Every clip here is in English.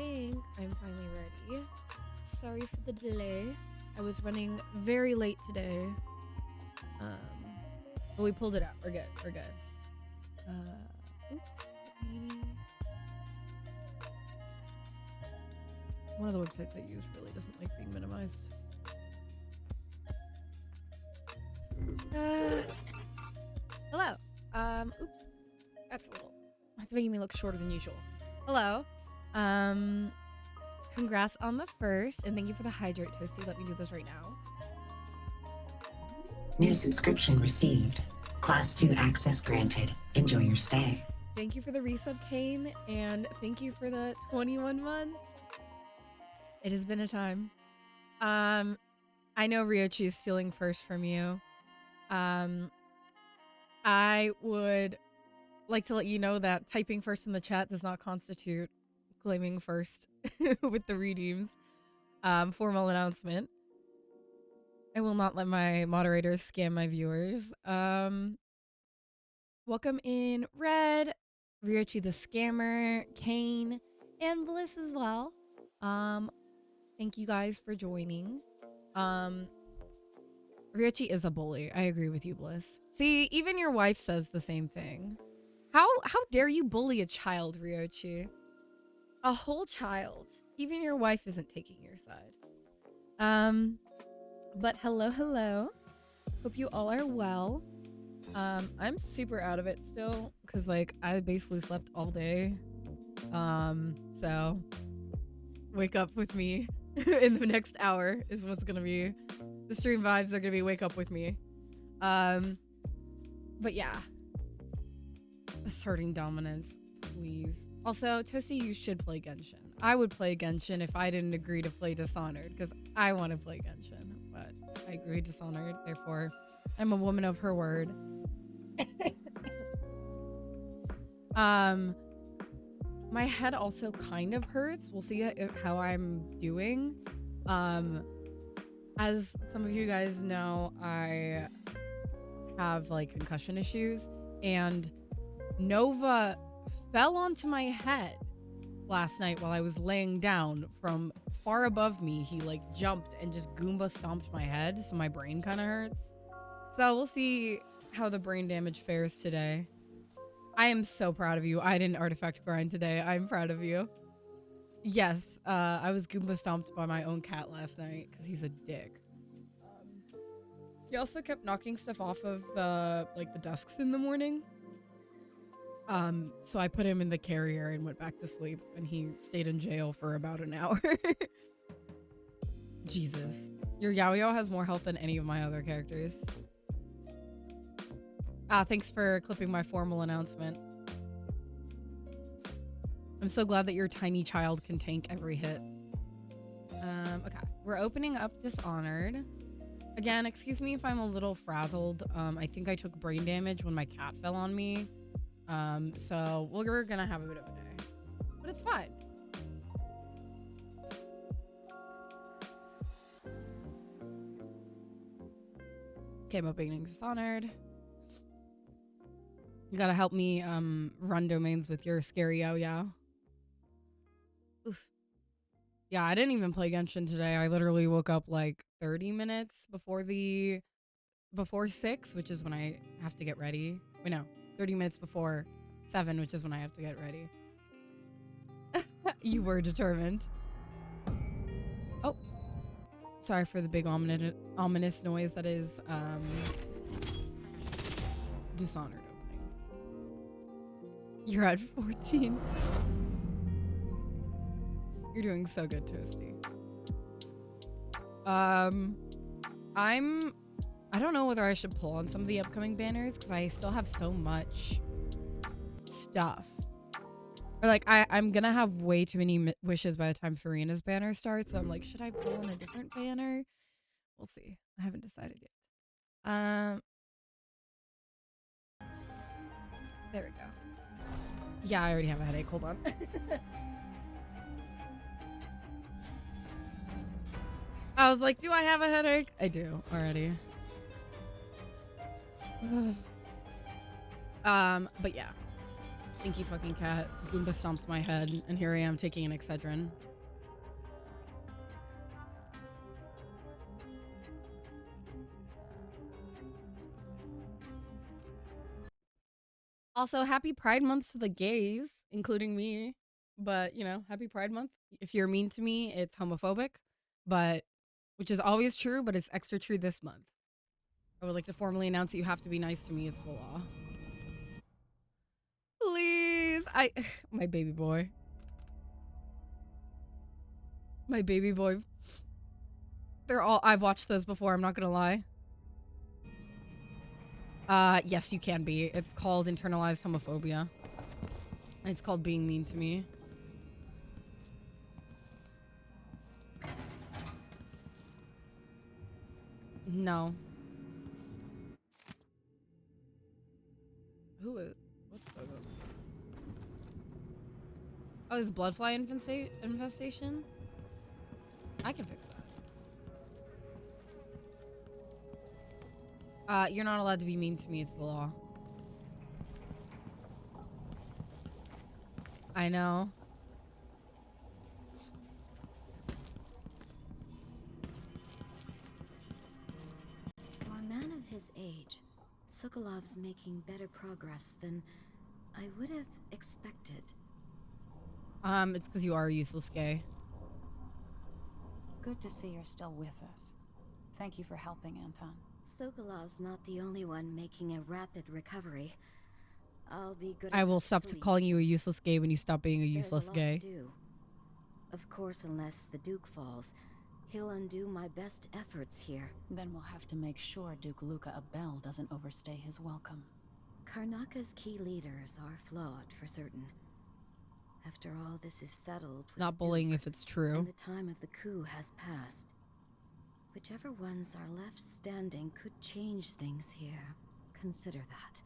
think I'm finally ready. Sorry for the delay. I was running very late today. But we pulled it out. We're good. We're good. Oops. One of the websites I use really doesn't like being minimized. Hello. Oops. That's making me look shorter than usual. Hello. Congrats on the first, and thank you for the hydrate, Toasty. Let me do this right now. New subscription received. Class 2 access granted. Enjoy your stay. Thank you for the resub, Kane, and thank you for the 21 months. It has been a time. I know Ryochi is stealing first from you. I would like to let you know that typing first in the chat does not constitute claiming first with the redeems. Formal announcement. I will not let my moderators scam my viewers. Welcome in Red, Ryochi the Scammer, Kane, and Bliss as well. Thank you guys for joining. Ryochi is a bully. I agree with you, Bliss. See, even your wife says the same thing. How dare you bully a child, Ryochi? A whole child. Even your wife isn't taking your side. But hello. Hope you all are well. I'm super out of it still, because like I basically slept all day. So wake up with me in the next hour is what's gonna be. The stream vibes are gonna be wake up with me. But yeah. Asserting dominance, please. Also, Toasty, you should play Genshin. I would play Genshin if I didn't agree to play Dishonored, because I want to play Genshin, but I agreed Dishonored, therefore I'm a woman of her word. My head also kind of hurts. We'll see how I'm doing. As some of you guys know, I have like concussion issues, and Nova fell onto my head last night while I was laying down from far above me. He like jumped and just Goomba stomped my head, so my brain kind of hurts. So we'll see how the brain damage fares today. I am so proud of you. I didn't artifact grind today. I'm proud of you. Yes, I was Goomba stomped by my own cat last night because he's a dick. He also kept knocking stuff off of the desks in the morning. So I put him in the carrier and went back to sleep, and he stayed in jail for about an hour. Jesus. Your Yaoyao has more health than any of my other characters. Thanks for clipping my formal announcement. I'm so glad that your tiny child can tank every hit. Okay. We're opening up Dishonored. Again, excuse me if I'm a little frazzled. I think I took brain damage when my cat fell on me. So we're gonna have a bit of a day, but it's fine. Okay, I'm opening Dishonored. You gotta help me run domains with your scary Yaoyao. Oof. Yeah, I didn't even play Genshin today. I literally woke up like 30 minutes before 6, which is when I have to get ready. Wait, no. 30 minutes before 7, which is when I have to get ready. You were determined. Oh. Sorry for the big ominous noise that is Dishonored opening. You're at 14. You're doing so good, Toasty. I don't know whether I should pull on some of the upcoming banners because I still have so much stuff. Or like I'm gonna have way too many wishes by the time Farina's banner starts, so I'm like, should I pull on a different banner? We'll see. I haven't decided yet. There we go. Yeah, I already have a headache. Hold on. I was like, do I have a headache? I do already. But yeah. Stinky fucking cat. Goomba stomped my head, and here I am taking an Excedrin. Also, happy Pride Month to the gays, including me. But, you know, happy Pride Month. If you're mean to me, it's homophobic, but which is always true, but it's extra true this month. I would like to formally announce that you have to be nice to me. It's the law. Please. My baby boy. My baby boy. I've watched those before, I'm not gonna lie. Yes, you can be. It's called internalized homophobia. And it's called being mean to me. No. Who is... What's going on? Oh, is bloodfly infestation? I can fix that. You're not allowed to be mean to me. It's the law. I know. For a man of his age, Sokolov's making better progress than I would have expected. It's because you are a useless gay. Good to see you're still with us. Thank you for helping, Anton. Sokolov's not the only one making a rapid recovery. I'll be good. I will stop calling you a useless gay when you stop being a useless gay. To do. Of course, unless the Duke falls, he'll undo my best efforts here. Then we'll have to make sure Duke Luca Abel doesn't overstay his welcome. Karnaka's key leaders are flawed for certain. After all this is settled, with Not bullying Duke, if it's true. and the time of the coup has passed. Whichever ones are left standing could change things here. Consider that,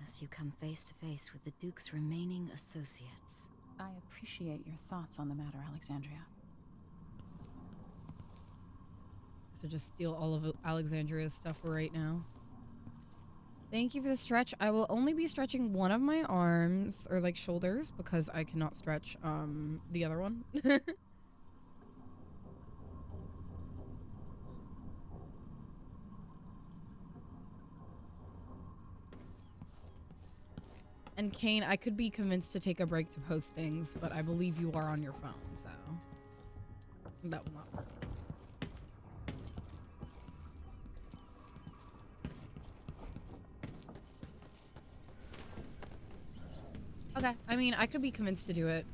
as you come face to face with the Duke's remaining associates. I appreciate your thoughts on the matter, Alexandria. To just steal all of Alexandria's stuff right now. Thank you for the stretch. I will only be stretching one of my arms, or like shoulders, because I cannot stretch the other one. And Kane, I could be convinced to take a break to post things, but I believe you are on your phone, so that will not work. Okay, I mean, I could be convinced to do it.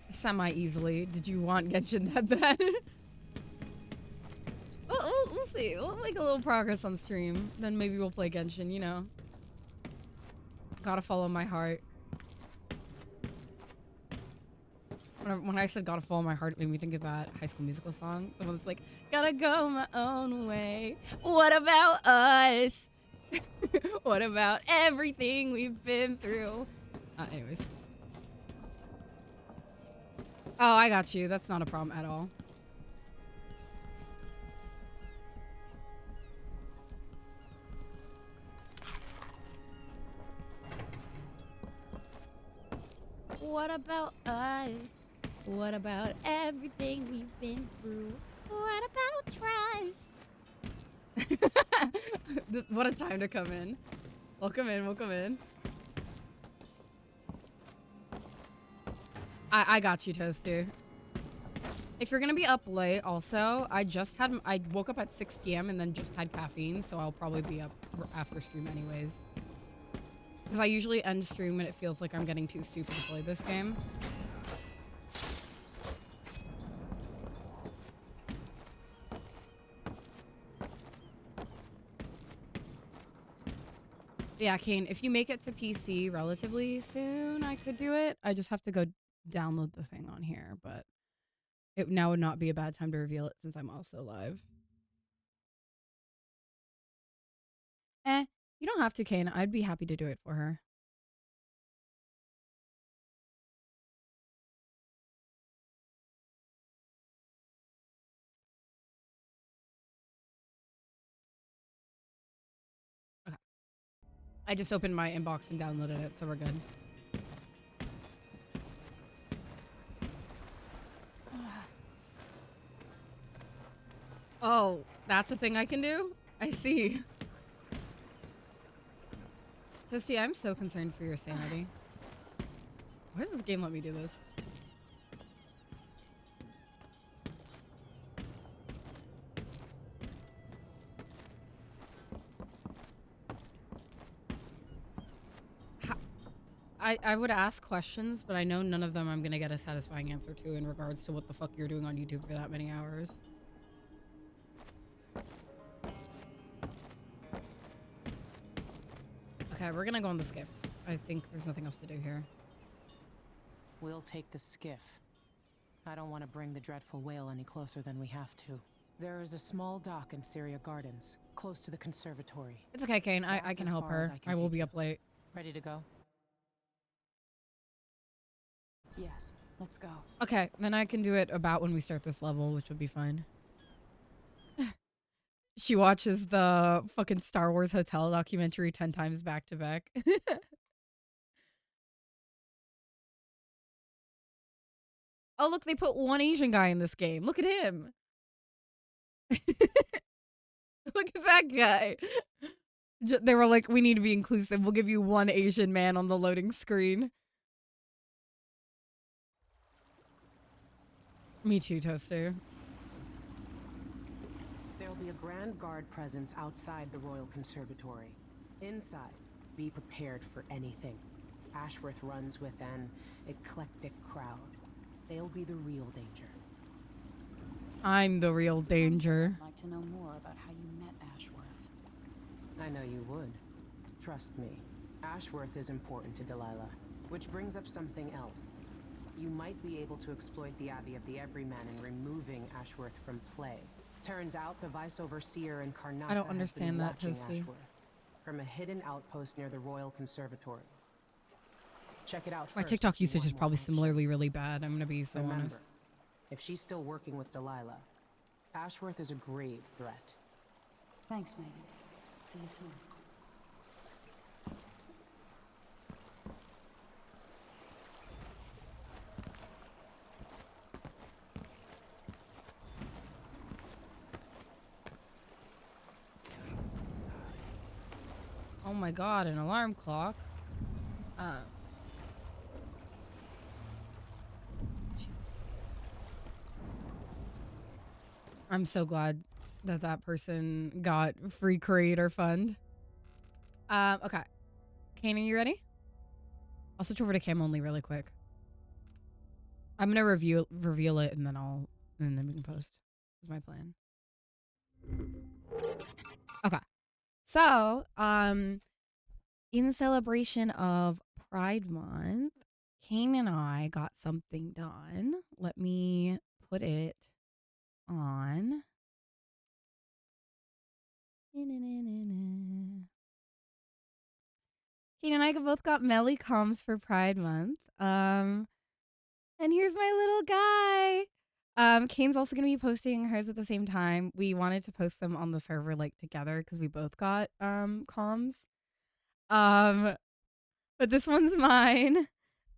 Semi-easily. Did you want Genshin that bad? We'll see. We'll make a little progress on stream. Then maybe we'll play Genshin, you know. Gotta follow my heart. When I said gotta follow my heart, it made me think of that High School Musical song. The one that's like, gotta go my own way. What about us? What about everything we've been through? Anyways. Oh, I got you. That's not a problem at all. What about us? What about everything we've been through? What about tries? What a time to come in. Welcome in, welcome in. I got you, Toasty. If you're gonna be up late also, I woke up at 6 p.m. and then just had caffeine, so I'll probably be up after stream anyways. Because I usually end stream when it feels like I'm getting too stupid to play this game. Yeah, Kane, if you make it to PC relatively soon, I could do it. I just have to go download the thing on here, but it now would not be a bad time to reveal it since I'm also live. You don't have to, Kane. I'd be happy to do it for her. I just opened my inbox and downloaded it, so we're good. Oh, that's a thing I can do? I see. Toasty, I'm so concerned for your sanity. Why does this game let me do this? I would ask questions, but I know none of them I'm gonna get a satisfying answer to in regards to what the fuck you're doing on YouTube for that many hours. Okay, we're gonna go on the skiff. I think there's nothing else to do here. We'll take the skiff. I don't want to bring the dreadful whale any closer than we have to. There is a small dock in Syria Gardens, close to the conservatory. It's okay, Kane. I That's can as help far as her. I can I will take be you. up late. Ready to go? Yes, let's go. Okay, then I can do it about when we start this level, which would be fine. She watches the fucking Star Wars Hotel documentary 10 times back to back. Oh, look, they put one Asian guy in this game. Look at him. Look at that guy. They were like, we need to be inclusive. We'll give you one Asian man on the loading screen. Me too, Toaster. There'll be a grand guard presence outside the Royal Conservatory. Inside, be prepared for anything. Ashworth runs with an eclectic crowd. They'll be the real danger. I'm the real danger. I'd like to know more about how you met Ashworth. I know you would. Trust me. Ashworth is important to Delilah. Which brings up something else. You might be able to exploit the Abbey of the Everyman in removing Ashworth from play. Turns out the Vice Overseer in Karnataka I don't understand that, has been watching Toasty. Ashworth from a hidden outpost near the Royal Conservatory. Check it out My first TikTok if you usage want is more probably options. similarly really bad. I'm gonna be so Remember, honest. if she's still working with Delilah, Ashworth is a grave threat. Thanks, Megan. See you soon. Oh my god, an alarm clock. I'm so glad that that person got free creator fund. Okay. Kane, are you ready? I'll switch over to cam only really quick. I'm gonna reveal it and then we can post. Is my plan. Okay. So, in celebration of Pride Month, Kane and I got something done. Let me put it on. Kane and I both got Melly comms for Pride Month. And here's my little guy. Kane's also gonna be posting hers at the same time. We wanted to post them on the server like together because we both got comms. But this one's mine.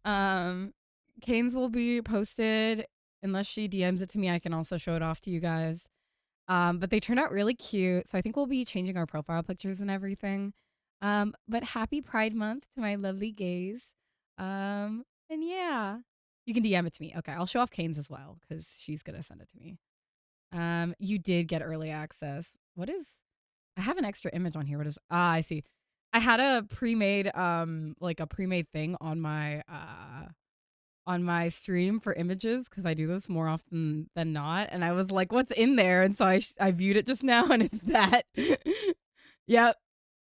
Kane's will be posted unless she DMs it to me. I can also show it off to you guys. But they turned out really cute, so I think we'll be changing our profile pictures and everything. But happy Pride Month to my lovely gays. And yeah, you can DM it to me. Okay, I'll show off Kane's as well because she's gonna send it to me. You did get early access. What is? I have an extra image on here. What is? Ah, I see. I had a pre-made like a pre-made thing on my stream for images because I do this more often than not, and I was like, "What's in there?" And so I viewed it just now, and it's that. Yep.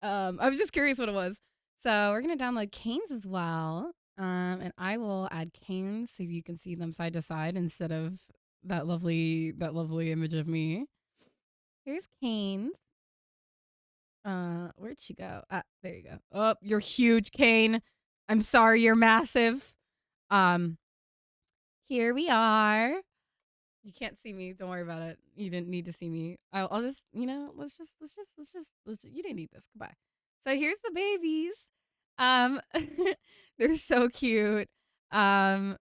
I was just curious what it was. So we're gonna download Kane's as well, and I will add Kane's so you can see them side to side instead of that lovely image of me. Here's Kane's. Where'd she go? Ah, there you go. Oh, you're huge, Kane. I'm sorry, you're massive. Here we are. You can't see me. Don't worry about it. You didn't need to see me. I'll just, let's just. You didn't need this. Goodbye. So here's the babies. Um, they're so cute. Um,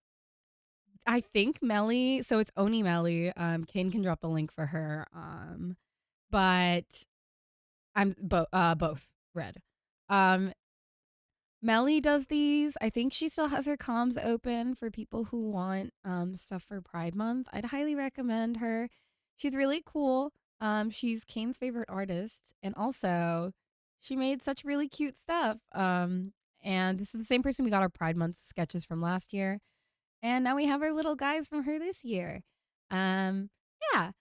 I think Melly. So it's Oni Melly. Kane can drop the link for her. But I'm both red. Um, Melly does these. I think she still has her comms open for people who want stuff for Pride Month. I'd highly recommend her. She's really cool. She's Kane's favorite artist, and also she made such really cute stuff. And this is the same person we got our Pride Month sketches from last year, and now we have our little guys from her this year. Yeah.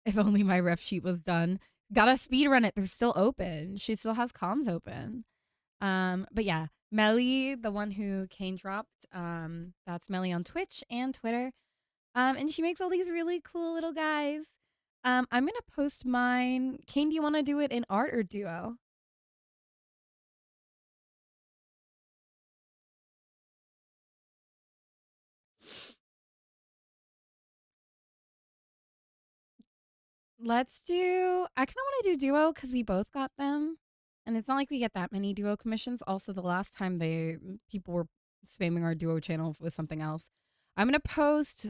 If only my ref sheet was done. Gotta speed run it. They're still open. She still has comms open. But yeah, Melly, the one who Kane dropped, that's Melly on Twitch and Twitter. And she makes all these really cool little guys. I'm gonna post mine. Kane, do you want to do it in art or duo? Let's do. I kind of want to do duo because we both got them, and it's not like we get that many duo commissions. Also, the last time people were spamming our duo channel with something else. I'm gonna post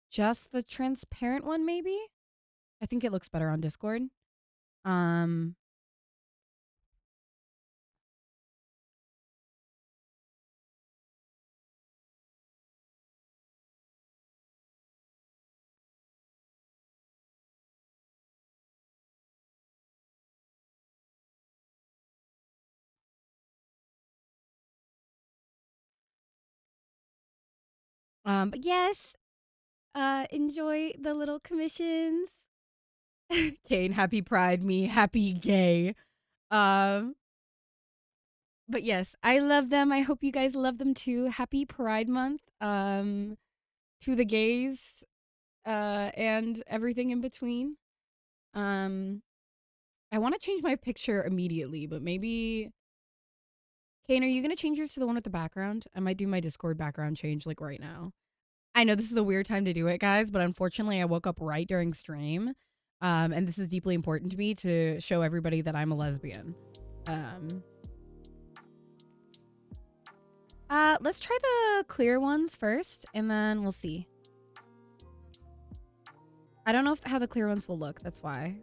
just the transparent one, maybe. I think it looks better on Discord. Um, but yes, enjoy the little commissions. Kane, happy Pride, me, happy gay. Um, but yes, I love them. I hope you guys love them too. Happy Pride Month. To the gays, and everything in between. Um, I want to change my picture immediately, but maybe. Kane, are you gonna change yours to the one with the background? I might do my Discord background change like right now. I know this is a weird time to do it, guys, but unfortunately I woke up right during stream. And this is deeply important to me to show everybody that I'm a lesbian. Let's try the clear ones first, and then we'll see. I don't know how the clear ones will look, that's why.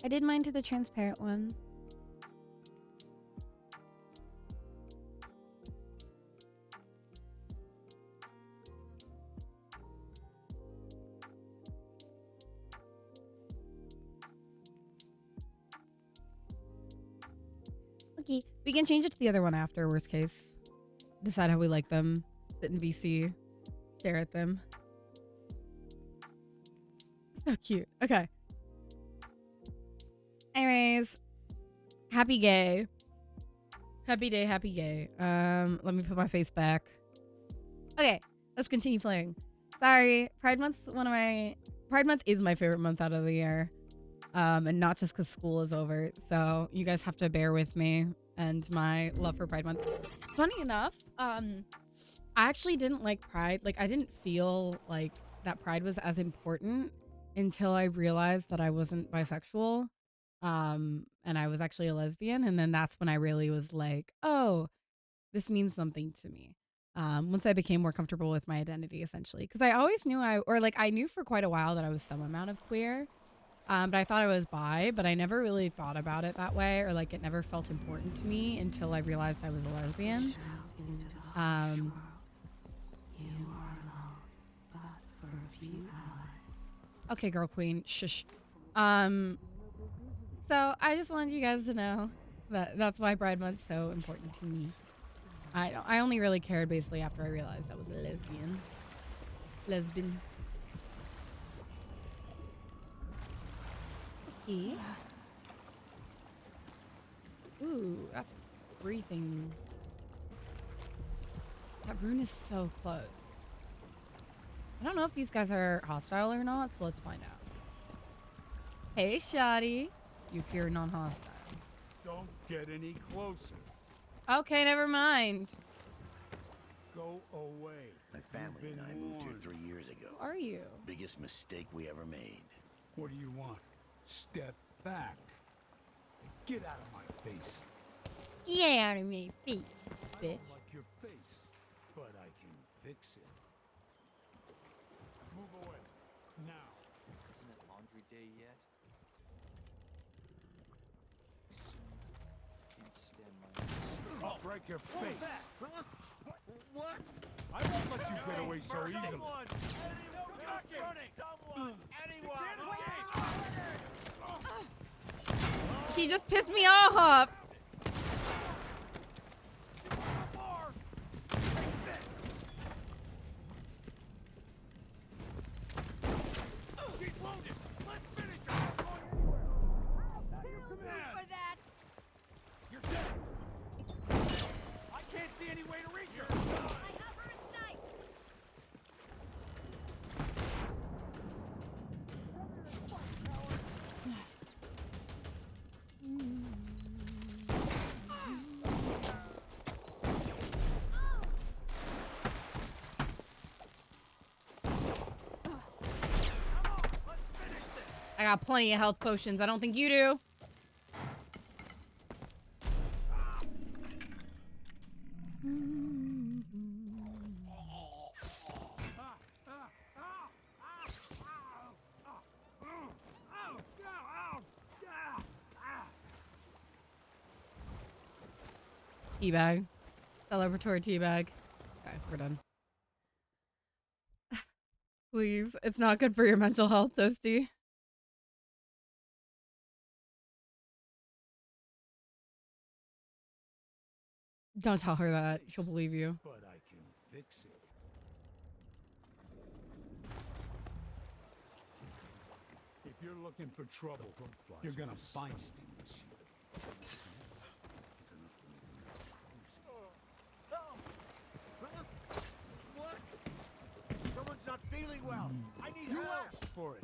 I did mine to the transparent one. Okay, we can change it to the other one after, worst case. Decide how we like them. Sit in VC. Stare at them. So cute. Okay. Anyways. Happy gay. Happy day, happy gay. Let me put my face back. Okay, let's continue playing. Sorry, Pride Month is my favorite month out of the year. And not just because school is over. So you guys have to bear with me and my love for Pride Month. Funny enough, I actually didn't like Pride. Like, I didn't feel like that Pride was as important until I realized that I wasn't bisexual. And I was actually a lesbian. And then that's when I really was like, oh, this means something to me. Once I became more comfortable with my identity, essentially. Because I always knew I knew for quite a while that I was some amount of queer. But I thought I was bi, but I never really thought about it that way, or like it never felt important to me until I realized I was a lesbian. Okay, girl queen, shush. So I just wanted you guys to know that that's why Pride Month's so important to me. I only really cared basically after I realized I was a lesbian. Okay. Ooh, that's everything. That rune is so close. I don't know if these guys are hostile or not, so let's find out. Hey, Shoddy. You appear non-hostile. Don't get any closer. Okay, never mind. Go away. My family and I moved here 3 years ago. Who are you? Biggest mistake we ever made. What do you want? Step back. Get out of my face. Get out of me, feet, I bitch. don't like your face, but I can fix it. Move away. Now. Isn't it laundry day yet? Can't stand my... I'll break your face. Huh? What? I won't let you get away so easily. Someone! Someone! Anyone! He just pissed me off. She's wounded! Let's finish her! For that! You're dead! I can't see any way to reach her! I have her in sight! I got plenty of health potions. I don't think you do. Teabag. Celebratory teabag. Okay, we're done. Please. It's not good for your mental health, Toasty. Don't tell her that. She'll believe you. But I can fix it. If you're looking for trouble, you're gonna find it. What? Someone's not feeling well! I need You help! asked for it.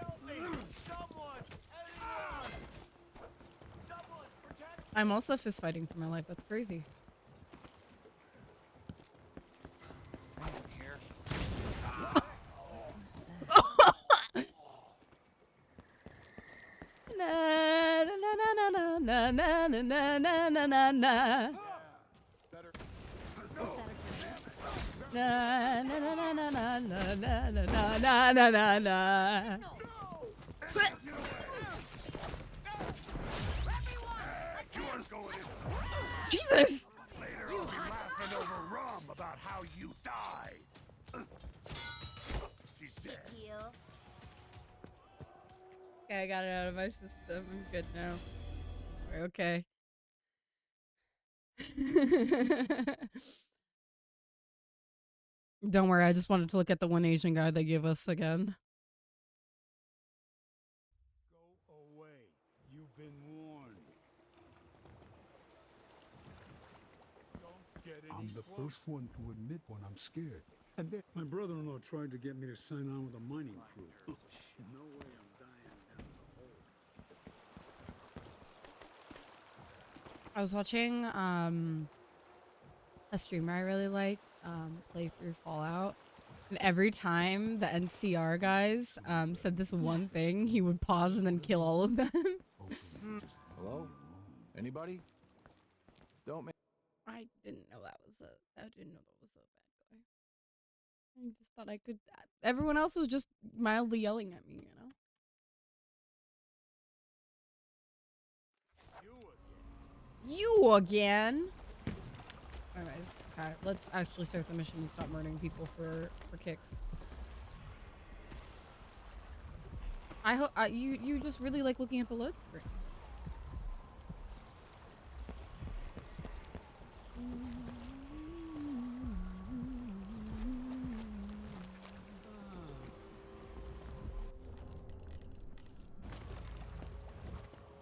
Help me! Someone! Anyone! Someone! Protect! I'm also fist fighting for my life. That's crazy. I don't care. Na na na na na na na na na na na na. Na na na na na na na na na na na na. Jesus! Later, I'll be laughing over rum about how you died. She's dead. Okay, I got it out of my system. I'm good now. We're okay. Don't worry, I just wanted to look at the one Asian guy they gave us again. Go away. You've been warned. Don't get any I'm the closer. first one to admit when I'm scared. And then my brother-in-law tried to get me to sign on with a mining crew. No way I'm dying down the hole. I was watching a streamer I really like play through Fallout, and every time the NCR guys said this one thing, he would pause and then kill all of them. Hello? Anybody? Don't make... I didn't know that was a bad guy. I just thought I could. Everyone else was just mildly yelling at me, you know. You again? Anyways, okay, let's actually start the mission and stop murdering people for kicks. I hope you just really like looking at the load screen.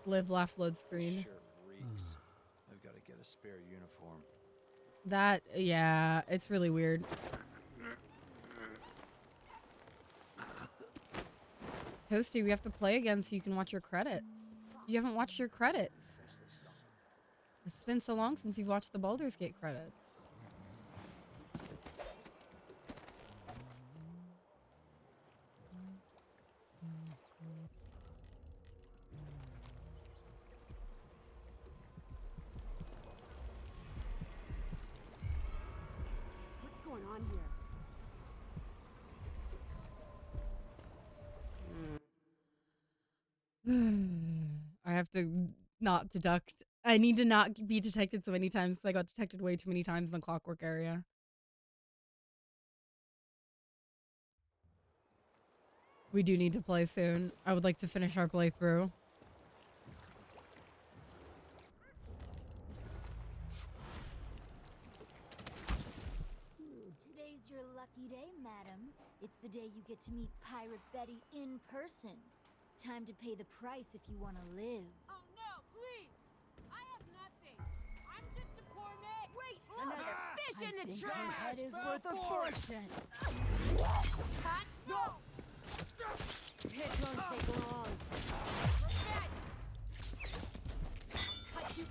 Live, laugh, load screen. Sure reeks. I've got to get a spare uniform. That, yeah, it's really weird. Toasty, we have to play again so you can watch your credits. You haven't watched your credits. It's been so long since you've watched the Baldur's Gate credits. have to not deduct. I need to not be detected so many times because I got detected way too many times in the clockwork area. We do need to play soon. I would like to finish our playthrough. Today's your lucky day, madam. It's the day you get to meet Pirate Betty in person. Time to pay the price if you want to live. Oh no, please! I have nothing. I'm just a poor man. Wait! Another fish in the think trash! my head is worth a fortune. Hot? No! It won't take long. Forget! Cut you.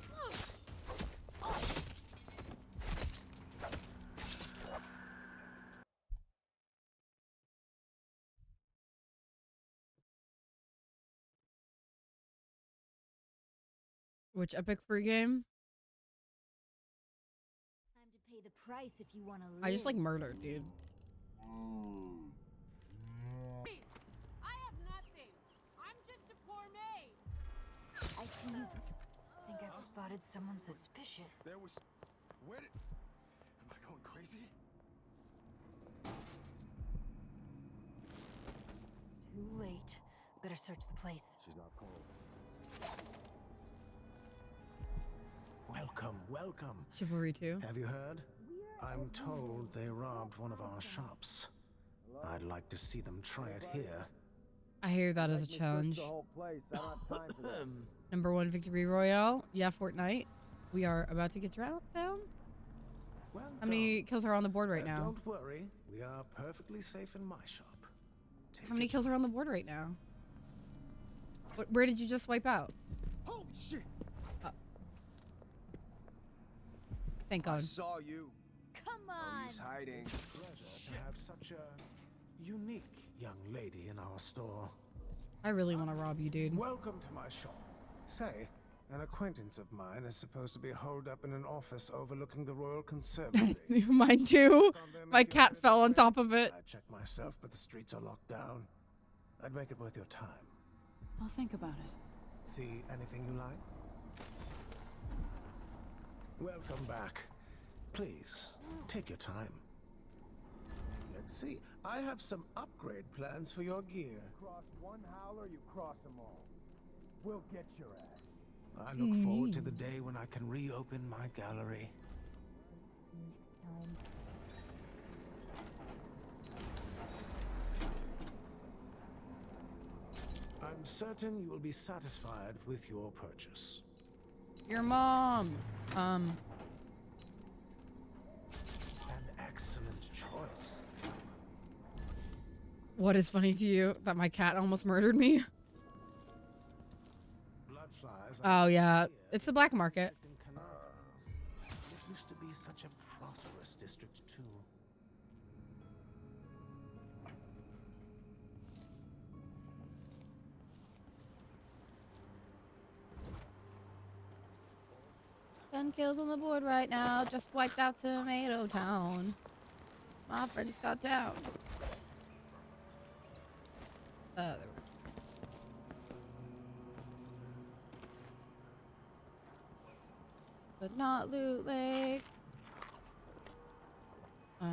Which epic free game? Time to pay the price if you want to live. I just like murdered, dude. Please! I have nothing. I'm just a poor maid. I see you. Think I've spotted someone suspicious. There was... Where did... Am I going crazy? Too late. Better search the place. She's not cold. Welcome, welcome. Chivalry 2. Have you heard? I'm told they robbed one of our shops. I'd like to see them try it here. I hear that as a challenge. Number 1 victory royale. Yeah, Fortnite. We are about to get drowned down. Well How many kills are on the board right now? Don't worry, we are perfectly safe in my shop. Take How many it. kills are on the board right now? Where did you just wipe out? Holy shit! Thank I God. saw you. Come No on! use hiding. Pleasure to have such a unique young lady in our store. I really want to rob you, dude. Welcome to my shop. Say, an acquaintance of mine is supposed to be holed up in an office overlooking the Royal Conservatory. Mine too. My cat fell on top of it. I checked myself, but the streets are locked down. I'd make it worth your time. I'll think about it. See anything you like? Welcome back. Please, take your time. Let's see. I have some upgrade plans for your gear. Cross one howler, you cross them all. We'll get your ass. I look forward to the day when I can reopen my gallery. I'm certain you will be satisfied with your purchase. Your mom. An excellent choice. What is funny to you? That my cat almost murdered me? Blood flies. Oh, yeah. It's the black market. It used to be such a prosperous district, too. Ten kills on the board right now. Just wiped out Tomato Town. My friends got down. There we go. But not Loot Lake. Okay.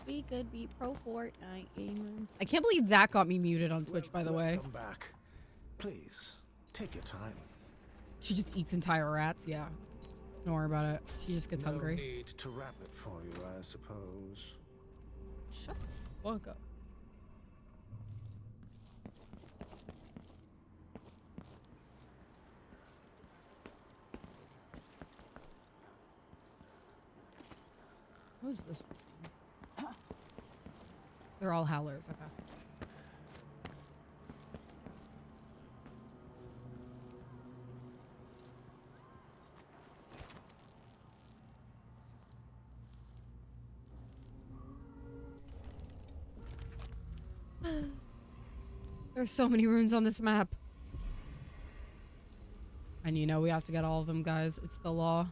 We could be pro Fortnite gamers. I can't believe that got me muted on Twitch, by the way. Welcome back. Please, take your time. She just eats entire rats, yeah. Don't worry about it. She just gets hungry. No need to wrap it for you, I suppose. Shut the fuck up. Who's this one? They're all howlers, okay. There's so many runes on this map. And you know we have to get all of them, guys. It's the law.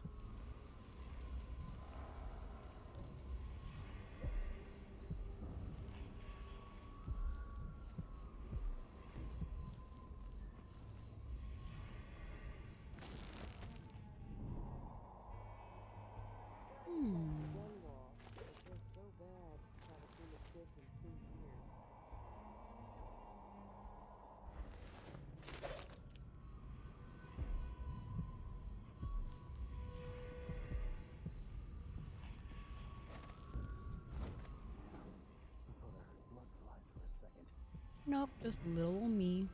nope, just little me.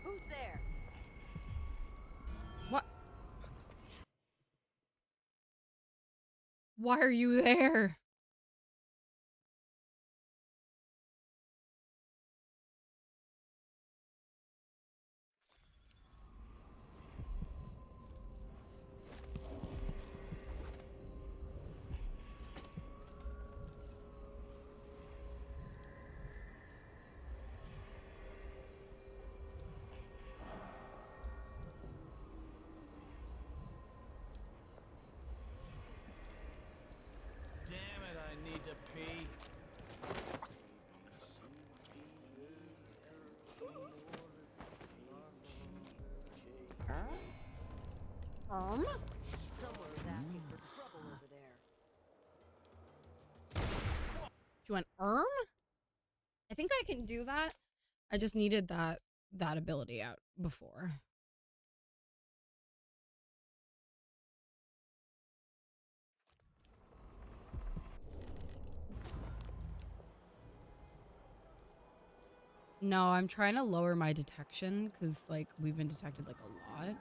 Who's there? What? Why are you there? Damn it, I need to pee. Someone was asking for trouble over there. You want I think I can do that. I just needed that ability out before. No, I'm trying to lower my detection because like we've been detected like a lot.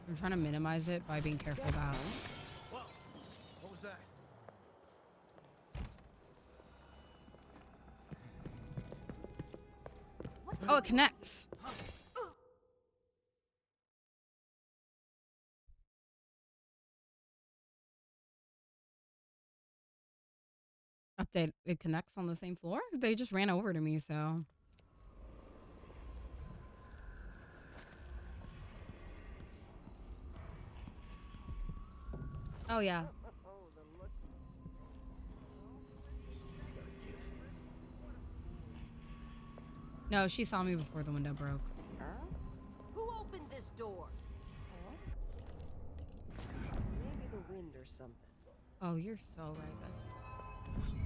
I'm trying to minimize it by being careful about. Whoa! What was that? Oh, it connects. Update. It connects on the same floor? They just ran over to me, so. Oh, yeah. No, she saw me before the window broke. Who opened this door? Maybe the wind or something. Oh, you're so right, Bess.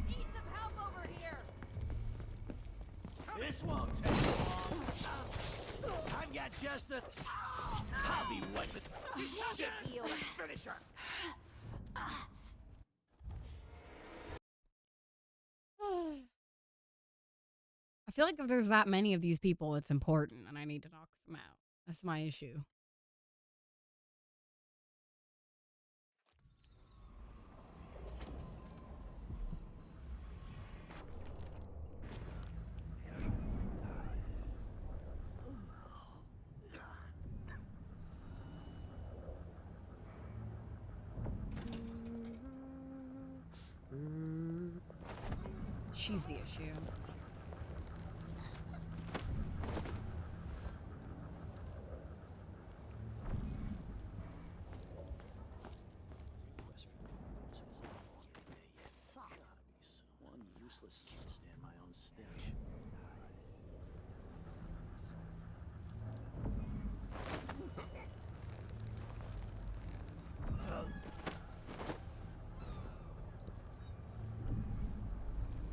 Need some help over here! This won't take long. I've got just the... I'll be wiping... Shit! Let's finish her! I feel like if there's that many of these people, it's important, and I need to knock them out. That's my issue. She's the issue. One useless can't stand my own stench.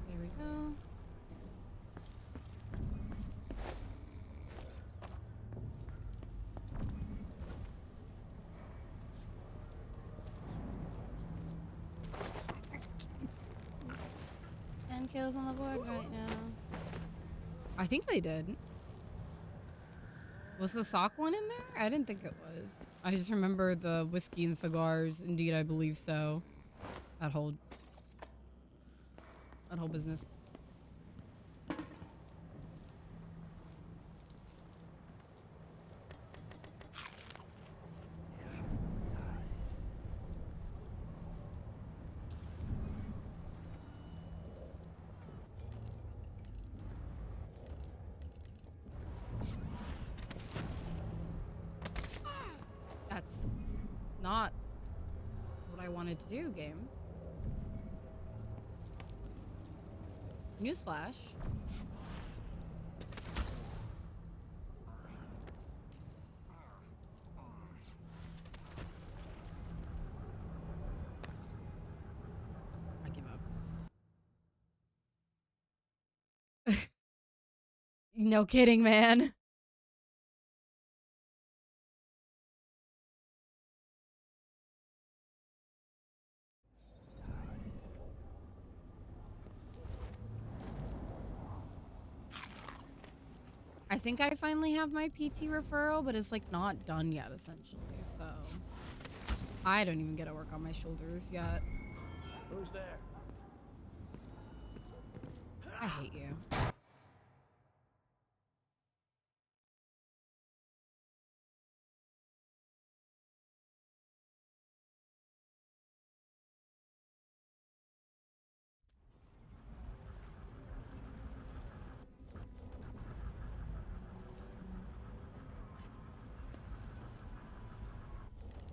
There we go. Kills on the board right now. I think they did. Was the sock one in there? I didn't think it was. I just remember the whiskey and cigars. Indeed, I believe so. That whole business. Not what I wanted to do, game. Newsflash. No kidding, man. I think I finally have my PT referral, but it's like not done yet, essentially. So I don't even get to work on my shoulders yet. Who's there? I hate you.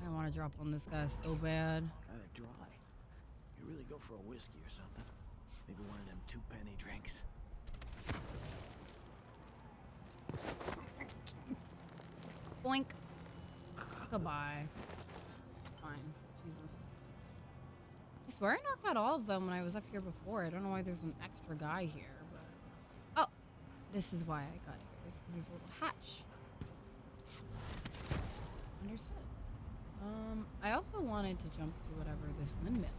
I want to drop on this guy so bad. Kinda dry. You really go for a whiskey or something? Maybe one of them 2-penny drinks. Boink. Goodbye. Fine. Jesus. I swear I knocked out all of them when I was up here before. I don't know why there's an extra guy here, but... Oh! This is why I got here. It's because there's a little hatch. Understood. I also wanted to jump to whatever this windmill.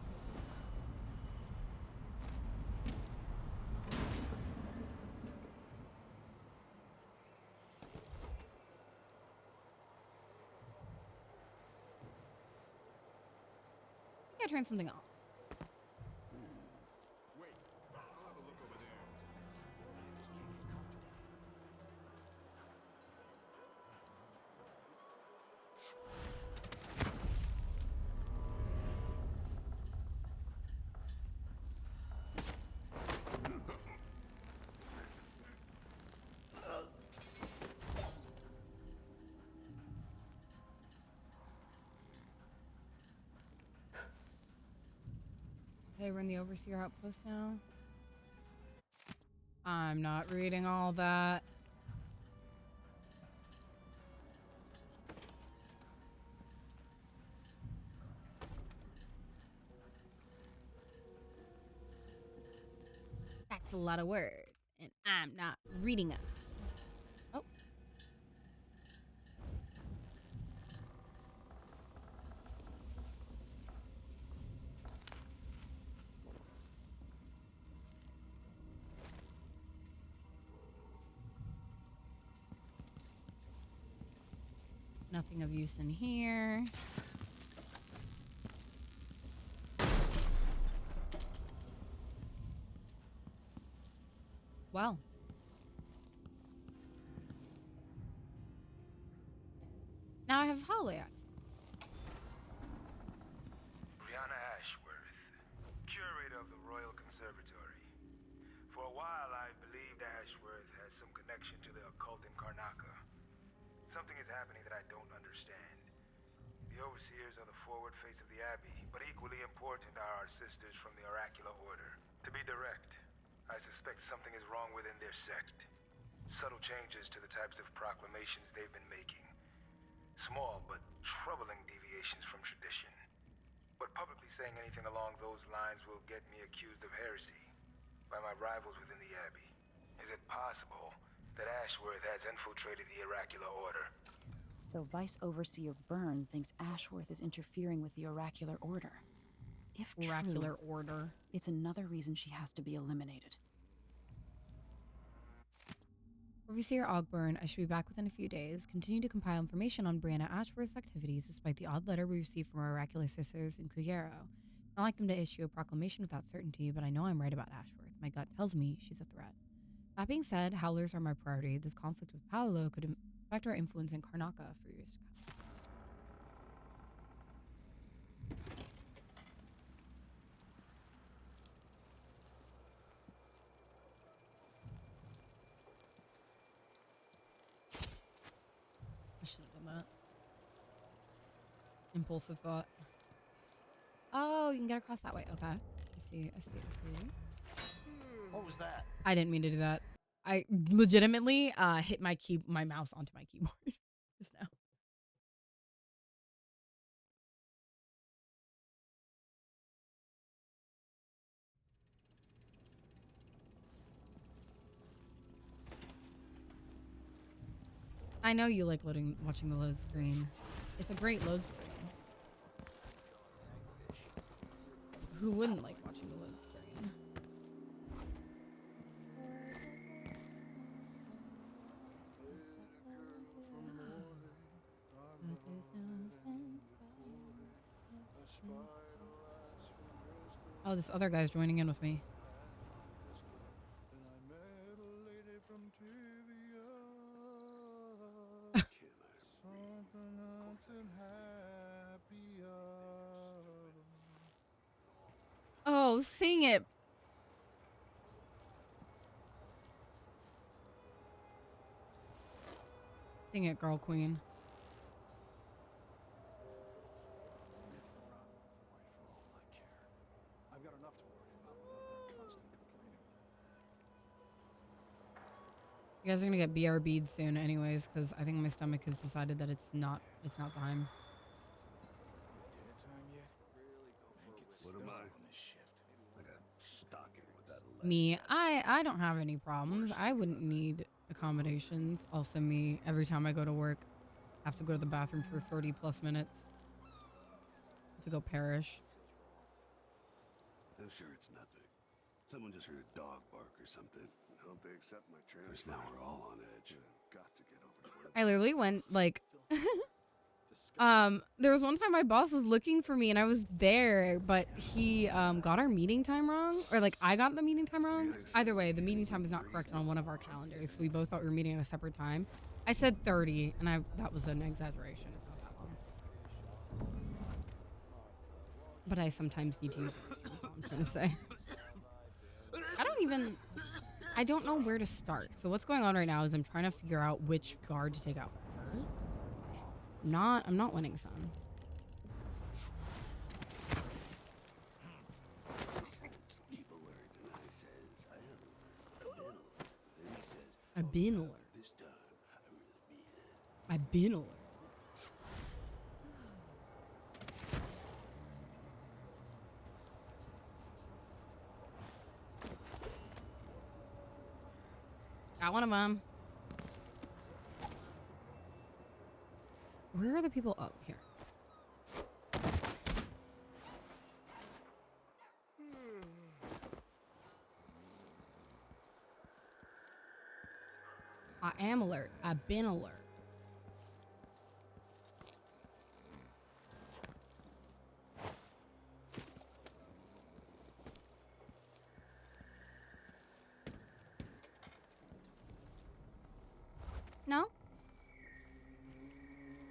I think I turned something off. Okay, we're in the Overseer outpost now. I'm not reading all that. That's a lot of words, and I'm not reading them. Oh. Nothing of use in here. Well. Now I have hallway access. Brianna Ashworth, curator of the Royal Conservatory. For a while, I believed Ashworth has some connection to the occult in Karnaca. Something is happening that I don't understand. The Overseers are the forward face of the Abbey, but equally important are our sisters from the Oracular Order. To be direct, I suspect something is wrong within their sect. Subtle changes to the types of proclamations they've been making. Small but troubling deviations from tradition. But publicly saying anything along those lines will get me accused of heresy by my rivals within the Abbey. Is it possible that Ashworth has infiltrated the Oracular Order? So Vice Overseer Byrne thinks Ashworth is interfering with the Oracular Order. If Oracular true, Order. it's another reason she has to be eliminated. Overseer Ogburn, I should be back within a few days. Continue to compile information on Brianna Ashworth's activities despite the odd letter we received from our oracular sisters in Kugero. I'd like them to issue a proclamation without certainty, but I know I'm right about Ashworth. My gut tells me she's a threat. That being said, Howlers are my priority. This conflict with Paolo could affect our influence in Karnaca for years to come. I should have done that. Impulsive thought. Oh, you can get across that way. Okay. I see. What was that? I didn't mean to do that. I legitimately hit my mouse onto my keyboard just now. I know you like watching the load screen. It's a great load screen. Who wouldn't like watching the load screen? Oh, this other guy's joining in with me. Oh, sing it. Sing it, girl queen. You guys are gonna get BRB'd soon anyways, because I think my stomach has decided that it's not time. What am I? I got stocking with that. Me, I don't have any problems. I wouldn't need accommodations. Also me, every time I go to work, I have to go to the bathroom for 30 plus minutes to go perish. I'm sure it's nothing. Someone just heard a dog bark or something. I hope they accept my transfer. Now we're all on edge. Got to get over to I literally went like there was one time my boss was looking for me and I was there, but he got our meeting time wrong, or like I got the meeting time wrong. Either way, the meeting time is not correct on one of our calendars, so we both thought we were meeting at a separate time. I said 30 and that was an exaggeration. It's not that long. But I sometimes need to use it, is all I'm trying to say. I don't know where to start. So what's going on right now is I'm trying to figure out which guard to take out first. I'm not winning, son. I've been alert. I've been alert. Got one of them. Where are the people? Oh, here. I am alert. I've been alert. No?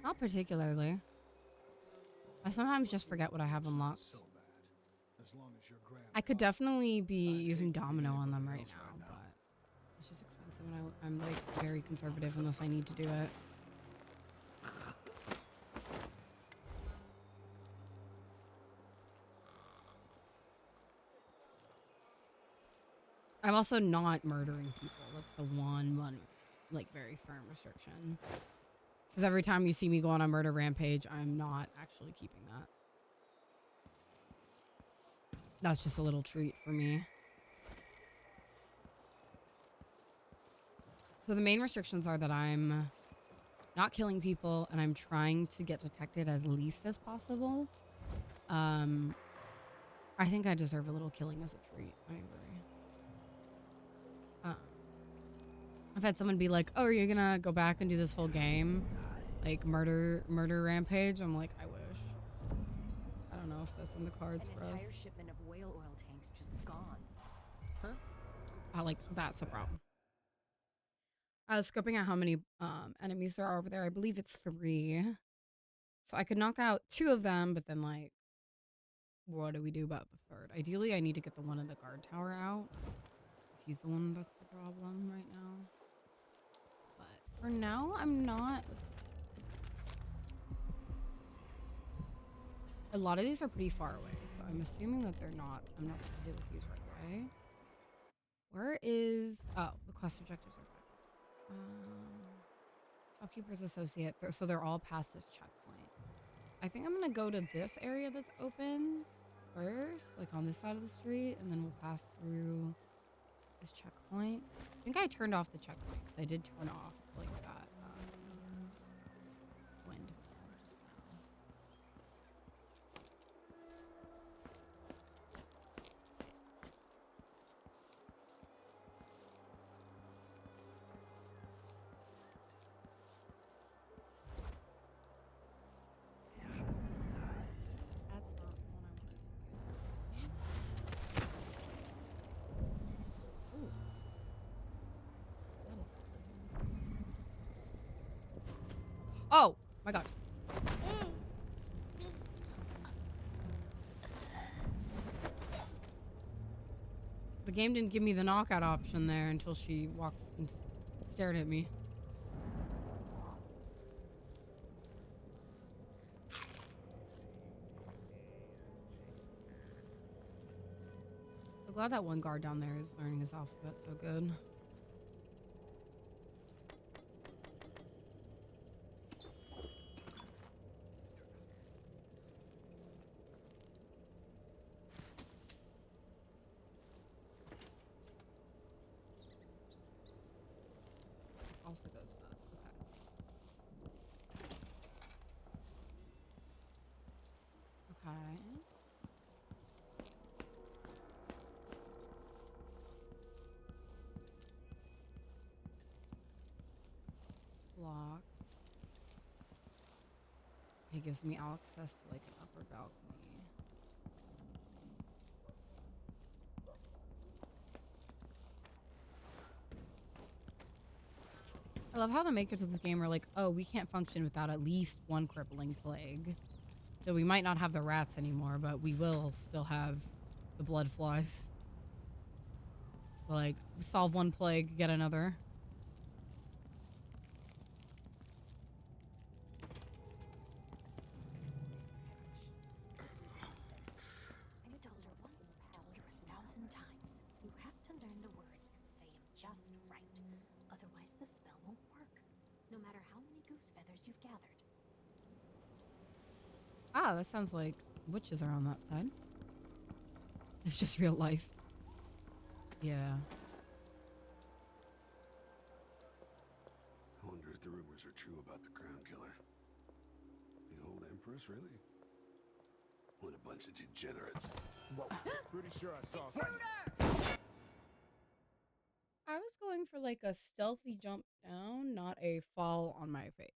Not particularly. I sometimes just forget what I have unlocked. I could definitely be using Domino on them right now, but it's just expensive and I'm like very conservative unless I need to do it. I'm also not murdering people. That's the one like very firm restriction. Because every time you see me go on a murder rampage, I'm not actually keeping that. That's just a little treat for me. So the main restrictions are that I'm not killing people and I'm trying to get detected as least as possible. I think I deserve a little killing as a treat. I agree. I've had someone be like, "Oh, are you gonna go back and do this whole game, like murder rampage?" I'm like, I wish. I don't know if that's in the cards for us. An entire shipment of whale oil tanks just gone. Huh? Like that's a problem. I was scoping out how many enemies there are over there. I believe it's 3. So I could knock out 2 of them, but then like, what do we do about the 3rd? Ideally, I need to get the one in the guard tower out. He's the one that's the problem right now. But for now, I'm not. A lot of these are pretty far away, so I'm assuming that I'm not supposed to deal with these right away. Where is... Oh, the quest objectives are back. Shopkeeper's associate. So they're all past this checkpoint. I think I'm going to go to this area that's open first, like on this side of the street, and then we'll pass through this checkpoint. I think I turned off the checkpoint because I did turn off like that Oh my god. The game didn't give me the knockout option there until she walked and stared at me. So glad that one guard down there is learning his alphabet so good. Also goes up. Okay. Okay. Locked. It gives me access to like an upper balcony. I love how the makers of the game are like, oh, we can't function without at least one crippling plague. So we might not have the rats anymore, but we will still have the blood flies. Like, solve one plague, get another. I told her once, told her 1,000 times. You have to learn the words and say them just right. Otherwise the spell won't work. No matter how many goose feathers you've gathered. Ah, that sounds like witches are on that side. It's just real life. Yeah. I wonder if the rumors are true about the crown killer. The old empress, really? What a bunch of degenerates. Whoa, pretty sure I saw something. I was going for like a stealthy jump down, not a fall on my face.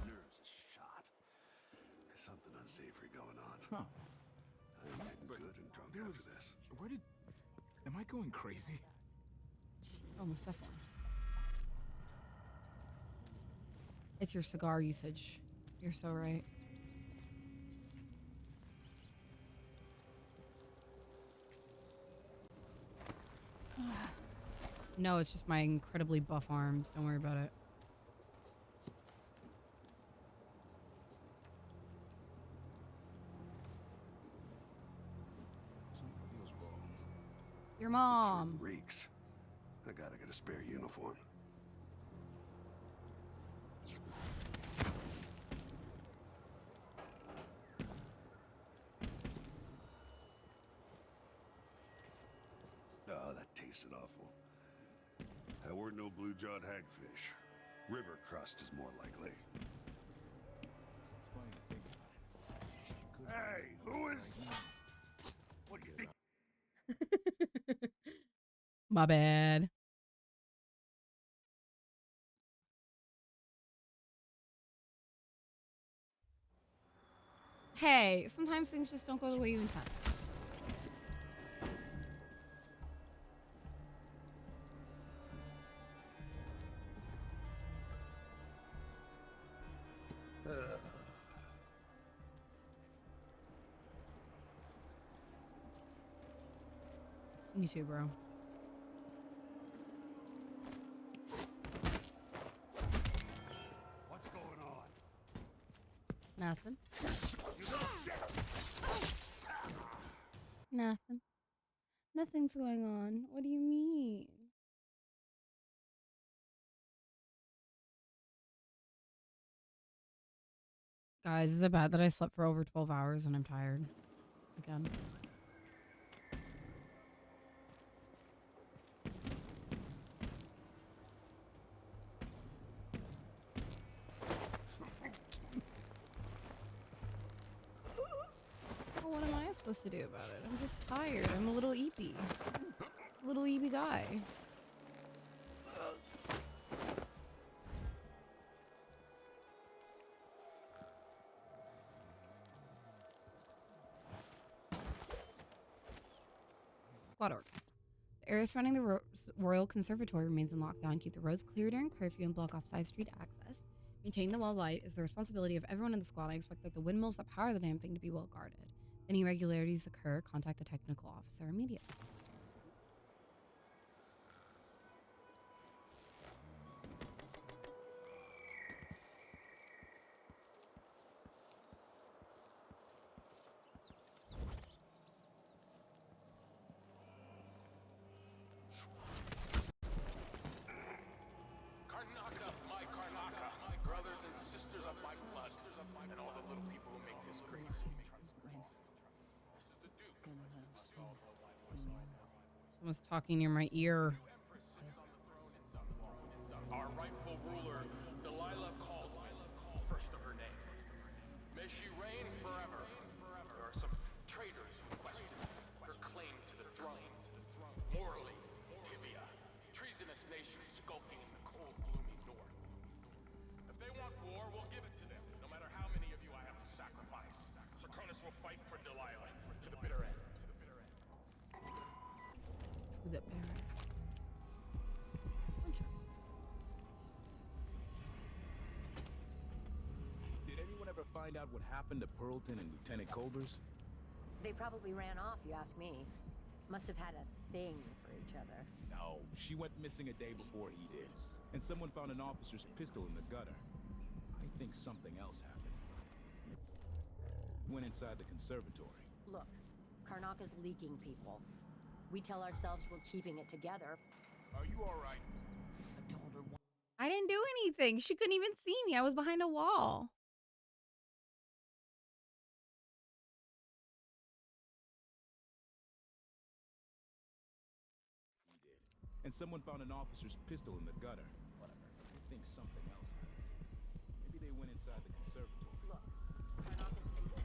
Nerves is shot. There's something unsavory going on. Huh. I'm getting good and drunk after this. Where did... Am I going crazy? Almost definitely. It's your cigar usage. You're so right. No, it's just my incredibly buff arms. Don't worry about it. Something feels wrong. Your mom. Sure reeks. I gotta get a spare uniform. Oh, that tasted awful. That weren't no blue-jawed hagfish. River crust is more likely. It's funny to think about it. Hey, who is... What do you think? My bad. Hey, sometimes things just don't go the way you intend. Me too, bro. What's going on? Nothing. You little shit! Nothing. Nothing's going on. What do you mean? Guys, is it bad that I slept for over 12 hours and I'm tired? Again. Well, what am I supposed to do about it? I'm just tired. I'm a little eepy. little EB guy. Squad order. The area surrounding the Royal Conservatory remains in lockdown. Keep the roads clear during curfew and block off side street access. Maintaining the wall light is the responsibility of everyone in the squad. I expect that the windmills that power the damn thing to be well guarded. If any irregularities occur, contact the technical officer immediately. Karnaka, my Karnaka, my brothers and sisters of my blood, and all the little people who make this great city. This is the Duke. Someone's talking near my ear. Our rightful ruler, Delilah called first of her name. May she reign forever. There are some traitors who question her claim to the throne. Morally, tibia, treasonous nations skulking in the cold, gloomy north. If they want war, we'll give it to them, no matter how many of you I have to sacrifice. Serkonis will fight for Delilah to the bitter end. To the bitter end. Did anyone ever find out what happened to Pearlton and Lieutenant Colbers? They probably ran off, you ask me. Must have had a thing for each other. No, she went missing a day before he did. And someone found an officer's pistol in the gutter. I think something else happened. Went inside the conservatory. Look, Karnaka's leaking people. We tell ourselves we're keeping it together. Are you alright? I told her I didn't do anything. She couldn't even see me. I was behind a wall. And someone found an officer's pistol in the gutter. Whatever. I think something else happened. Maybe they went inside the conservatory. Look, Karnaka's people.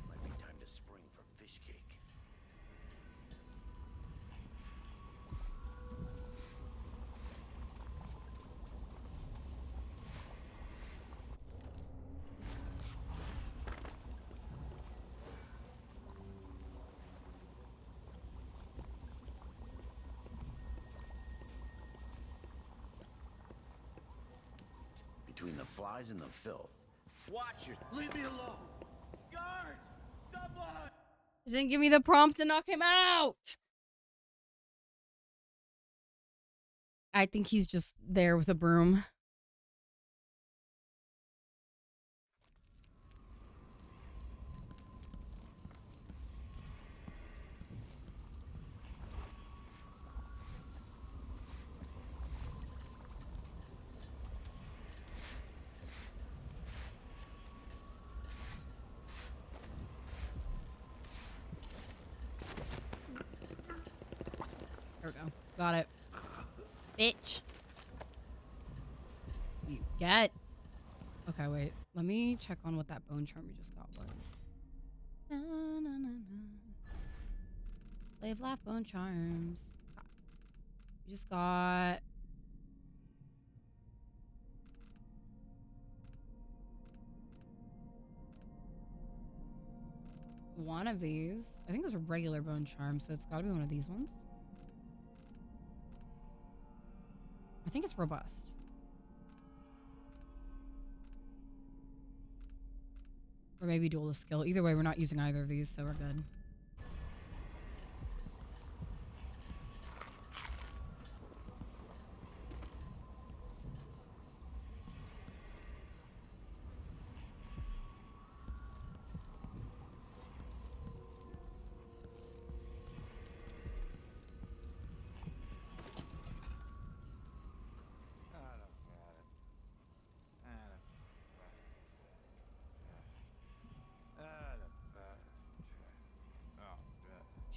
Might be time to spring for fish cake. Between the flies and the filth. Watchers, leave me alone! Guards! Someone! She didn't give me the prompt to knock him out. I think he's just there with a broom. There we go. Got it. Bitch. You get. Okay, wait. Let me check on what that bone charm we just got was. Na, na, na, na. Slave life bone charms. We just got. One of these. I think it was a regular bone charm, so it's gotta be one of these ones. I think it's robust. Or maybe duelist skill. Either way, we're not using either of these, so we're good.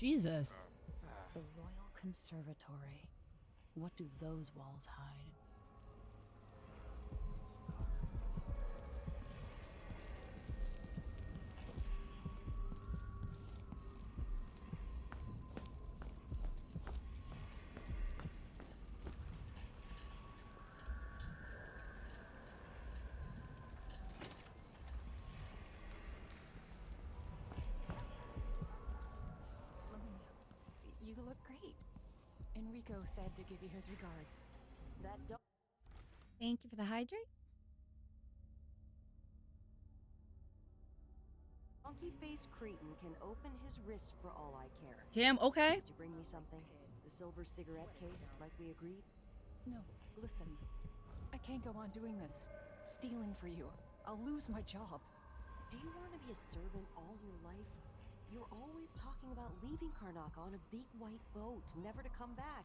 Jesus. The Royal Conservatory. What do those walls hide? You look great. Enrico said to give you his regards. That Thank you for the hydrate. Donkey-faced cretin can open his wrist for all I care. Damn, okay. Did you bring me something? The silver cigarette case, like we agreed? No, listen. I can't go on doing this. Stealing for you. I'll lose my job. Do you want to be a servant all your life? You're always talking about leaving Karnak on a big white boat, never to come back.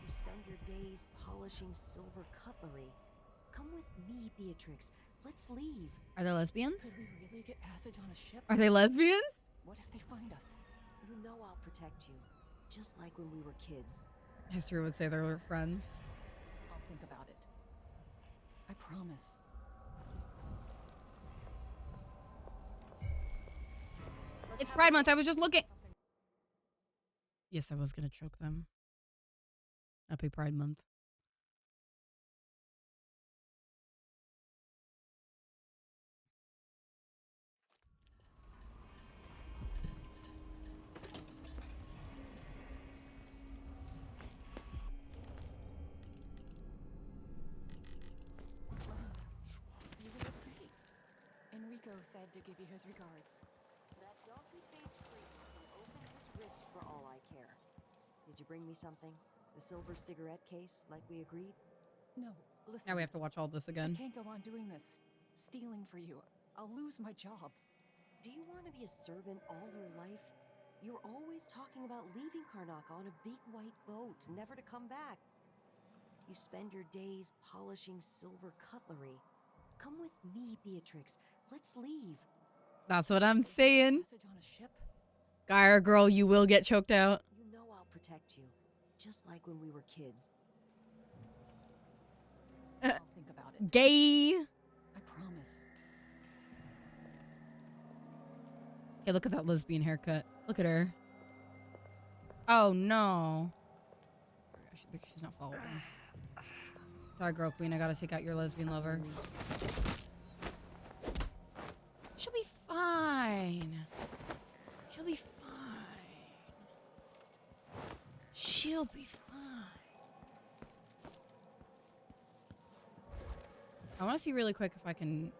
You spend your days polishing silver cutlery. Come with me, Beatrix. Let's leave. Are they lesbians? Could we really get passage on a ship? Are they lesbian? What if they find us? You know I'll protect you, just like when we were kids. History would say they were friends. I'll think about it. I promise. It's Pride Month. I was just looking. Yes, I was going to choke them. Happy Pride Month. You look great. Enrico said to give you his regards. That donkey-faced cretin can open his wrist for all I care. Did you bring me something? The silver cigarette case, like we agreed? No, listen. Now we have to watch all this again. I can't go on doing this. Stealing for you. I'll lose my job. Do you want to be a servant all your life? You're always talking about leaving Karnak on a big white boat, never to come back. You spend your days polishing silver cutlery. Come with me, Beatrix. Let's leave. That's what I'm saying. Passage on a ship? Guy or girl, you will get choked out. You know I'll protect you, just like when we were kids. I'll think about it. Gay. I promise. Hey, look at that lesbian haircut. Look at her. Oh, no. She's not following. Sorry, girl queen. I gotta take out your lesbian lover. She'll be fine. She'll be fine. She'll be fine. I want to see really quick if I can...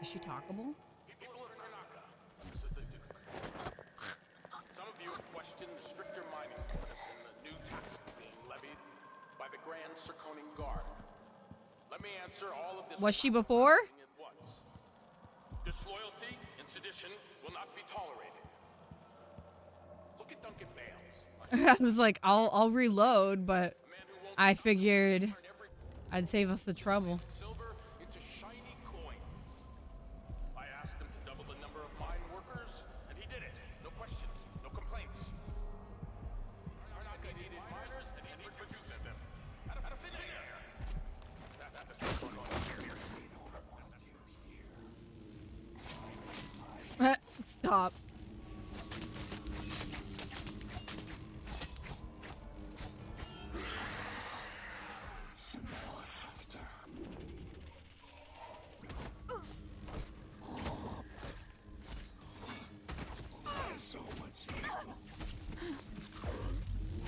Is she talkable? People of Karnaka, this is the Duke. Some of you question the stricter mining quotas and the new taxes being levied by the Grand Circonian Guard. Let me answer all of this. Was she before? At once. Disloyalty and sedition will not be tolerated. Look at Duncan Bales. I was like, I'll reload, but I figured I'd save us the trouble. Silver into shiny coins. I asked him to double the number of mine workers, and he did it. No questions, no complaints. Karnaka needed miners, and he produced them. Out of thin air. That's what's going on here. Stop.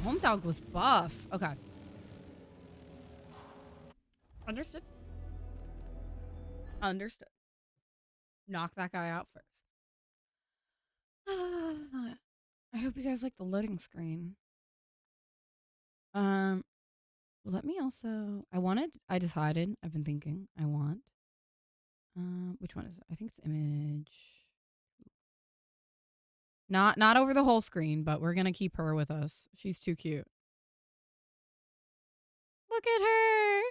Home dog was buff. Okay. Understood. Understood. Knock that guy out first. I hope you guys like the loading screen. Let me also... I decided. I've been thinking. I want... which one is it? I think it's image... Not over the whole screen, but we're gonna keep her with us. She's too cute. Look at her.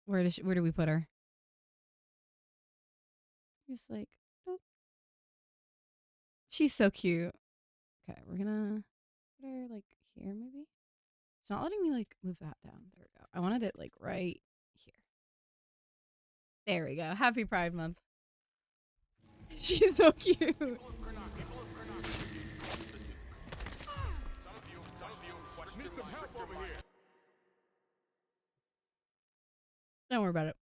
Where do we put her? Just like She's so cute. Okay, we're gonna put her like here maybe. It's not letting me like move that down. There we go. I wanted it like right here. There we go. Happy Pride Month. She's so cute. Need some help over here. Don't worry about it.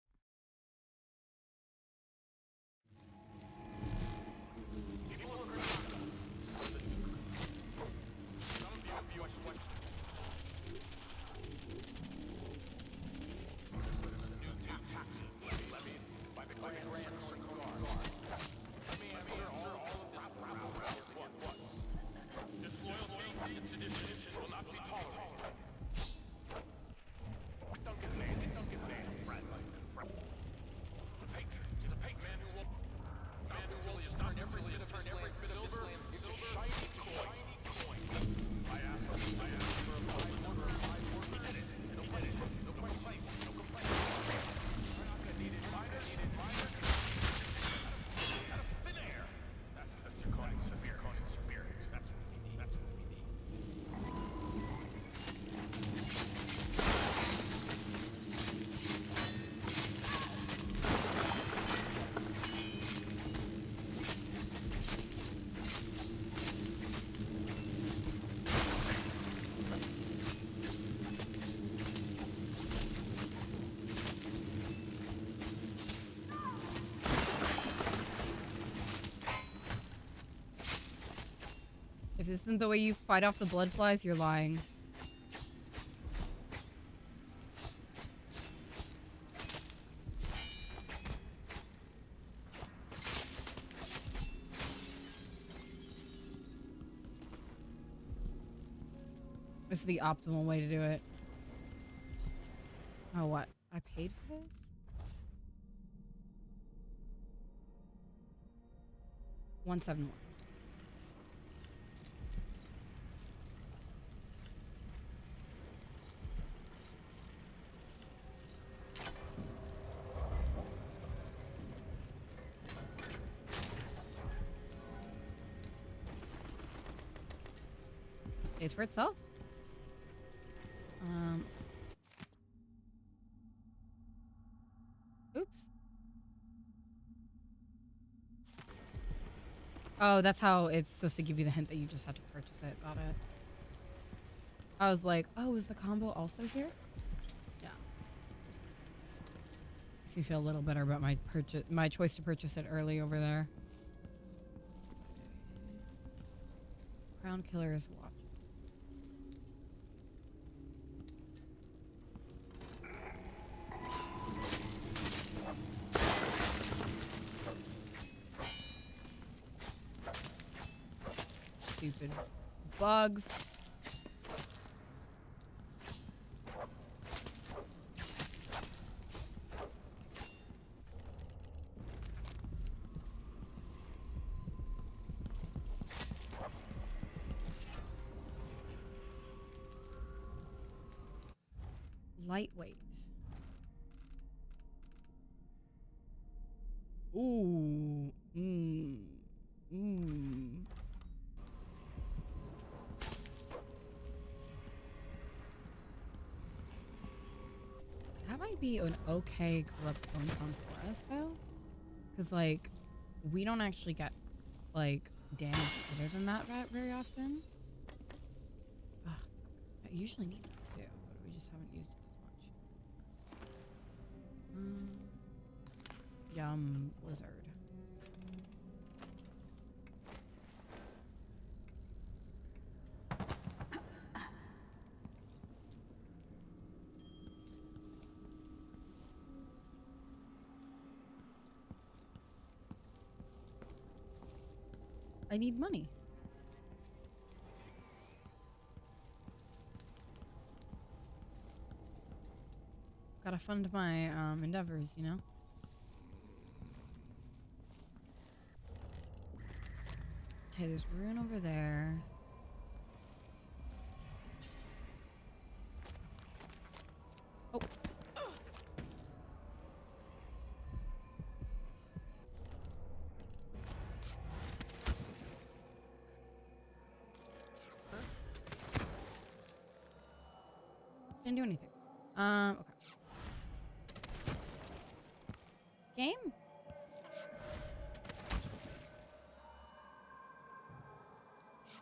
If this isn't the way you fight off the blood flies, you're lying. This is the optimal way to do it. Oh, what? I paid for this? $171. Pays for itself. Oops. Oh, that's how it's supposed to give you the hint that you just had to purchase it. Got it. I was like, oh, is the combo also here? Yeah. Makes me feel a little better about my choice to purchase it early over there. Crown Killer is watching. Stupid bugs. Lightweight. Ooh. That might be an okay corrupt bone pump for us though. Cause like we don't actually get like damage other than that very often. Ugh, I usually need that too, but we just haven't used it as much. Yum, Blizzard. I need money. Gotta fund my endeavors, you know? Okay, there's ruin over there. Oh. Didn't do anything. Okay. Game?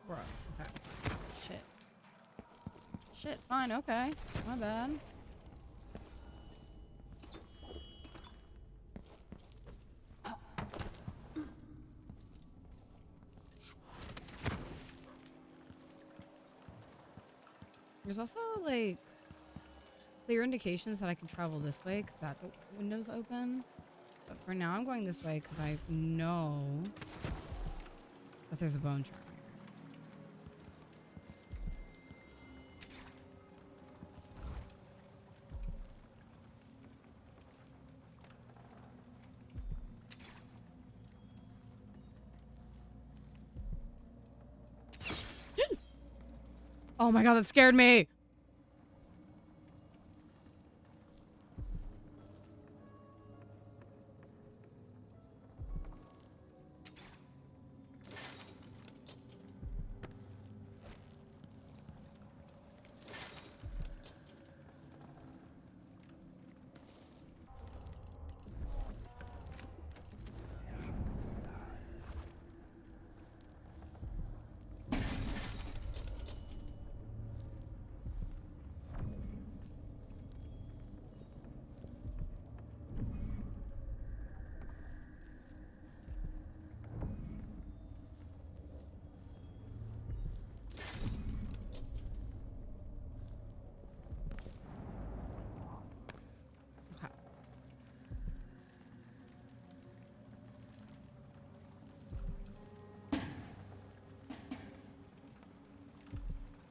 Bro, okay. Shit. Shit, fine, okay. My bad. There's also, like, clear indications that I can travel this way because that window's open. But for now, I'm going this way because I know that there's a bone charm here. Oh my god, that scared me!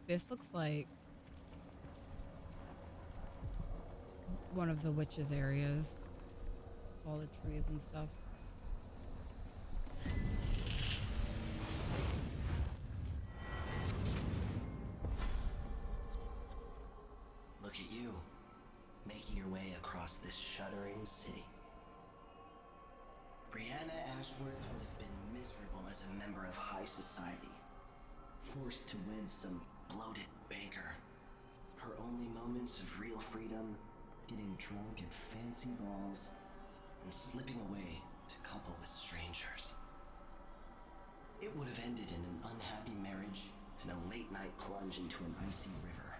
This looks like one of the witches' areas. All the trees and stuff. Look at you, making your way across this shuddering city. Brianna Ashworth would have been miserable as a member of high society, forced to wed some bloated banker. Her only moments of real freedom, getting drunk at fancy balls, and slipping away to couple with strangers. It would have ended in an unhappy marriage and a late-night plunge into an icy river.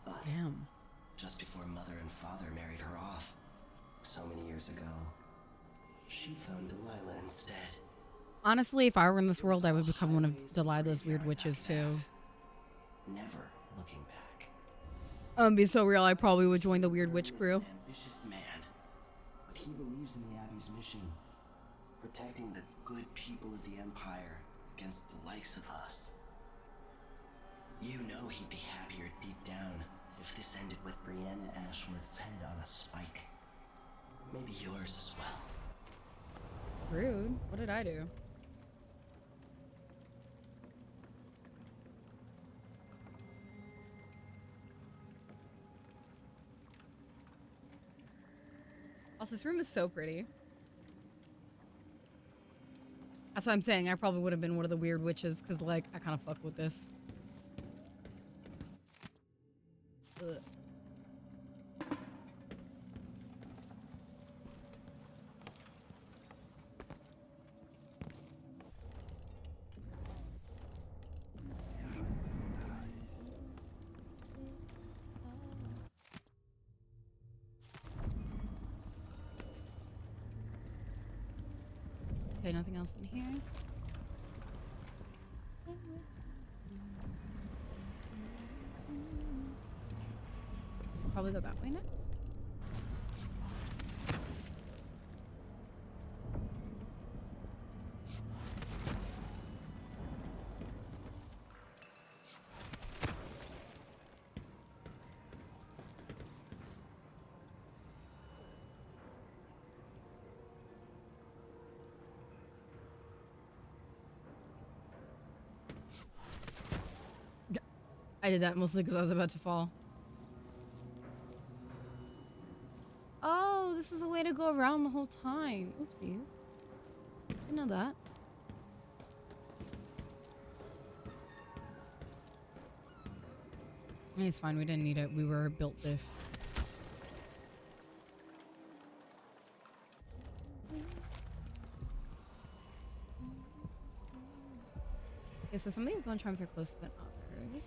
But damn. Just before Mother and Father married her off, so many years ago, she found Delilah instead. Honestly, if I were in this world, I would become one of Delilah's weird witches too. Never looking back. Be so real, I probably would join the weird witch crew. An ambitious man, but he believes in the Abbey's mission, protecting the good people of the Empire against the likes of us. You know he'd be happier deep down if this ended with Brianna Ashworth's head on a spike. Maybe yours as well. Rude. What did I do? Also, this room is so pretty. That's what I'm saying. I probably would have been one of the weird witches because, like, I kind of fuck with this. Ugh. Okay, nothing else in here. Probably go that way next. I did that mostly because I was about to fall. Oh, this is a way to go around the whole time. Oopsies. Didn't know that. It's fine. We didn't need it. We were built diff. Okay, so some of these bone chimes are closer than others.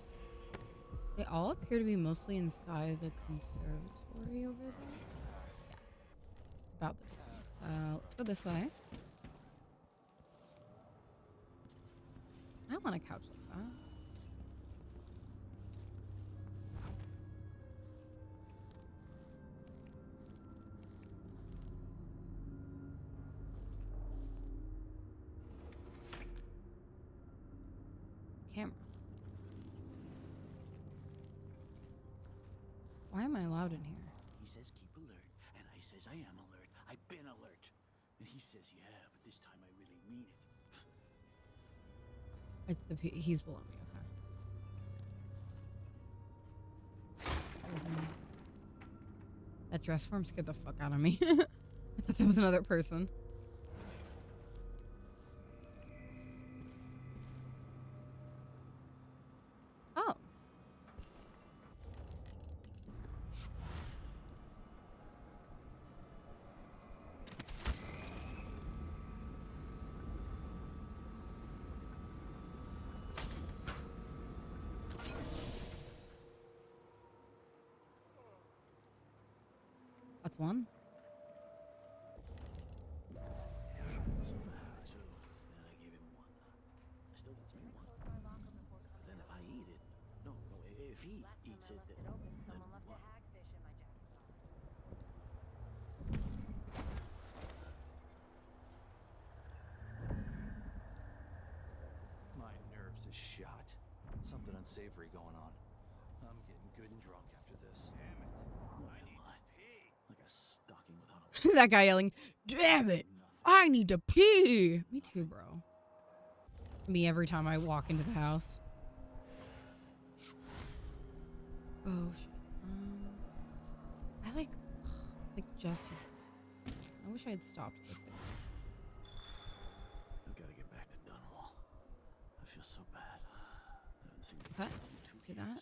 They all appear to be mostly inside the conservatory over there. Yeah, it's about the distance. Let's go this way. I want a couch like that. Camera. Why am I allowed in here? He says keep alert, and I says I am alert. I've been alert. And he says, yeah, but this time I really mean it. It's the he's below me. Okay. That dress form scared the fuck out of me. I thought that was another person. Oh. That's one. So then I gave him one. I still wants me one. But then if I eat it, no, if he eats it, then what? My nerves is shot. Something unsavory going on. I'm getting good and drunk after this. Damn it. What am I? Like a stocking without a That guy yelling, "Damn it! I need to pee!" Me too, bro. Me every time I walk into the house. Oh shit. I like just. I wish I had stopped this thing. I've got to get back to Dunwall. I feel so bad. I haven't seen Cut. kids in 2 See years. that?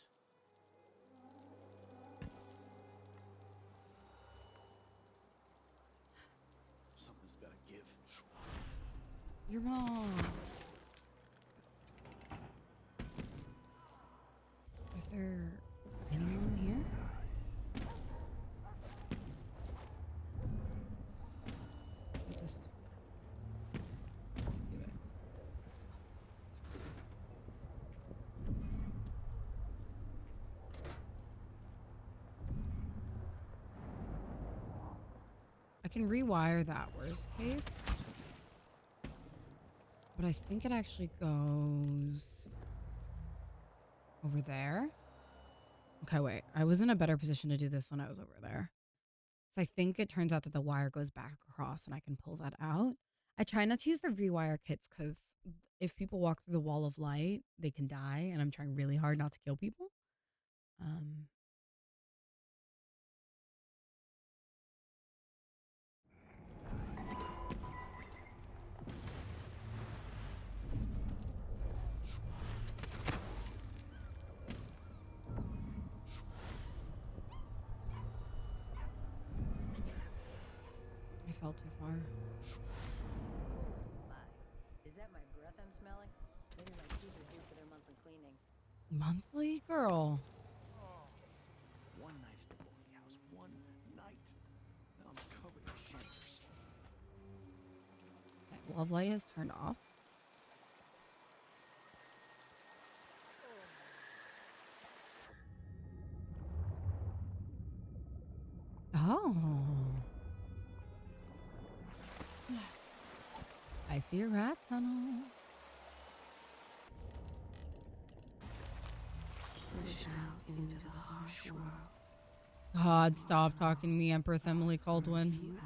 Something's got to give. You're wrong. Is there anyone here? Just do it. I can rewire that worst case. But I think it actually goes over there. Okay, wait. I was in a better position to do this when I was over there. So I think it turns out that the wire goes back across and I can pull that out. I try not to use the rewire kits because if people walk through the wall of light, they can die. And I'm trying really hard not to kill people. I fell too far. Is that my breath I'm smelling? Maybe my teeth are due for their monthly cleaning. Monthly? Girl. One night at the boarding house. One night. Now I'm covered in shivers. That love light has turned off. Oh. I see a rat tunnel. Push out into the harsh world. God, stop talking to me, Empress Emily Caldwin.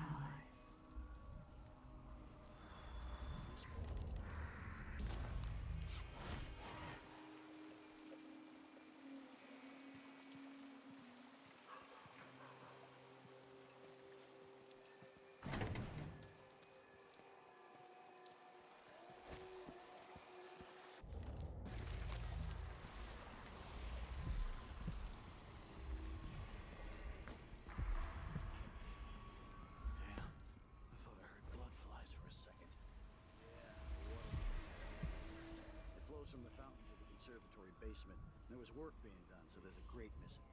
basement. There was work being done, so there's a grate missing.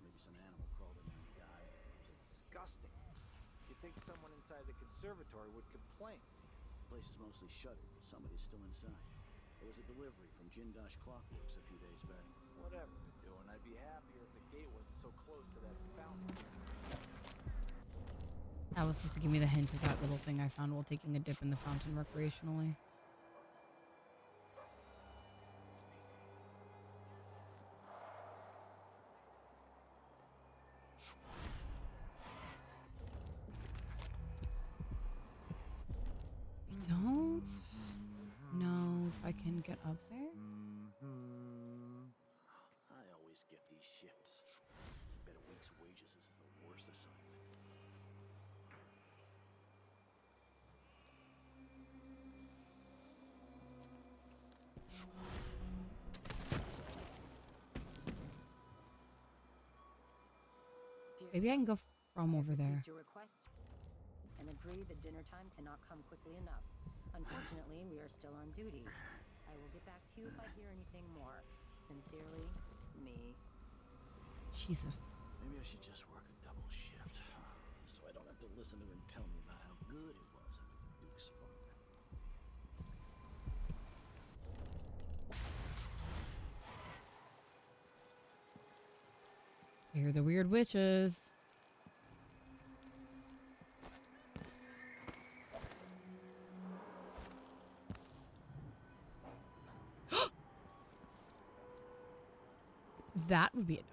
Maybe some animal crawled in there and died. Disgusting. You'd think someone inside the conservatory would complain. The place is mostly shuttered, but somebody's still inside. There was a delivery from Jindosh Clockworks a few days back. Whatever they're doing, I'd be happier if the gate wasn't so close to that fountain. That was supposed to give me the hint of that little thing I found while taking a dip in the fountain recreationally. I don't know if I can get up there. I always get these shifts. Bet a week's wages is the worst assignment. Maybe I can go from over there. Received your request and agree that dinner time cannot come quickly enough. Unfortunately, we are still on duty. I will get back to you if I hear anything more. Sincerely, me. Jesus. Maybe I should just work a double shift, so I don't have to listen to him tell me about how good it was at the Duke's farm. I hear the weird witches. That would be a doll.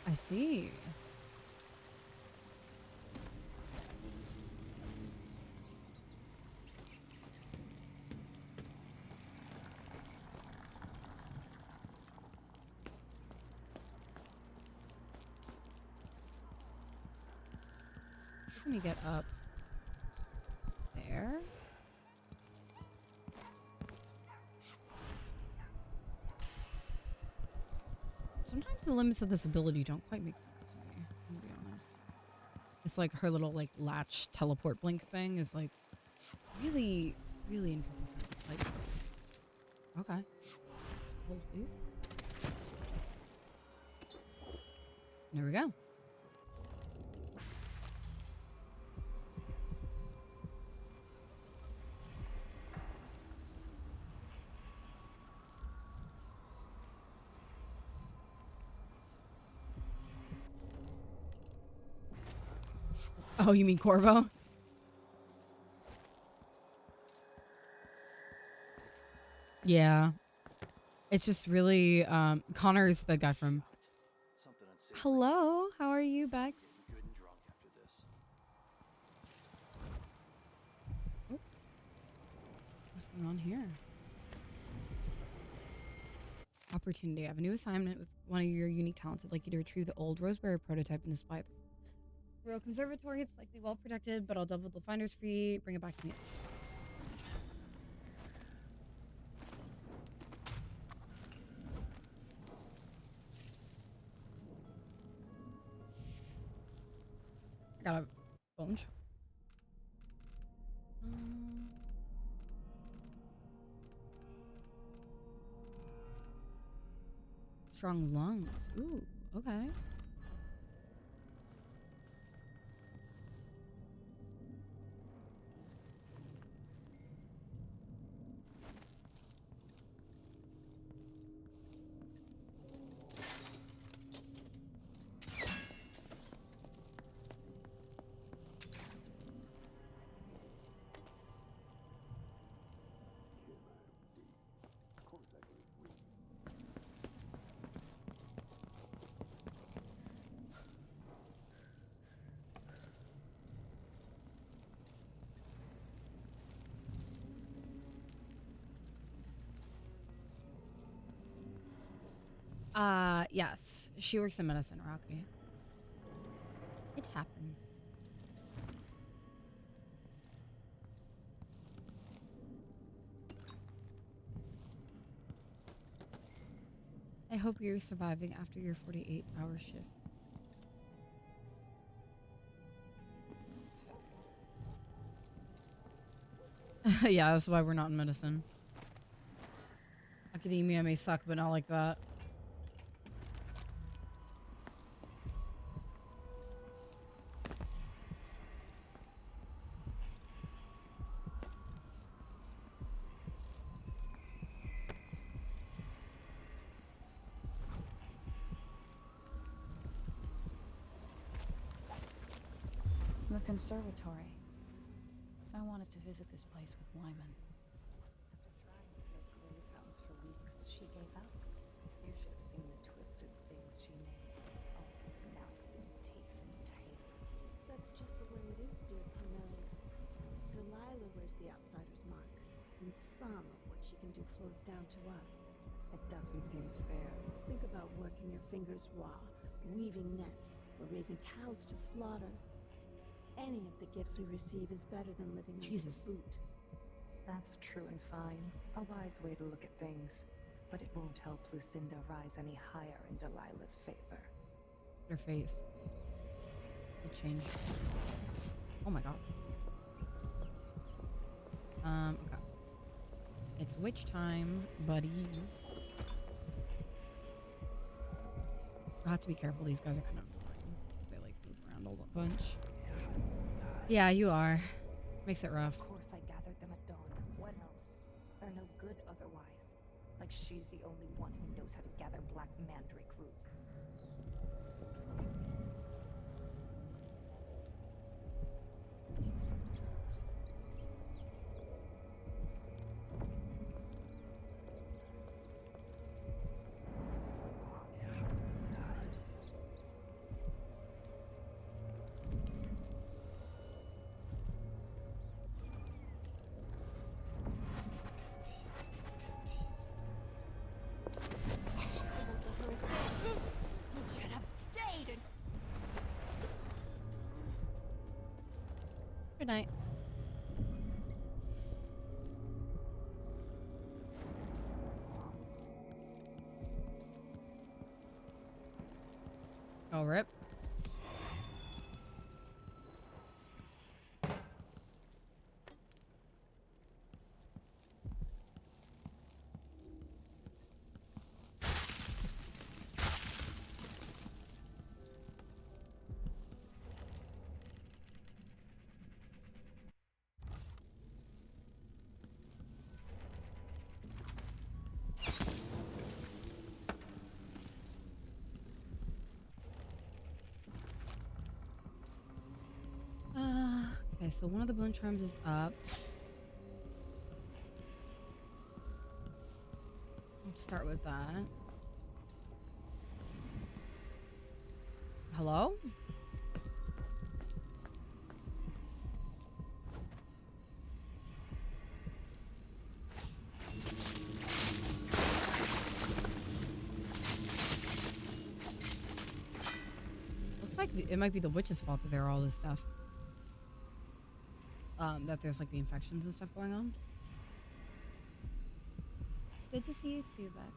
I see. Let me get up there. Sometimes the limits of this ability don't quite make sense to me, I'm gonna be honest. It's like her little like latch teleport blink thing is like really, really inconsistent. Like, okay. Hold please. There we go. Oh, you mean Corvo? Yeah. It's just really, Connor is the guy from... Hello, how are you, Bex? Good and drunk after this. Oh. What's going on here? Opportunity. I have a new assignment with one of your unique talents. I'd like you to retrieve the old Roseberry prototype and display it. Royal Conservatory, it's likely well protected, but I'll double the finder's fee. Bring it back to me. I got a bone shot. Strong lungs. Ooh, okay. Yes. She works in medicine, Rocky. It happens. I hope you're surviving after your 48-hour shift. Yeah, that's why we're not in medicine. Academia may suck, but not like that. The conservatory. I wanted to visit this place with Wyman. After trying to make grave rounds for weeks, she gave up. You should have seen the twisted things she made. All snouts and teeth and tails. That's just the way it is, dear Carmela. Delilah wears the outsider's mark, and some of what she can do flows down to us. It doesn't seem fair. Think about working your fingers raw, weaving nets, or raising cows to slaughter. Any of the gifts we receive is better than living under the boot. That's true and fine. A wise way to look at things. But it won't help Lucinda rise any higher in Delilah's favor. Her face. It changed. Oh my god. Okay. It's witch time, buddies. I have to be careful. These guys are kind of annoying. They like move around a bunch. Yeah, you are. Makes it rough. Of course I gathered them at dawn. What else? They're no good otherwise. Like she's the only one who knows how to gather black mandrake root. Good night. Oh, rip. Okay, so one of the bone charms is up. Let's start with that. Hello? Looks like it might be the witch's fault that there are all this stuff. That there's like the infections and stuff going on. Good to see you too, Bex.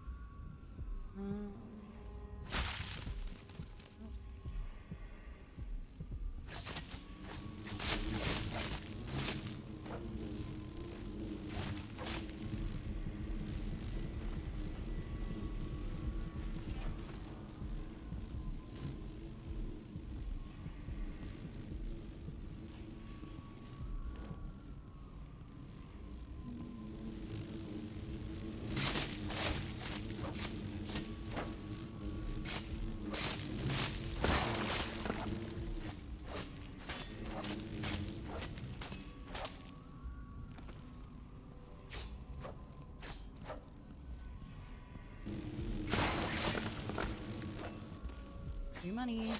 Free money. Okay.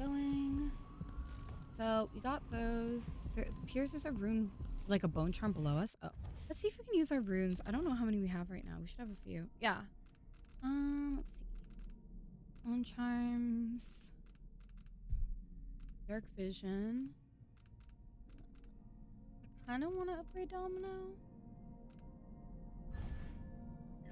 going. So we got those. There appears there's a rune, like a bone charm below us. Oh, let's see if we can use our runes. I don't know how many we have right now. We should have a few. Yeah. Let's see. Bone charms. Dark vision. I kind of want to upgrade Domino. No.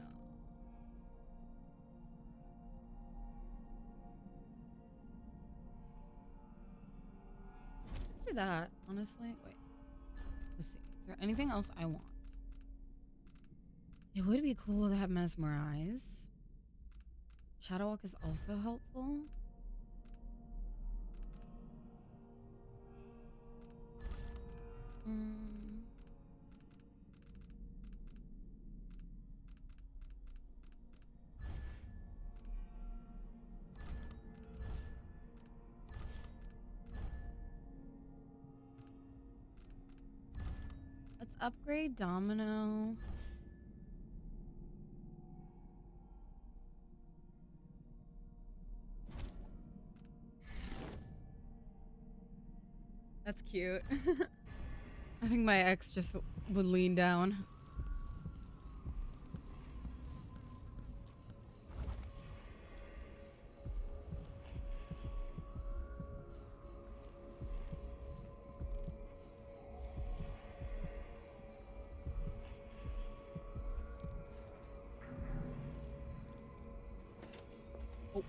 Let's do that, honestly. Wait. Let's see. Is there anything else I want? It would be cool to have Mesmerize. Shadow Walk is also helpful. Let's upgrade Domino. That's cute. I think my ex just would lean down. Oh.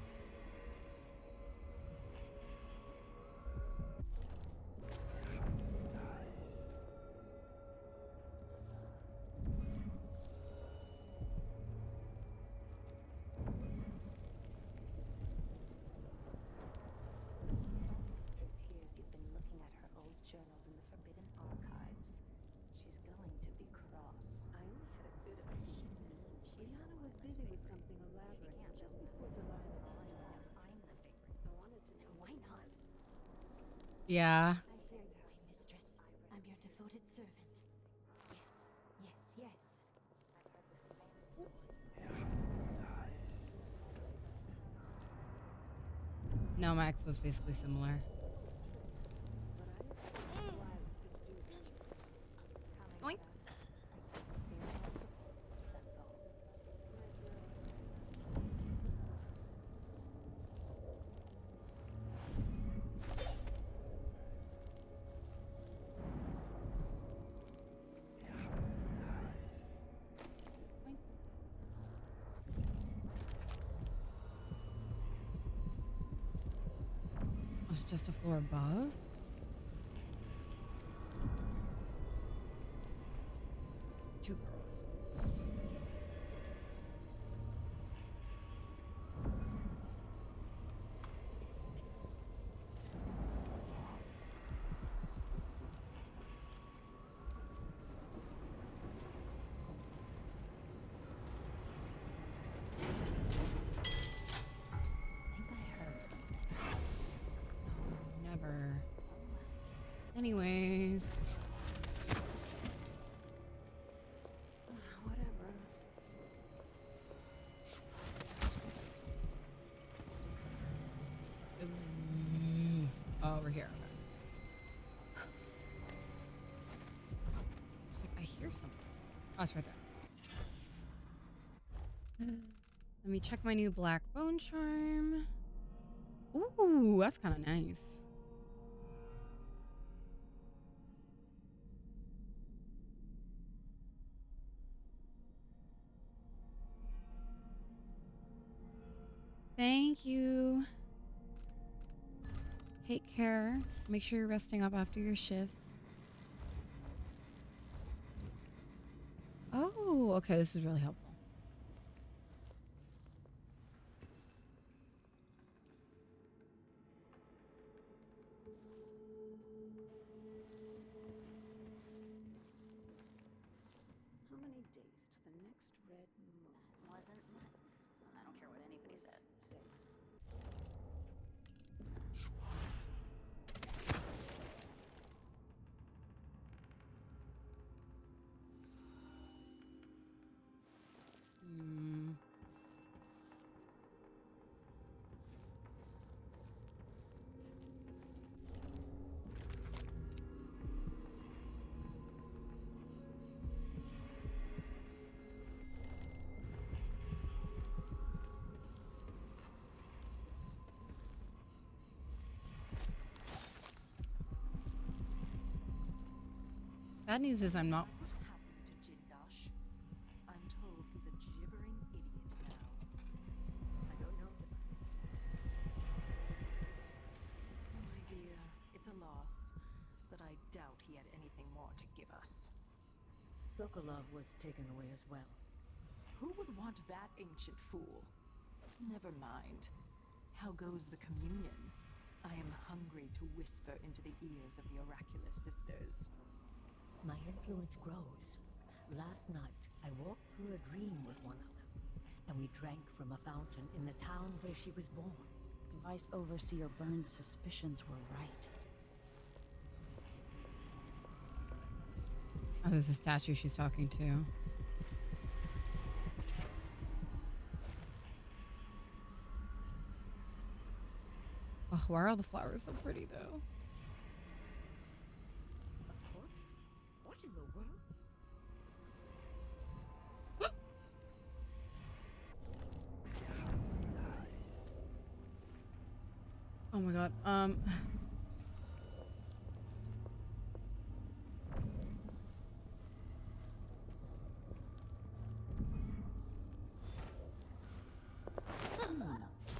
Mistress hears you've been looking at her old journals in the Forbidden Archives. She's going to be cross. I only had a bit of a peek. Brianna was busy with something elaborate just before Delilah. Everyone knows I'm the favorite. I wanted to know why not. Yeah. My mistress, I'm your devoted servant. Yes, yes, yes. No, my ex was basically similar. Oink. Sincerely merciful. That's all. Oh, it's just a floor above? Two girls. I think I heard something. No, never. Anyways. Whatever. Oh, we're here. Okay. It's like I hear something. Oh, it's right there. Let me check my new black bone charm. Ooh, that's kind of nice. Thank you. Take care. Make sure you're resting up after your shifts. Oh, okay. This is really helpful. How many days to the next red moon? Wasn't none. I don't care what anybody said. 6. Bad news is I'm not. What happened to Jindosh? I'm told he's a gibbering idiot now. I don't know. My dear, it's a loss, but I doubt he had anything more to give us. Sokolov was taken away as well. Who would want that ancient fool? Never mind. How goes the communion? I am hungry to whisper into the ears of the oracular sisters. My influence grows. Last night, I walked through a dream with one of them, and we drank from a fountain in the town where she was born. Vice Overseer Burns' suspicions were right. Oh, there's a statue she's talking to. Oh, why are all the flowers so pretty, though? A corpse? What in the world? Oh my god.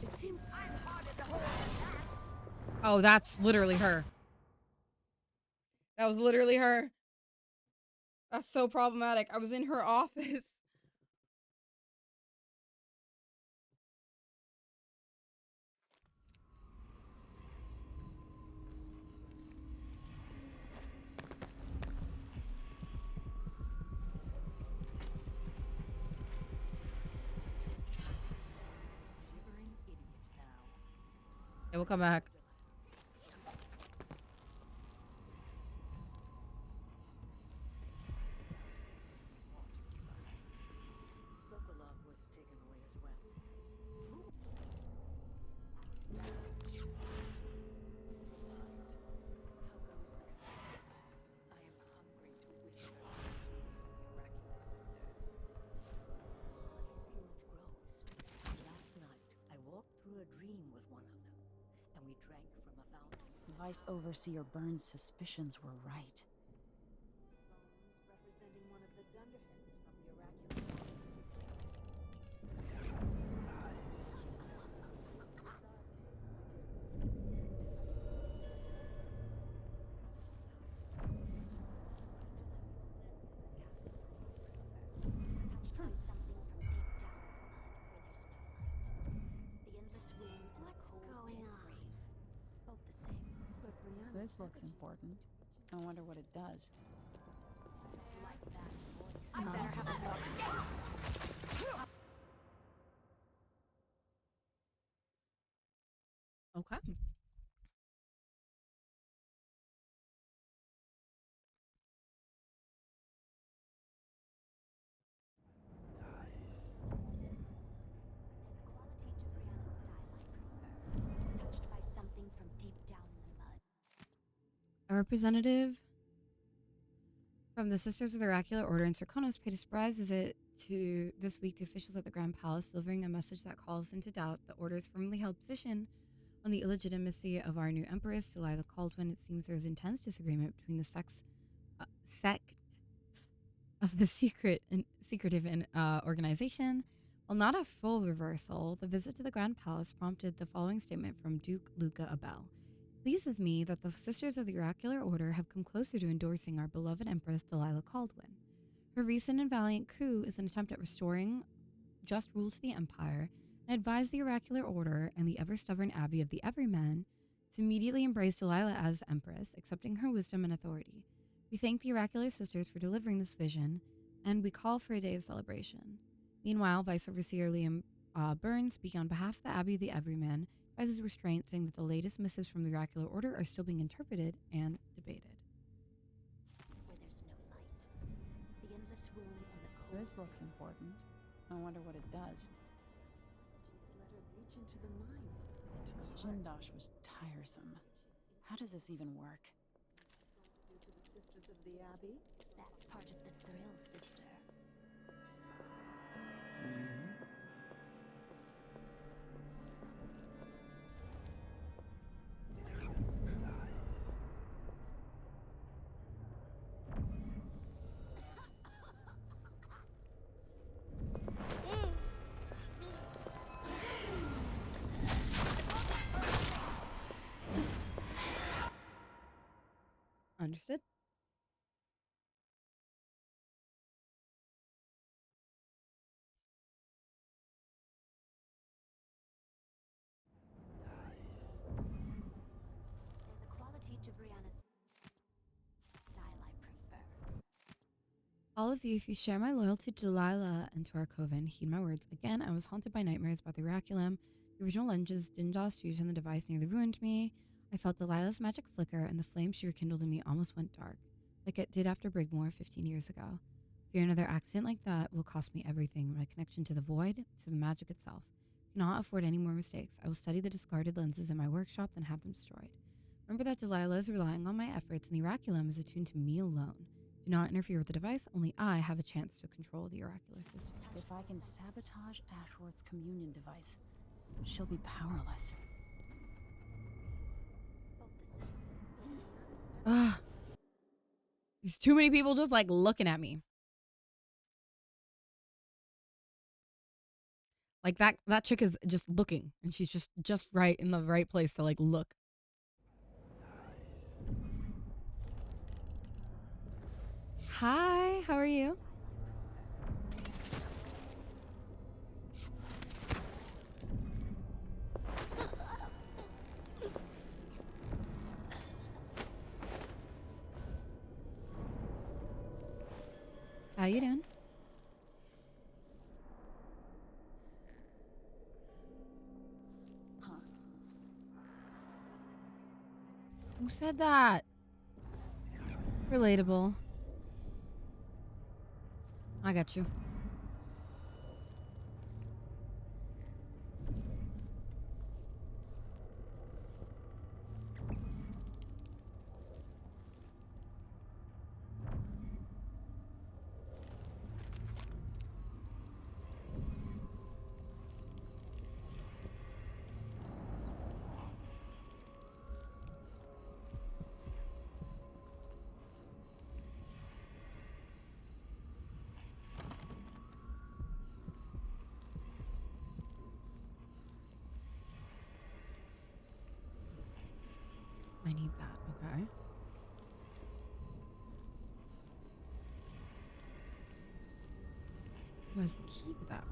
It seemed I'm hard at the hold his hand. Oh, that's literally her. That was literally her. That's so problematic. I was in her office. Gibbering idiot now. Yeah, we'll come back. Sokolov was taken away as well. How goes the communion? I am hungry to whisper into the ears of the oracular sisters. My influence grows. Last night, I walked through a dream with one of them, and we drank from a fountain. Vice Overseer Burns' suspicions were right. Bones representing one of the Dunderheads from the oracular. This looks important. I wonder what it does. I better have a look. Okay. Touched by something from deep down in the mud. A representative from the Sisters of the Oracular Order in Serkonos paid a surprise visit this week to officials at the Grand Palace, delivering a message that calls into doubt the Order's firmly held position on the illegitimacy of our new Empress, Delilah Caldwin. It seems there is intense disagreement between the sects of the secretive organization. While not a full reversal, the visit to the Grand Palace prompted the following statement from Duke Luca Abel. It pleases me that the Sisters of the Oracular Order have come closer to endorsing our beloved Empress Delilah Caldwin. Her recent and valiant coup is an attempt at restoring just rule to the Empire, and I advise the Oracular Order and the ever-stubborn Abbey of the Everyman to immediately embrace Delilah as Empress, accepting her wisdom and authority. We thank the Oracular Sisters for delivering this vision, and we call for a day of celebration. Meanwhile, Vice Overseer Liam Burns, speaking on behalf of the Abbey of the Everyman, advises restraint, saying that the latest missives from the Oracular Order are still being interpreted and debated. Where there's no light. The endless womb and the cold. This looks important. I wonder what it does. Energies let her reach into the mind, into the heart. Jindosh was tiresome. How does this even work? Due to the Sisters of the Abbey. That's part of the thrill, sister. Understood? There's a quality to Brianna's style I prefer. All of you, if you share my loyalty to Delilah and to our coven, heed my words. Again, I was haunted by nightmares about the Oraculum. The original lenses Dinjas used in the device nearly ruined me. I felt Delilah's magic flicker, and the flame she rekindled in me almost went dark, like it did after Brigmore 15 years ago. Fear another accident like that will cost me everything, my connection to the void, to the magic itself. Cannot afford any more mistakes. I will study the discarded lenses in my workshop and have them destroyed. Remember that Delilah is relying on my efforts, and the Oraculum is attuned to me alone. Do not interfere with the device. Only I have a chance to control the oracular system. If I can sabotage Ashworth's communion device, she'll be powerless. Ugh. There's too many people just like looking at me. Like that chick is just looking, and she's just right in the right place to like look. Hi, how are you? How you doing? Huh? Who said that? Relatable. I got you. I need that, okay. Who has the key to that?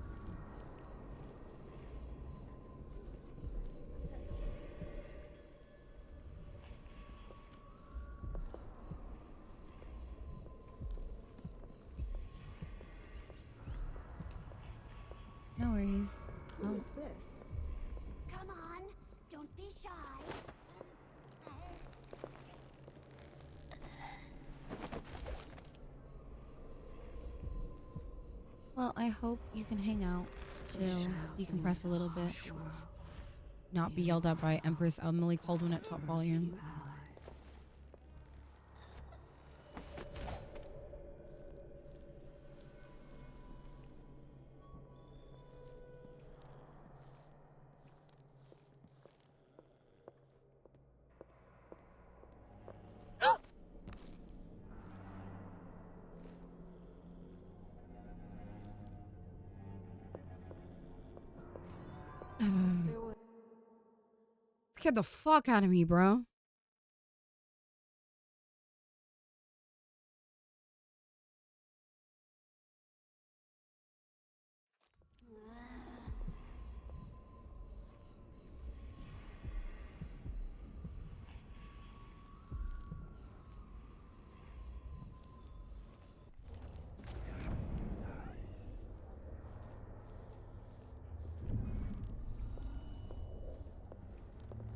No worries. Who is this? Come on, don't be shy. Well, I hope you can hang out, chill, decompress a little bit, not be yelled at by Empress Emily Caldwin at top volume. Scared the fuck out of me, bro.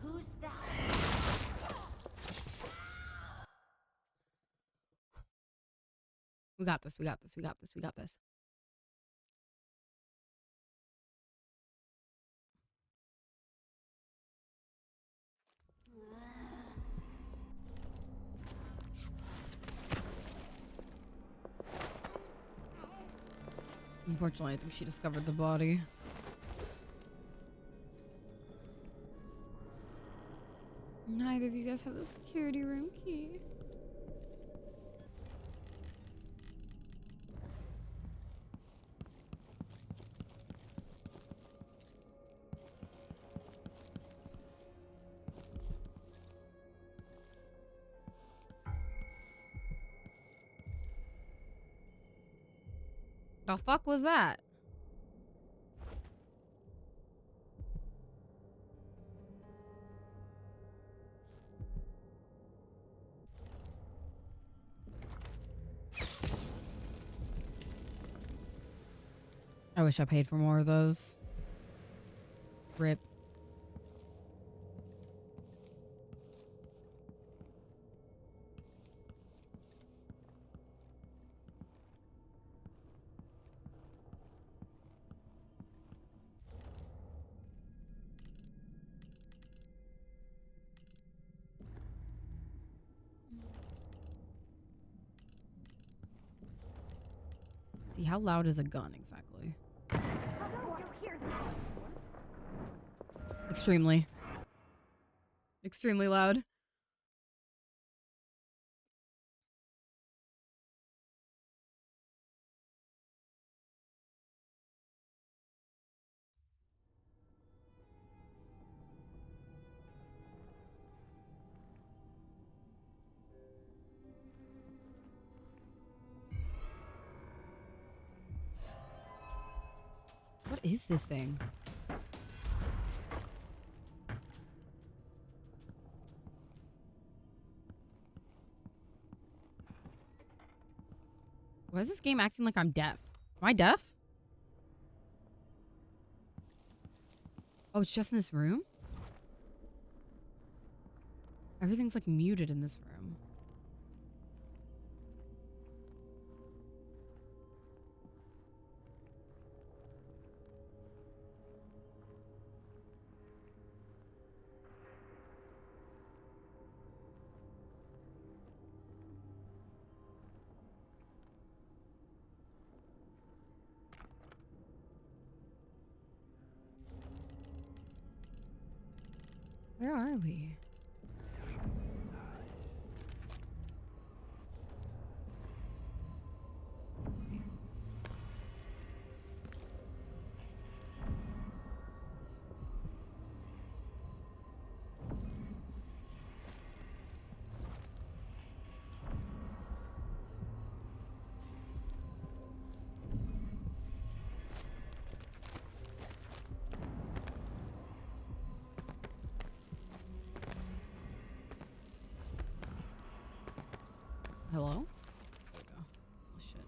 Who's that? We got this, we got this, we got this, we got this. Unfortunately, I think she discovered the body. Neither of you guys have the security room key. The fuck was that? I wish I paid for more of those. Rip. See, how loud is a gun exactly? Extremely. Extremely loud. What is this thing? Why is this game acting like I'm deaf? Am I deaf? Oh, it's just in this room? Everything's like muted in this room. Where are we? Hello? There we go. Oh, shit.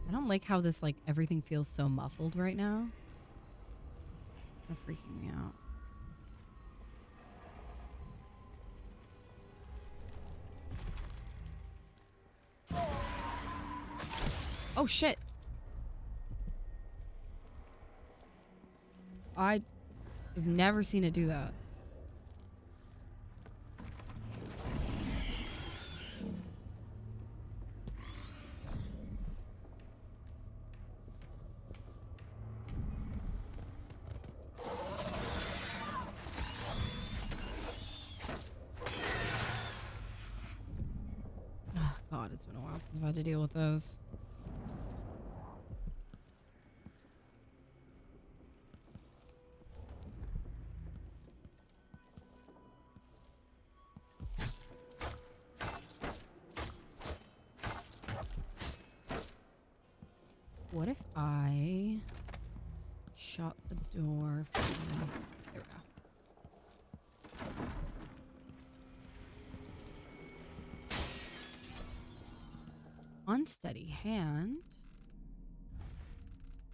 I don't like how this, like, everything feels so muffled right now. It's freaking me out. Oh, shit. I've never seen it do that. Oh, God, it's been a while since I've had to deal with those. What if I shut the door? There we go. Unsteady hand.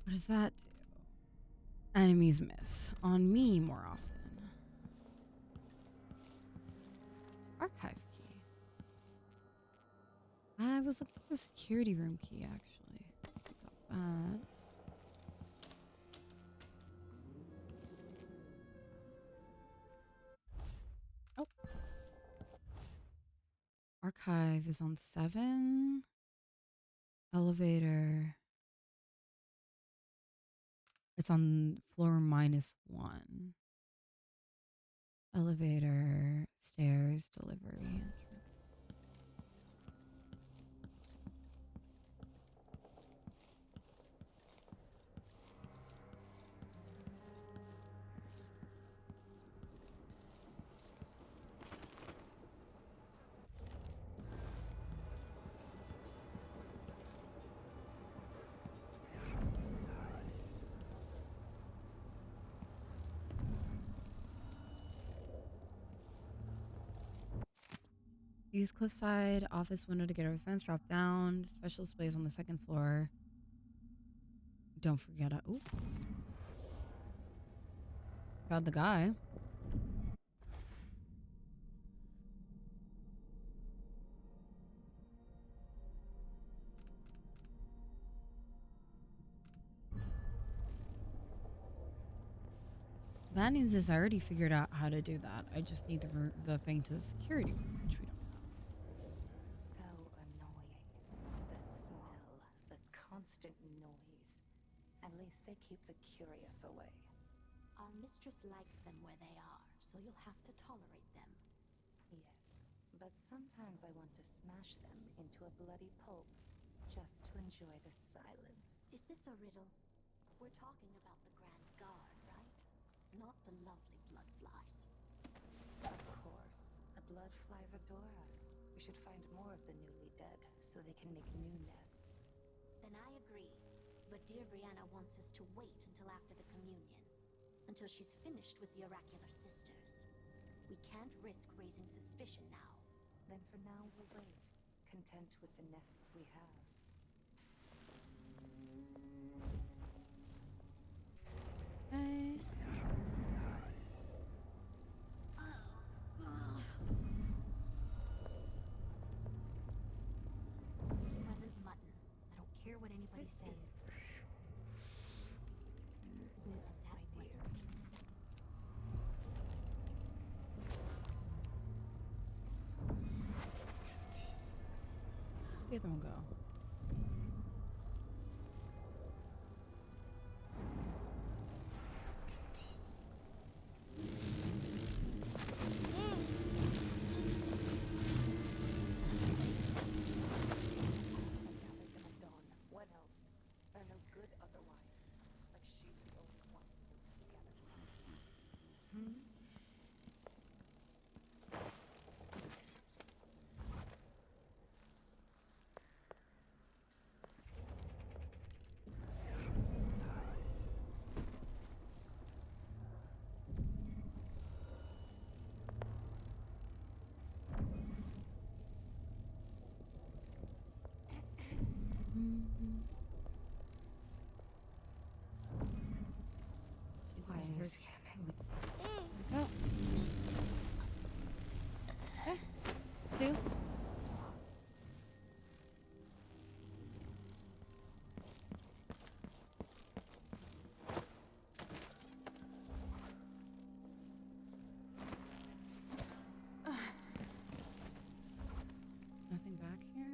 What does that do? Enemies miss. On me more often. Archive key. I was looking for the security room key, actually. Got that. Oh. Archive is on 7. Elevator. It's on floor -1. Elevator, stairs, delivery, entrance. Use cliffside office window to get over the fence. Drop down. Special displays on the second floor. Don't forget. Ooh. Found the guy. That means is I already figured out how to do that. I just need the thing to the security room, which we don't have. So annoying. The smell, the constant noise. At least they keep the curious away. Our mistress likes them where they are, so you'll have to tolerate them. Yes, but sometimes I want to smash them into a bloody pulp, just to enjoy the silence. Is this a riddle? We're talking about the Grand Guard, right? Not the lovely blood flies. Of course. The blood flies adore us. We should find more of the newly dead, so they can make new nests. Then I agree. But dear Brianna wants us to wait until after the communion. Until she's finished with the oracular sisters. We can't risk raising suspicion now. Then for now we'll wait, content with the nests we have. Present mutton. I don't care what anybody says. That wasn't it. Where'd the other one go? What else? They're no good otherwise. Like she's the only one who gathered them. Nice. Oh. Okay. 2. Nothing back here?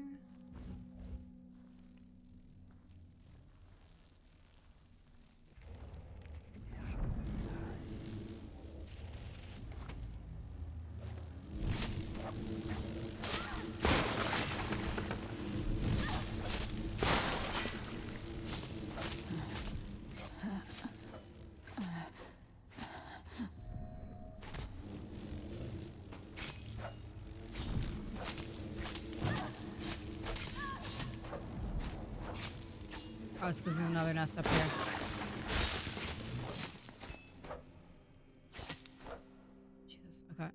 Oh, it's because there's another nest up here. Jesus. Okay.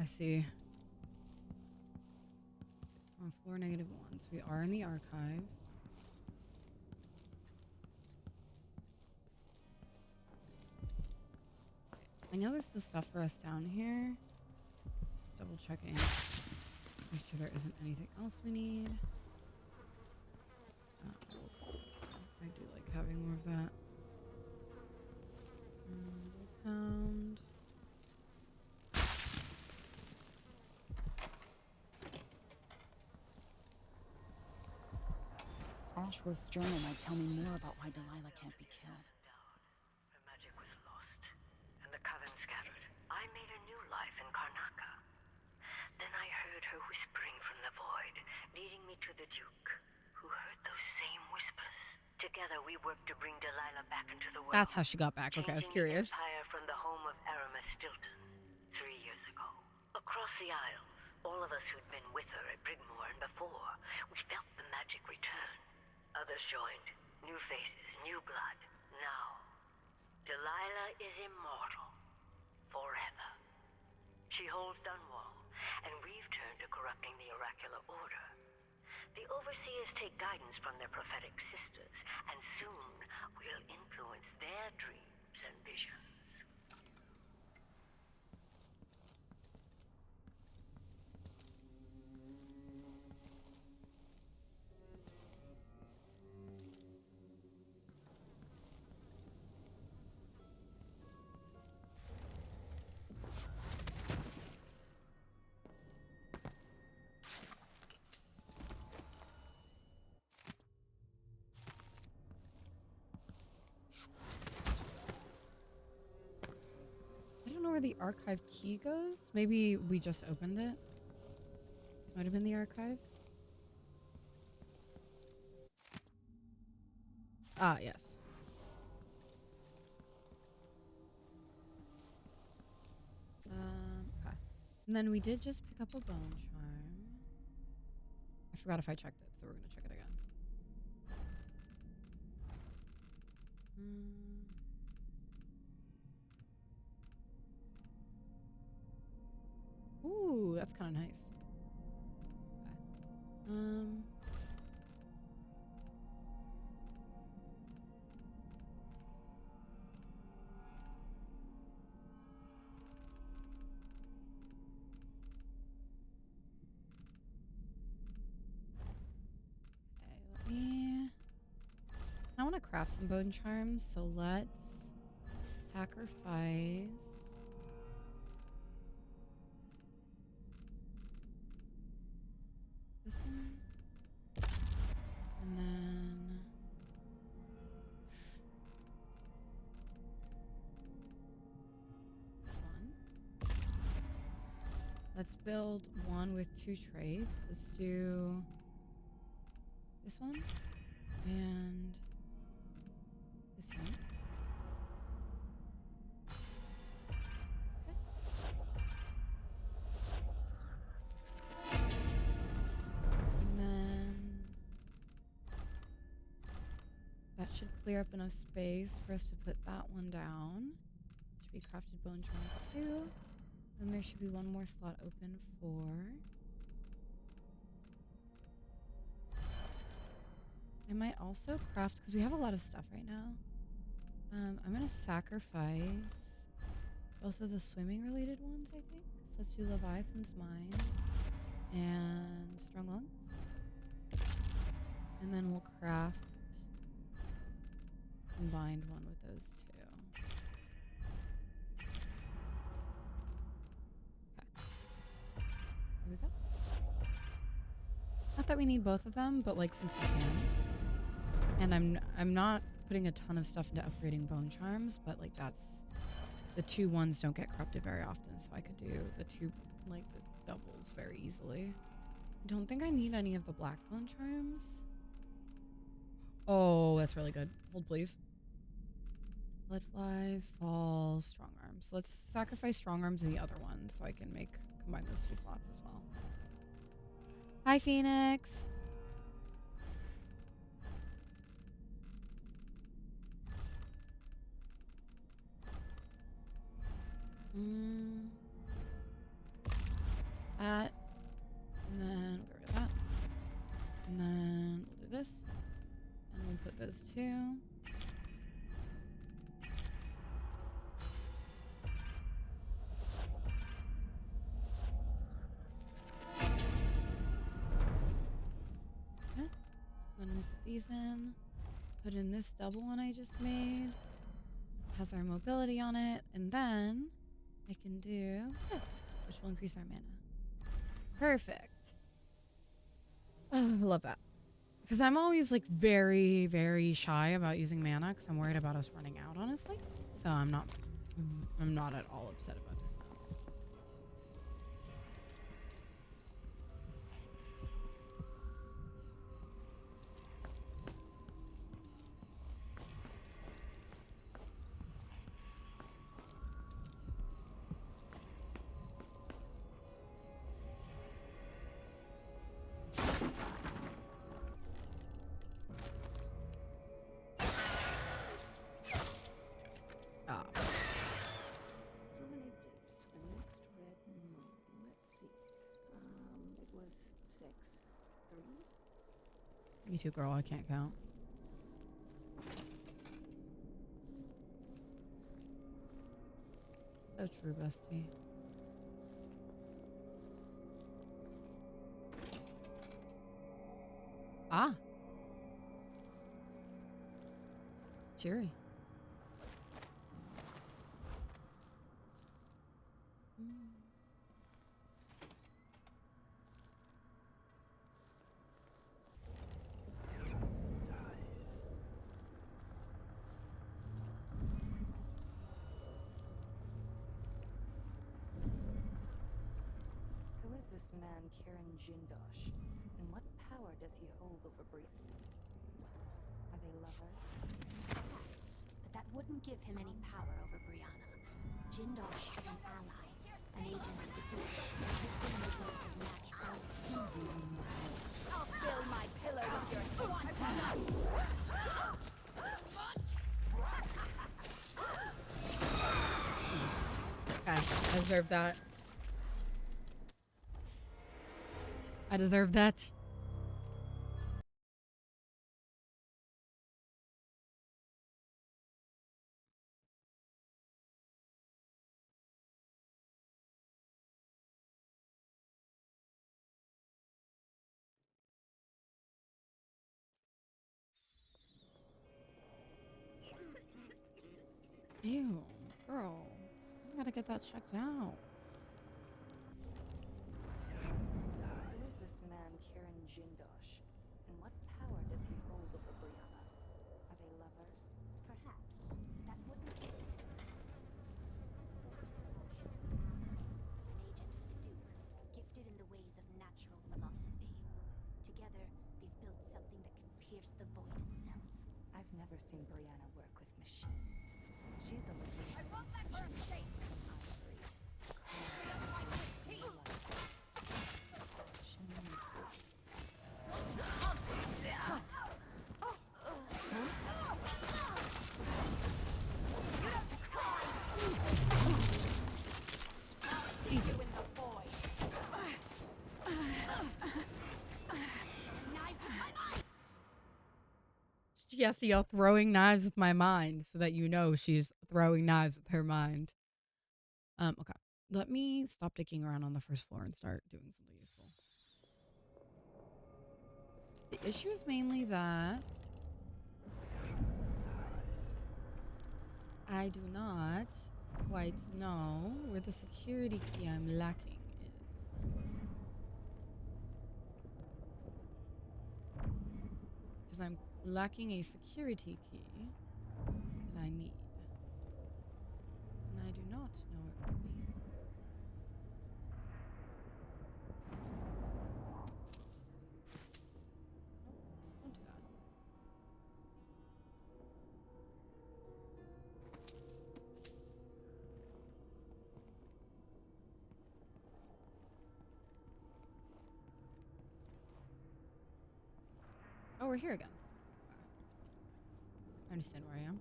I see. On floor -1. So we are in the archive. I know there's just stuff for us down here. Just double checking. Make sure there isn't anything else we need. I do like having more of that. Pound. Ashworth's journal might tell me more about why Delilah can't be killed. The magic was lost, and the coven scattered. I made a new life in Karnaca. Then I heard her whispering from the void, leading me to the Duke, who heard those same whispers. Together we worked to bring Delilah back into the world. That's how she got back. Okay, I was curious. The empire from the home of Aramis Stilton 3 years ago. Across the Isles, all of us who'd been with her at Brigmore and before, we felt the magic return. Others joined. New faces, new blood. Now, Delilah is immortal. forever. She holds Dunwall, and we've turned to corrupting the oracular order. The overseers take guidance from their prophetic sisters, and soon we'll influence their dreams and visions. I don't know where the archive key goes. Maybe we just opened it. This might have been the archive. Ah, yes. Okay. And then we did just pick up a bone charm. I forgot if I checked it, so we're gonna check it again. Ooh, that's kind of nice. Okay. I want to craft some bone charms, so let's sacrifice this one, and then this one. Let's build one with 2 traits. Let's do this one and this one. And then that should clear up enough space for us to put that one down. Should be crafted bone charm 2. Then there should be one more slot open for... I might also craft, because we have a lot of stuff right now. I'm going to sacrifice both of the swimming related ones, I think. So let's do Leviathan's Mind and Strong Lungs. And then we'll craft combined one with those 2. Okay. Here we go. Not that we need both of them, but like since we can. And I'm not putting a ton of stuff into upgrading bone charms, but like that's the 2 ones don't get corrupted very often, so I could do the 2 like the doubles very easily. I don't think I need any of the black bone charms. Oh, that's really good. Hold please. Blood flies, falls, strong arms. Let's sacrifice strong arms in the other one so I can combine those 2 slots as well. Hi, Phoenix. That. And then we'll get rid of that. And then we'll do this. And we'll put those 2. Okay. Then we'll put these in. Put in this double one I just made. Has our mobility on it. And then I can do this, which will increase our mana. Perfect. Oh, I love that. Because I'm always like very, very shy about using mana because I'm worried about us running out, honestly. So I'm not at all upset about it. You too, girl. I can't count. So true, bestie. Ah. Cheery. Who is this man, Kieran Jindosh? And what power does he hold over Brianna? Are they lovers? Perhaps, but that wouldn't give him any power over Brianna. Jindosh is an ally, an agent of the Duke, gifted in the ways of natural. I'll fill my pillow with your quantum. Okay, I deserve that. I deserve that. Ew, girl. You gotta get that checked out. Who is this man, Kieran Jindosh? And what power does he hold over Brianna? Are they lovers? Perhaps, that wouldn't give him. An agent of the Duke, gifted in the ways of natural philosophy. Together, they've built something that can pierce the void itself. I've never seen Brianna work with machines. She's always been I won't let her escape! She has to yell throwing knives with my mind so that you know she's throwing knives with her mind. Okay. Let me stop dicking around on the first floor and start doing something useful. The issue is mainly that I do not quite know where the security key I'm lacking is. Because I'm lacking a security key that I need. And I do not know it would be. Nope, don't do that. Oh, we're here again. I understand where I am.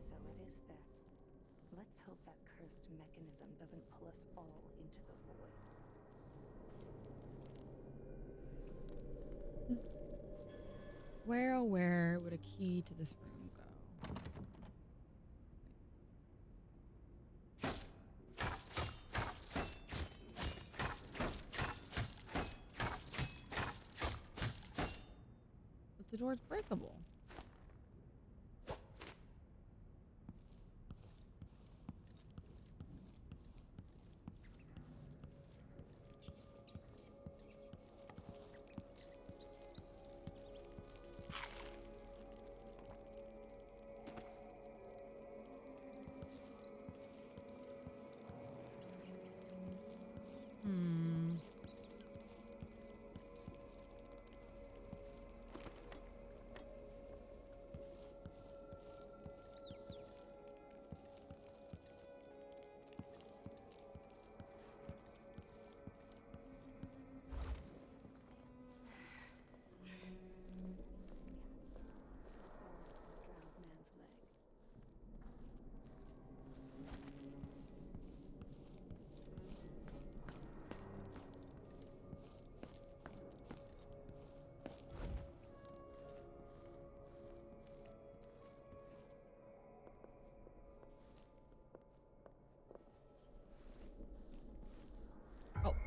So it is then. Let's hope that cursed mechanism doesn't pull us all into the void. Where, oh where would a key to this room go? But the door's breakable.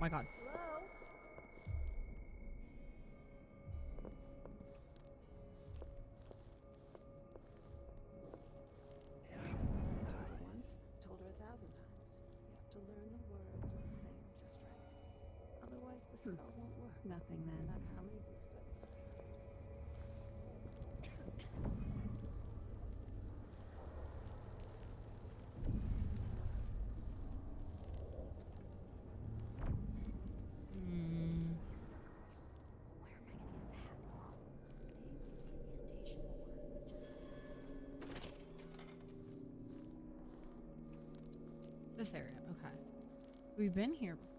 my god. Once, told her 1,000 times. You have to learn the words and say them just right. Otherwise, the spell won't work. Nothing then. No matter how many goose feathers you have. This area, okay. We've been here before.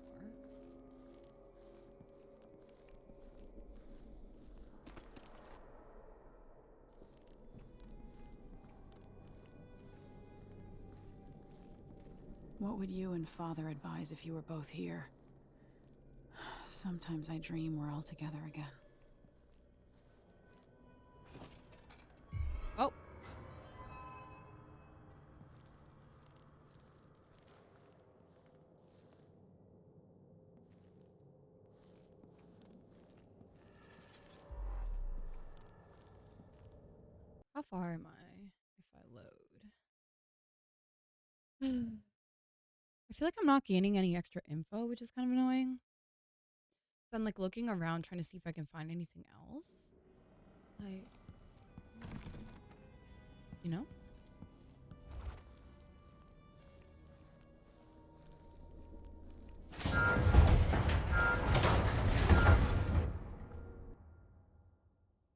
What would you and Father advise if you were both here? Sometimes I dream we're all together again. Oh. How far am I if I load? I feel like I'm not gaining any extra info, which is kind of annoying. So I'm like looking around trying to see if I can find anything else. Like, you know?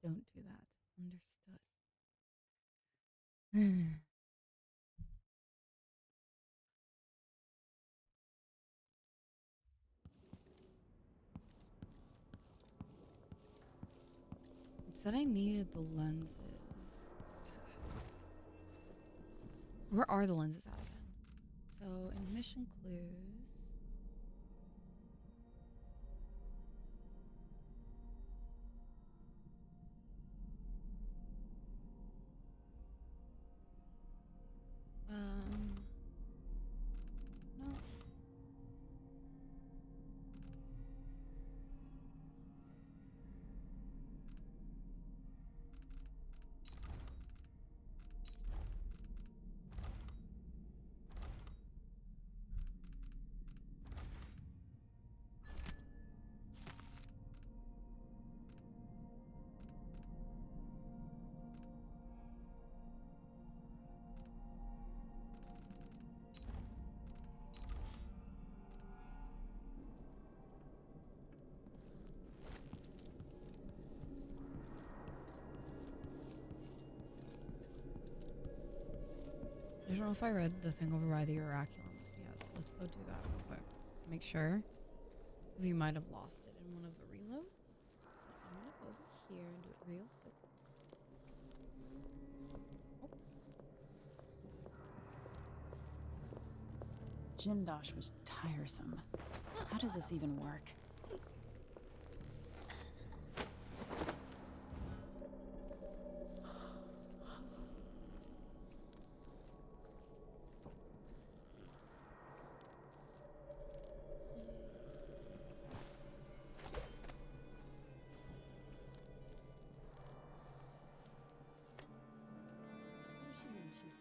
Don't do that. Understood. It said I needed the lenses. Where are the lenses at again? So in mission clues. No. I don't know if I read the thing over by the oraculum. Yeah, so let's go do that real quick. Make sure. Because you might have lost it in one of the reloads. So I'm going to go over here and do it real quick. Jindosh was tiresome. How does this even work?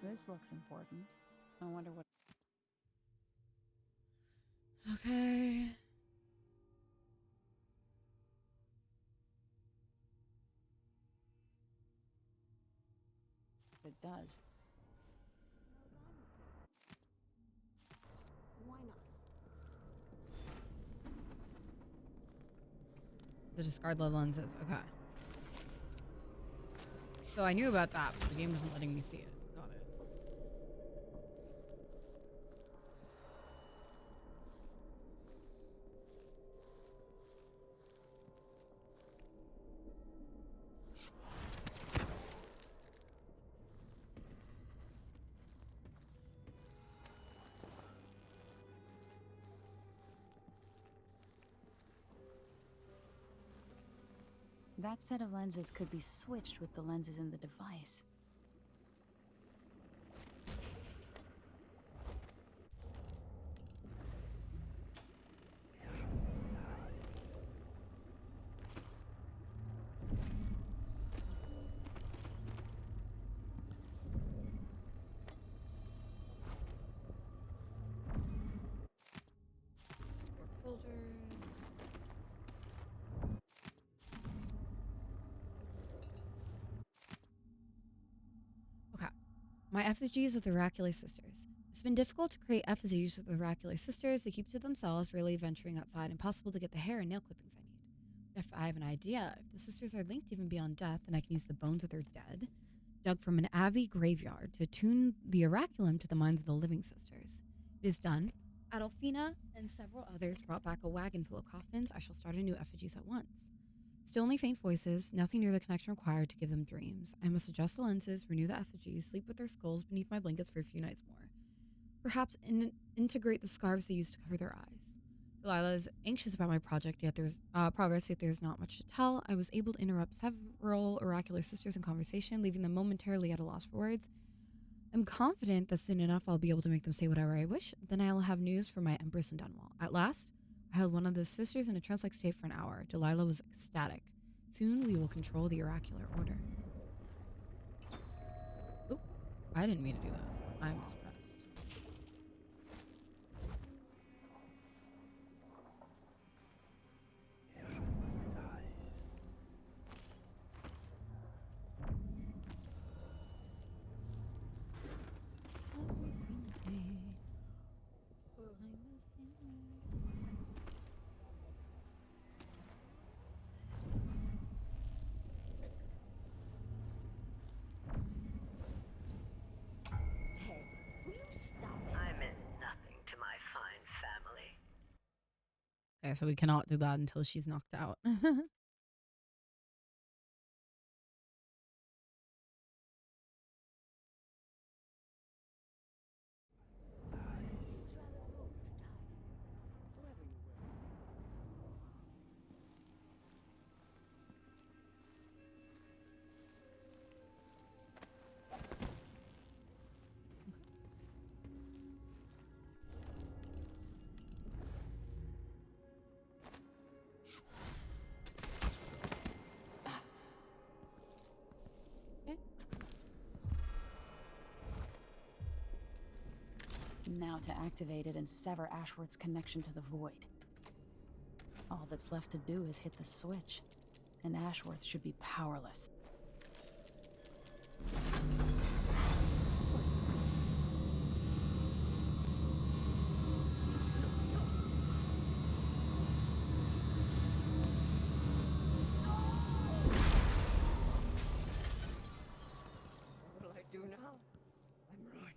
This looks important. I wonder what... Okay. It does. Why not? The discard the lenses. Okay. So I knew about that, but the game wasn't letting me see it. Got it. That set of lenses could be switched with the lenses in the device. My effigies of the Oracular Sisters. It's been difficult to create effigies of the Oracular Sisters. They keep to themselves, rarely venturing outside. Impossible to get the hair and nail clippings I need. If I have an idea, if the sisters are linked even beyond death, then I can use the bones of their dead, dug from an abbey graveyard, to attune the oraculum to the minds of the living sisters. It is done. Adolfina and several others brought back a wagon full of coffins. I shall start anew effigies at once. Still only faint voices, nothing near the connection required to give them dreams. I must adjust the lenses, renew the effigies, sleep with their skulls beneath my blankets for a few nights more. Perhaps integrate the scarves they use to cover their eyes. Delilah is anxious about my project, yet there's not much to tell. I was able to interrupt several oracular sisters in conversation, leaving them momentarily at a loss for words. I'm confident that soon enough I'll be able to make them say whatever I wish. Then I'll have news from my Empress in Dunwall. At last, I held one of the sisters in a trance-like state for an hour. Delilah was ecstatic. Soon we will control the oracular order. Oop, I didn't mean to do that. I mispressed. I meant nothing to my fine family. Okay, so we cannot do that until she's knocked out. Now to activate it and sever Ashworth's connection to the void. All that's left to do is hit the switch, and Ashworth should be powerless. What will I do now? I'm ruined.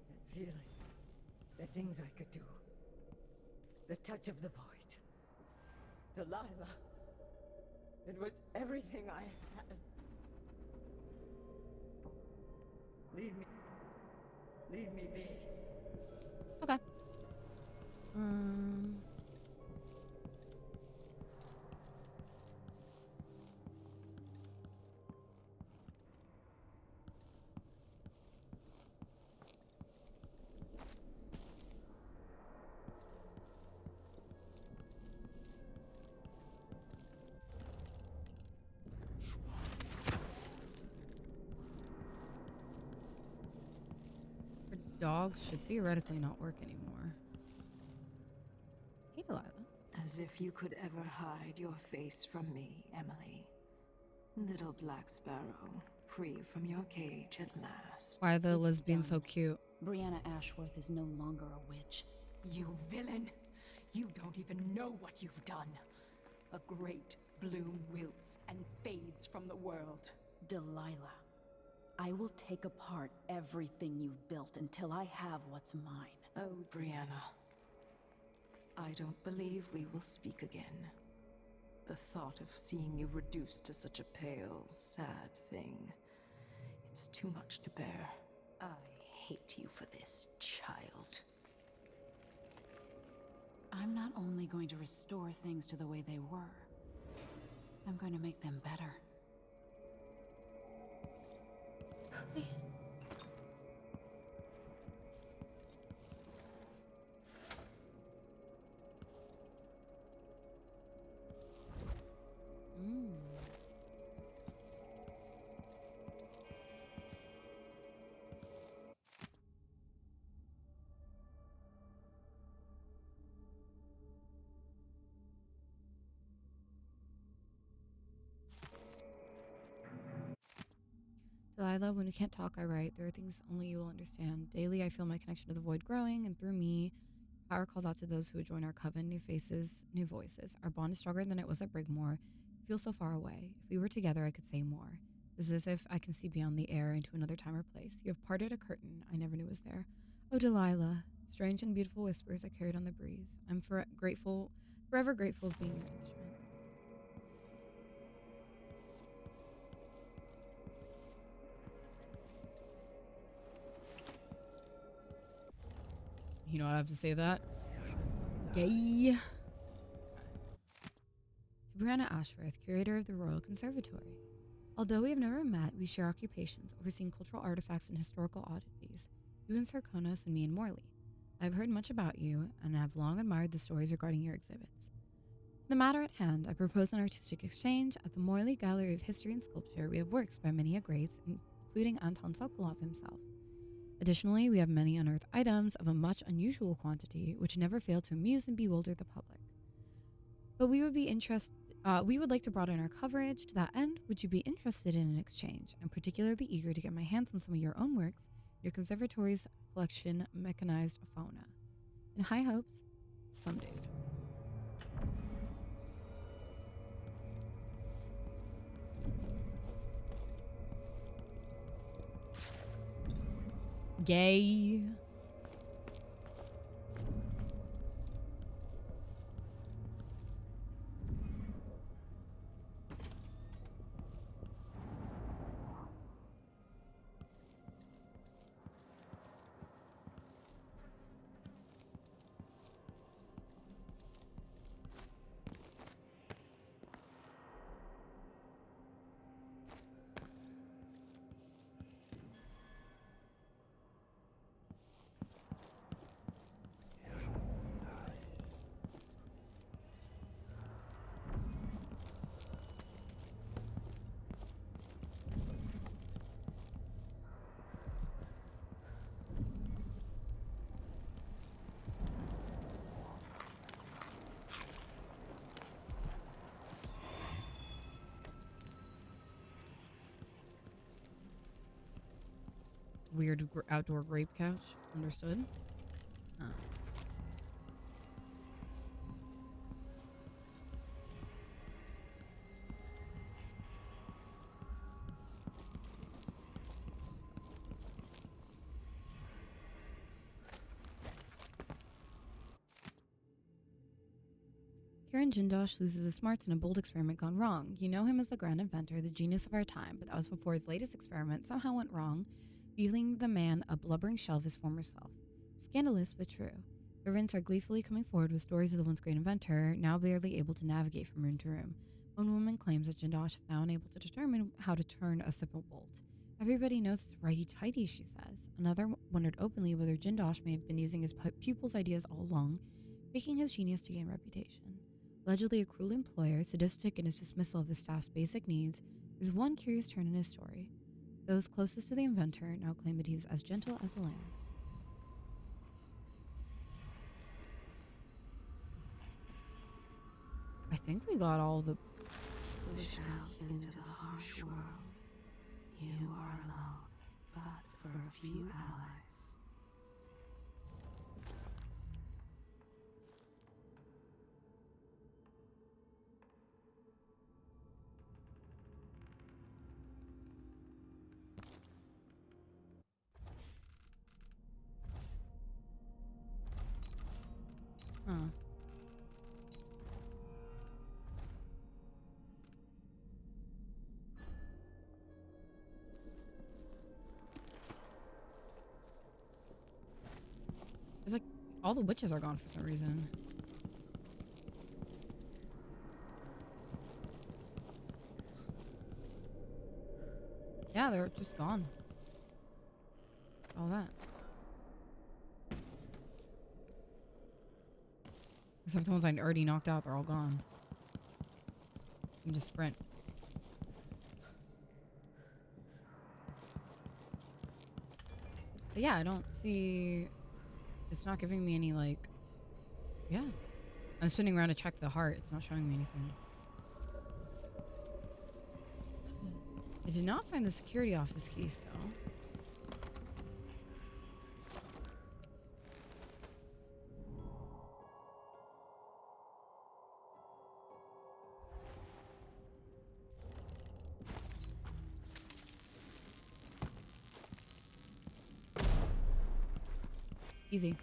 That feeling. The things I could do. The touch of the void. Delilah. It was everything I had. Leave me. Leave me be. Okay. Dogs should theoretically not work anymore. Hey, Delilah. As if you could ever hide your face from me, Emily. Little Black Sparrow, free from your cage at last. Why are the It's lesbians so done. cute? Brianna Ashworth is no longer a witch. You villain! You don't even know what you've done. A great bloom wilts and fades from the world. Delilah, I will take apart everything you've built until I have what's mine. Oh, Brianna. I don't believe we will speak again. The thought of seeing you reduced to such a pale, sad thing. It's too much to bear. I hate you for this, child. I'm not only going to restore things to the way they were, I'm going to make them better. Delilah, when we can't talk, I write. There are things only you will understand. Daily, I feel my connection to the void growing, and through me, power calls out to those who would join our coven. New faces, new voices. Our bond is stronger than it was at Brigmore. It feels so far away. If we were together, I could say more. It's as if I can see beyond the air into another time or place. You have parted a curtain I never knew was there. Oh, Delilah, strange and beautiful whispers I carried on the breeze. I'm forever grateful of being your instrument. You know what I have to say to that? Gay. To Brianna Ashworth, curator of the Royal Conservatory. Although we have never met, we share occupations, overseeing cultural artifacts and historical oddities. You in Sarkonos and me in Morley. I have heard much about you, and have long admired the stories regarding your exhibits. The matter at hand, I propose an artistic exchange. At the Morley Gallery of History and Sculpture, we have works by many a greats, including Anton Sokolov himself. Additionally, we have many unearthed items of a much unusual quantity, which never fail to amuse and bewilder the public. But we would like to broaden our coverage. To that end, would you be interested in an exchange? I'm particularly eager to get my hands on some of your own works, your conservatory's collection, mechanized fauna. In high hopes, some dude. Gay. Weird outdoor grape couch. Understood? Kieran Jindosh loses his smarts in a bold experiment gone wrong. You know him as the grand inventor, the genius of our time, but that was before his latest experiment somehow went wrong, revealing the man a blubbering shell of his former self. Scandalous, but true. Servants are gleefully coming forward with stories of the once great inventor, now barely able to navigate from room to room. One woman claims that Jindosh is now unable to determine how to turn a simple bolt. Everybody knows it's righty-tighty, she says. Another wondered openly whether Jindosh may have been using his pupil's ideas all along, faking his genius to gain reputation. Allegedly a cruel employer, sadistic in his dismissal of his staff's basic needs, is one curious turn in his story. Those closest to the inventor now claim that he is as gentle as a lamb. I think we got all the... Push out into the harsh world. You are alone, but for a few allies. Huh. It's like all the witches are gone for some reason. Yeah, they're just gone. All that. Except the ones I already knocked out, they're all gone. You can just sprint. But yeah, I don't see... It's not giving me any, like... Yeah. I'm spinning around to check the heart. It's not showing me anything. I did not find the security office keys, though. Easy.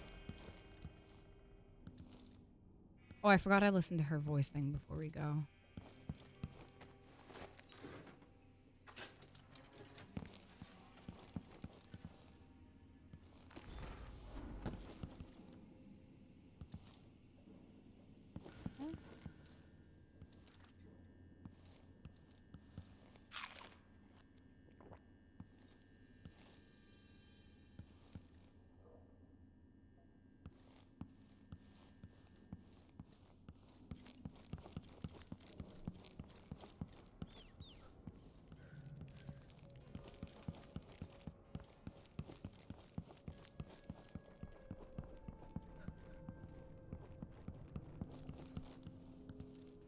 Oh, I forgot I listened to her voice thing before we go.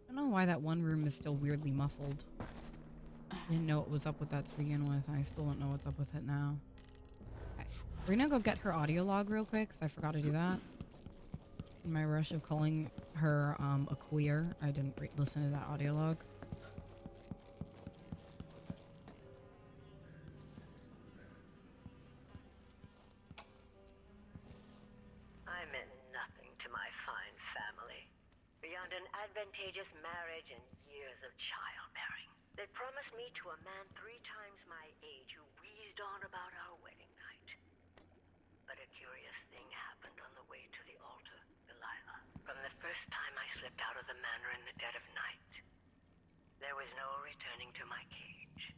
I don't know why that one room is still weirdly muffled. I didn't know what was up with that to begin with. I still don't know what's up with it now. Okay. We're gonna go get her audio log real quick, because I forgot to do that. In my rush of calling her a queer, I didn't listen to that audio log. I meant nothing to my fine family, beyond an advantageous marriage and years of childbearing. They promised me to a man 3 times my age who wheezed on about our wedding night. But a curious thing happened on the way to the altar, Delilah. From the first time I slipped out of the manor in the dead of night, there was no returning to my cage.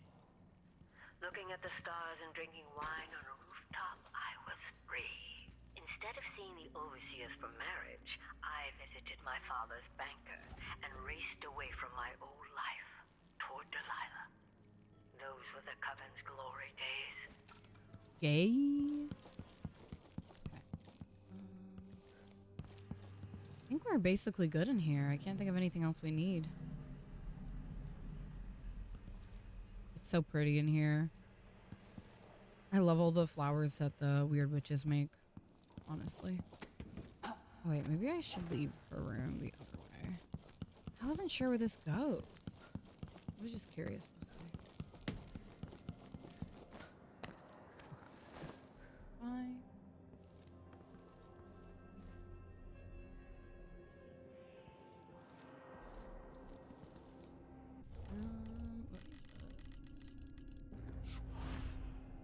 Looking at the stars and drinking wine on a rooftop, I was free. Instead of seeing the overseers for marriage, I visited my father's banker and raced away from my old life toward Delilah. Those were the Coven's glory days. Gay? Okay. I think we're basically good in here. I can't think of anything else we need. It's so pretty in here. I love all the flowers that the weird witches make. Honestly. Oh, wait, maybe I should leave her room the other way. I wasn't sure where this goes. I was just curious. Fine.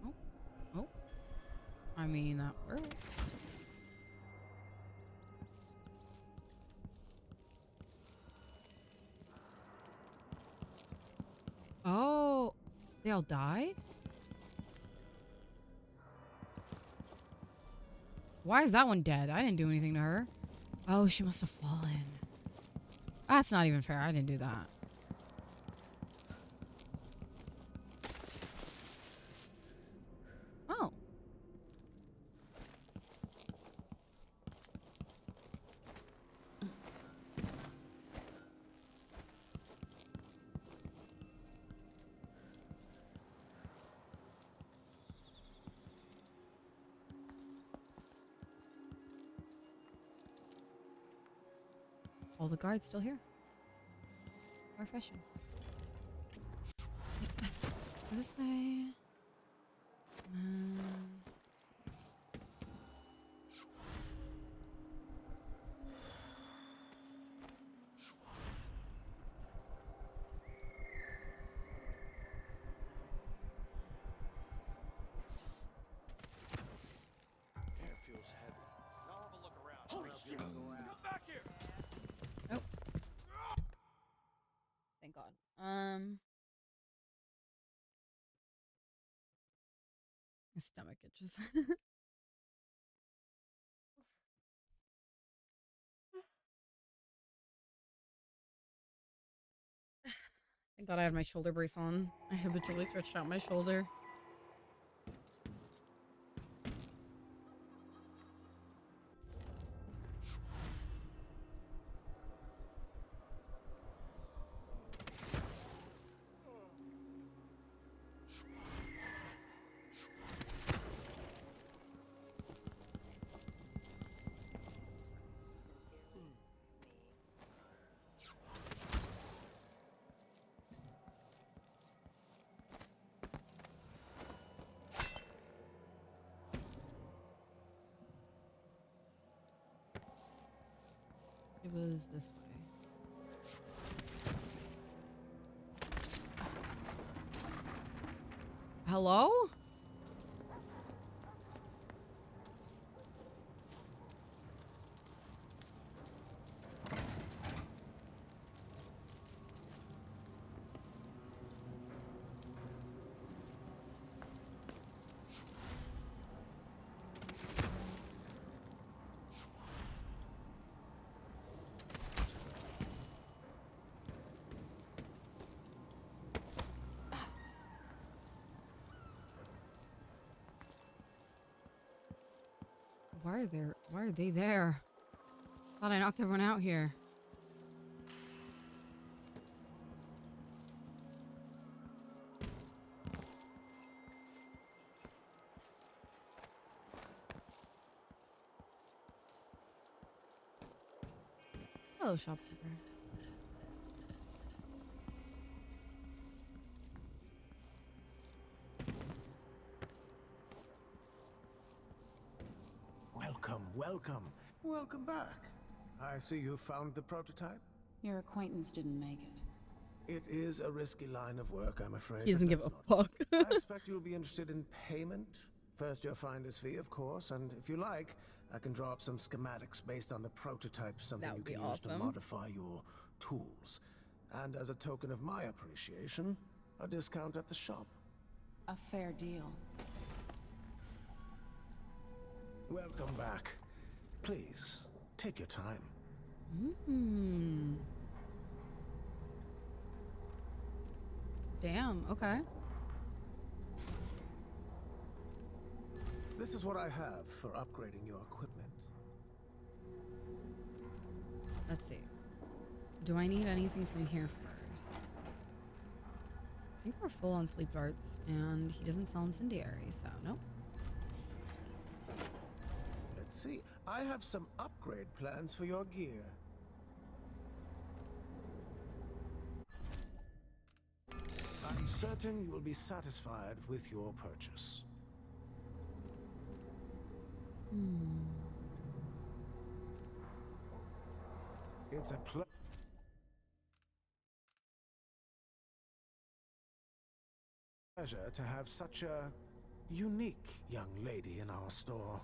Oh. Oh. I mean, that works. Oh, they all died? Why is that one dead? I didn't do anything to her. Oh, she must have fallen. That's not even fair. I didn't do that. Oh. All the guards still here. More fishing. This way. Air feels heavy. I'll have a look around. Holy shit! Come back here! Oh. Thank God. My stomach itches. Thank God I had my shoulder brace on. I habitually stretched out my shoulder. It was this way. Hello? Why are they there? Thought I knocked everyone out here. Hello, shopkeeper. Welcome back. I see you found the prototype. Your acquaintance didn't make it. It is a risky line of work, I'm afraid. He doesn't give a fuck. I expect you'll be interested in payment. First, your finder's fee, of course, and if you like, I can draw up some schematics based on the prototype, something you can use to modify your tools. And as a token of my appreciation, a discount at the shop. A fair deal. Welcome back. Please, take your time. Damn, okay. This is what I have for upgrading your equipment. Let's see. Do I need anything from here first? I think we're full on sleep darts, and he doesn't sell incendiary, so nope. Let's see. I have some upgrade plans for your gear. I'm certain you will be satisfied with your purchase. It's a pleasure to have such a unique young lady in our store.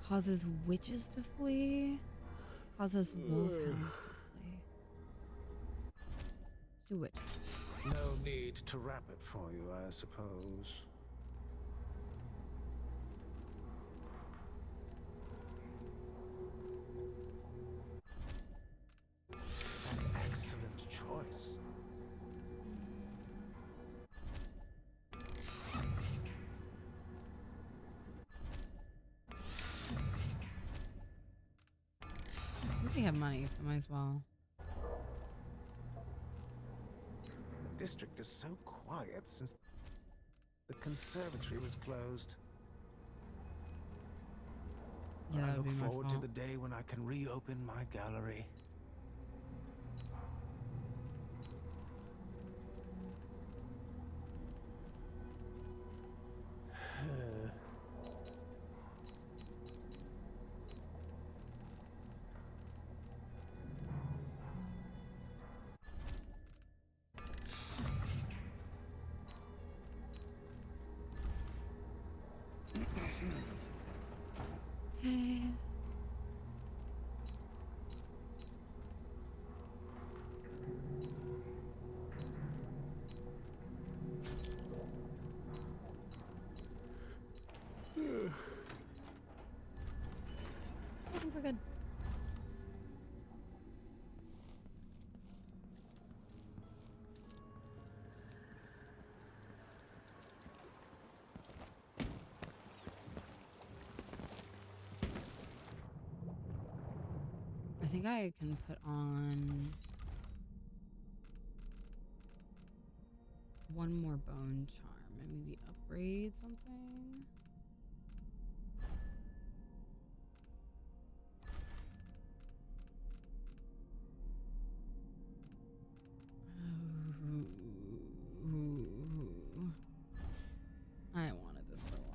Causes witches to flee. Causes wolfhounds to flee. Let's do witches. No need to wrap it for you, I suppose. An excellent choice. We have money, so might as well. The district is so quiet since the conservatory was closed. Yeah, I look forward to the day when I can reopen my gallery. I think we're good. I think I can put on one more bone charm and maybe upgrade something. I wanted this for a while.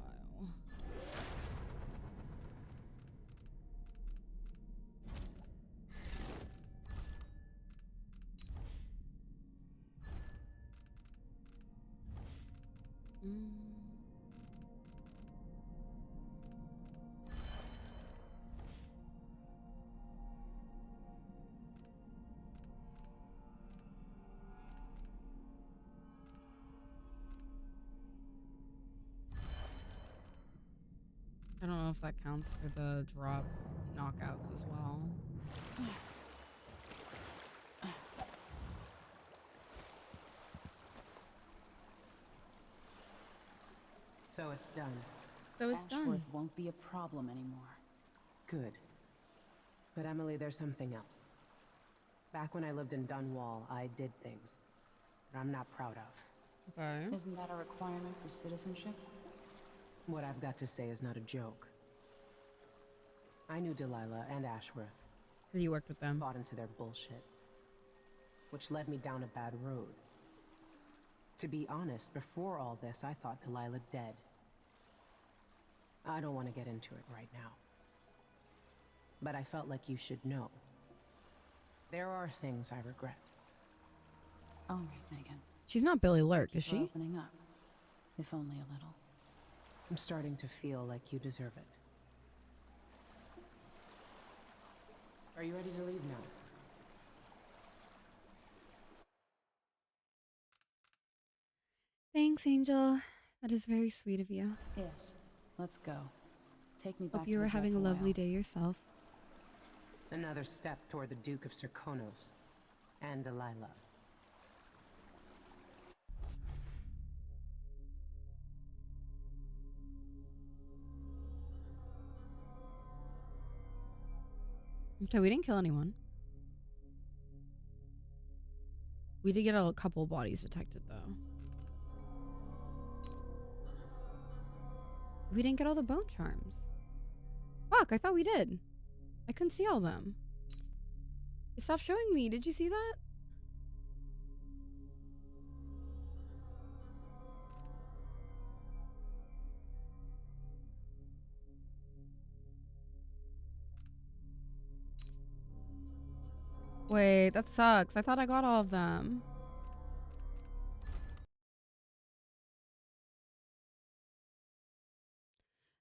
I don't know if that counts for the drop knockouts as well. So it's done. So it's Ashworth done. won't be a problem anymore. Good. But Emily, there's something else. Back when I lived in Dunwall, I did things that I'm not proud of. Okay. Isn't that a requirement for citizenship? What I've got to say is not a joke. I knew Delilah and Ashworth. Because you worked with them. Bought into their bullshit. Which led me down a bad road. To be honest, before all this, I thought Delilah dead. I don't want to get into it right now. But I felt like you should know. There are things I regret. All right, Megan. She's not Billy Lurk, Thank you is for she? opening up, if only a little. I'm starting to feel like you deserve it. Are you ready to leave now? Thanks, Angel. That is very sweet of you. Yes, let's go. Take me back Hope you to were the having a dreadful lovely isle. day yourself. Another step toward the Duke of Serkonos and Delilah. Okay, we didn't kill anyone. We did get a couple bodies detected, though. We didn't get all the bone charms. Fuck, I thought we did. I couldn't see all of them. It stopped showing me. Did you see that? Wait, that sucks. I thought I got all of them.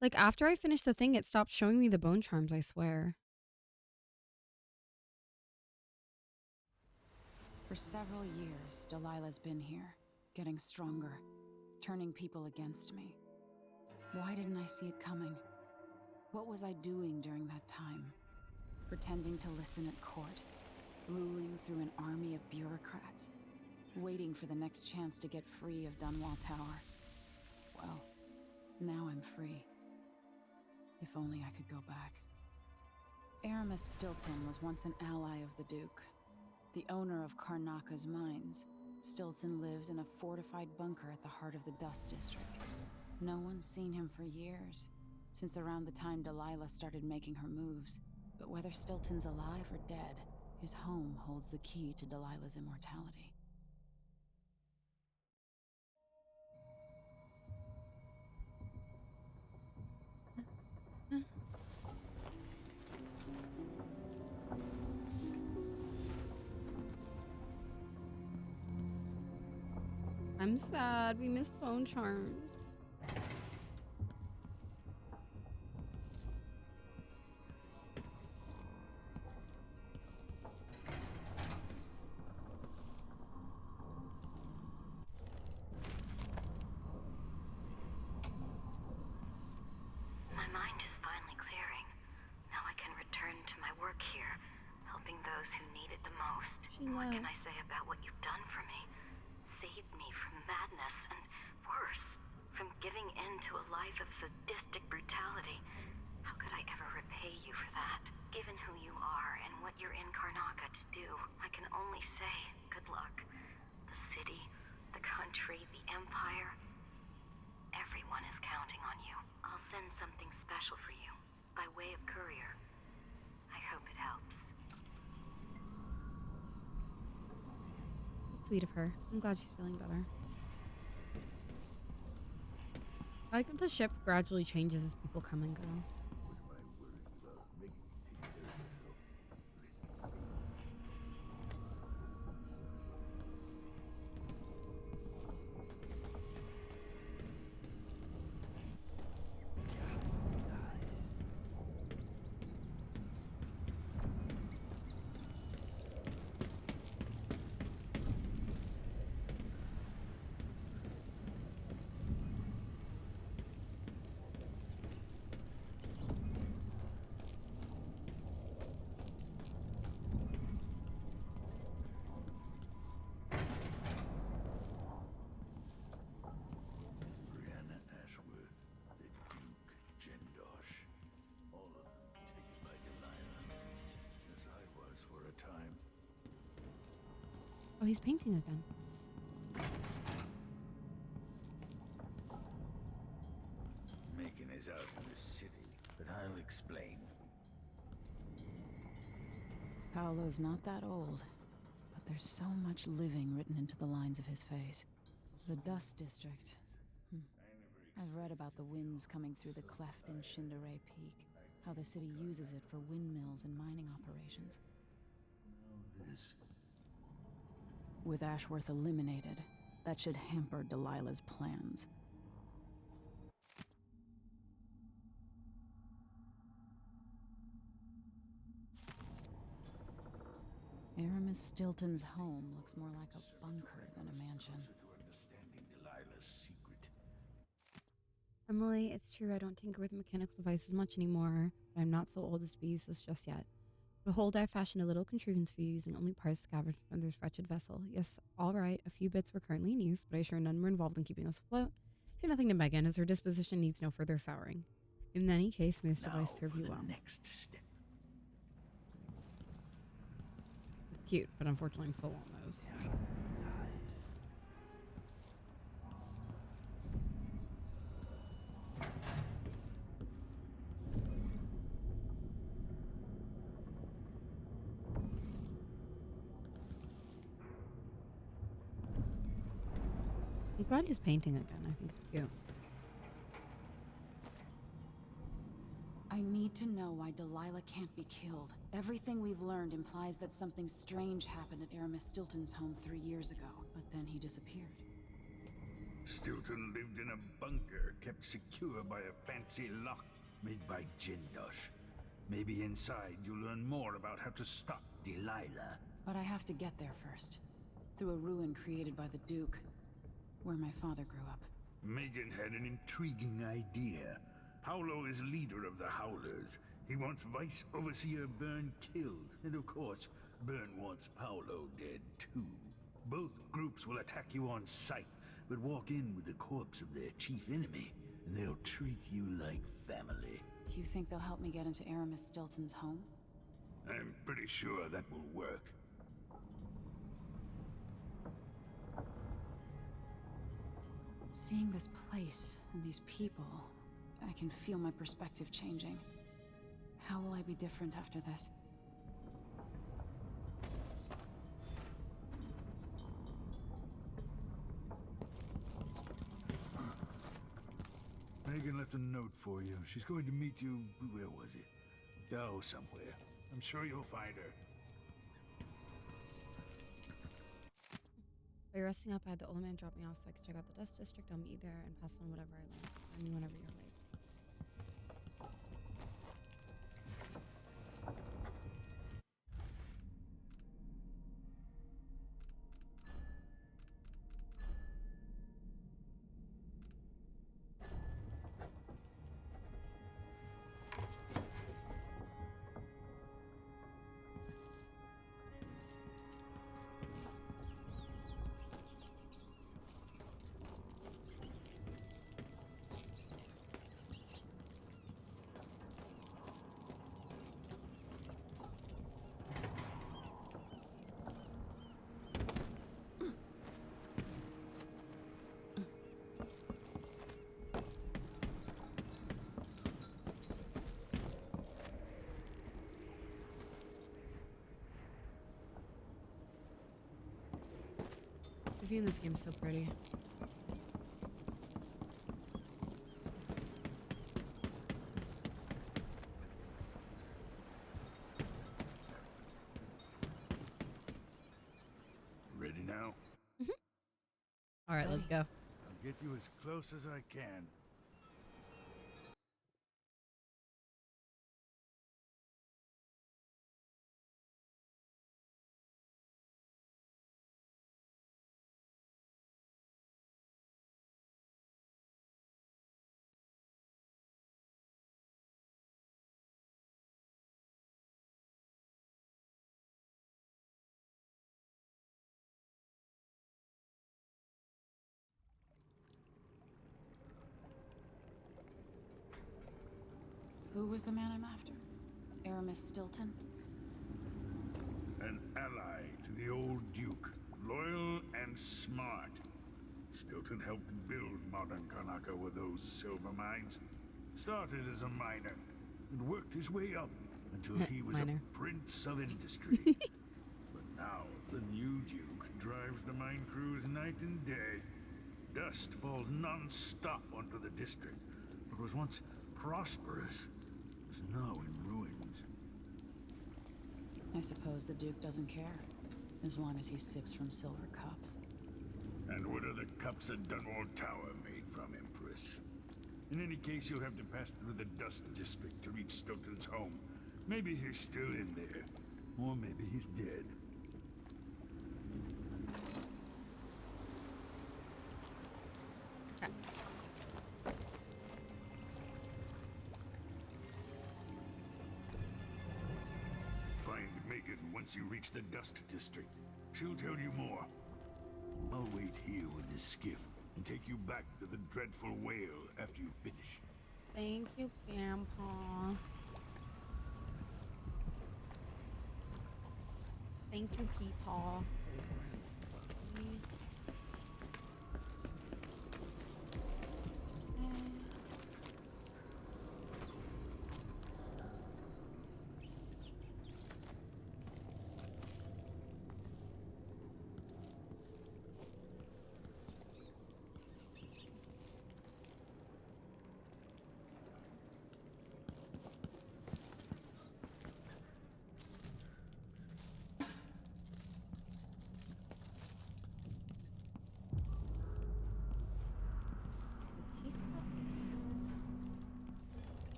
Like, after I finished the thing, it stopped showing me the bone charms, I swear. For several years, Delilah's been here, getting stronger, turning people against me. Why didn't I see it coming? What was I doing during that time? Pretending to listen at court, ruling through an army of bureaucrats, waiting for the next chance to get free of Dunwall Tower. Well, now I'm free. If only I could go back. Aramis Stilton was once an ally of the Duke, the owner of Karnaka's mines. Stilton lived in a fortified bunker at the heart of the Dust District. No one's seen him for years, since around the time Delilah started making her moves. But whether Stilton's alive or dead, his home holds the key to Delilah's immortality. I'm sad. We missed bone charms. My mind is finally clearing. Now I can return to my work here, helping those who need it the most. What can I say about what you've done for me? Saved me from madness and, worse, from giving in to a life of sadistic brutality. How could I ever repay you for that? Given who you are and what you're in Karnaka to do, I can only say good luck. The city, the country, the empire, everyone is counting on you. I'll send something special for you, by way of courier. I hope it helps. Sweet of her. I'm glad she's feeling better. I like that the ship gradually changes as people come and go. he's painting again. Making his out in the city, but I'll explain. Paolo's not that old, but there's so much living written into the lines of his face. The Dust District. I've read about the winds coming through the cleft in Shindaray Peak, how the city uses it for windmills and mining operations. With Ashworth eliminated, that should hamper Delilah's plans. Aramis Stilton's home looks more like a bunker than a mansion. Delilah's secret. Emily, it's true I don't tinker with mechanical devices much anymore, but I'm not so old as to be useless just yet. Behold, I fashioned a little contrivance for you using only parts scavenged from this wretched vessel. Yes, all right, a few bits were currently in use, but I assure none were involved in keeping us afloat. Say nothing to Megan, as her disposition needs no further souring. In any case, may this device serve you well. Next step. It's cute, but unfortunately I'm full on those. I'm glad he's painting again. I think it's cute. I need to know why Delilah can't be killed. Everything we've learned implies that something strange happened at Aramis Stilton's home 3 years ago, but then he disappeared. Stilton lived in a bunker kept secure by a fancy lock made by Jindosh. Maybe inside you'll learn more about how to stop Delilah. But I have to get there first. Through a ruin created by the Duke, where my father grew up. Megan had an intriguing idea. Paolo is leader of the Howlers. He wants Vice Overseer Byrne killed, and of course, Byrne wants Paolo dead too. Both groups will attack you on sight, but walk in with the corpse of their chief enemy, and they'll treat you like family. You think they'll help me get into Aramis Stilton's home? I'm pretty sure that will work. Seeing this place and these people, I can feel my perspective changing. How will I be different after this? Megan left a note for you. She's going to meet you, where was it? Oh, somewhere. I'm sure you'll find her. While you're resting up, I had the old man drop me off so I could check out the Dust District. I'll meet you there and pass on whatever I learned. I mean, whenever you're ready. The view in this game is so pretty. Ready now? All right, let's go. I'll get you as close as I can. Who was the man I'm after? Aramis Stilton? An ally to the old Duke, loyal and smart. Stilton helped build modern Karnaca with those silver mines. Started as a miner and worked his way up until he was a prince of industry. But now the new Duke drives the mine crews night and day. Dust falls non-stop onto the district. What was once prosperous is now in ruins. I suppose the Duke doesn't care, as long as he sips from silver cups. And what are the cups at Dunwall Tower made from, Empress? In any case, you'll have to pass through the Dust District to reach Stilton's home. Maybe he's still in there, or maybe he's dead. Find Megan once you reach the Dust District. She'll tell you more. I'll wait here with this skiff and take you back to the dreadful whale after you finish. Thank you, Grandpa. Thank you, Peepaw.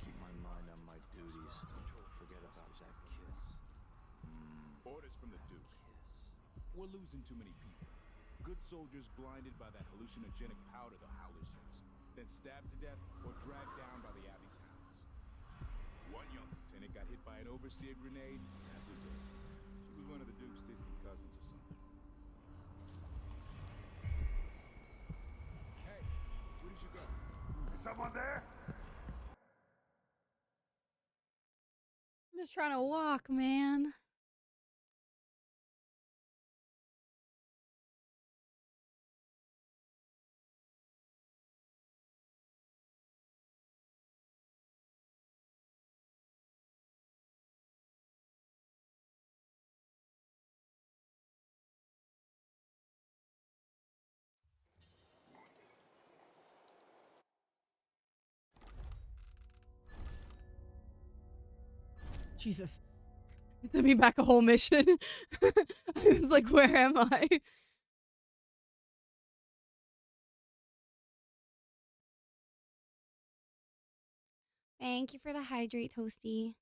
Keep my mind on my duties. Forget about that kiss. Orders from the Duke. We're losing too many people. Good soldiers blinded by that hallucinogenic powder the Howlers use, then stabbed to death or dragged down by the Abbey's hounds. One young lieutenant got hit by an overseer grenade. That was it. She was one of the Duke's distant cousins or something. Hey, where did you go? Is someone there? I'm just trying to walk, man. Jesus. It sent me back a whole mission. I was like, where am I? Thank you for the hydrate, Toasty.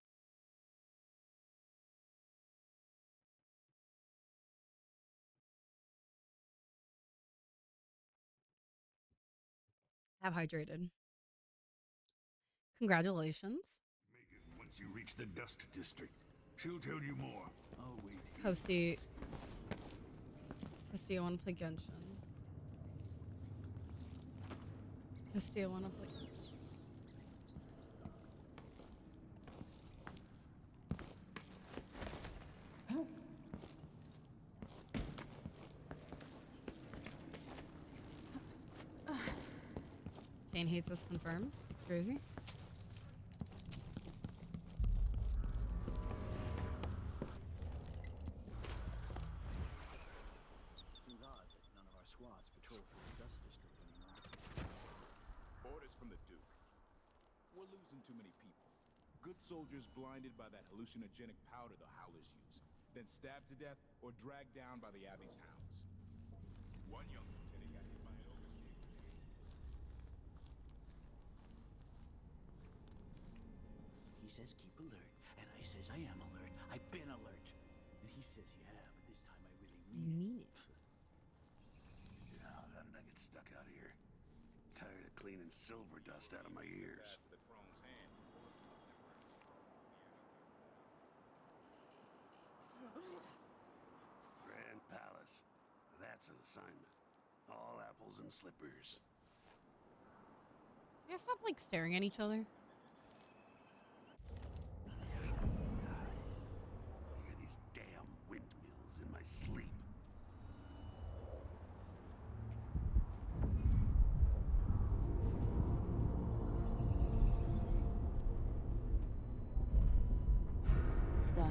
I've hydrated. Congratulations. Megan, once you reach the Dust District, she'll tell you more. I'll wait here. Toasty. Toasty, I want to play Genshin. Toasty, I want to play. Jane hates us confirmed. Crazy. Seems odd that none of our squads patrol through the Dust District anymore. Orders from the Duke. We're losing too many people. Good soldiers blinded by that hallucinogenic powder the Howlers use, then stabbed to death or dragged down by the Abbey's hounds. One young lieutenant got hit by an overseer grenade. He says keep alert, and I says I am alert. I've been alert. And he says, yeah, but this time I really mean it. Yeah, how did I get stuck out here? Tired of cleaning silver dust out of my ears. The throne's hand. Grand Palace. That's an assignment. All apples and slippers. You guys stop like staring at each other.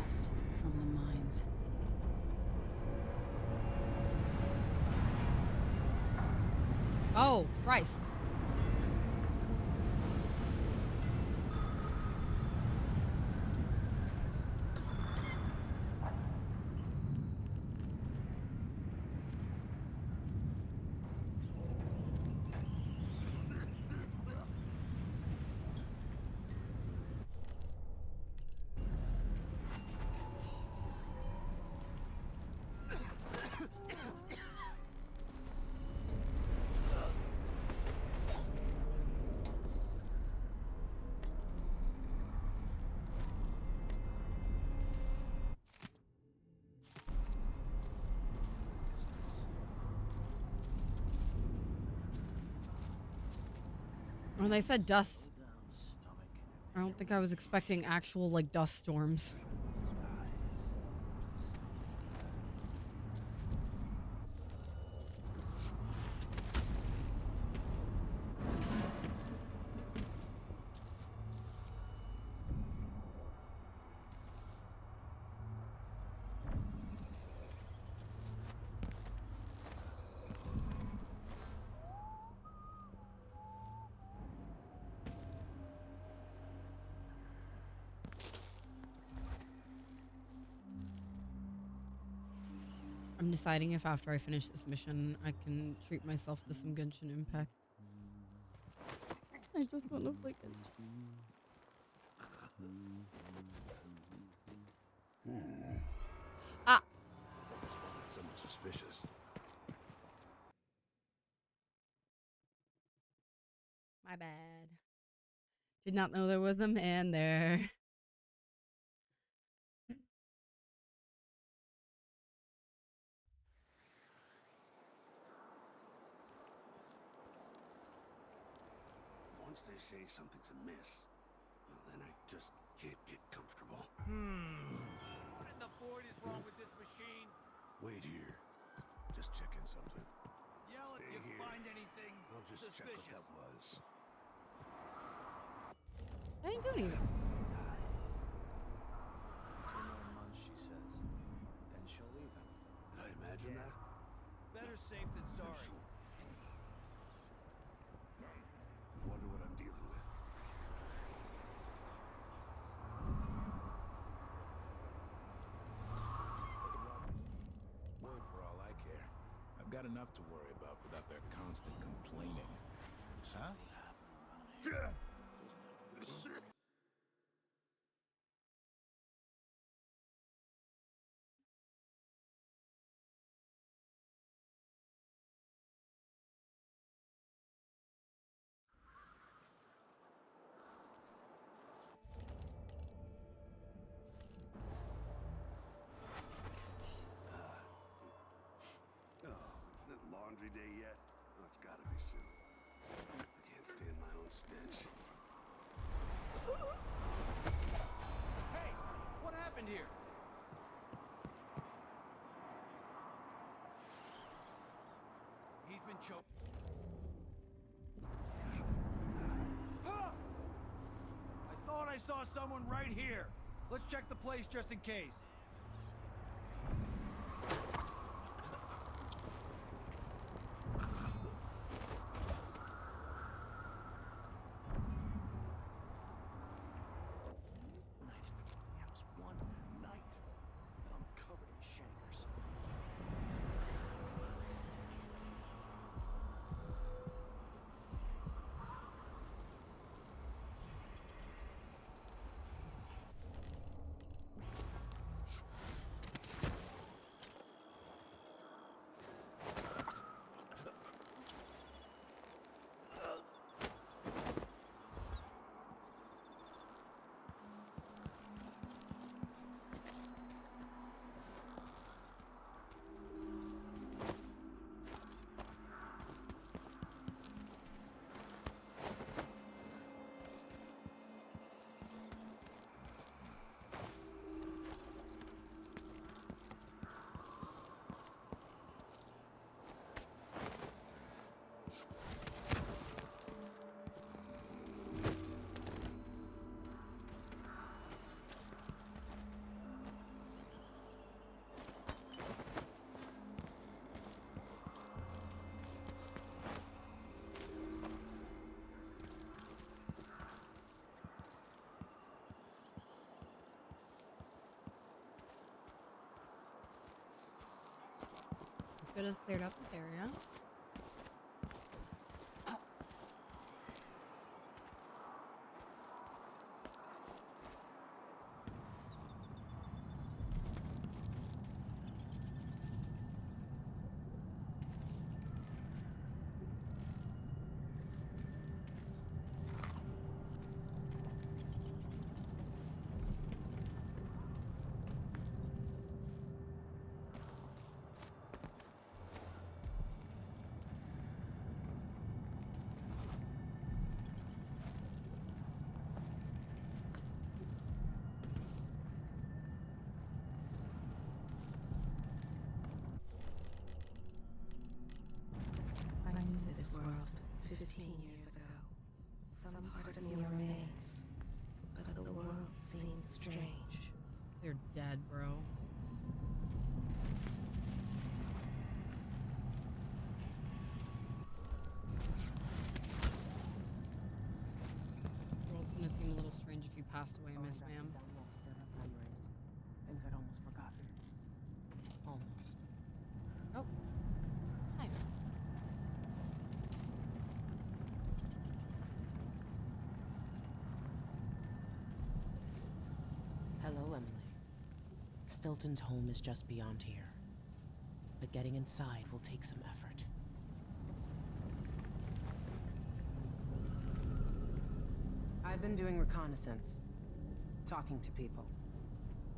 dust from the mines. Oh, Christ. When they said dust, I don't think I was expecting actual, like, dust storms. I'm deciding if after I finish this mission, I can treat myself to some Genshin Impact. I just want to play Genshin. Ah! Somewhat suspicious. My bad. Did not know there was a man there. Once they say something's amiss, well, then I just can't get comfortable. What in the void is wrong with this machine? Wait here. Just checking something. Yell Stay if you here. find anything I'll just suspicious. check what that was. I didn't do anything. 2 more months, she says. Then she'll leave him. Did I imagine that? Better safe than I'm sorry. sure. Wonder what I'm dealing with. Word for all I care. I've got enough to worry about without their constant complaining. Huh? Oh, isn't it laundry day yet? Oh, it's gotta be soon. I can't stand my own stench. Hey, what happened here? He's been choked. I thought I saw someone right here. Let's check the place just in case. That was one night. Now I'm covered in shankers. should have cleared out this area. This world 15 years ago. Some part of me remains, but the world seems strange. You're dead, bro. The world's gonna seem a little strange if you passed away, Miss Ma'am. Things I'd almost forgotten. Almost. Oh. Hi. Hello, Emily. Stilton's home is just beyond here. But getting inside will take some effort. I've been doing reconnaissance. Talking to people.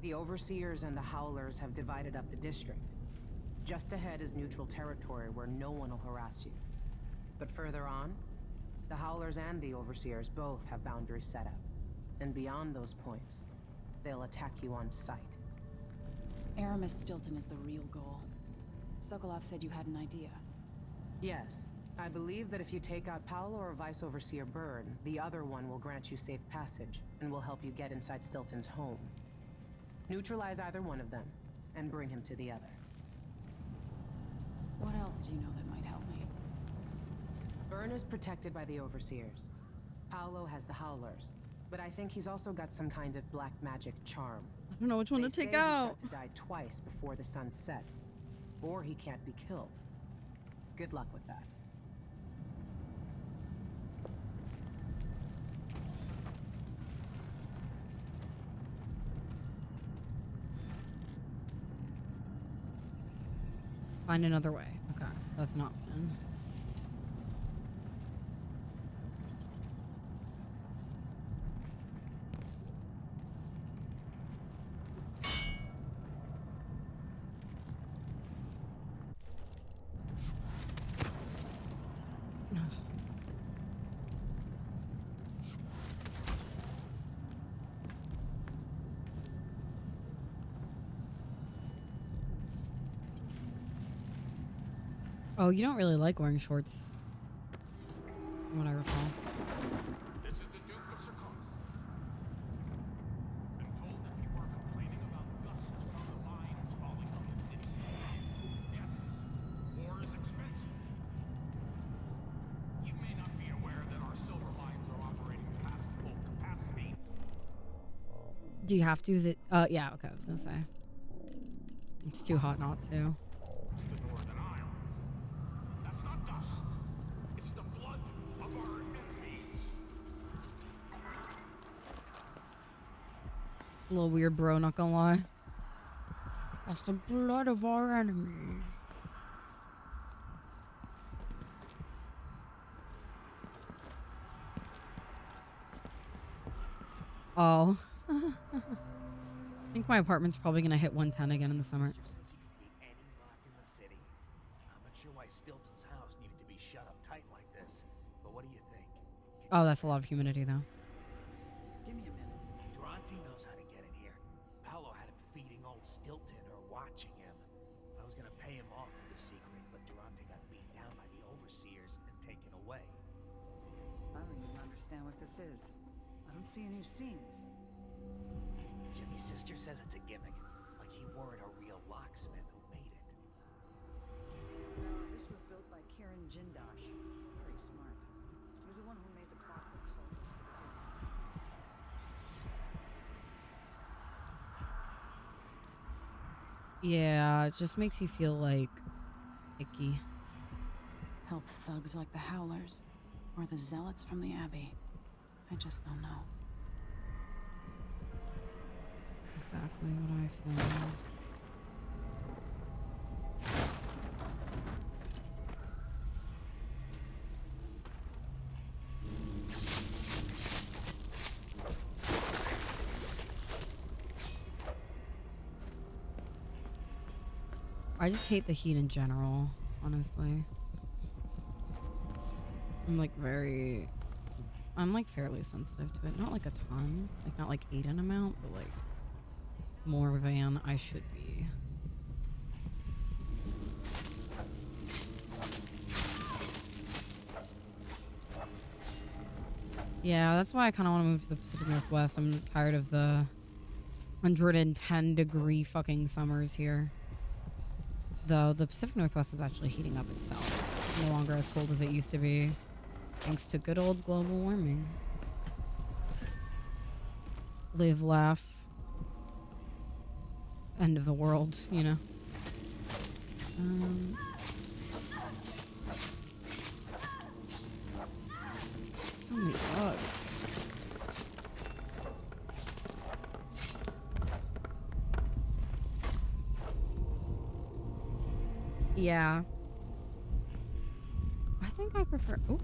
The Overseers and the Howlers have divided up the district. Just ahead is neutral territory where no one will harass you. But further on, the Howlers and the Overseers both have boundaries set up. And beyond those points, they'll attack you on sight. Aramis Stilton is the real goal. Sokolov said you had an idea. Yes. I believe that if you take out Paolo or Vice Overseer Byrne, the other one will grant you safe passage and will help you get inside Stilton's home. Neutralize either one of them, and bring him to the other. What else do you know that might help me? Byrne is protected by the Overseers. Paolo has the Howlers, but I think he's also got some kind of black magic charm. I don't know which one to take He's out. got to die twice before the sun sets, or he can't be killed. Good luck with that. Find another way. Okay, that's an option. Oh, you don't really like wearing shorts, from what I recall. This is the Duke of Sarkon. Been told that people are complaining about dust from the mines falling on the city. Yes, war is expensive. You may not be aware that our silver mines are operating past full capacity. Do you have to use it? Yeah, okay, I was gonna say. It's too hot not to. A little weird, bro, not gonna lie. That's the blood of our enemies. Oh. I think my apartment's probably gonna hit 110 again in the summer. I'm not sure why Stilton's house needed to be shut up tight like this, but what do you think? Oh, that's a lot of humidity, though. Give me a minute. Durante knows how to get in here. Paolo had him feeding old Stilton or watching him. I was gonna pay him off for the secret, but Durante got beat down by the Overseers and taken away. I don't even understand what this is. I don't see any seams. Jimmy's sister says it's a gimmick, like he weren't a real locksmith who made it. No, this was built by Kieran Jindosh. He's very smart. He was the one who made the clockwork soldiers for the Duke. Yeah, it just makes you feel like icky. Help thugs like the Howlers, or the Zealots from the Abbey. I just don't know. Exactly what I feel. I just hate the heat in general, honestly. I'm like fairly sensitive to it. Not like a ton, like not like Aiden amount, but like more than I should be. Yeah, that's why I kind of want to move to the Pacific Northwest. I'm tired of the 110-degree fucking summers here. Though the Pacific Northwest is actually heating up itself. It's no longer as cold as it used to be, thanks to good old global warming. Live, laugh, end of the world, you know. So many bugs. Yeah. I think I prefer... Oh.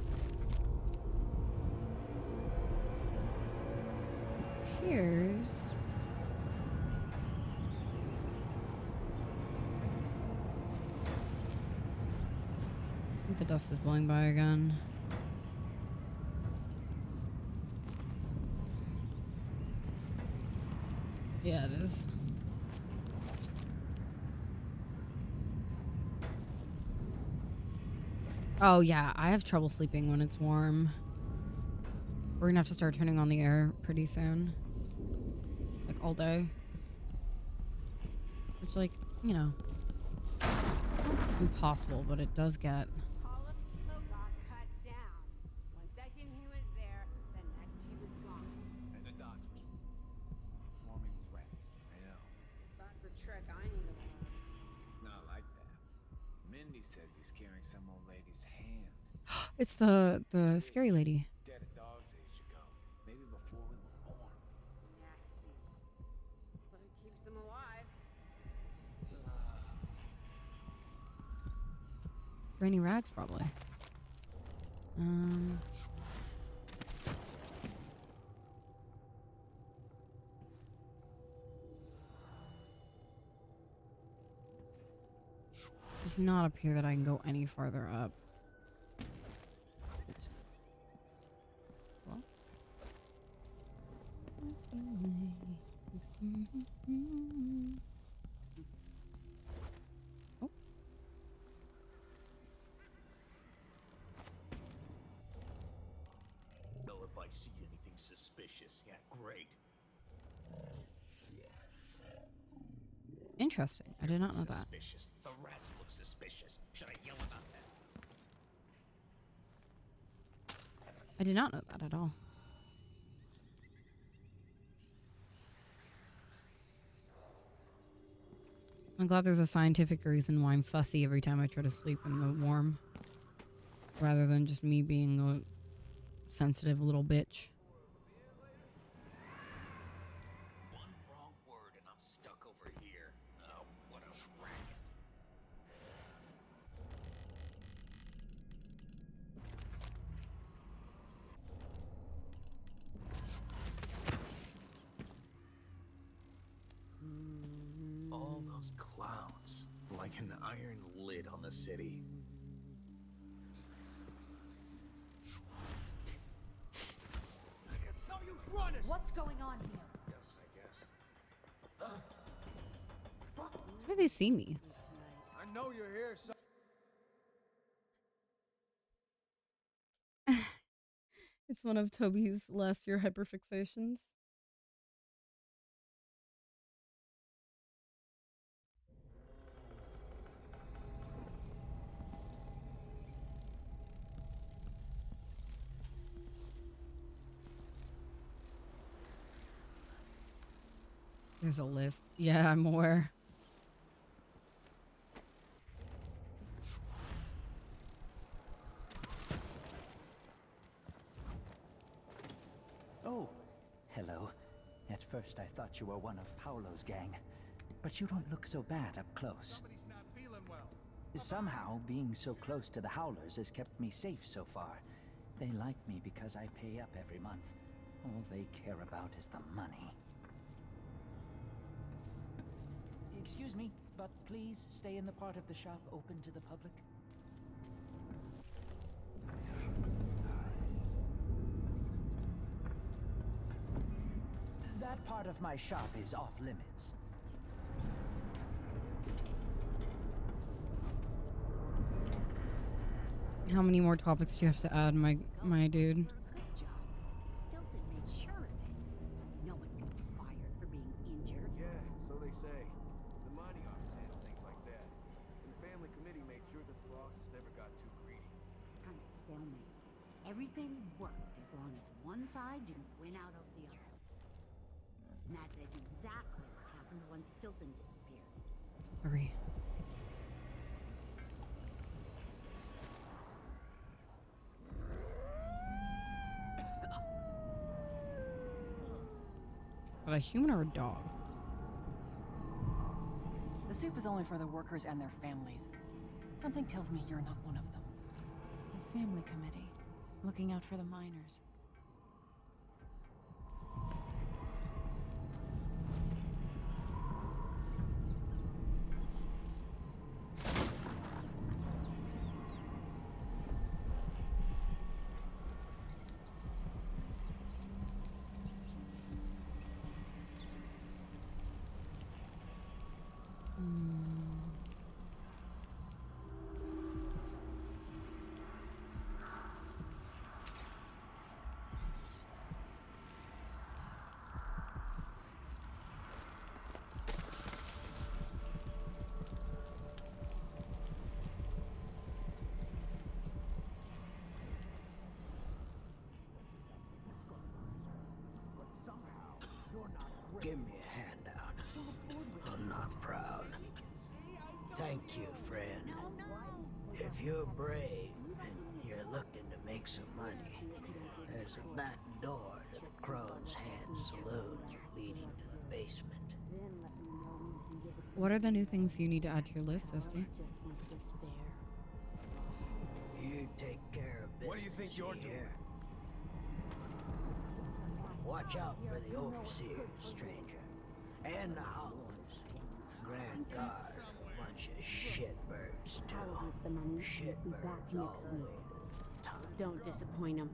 Here's... I think the dust is blowing by again. Yeah, it is. Oh, yeah. I have trouble sleeping when it's warm. We're gonna have to start turning on the air pretty soon. Like, all day. Which, like, you know, impossible, but it does get... And the docs were forming threats. I know. That's a trick I need to learn. It's not like that. Mindy says he's carrying some old lady's hand. It's the scary lady. Dead a dog's age ago. Maybe before we were born. Nasty. But it keeps them alive. Rainy rags, probably. Does not appear that I can go any farther up. Well. Oh. Know if I see anything suspicious. Yeah, great. Interesting. I did not know that. Suspicious. The rats look suspicious. Should I yell about that? I did not know that at all. I'm glad there's a scientific reason why I'm fussy every time I try to sleep in the warm. Rather than just me being a sensitive little bitch. One wrong word and I'm stuck over here. Oh, what a racket. All those clouds, like an iron lid on the city. It's no use running! What's going on here? Yes, I guess. How do they see me? I know you're here, so... It's one of Toby's last year hyperfixations. There's a list. Yeah, I'm aware. Oh, hello. At first I thought you were one of Paolo's gang, but you don't look so bad up close. Somebody's not feeling well. Somehow, being so close to the Howlers has kept me safe so far. They like me because I pay up every month. All they care about is the money. Excuse me, but please stay in the part of the shop open to the public. That part of my shop is off limits. How many more topics do you have to add, my dude? Good job. Stilton made sure of it. No one can be fired for being injured. Yeah, so they say. The mining office handled things like that. And the family committee made sure that the bosses never got too greedy. Kind of stalemate. Everything worked as long as one side didn't win out over the other. And that's exactly what happened once Stilton disappeared. Hurry. But a human or a dog? The soup is only for the workers and their families. Something tells me you're not one of them. The family committee, looking out for the miners. Give me a handout. I'm not proud. Thank you, friend. If you're brave and you're looking to make some money, there's a back door to the Crone's Hand Saloon leading to the basement. What are the new things you need to add to your list, Dusty? You take care of business. What do you think you're doing? Watch out for the overseers, stranger. And the Hollows. Grand Guard, a bunch of shitbirds, too. Shitbirds all the way to the top. Don't disappoint him.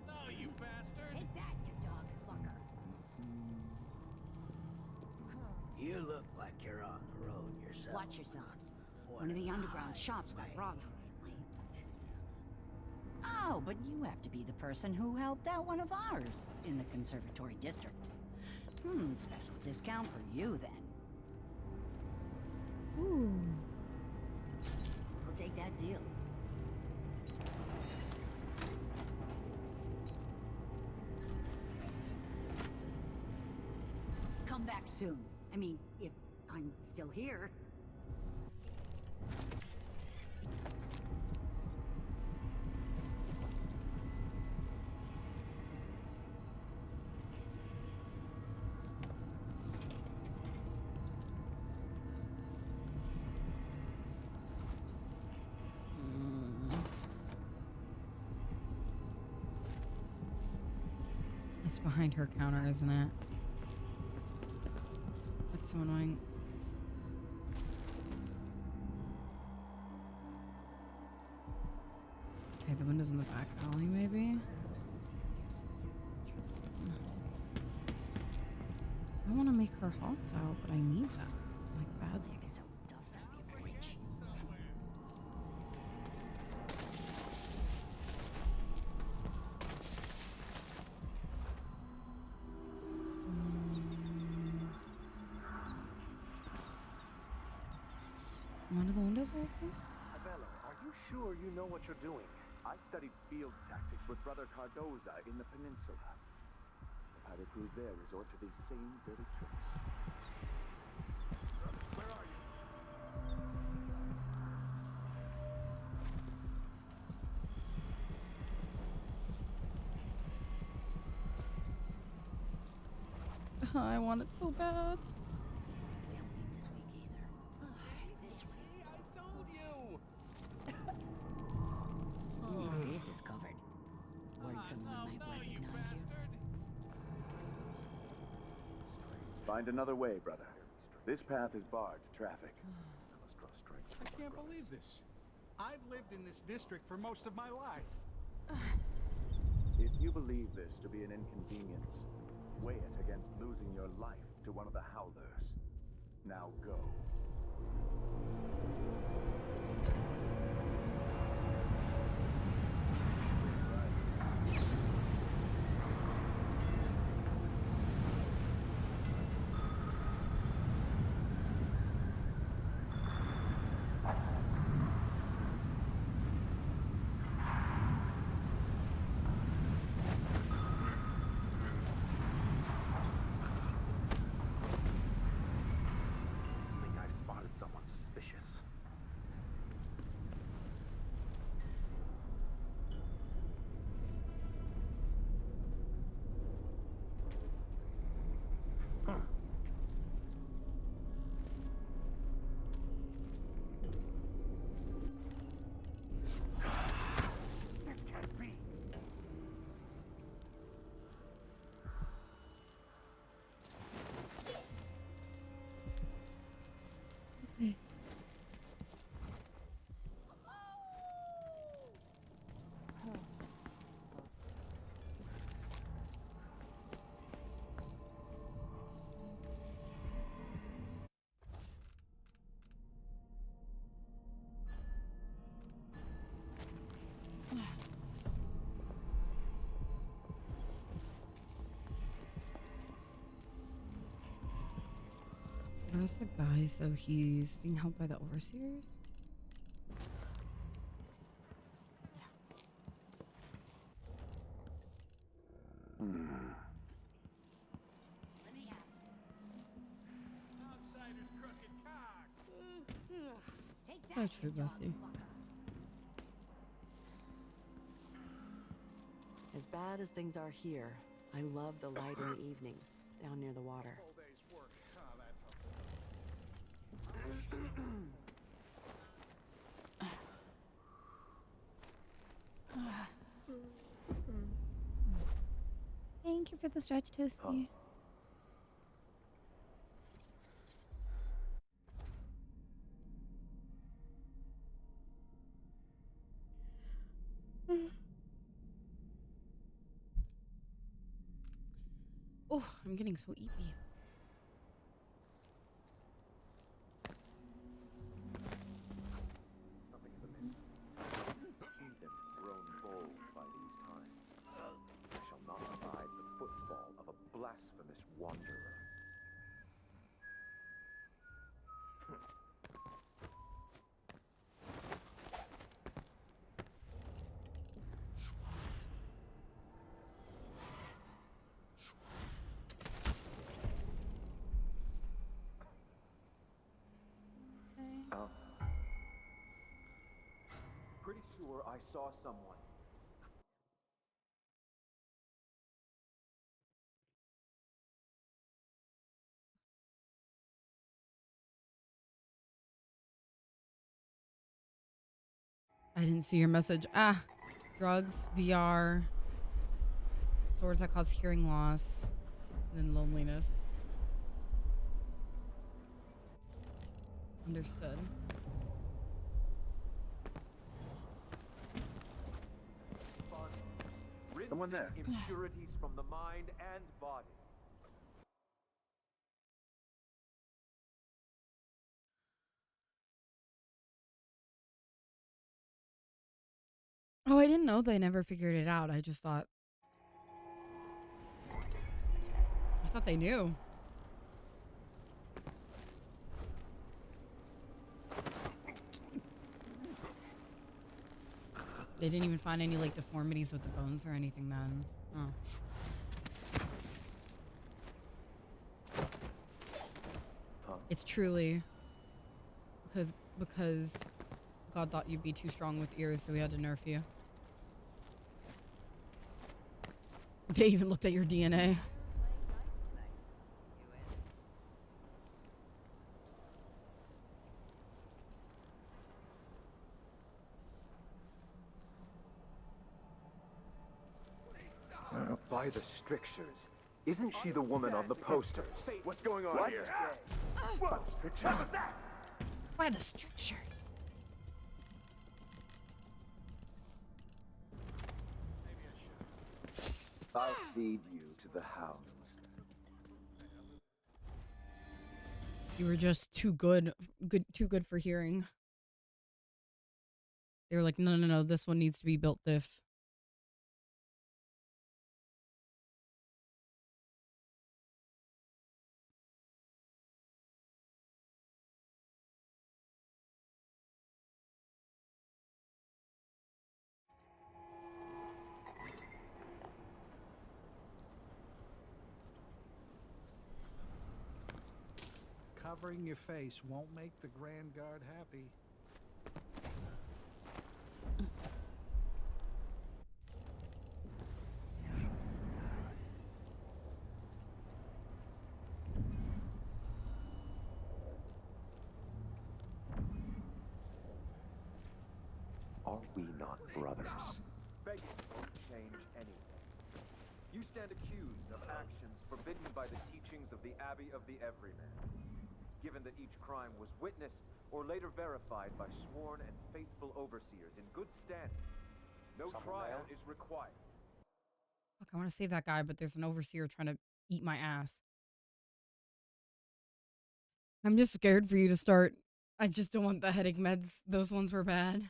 No, you bastard! Take that, you dog fucker. You look like you're on the road yourself. Watch yourself. One of the underground shops got robbed recently. Oh, but you have to be the person who helped out one of ours in the conservatory district. Special discount for you then. Ooh. I'll take that deal. Come back soon. I mean, if I'm still here. It's behind her counter, isn't it? That's so annoying. Okay, the window's in the back alley, maybe? I want to make her hostile, but I need that, like, badly. One of the windows open? Abello, are you sure you know what you're doing? I studied field tactics with Brother Cardoza in the peninsula. The pirate crews there resort to these same dirty tricks. Where are you? I want it so bad. Your face is covered. Worried someone might recognize you. Find another way, brother. This path is barred to traffic. I can't believe this. I've lived in this district for most of my life. If you believe this to be an inconvenience, weigh it against losing your life to one of the Howlers. Now go. Where's the guy? So he's being held by the overseers? Outsider's crooked cock. So true, Bessie. As bad as things are here, I love the light in the evenings down near the water. Thank you for the stretch, Toasty. Oh, I'm getting so eepy. Something is amiss. Heathen grown bold by these times. I shall not abide the footfall of a blasphemous wanderer. Pretty sure I saw someone. I didn't see your message. Ah, drugs, VR, swords that cause hearing loss, and then loneliness. Understood. Someone there. Impurities from the mind and body. Oh, I didn't know they never figured it out. I thought they knew. They didn't even find any like deformities with the bones or anything then. Oh. It's truly because God thought you'd be too strong with ears, so we had to nerf you. They even looked at your DNA. By the strictures. Isn't she the woman on the posters? What's going on here? What strictures? By the strictures. I'll feed you to the hounds. You were just too good for hearing. They were like, no, this one needs to be built diff. Covering your face won't make the Grand Guard happy. Are we not brothers? Begging won't change anything. You stand accused of actions forbidden by the teachings of the Abbey of the Everyman. Given that each crime was witnessed or later verified by sworn and faithful overseers in good standing, no trial is required. Look, I want to save that guy, but there's an overseer trying to eat my ass. I'm just scared for you to start. I just don't want the headache meds. Those ones were bad.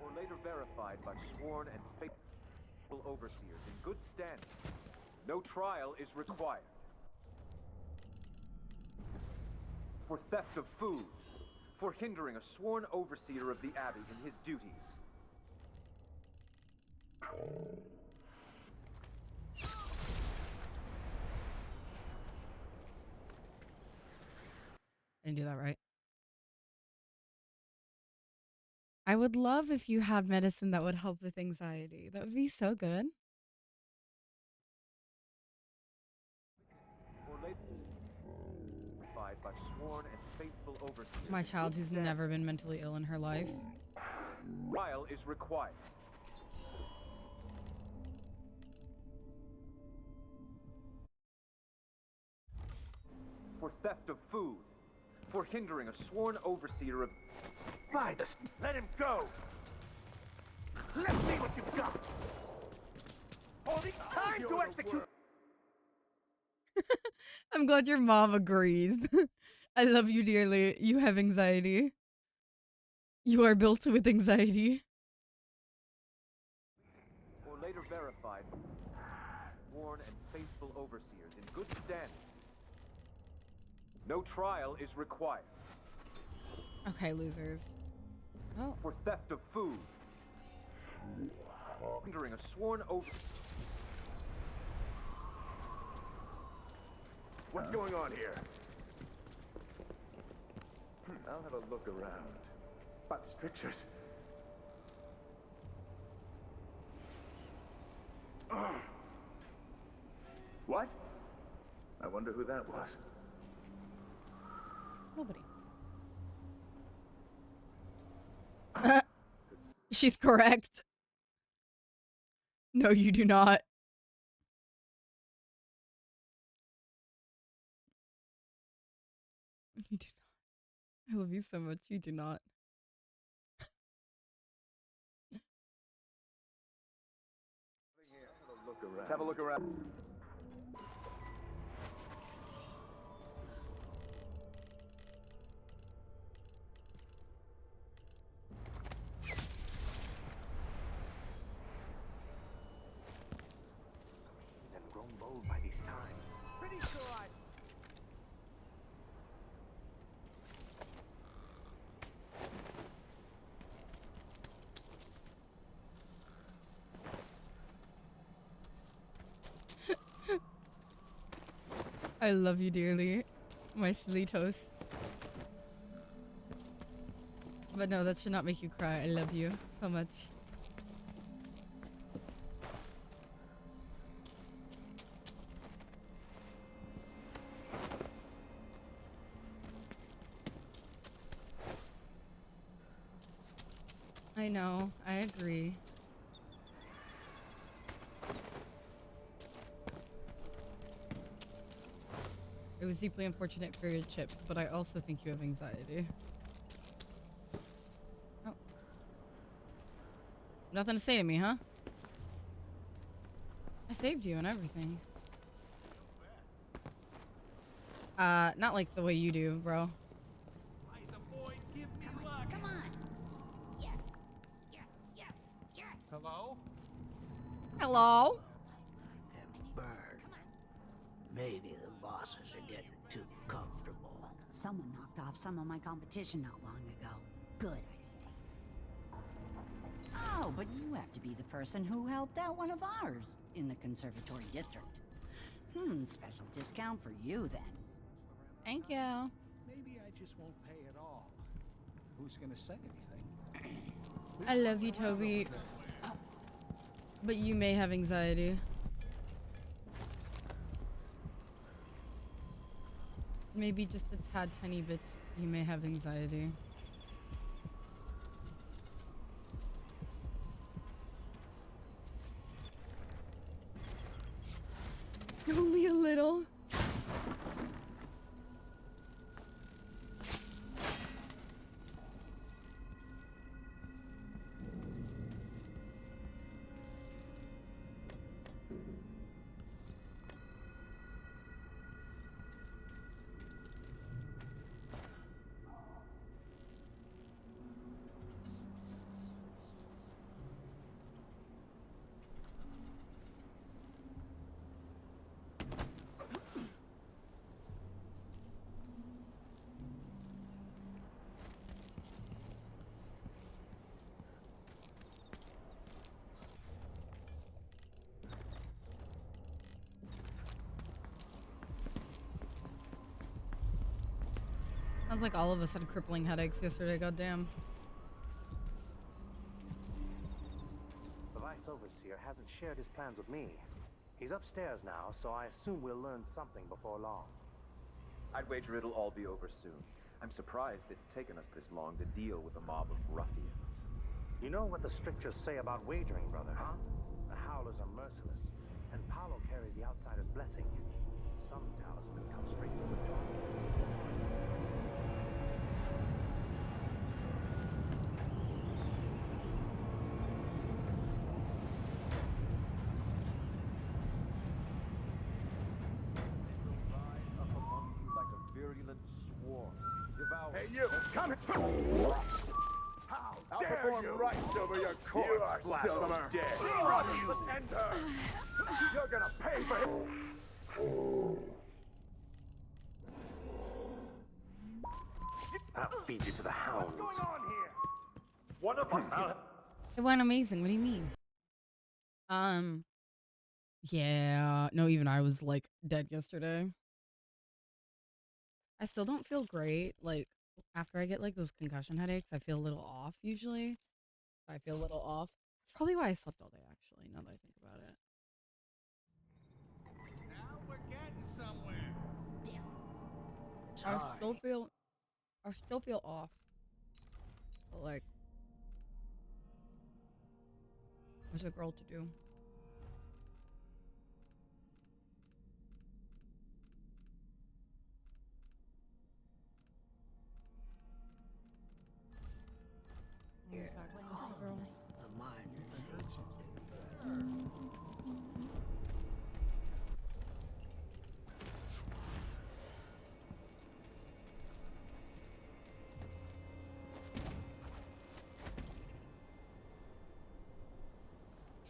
Or later verified by sworn and faithful overseers in good standing, no trial is required. For theft of food, for hindering a sworn overseer of the Abbey in his duties. Didn't do that right. I would love if you have medicine that would help with anxiety. That would be so good. By sworn and faithful overseers. My child who's never been mentally ill in her life. Trial is required. For theft of food, for hindering a sworn overseer of... By the... Let him go! Let's see what you've got! Holding time to execute... I'm glad your mom agrees. I love you dearly. You have anxiety. You are built with anxiety. Or later verified, sworn and faithful overseers in good standing. No trial is required. Okay, losers. Oh. For theft of food. Hindering a sworn over... What's going on here? I'll have a look around. But strictures. What? I wonder who that was. Nobody. She's correct. No, you do not. You do not. I love you so much. You do not. Let's have a look around. They've grown bold by this time. Pretty sure I... I love you dearly, my silly toast. But no, that should not make you cry. I love you so much. I know, I agree. It was deeply unfortunate for your chip, but I also think you have anxiety. Oh. Nothing to say to me, huh? I saved you and everything. Not like the way you do, bro. Come on. Yes. Yes. Yes. Yes. Hello? Hello? Bird. Maybe the bosses are getting too comfortable. Someone knocked off some of my competition not long ago. Good, I say. Oh, but you have to be the person who helped out one of ours in the conservatory district. Special discount for you then. Thank you. Maybe I just won't pay at all. Who's gonna say anything? I love you, Toby. But you may have anxiety. Maybe just a tad tiny bit. You may have anxiety. Only a little. Sounds like all of us had crippling headaches yesterday, goddamn. The Vice Overseer hasn't shared his plans with me. He's upstairs now, so I assume we'll learn something before long. I'd wager it'll all be over soon. I'm surprised it's taken us this long to deal with a mob of ruffians. You know what the strictures say about wagering, brother, huh? The Howlers are merciless, and Paolo carries the Outsider's blessing. Some talisman comes straight from the top. Hey, you! Come here! How dare you! Right over your corpse, you are blasphemer! So dead! Run, you! Enter! You're gonna pay for it! I'll feed you to the hounds. What's going on here? One of us It went amazing. What do you mean? Yeah. No, even I was like dead yesterday. I still don't feel great. Like after I get like those concussion headaches, I feel a little off usually. I feel a little off. It's probably why I slept all day actually, now that I think about it. Now we're getting somewhere. I still feel off. But like there's a girl to do. Yeah, the miners.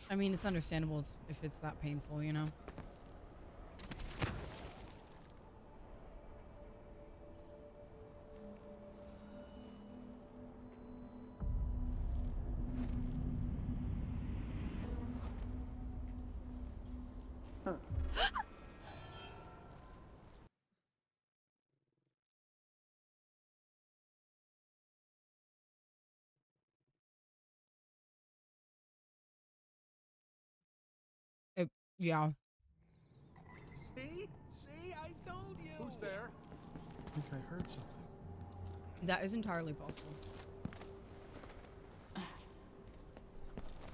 I mean, it's understandable if it's that painful, you know? Yeah. See? See? I told you! Who's there? I think I heard something. That is entirely possible.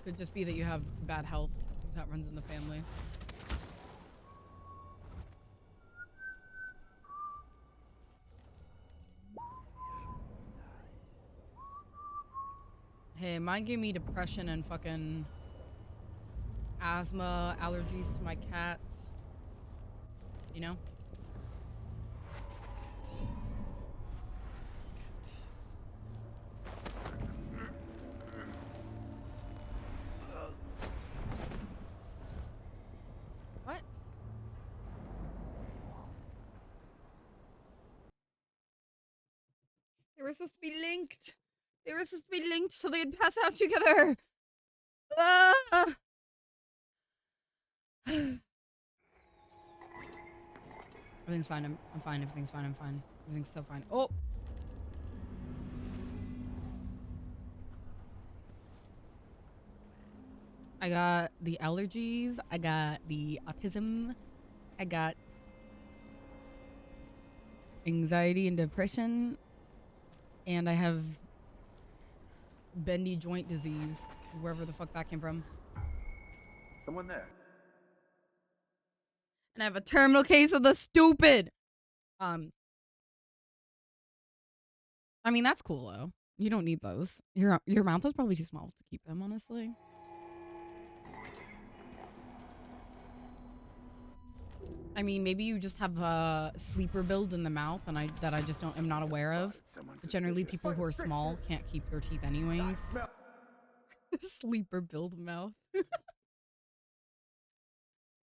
Could just be that you have bad health that runs in the family. Hey, mine gave me depression and fucking asthma, allergies to my cats. You know? What? They were supposed to be linked. They were supposed to be linked so they'd pass out together. Ah! Everything's fine. I'm fine. Everything's fine. I'm fine. Everything's so fine. Oh! I got the allergies. I got the autism. I got anxiety and depression. And I have bendy joint disease, wherever the fuck that came from. Someone there? And I have a terminal case of the stupid. I mean, that's cool though. You don't need those. Your mouth is probably too small to keep them, honestly. I mean, maybe you just have a sleeper build in the mouth, and I just am not aware of. But generally, people who are small can't keep their teeth anyways. Sleeper build mouth.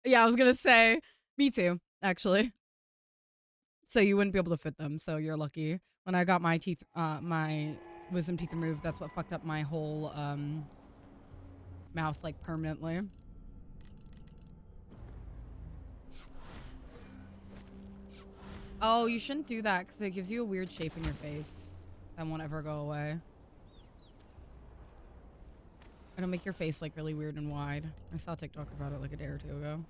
Yeah, I was gonna say, me too, actually. So you wouldn't be able to fit them. So you're lucky. When I got my teeth, my wisdom teeth removed, that's what fucked up my whole mouth like permanently. Oh, you shouldn't do that because it gives you a weird shape in your face that won't ever go away. It'll make your face like really weird and wide. I saw TikTok about it like a day or two ago.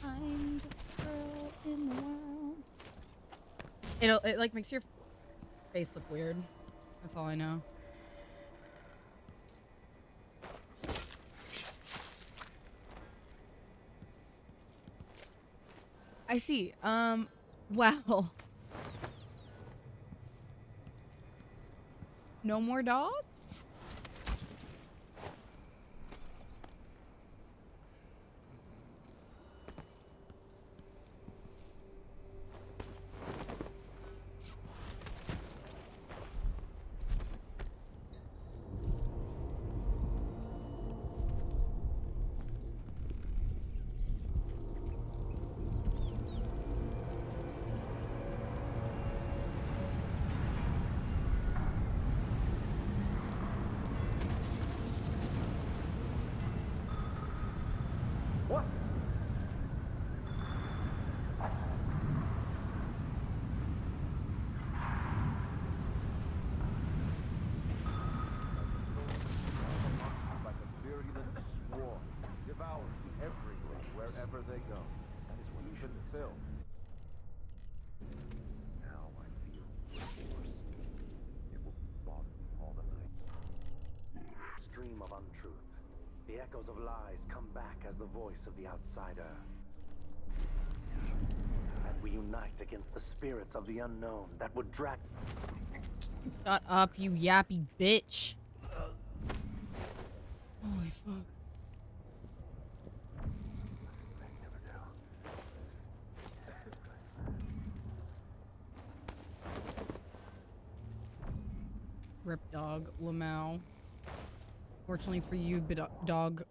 I'm just a girl in the world. It like makes your face look weird. That's all I know. I see. Wow. No more dog? What? Like a virulent swarm, devouring everything wherever they go. That is what you shouldn't film. Now I feel remorse. It will bother me all the night. Stream of untruth. The echoes of lies come back as the voice of the outsider. And we unite against the spirits of the unknown that would drag... Shut up, you yappy bitch. Holy fuck. Rip dog, Lamau. Fortunately for you, dog,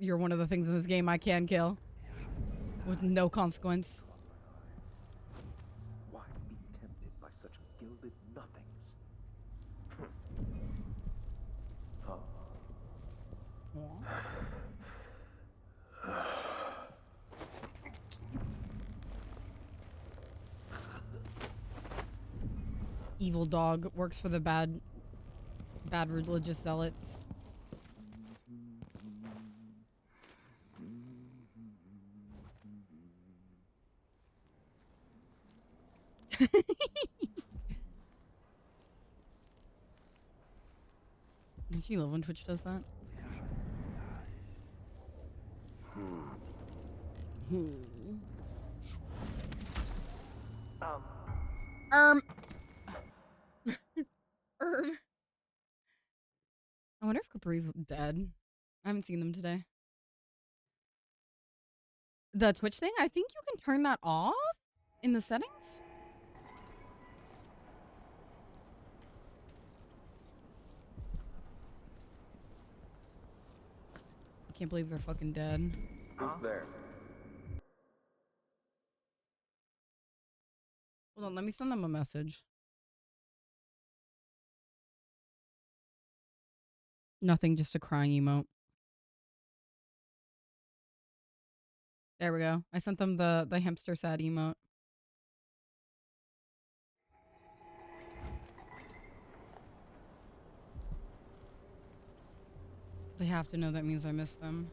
you're one of the things in this game I can kill with no consequence. Why be tempted by such gilded nothings? Evil dog works for the bad religious zealots. Don't you love when Twitch does that? I wonder if Capri's dead. I haven't seen them today. The Twitch thing, I think you can turn that off in the settings. I can't believe they're fucking dead. Who's there? Hold on, let me send them a message. Nothing, just a crying emote. There we go. I sent them the hamster sad emote. They have to know that means I miss them.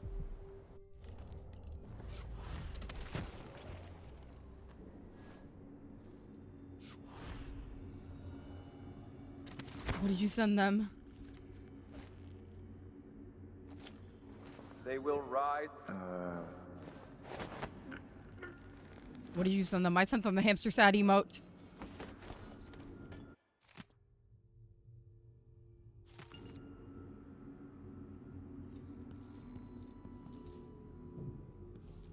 What did you send them? They will rise. What did you send them? I sent them the hamster sad emote.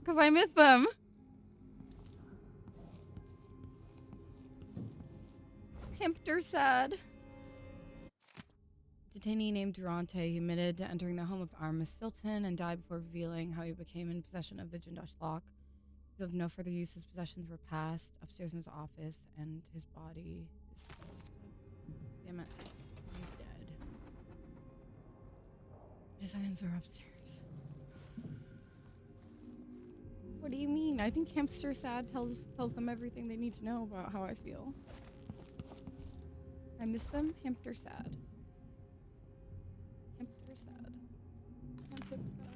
Because I miss them. Hamster sad. Detainee named Durante, he admitted to entering the home of Arma Stilton and died before revealing how he became in possession of the Jindosh lock. Of no further use, his possessions were passed upstairs in his office, and his body is damn it, he's dead. His items are upstairs. What do you mean? I think hamster sad tells them everything they need to know about how I feel. I miss them. Hamster sad. Hamster sad. Hamster sad.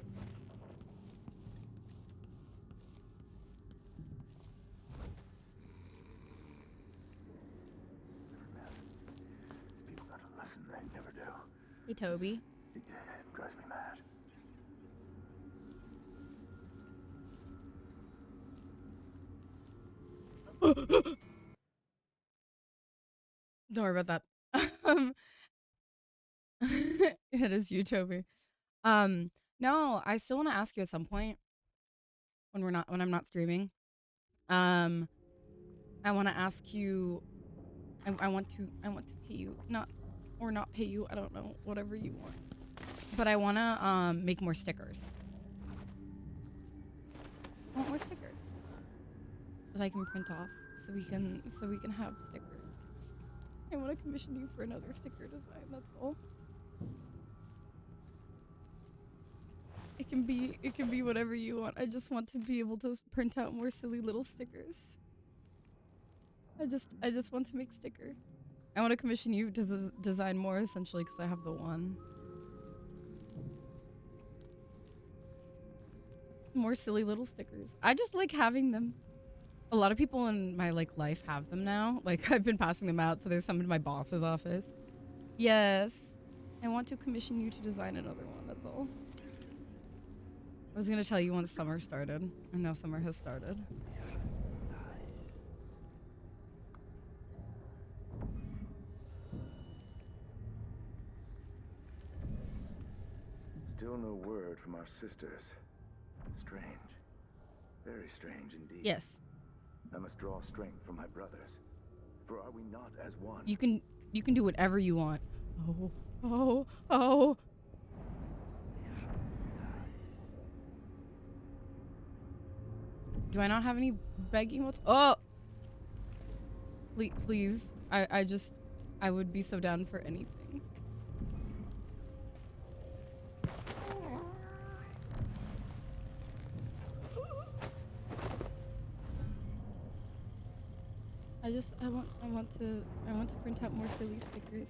People gotta listen, they never do. Hey, Toby. It drives me mad. Don't worry about that. It is you, Toby. No, I still want to ask you at some point when I'm not streaming. I want to ask you. I want to pay you, not pay you. I don't know, whatever you want. But I want to make more stickers. I want more stickers that I can print off so we can have stickers. I want to commission you for another sticker design. That's all. It can be whatever you want. I just want to be able to print out more silly little stickers. I just want to make sticker. I want to commission you to design more, essentially, because I have the one. More silly little stickers. I just like having them. A lot of people in my life have them now. Like, I've been passing them out, so there's some in my boss's office. Yes. I want to commission you to design another one, that's all. I was gonna tell you once summer started, and now summer has started. Still no word from our sisters. Strange. Very strange indeed. Yes. I must draw strength from my brothers. For are we not as one? You can do whatever you want. Oh. Do I not have any begging emotes? Oh! Please. I would be so down for anything. I want to print out more silly stickers.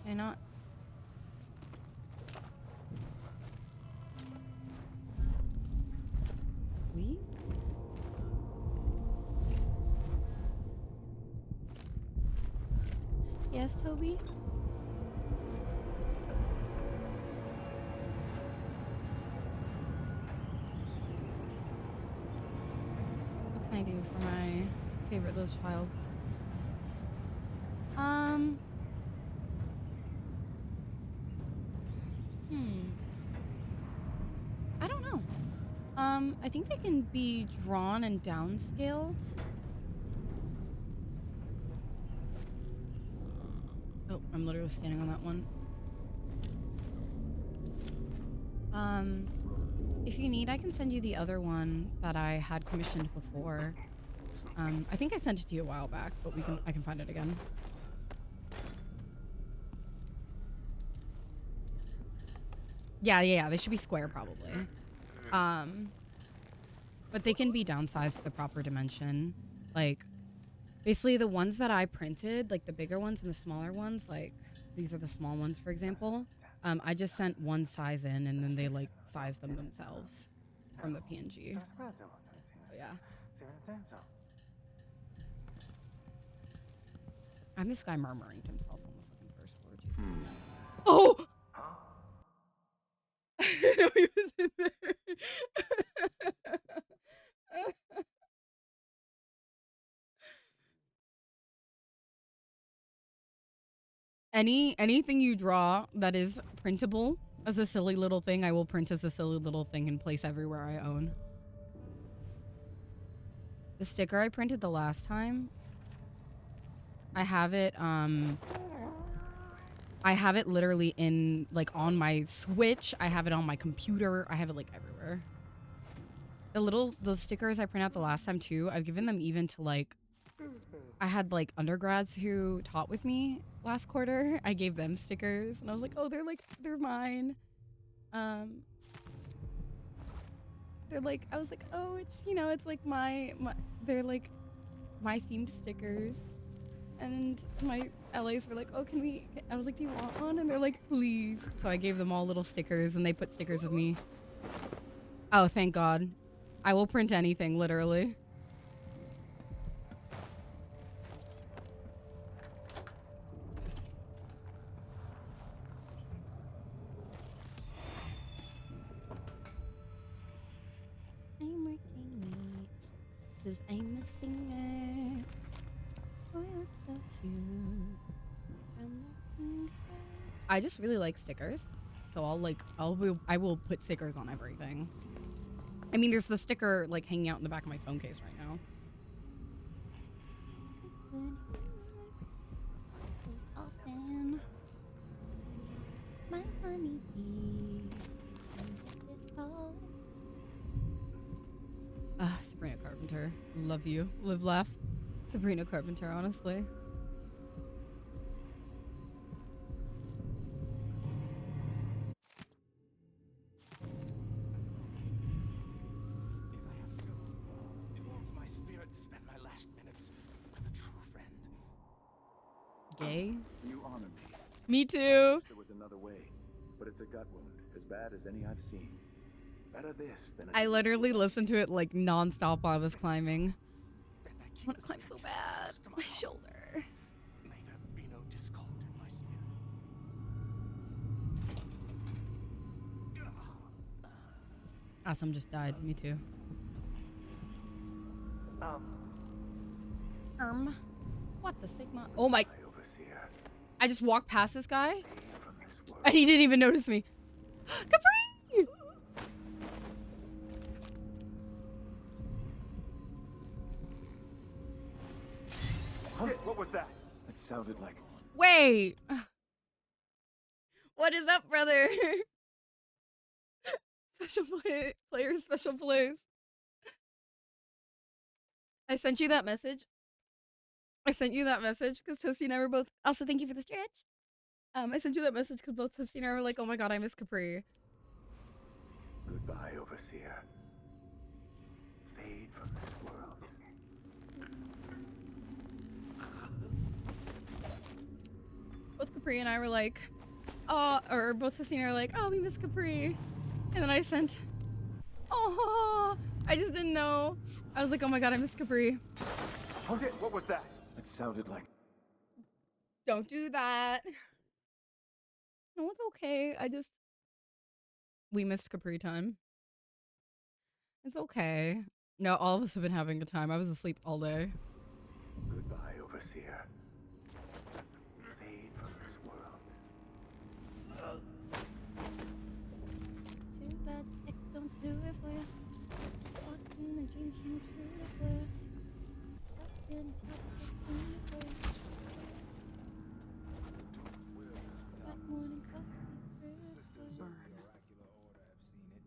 Can I not? this, Toby? What can I do for my favorite little child? I don't know. I think they can be drawn and downscaled. Oh, I'm literally standing on that one. If you need, I can send you the other one that I had commissioned before. I think I sent it to you a while back, but I can find it again. Yeah, they should be square probably. But they can be downsized to the proper dimension. Like, basically the ones that I printed, like the bigger ones and the smaller ones, like these are the small ones, for example. I just sent one size in and then they like size them themselves from the PNG. Oh, yeah. I'm this guy murmuring to himself on the fucking first floor. Jesus. Oh! I didn't know he was in there. Anything you draw that is printable as a silly little thing, I will print as a silly little thing and place everywhere I own. The sticker I printed the last time, I have it literally in, like, on my Switch. I have it on my computer. I have it, like, everywhere. The stickers I printed out the last time, too, I've given them even to, like, I had, like, undergrads who taught with me last quarter. I gave them stickers, and I was like, oh, they're mine. They're, like, I was like, oh, it's, you know, it's, like, they're, like, my themed stickers. And my LAs were like, oh, I was like, do you want one? And they're like, please. So I gave them all little stickers and they put stickers of me. Oh, thank God. I will print anything, literally. I'm working late, 'cause I'm a singer. Boy, looks so cute. I just really like stickers, so I will put stickers on everything. I mean, there's the sticker like hanging out in the back of my phone case right now. Often, my honey bee is called. Sabrina Carpenter, love you, live, laugh. Sabrina Carpenter, honestly. It warms my spirit to spend my last minutes with a true friend. Gay? You honor me. Me too. There was another way, but it's a gut wound, as bad as any I've seen. Better this than I literally listened to it like nonstop while I was climbing. I want to climb so bad. My shoulder. May there be no discord in my spirit. Awesome just died. Me too. What the Sigma? Oh my. I just walked past this guy and he didn't even notice me. Capri! What was that? It sounded like... Wait. What is up, brother? Special players, special plays. I sent you that message. Because Toasty and I were both... Also, thank you for the stretch. I sent you that message because both Toasty and I were like, oh my god, I miss Capri. Goodbye, Overseer. Fade from this world. Both Capri and I were like, oh, or both Toasty and I were like, oh, we miss Capri. And then I sent, oh, I just didn't know. I was like, oh my god, I miss Capri. Okay, what was that? It sounded like... Don't do that. No, it's okay. We missed Capri time. It's okay. No, all of us have been having a time. I was asleep all day. Goodbye, Overseer. Fade from this world. Too bad X don't do it for you. Watching a dream came true for you. Stuck in a cup of universe. That morning coffee Sisters of the oracular order have seen it,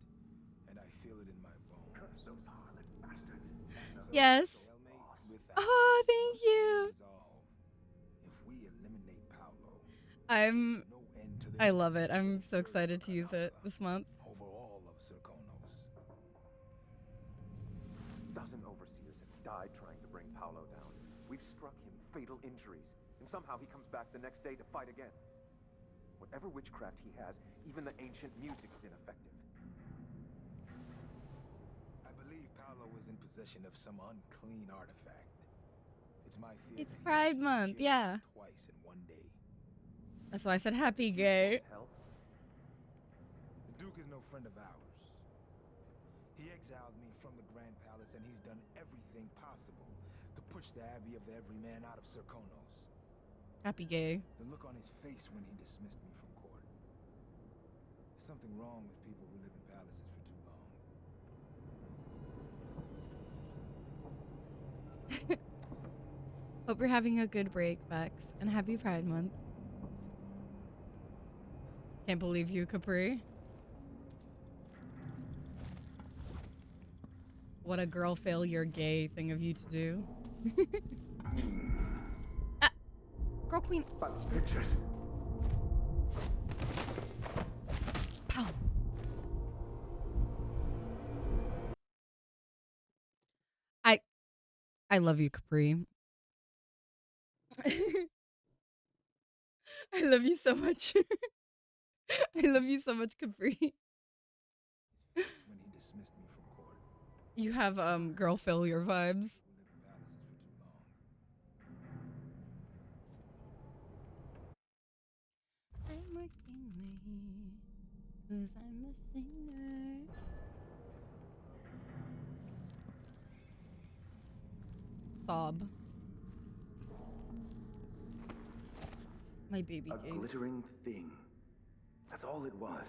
and I feel it in my bones. Those harlot bastards. Yes. Oh, thank you. If we eliminate Paolo, I love it. I'm so excited to use it this month. over all of Serkonos. Dozen overseers have died trying to bring Paolo down. We've struck him fatal injuries, and somehow he comes back the next day to fight again. Whatever witchcraft he has, even the ancient music is ineffective. I believe Paolo is in possession of some unclean artifact. It's my fear. It's Pride Month, yeah. Twice in one day. That's why I said happy gay. The Duke is no friend of ours. He exiled me from the Grand Palace, and he's done everything possible to push the Abbey of the Everyman out of Serkonos. Happy gay. The look on his face when he dismissed me from court. There's something wrong with people who live in palaces for too long. Hope you're having a good break, Bex, and happy Pride Month. Can't believe you, Capri. What a girl failure gay thing of you to do. Girl queen. But pictures. Pow. I love you, Capri. I love you so much. I love you so much, Capri. When he dismissed me from court. You have girl failure vibes. I'm working late, 'cause I'm a singer. Sob. My baby A gaze. glittering thing. That's all it was.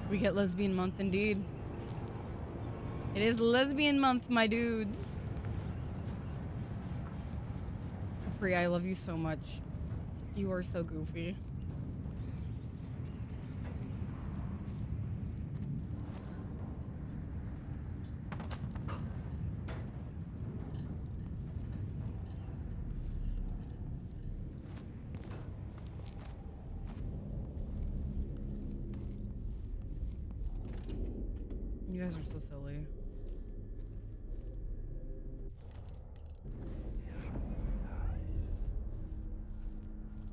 We get lesbian month indeed. It is lesbian month, my dudes. Capri, I love you so much. You are so goofy. You guys are so silly.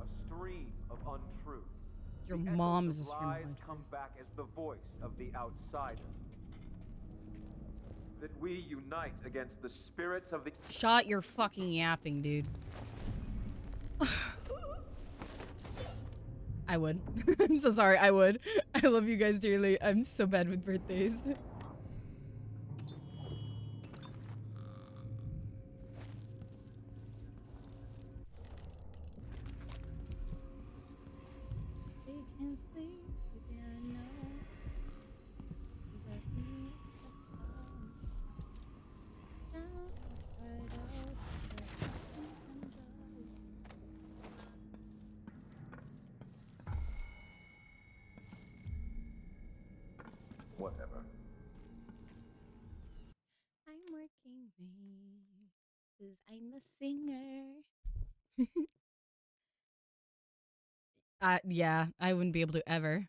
A stream of untruth. Your The mom echoes is a of stream of lies untruth. come back as the voice of the outsider. That we unite against the spirits of the... Shot your fucking yapping, dude. I would. I'm so sorry, I would. I love you guys dearly. I'm so bad with birthdays. They can't sleep again now. So let me a song. Now it's right out. Whatever. I'm working late, 'cause I'm a singer. Yeah, I wouldn't be able to ever.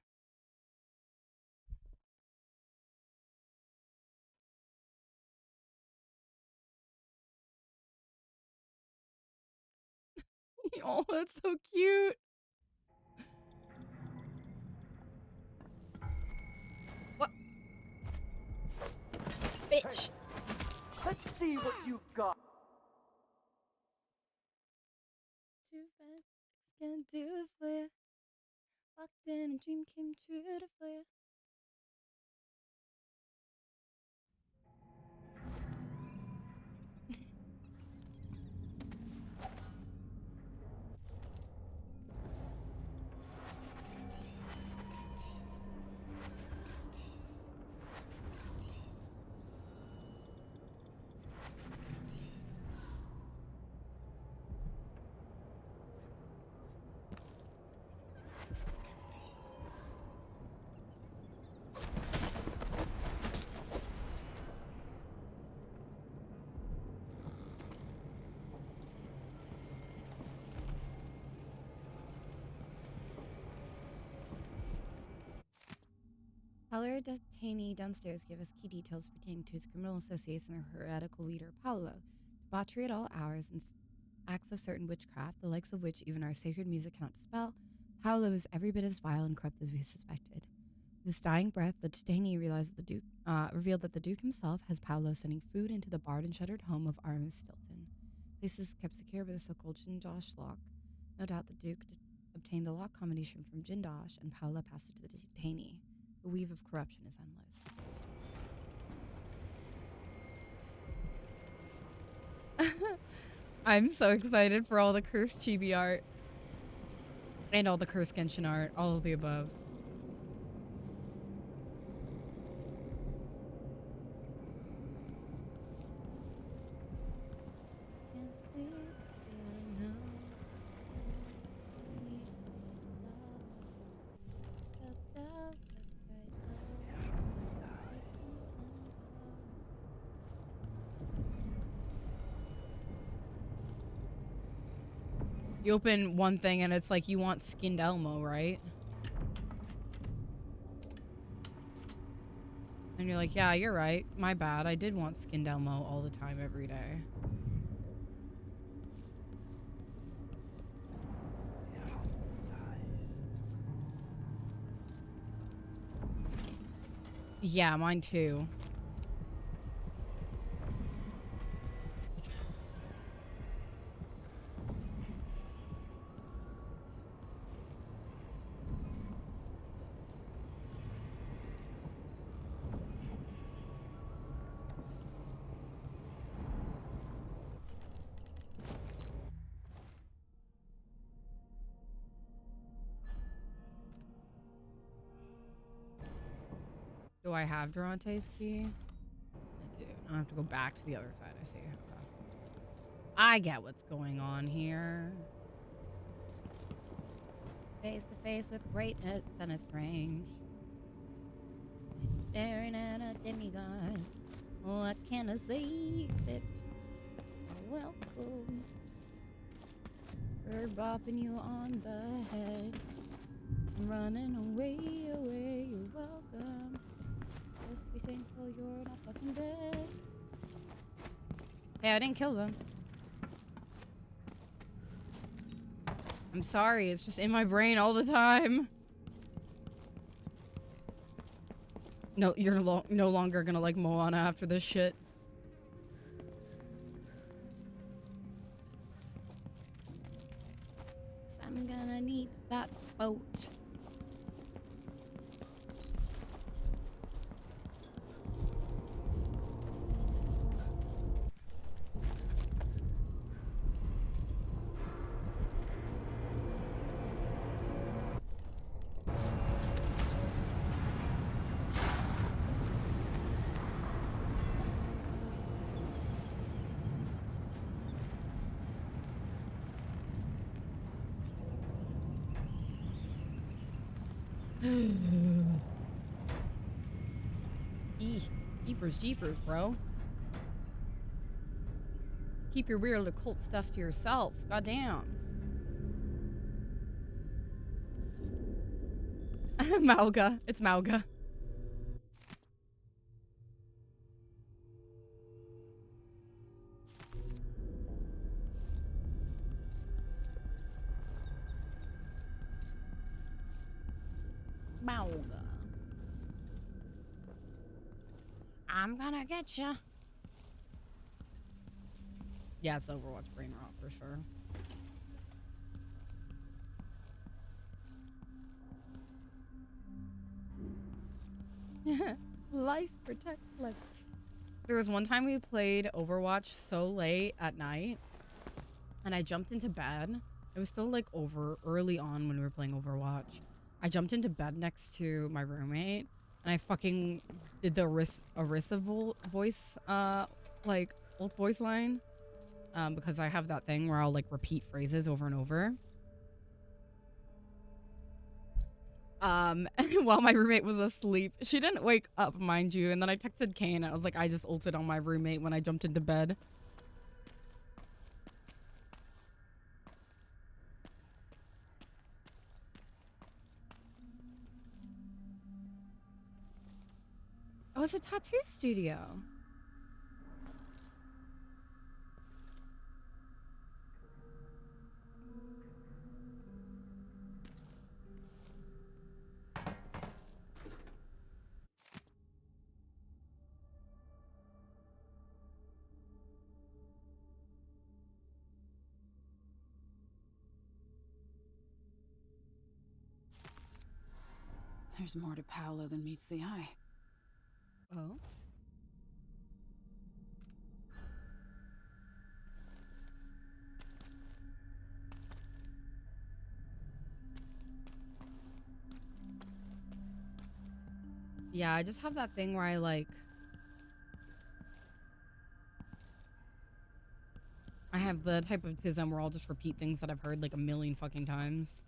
Oh, that's so cute. What? Bitch. Let's see what you've got. Too bad can't do it for you. Walked in and dream came true for you. Paolo detainee downstairs gave us key details pertaining to his criminal associates and their heretical leader, Paolo. Debauchery at all hours and acts of certain witchcraft, the likes of which even our sacred music cannot dispel. Paolo is every bit as vile and corrupt as we suspected. With his dying breath, the detainee realized revealed that the Duke himself has Paolo sending food into the barred and shuttered home of Artemis Stilton. The place is kept secure by the so-called Jindosh lock. No doubt the Duke obtained the lock combination from Jindosh, and Paolo passed it to the detainee. The weave of corruption is endless. I'm so excited for all the cursed chibi art. And all the cursed Genshin art. All of the above. You open one thing and it's like you want skinned Elmo, right? And you're like, yeah, you're right. My bad. I did want skinned Elmo all the time, every day. Yeah, mine too. Do I have Durante's key? I do. I have to go back to the other side. I see. Okay. I get what's going on here. Face to face with greatness and it's strange. Staring at a demigod. What can I say except welcome? Bird bopping you on the head. I'm running away, away, you're welcome. Just be thankful you're not fucking dead. Hey, I didn't kill them. I'm sorry, it's just in my brain all the time. No, you're no longer gonna like Moana after this shit. So I'm gonna need that boat. Jeepers, jeepers, bro. Keep your weird occult stuff to yourself. Goddamn. Mauga. It's Mauga. Bauga. I'm gonna get ya. Yeah, it's Overwatch brain rot for sure. Life protects life. There was one time we played Overwatch so late at night, and I jumped into bed. It was still like early on when we were playing Overwatch. I jumped into bed next to my roommate, and I fucking did the Arissa voice, like old voice line, because I have that thing where I'll like repeat phrases over and over. And while my roommate was asleep, she didn't wake up, mind you. And then I texted Kane. I was like, I just ulted on my roommate when I jumped into bed. Oh, it's a tattoo studio. There's more to Paolo than meets the eye. Oh? Yeah, I just have that thing where I like... I have the type of autism where I'll just repeat things that I've heard like a million fucking times.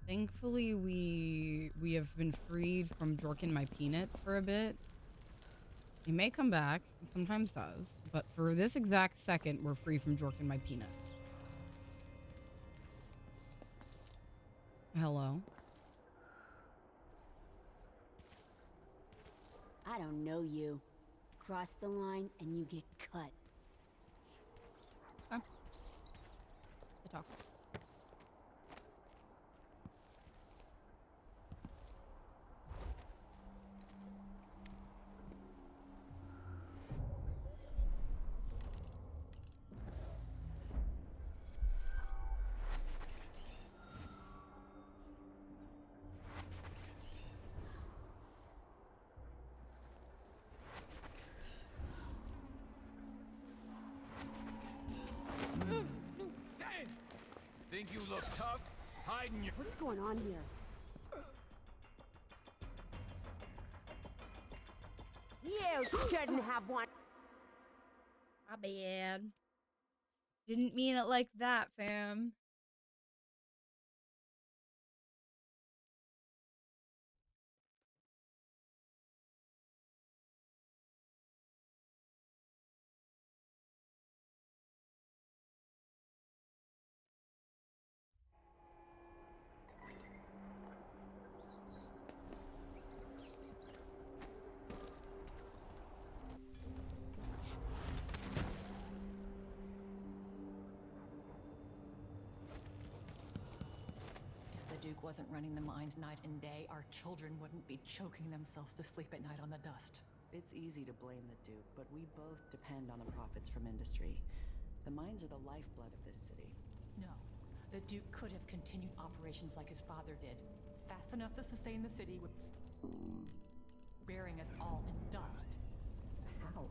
Thankfully, we have been freed from Jorkin my peanuts for a bit. He may come back, it sometimes does, but for this exact second, we're free from Jorkin my peanuts. Hello. I don't know you. Cross the line and you get cut. Huh? Good talk. Think you look tough? Hiding your... What is going on here? You shouldn't have one. My bad. Didn't mean it like that, fam. If the Duke wasn't running the mines night and day, our children wouldn't be choking themselves to sleep at night on the dust. It's easy to blame the Duke, but we both depend on the profits from industry. The mines are the lifeblood of this city. No, the Duke could have continued operations like his father did, fast enough to sustain the city with burying us all in dust. How?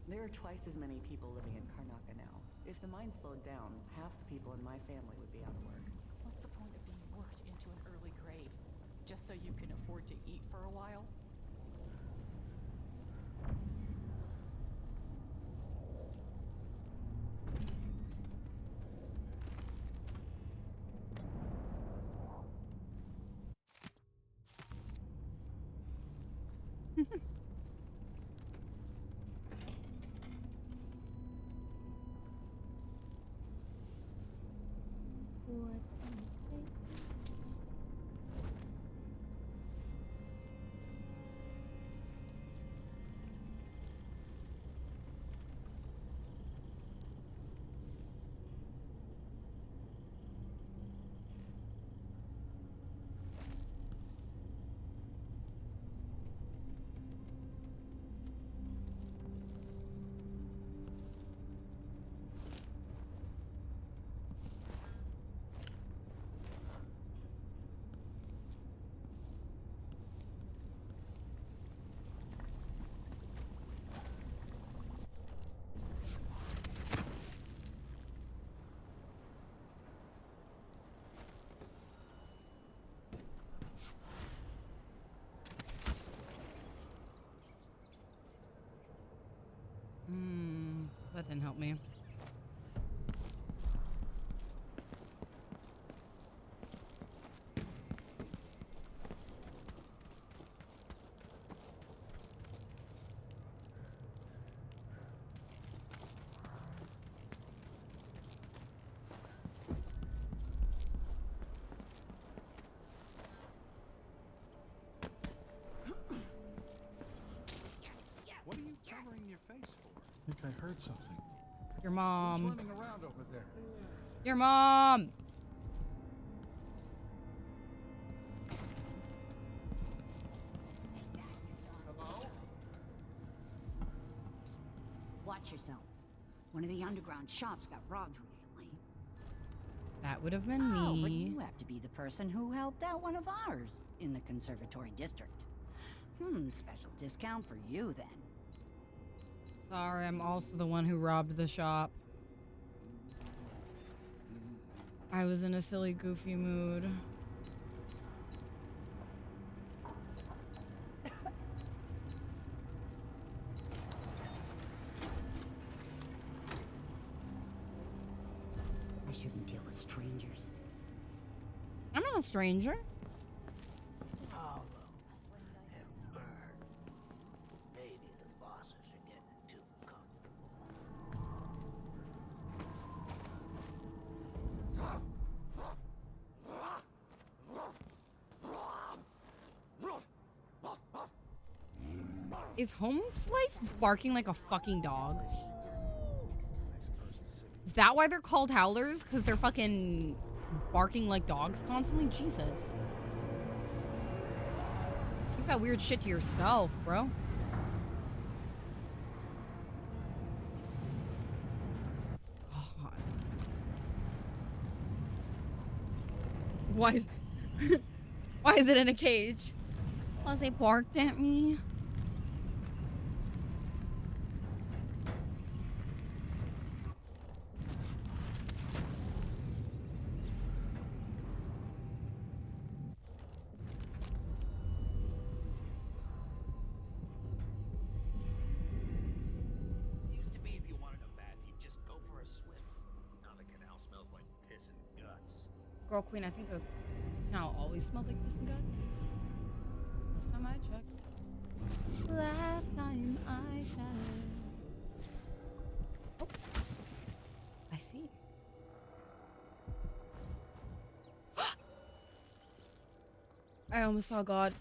There are twice as many people living in Karnaca now. If the mine slowed down, half the people in my family would be out of work. What's the point of being worked into an early grave? Just so you can afford to eat for a while? What can you say? me. What are you covering your face for? I think I heard something. Your mom. Who's running around over there? Your mom. Hello? Watch yourself. One of the underground shops got robbed recently. That would have been Oh, but me. you have to be the person who helped out one of ours in the conservatory district. Special discount for you then. Sorry, I'm also the one who robbed the shop. I was in a silly, goofy mood. I shouldn't deal with strangers. I'm not a stranger. Hollow and Bird. Maybe the bosses are getting too Is Home Slice barking like a fucking dog? Is that why they're called howlers? Because they're fucking barking like dogs constantly? Jesus. Keep that weird shit to yourself, bro. God. Why is why is it in a cage? Because they barked at me. Used to be if you wanted a bath, you'd just go for a swim. Now the canal smells like piss and guts. Girl Queen, I think the canal always smelled like piss and guts. Last time I checked. Last time I checked. Oh. I see. I almost saw God.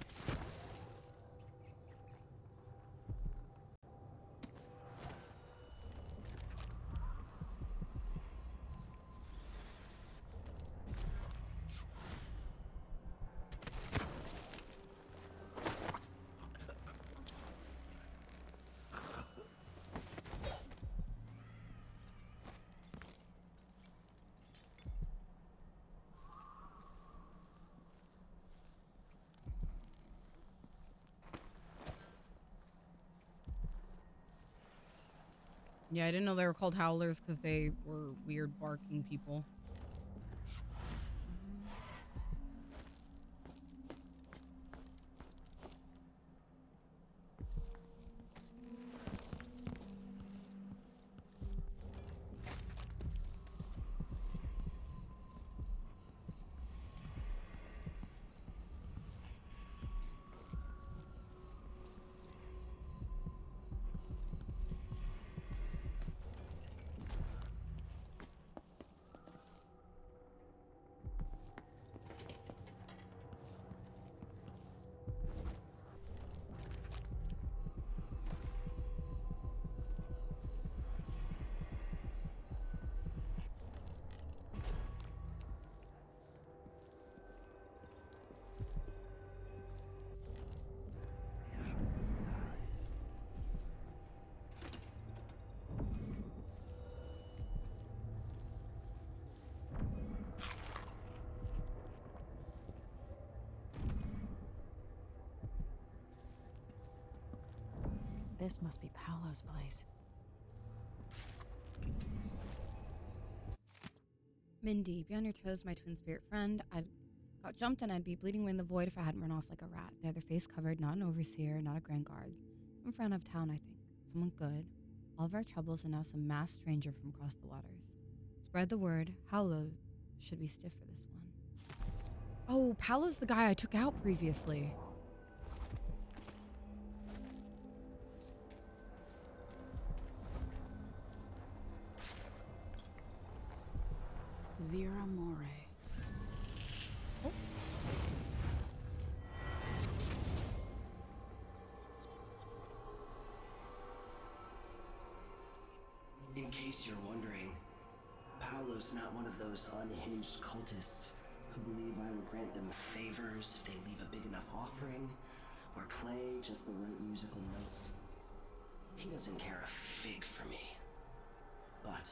Yeah, I didn't know they were called howlers because they were weird barking people. This must be Paolo's place. Mindy, be on your toes, my twin spirit friend. I got jumped and I'd be bleeding away in the void if I hadn't run off like a rat. The other face covered, not an overseer, not a grand guard. Some friend of town, I think. Someone good. All of our troubles and now some masked stranger from across the waters. Spread the word. Paolo should be stiff for this one. Oh, Paolo's the guy I took out previously. Vera More. Oh. In case you're wondering, Paolo's not one of those unhinged cultists who believe I will grant them favors if they leave a big enough offering or play just the right musical notes. He doesn't care a fig for me. But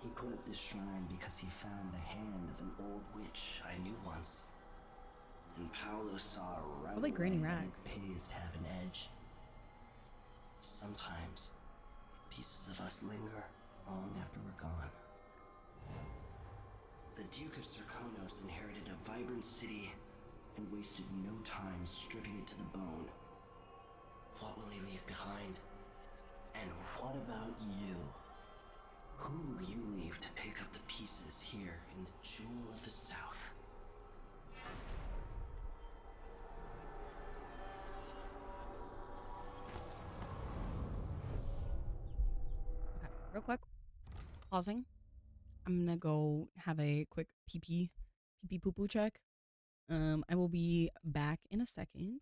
he put up this shrine because he found the hand of an old witch I knew once. And Paolo saw right Probably Granny away that Rags. it pays to have an edge. Sometimes pieces of us linger long after we're gone. The Duke of Serkonos inherited a vibrant city and wasted no time stripping it to the bone. What will he leave behind? And what about you? Who will you leave to pick up the pieces here in the Jewel of the South? Okay, real quick. Pausing. I'm gonna go have a quick pee poo poo check. I will be back in a second.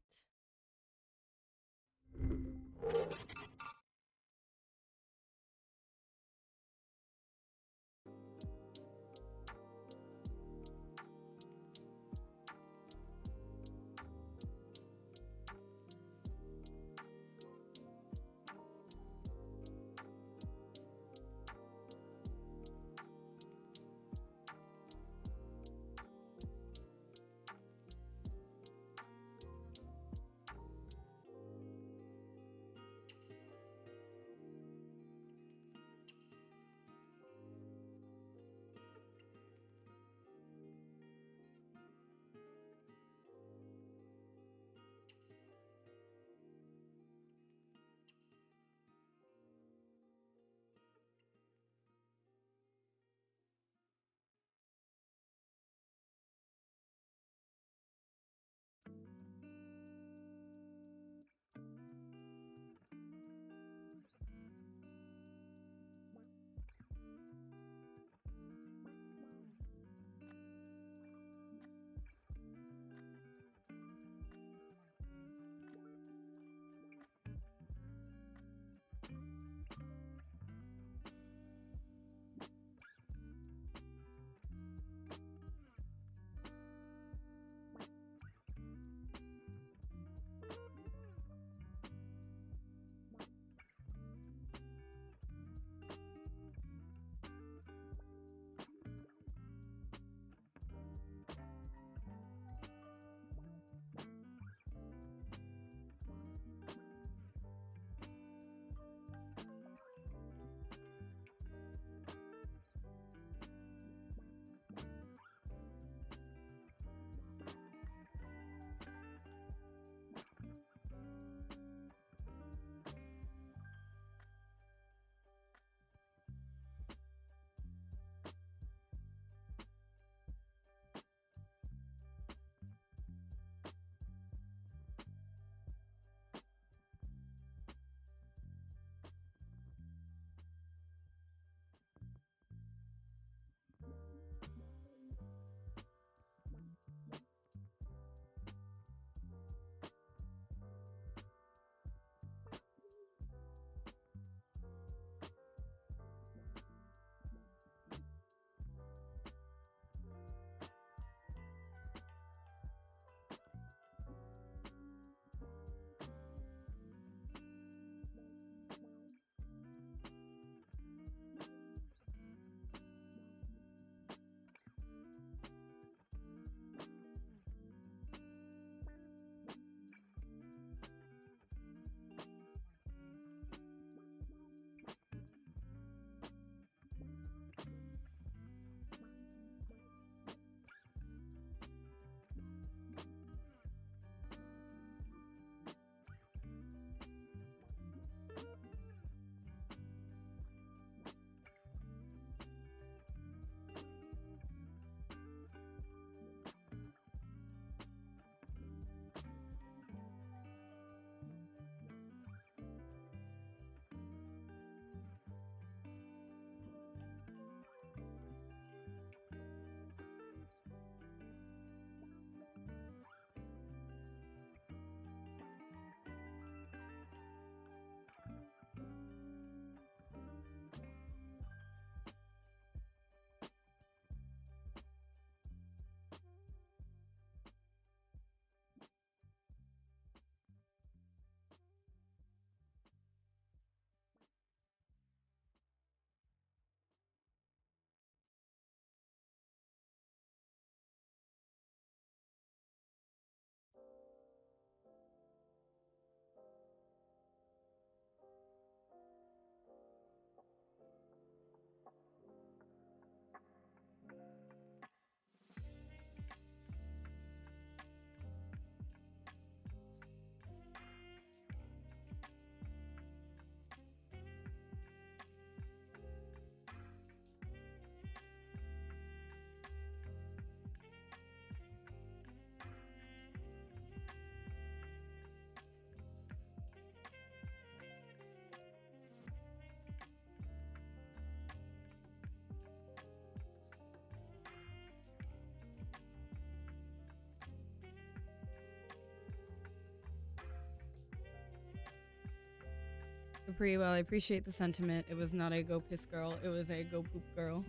Capri, well, I appreciate the sentiment. It was not a go piss girl, it was a go poop girl.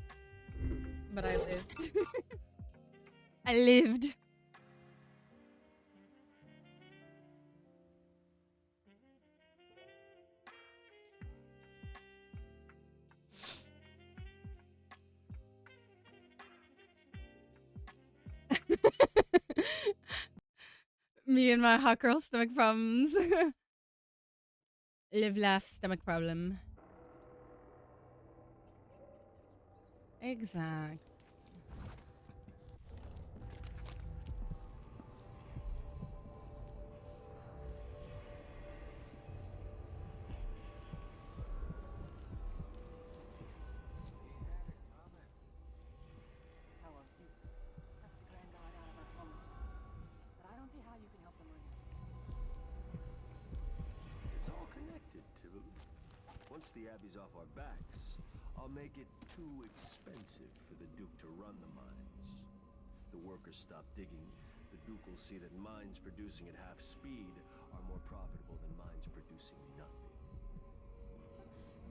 But I lived. I lived. Me and my hot girl stomach problems. Live, laugh, stomach problem. Exact. Hello, you kept the Grand Guard out of our homes, but I don't see how you can help them run. It's all connected, Tibble. Once the Abbey's off our backs, I'll make it too expensive for the Duke to run the mines. The workers stop digging. The Duke will see that mines producing at half speed are more profitable than mines producing nothing.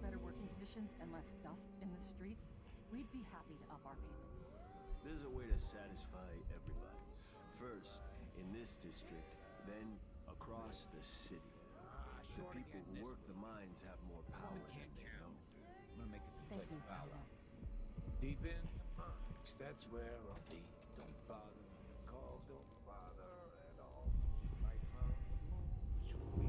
Better working conditions and less dust in the streets, we'd be happy to up our payments. There's a way to satisfy everybody. First, in this district, then across the city. The people who work the mines have more power than they know. I'm gonna make it Thank play you. Paolo. Deep in the mines, that's where I'll be. Don't bother, call, don't bother at all. Right from the moon, should we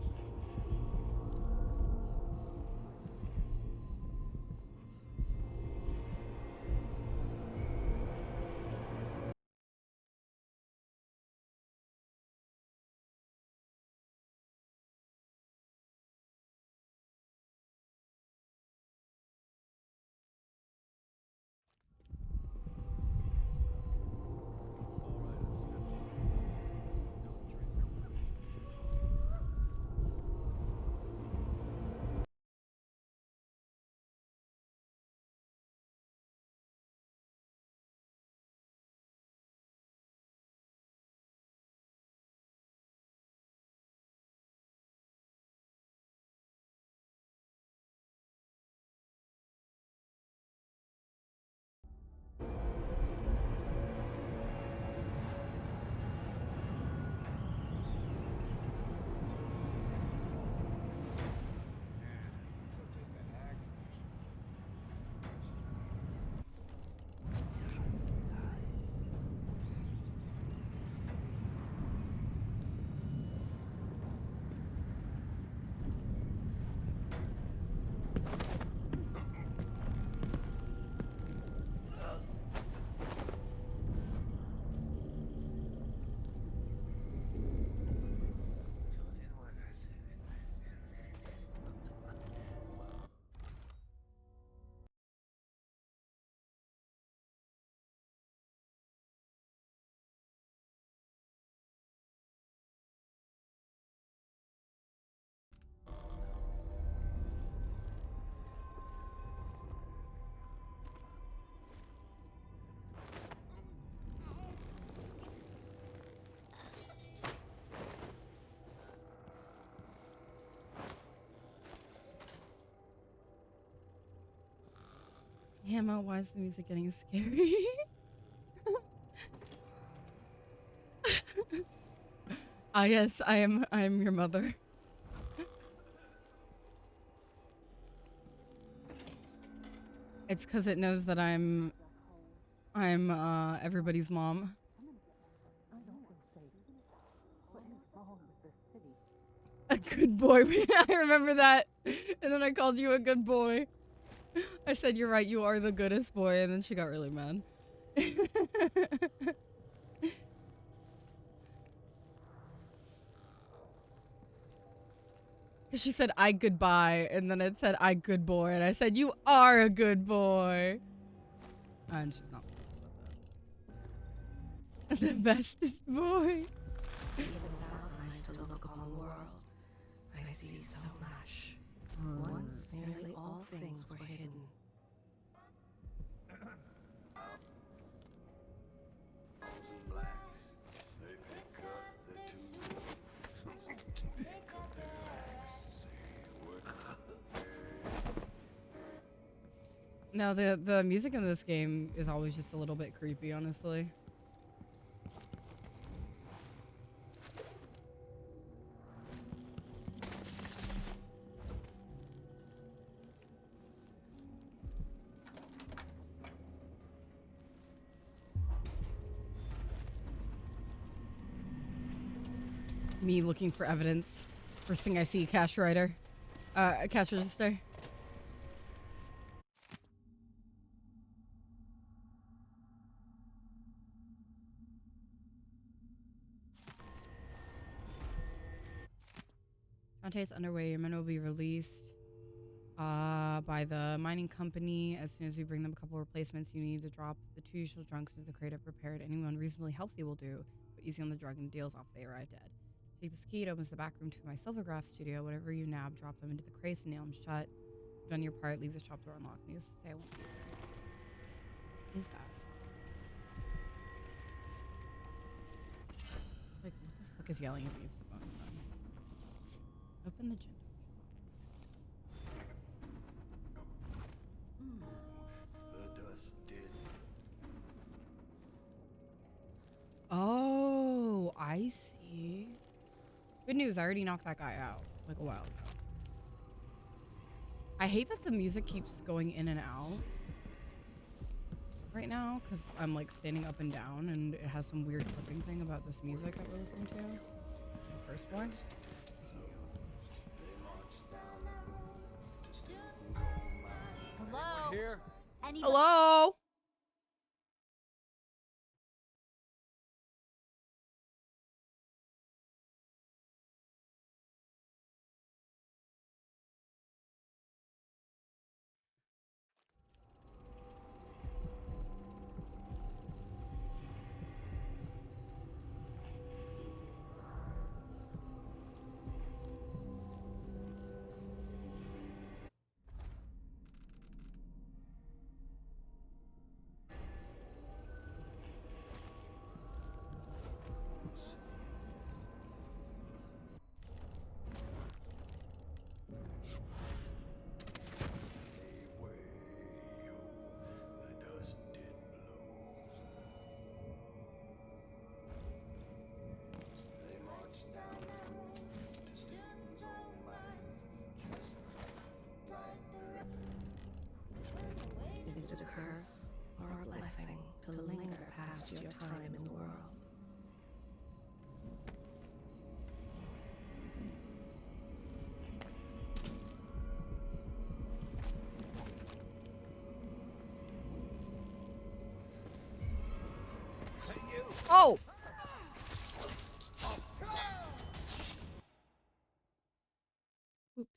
Emma, why is the music getting scary? Ah, yes, I am your mother. It's because it knows that I'm everybody's mom. A good boy. I remember that. And then I called you a good boy. I said, you're right, you are the goodest boy. And then she got really mad. She said, I goodbye. And then it said, I good boy. And I said, you are a good boy. And she was not pleased about that. The bestest boy. Even without eyes to look upon the world, I see so much. Once nearly all things were hidden. Blacks, they pick up the tools. Pick up their axe, say what? No, the music in this game is always just a little bit creepy, honestly. Me looking for evidence. First thing I see, cash writer. Cash register. Contests underway. Your men will be released by the mining company. As soon as we bring them a couple replacements, you need to drop the 2 usual drunks into the crate I've prepared. Anyone reasonably healthy will do, but easy on the drug and deals off they arrive dead. Take this key, it opens the back room to my silvergraph studio. Whatever you nab, drop them into the crates and nail them shut. You've done your part, leave the shop door unlocked. Needless to say, I won't be there. What is that? Like, what the fuck is yelling at me? It's the phone. Open the gym. The dust did. Oh, I see. Good news, I already knocked that guy out like a while ago. I hate that the music keeps going in and out right now because I'm like standing up and down and it has some weird clipping thing about this music that we're listening to. The first one. Hello? Here? Hello? Is it a curse or a blessing to linger past your time in the world? Oh! Oops.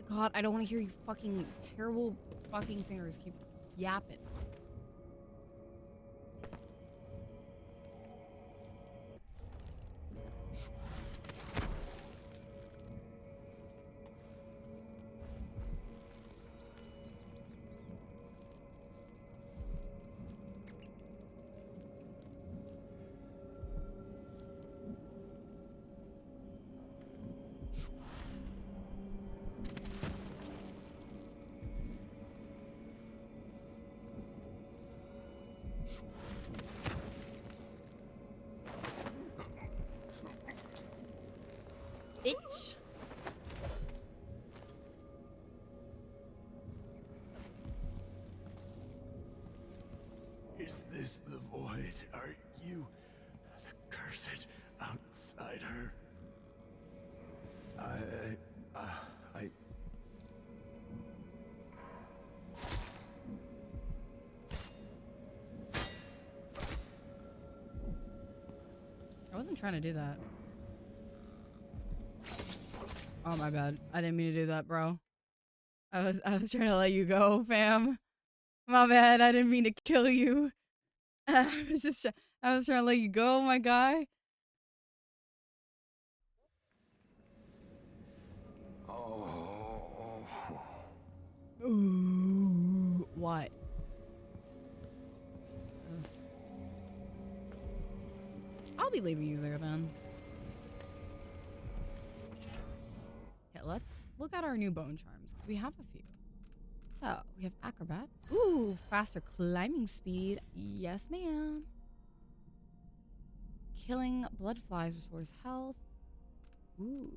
God, I don't want to hear you fucking terrible fucking singers keep yapping. Bitch. Is this the void? Are you the cursed outsider? I wasn't trying to do that. Oh my bad. I didn't mean to do that, bro. I was trying to let you go, fam. My bad. I didn't mean to kill you. I was trying to let you go, my guy. Oh. Ooh. What? I'll be leaving you there then. Okay, let's look at our new bone charms because we have a few. So we have acrobat. Ooh, faster climbing speed. Yes, ma'am. Killing blood flies restores health. Ooh.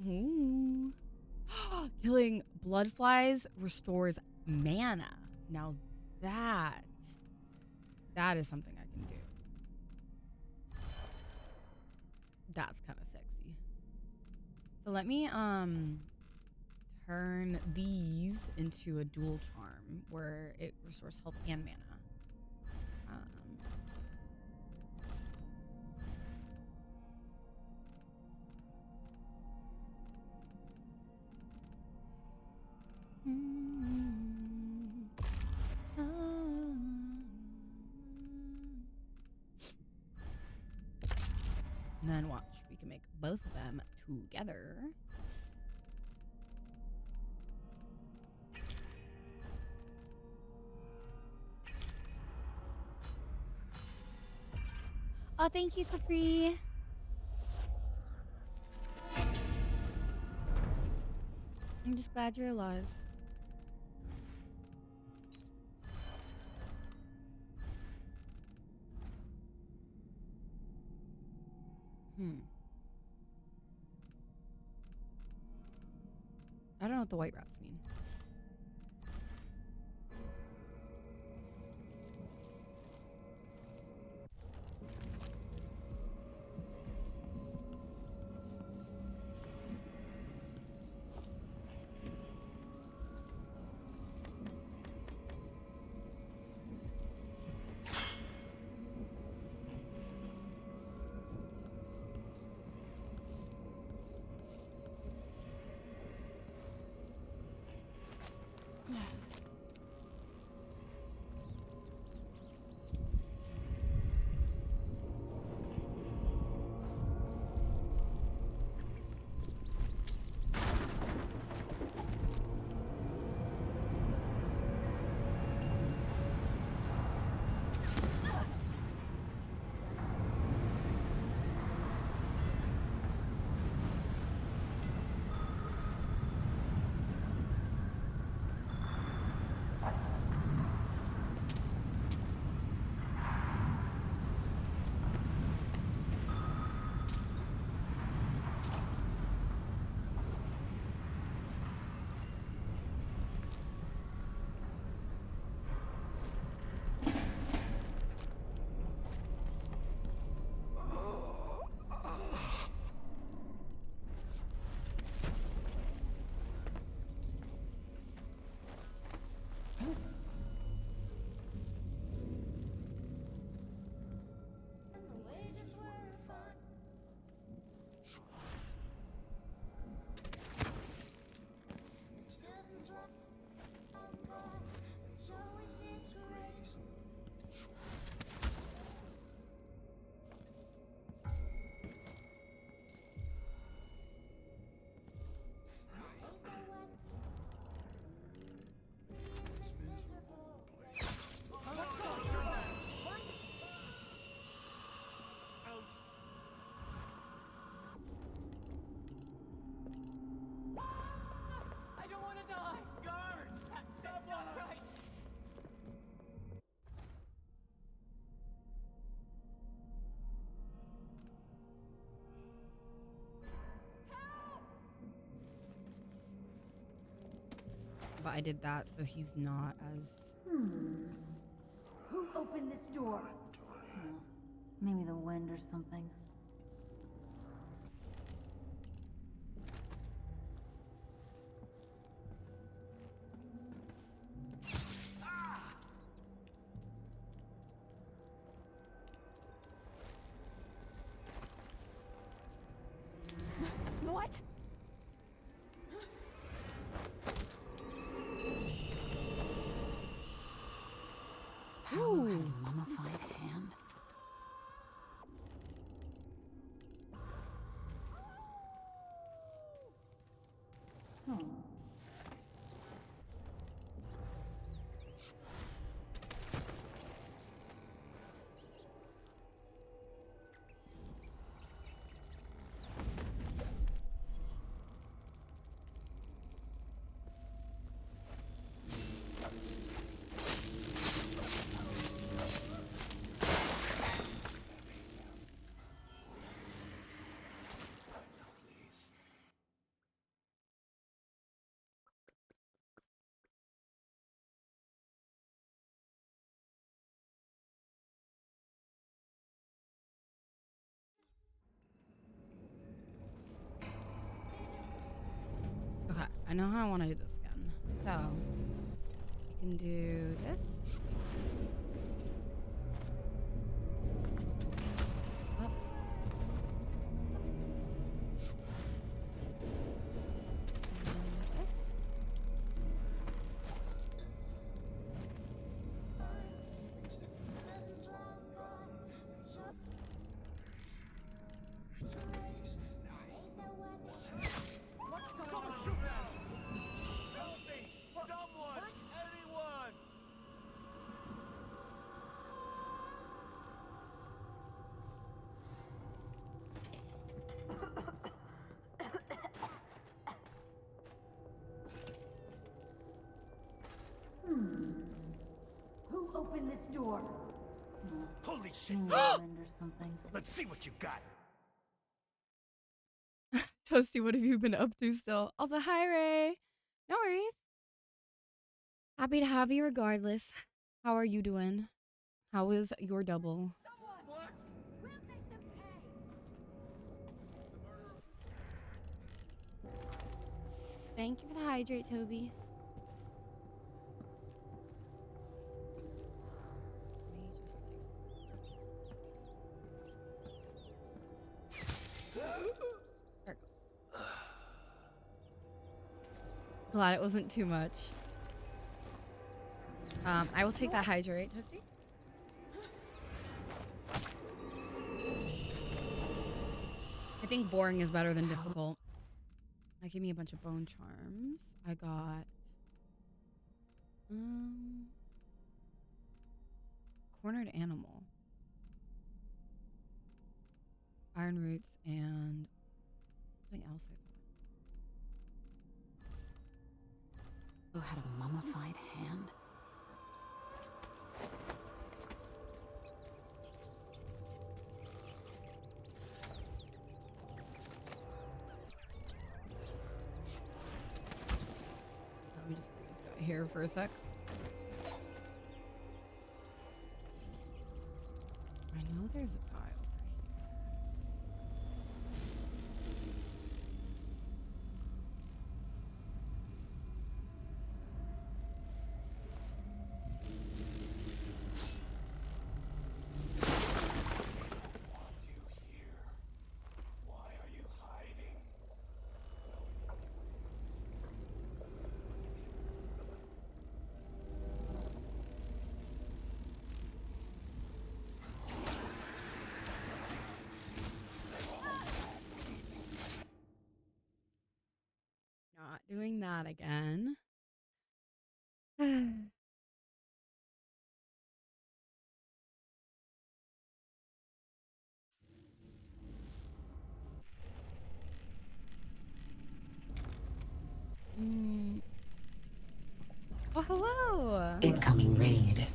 Ooh. Killing blood flies restores mana. Now that is something I can do. That's kind of sexy. So let me turn these into a dual charm where it restores health and mana. And then watch, we can make both of them together. Oh, thank you, Capri. I'm just glad you're alive. I don't know what the white rats mean. I don't want to die! Guard! That's not right! But I did that so he's not as... Who opened this door? Maybe the wind or something. What? Paolo had a mummified hand. I know how I want to do this again. So, you can do this. Up. Someone shoot at us! Help me! Someone! Anyone! Who opened this door? Holy shit! Or something. Let's see what you got. Toasty, what have you been up to still? Also, hi, Ray. No worries. Happy to have you regardless. How are you doing? How is your double? Thank you for the hydrate, Toby. Glad it wasn't too much. I will take that hydrate, Toasty. I think boring is better than difficult. That gave me a bunch of bone charms. I got cornered animal, iron roots, and something else. Who had a mummified hand? Let me just leave this guy here for a sec. I know there's a guy over Not doing that again. Oh, hello. Incoming raid.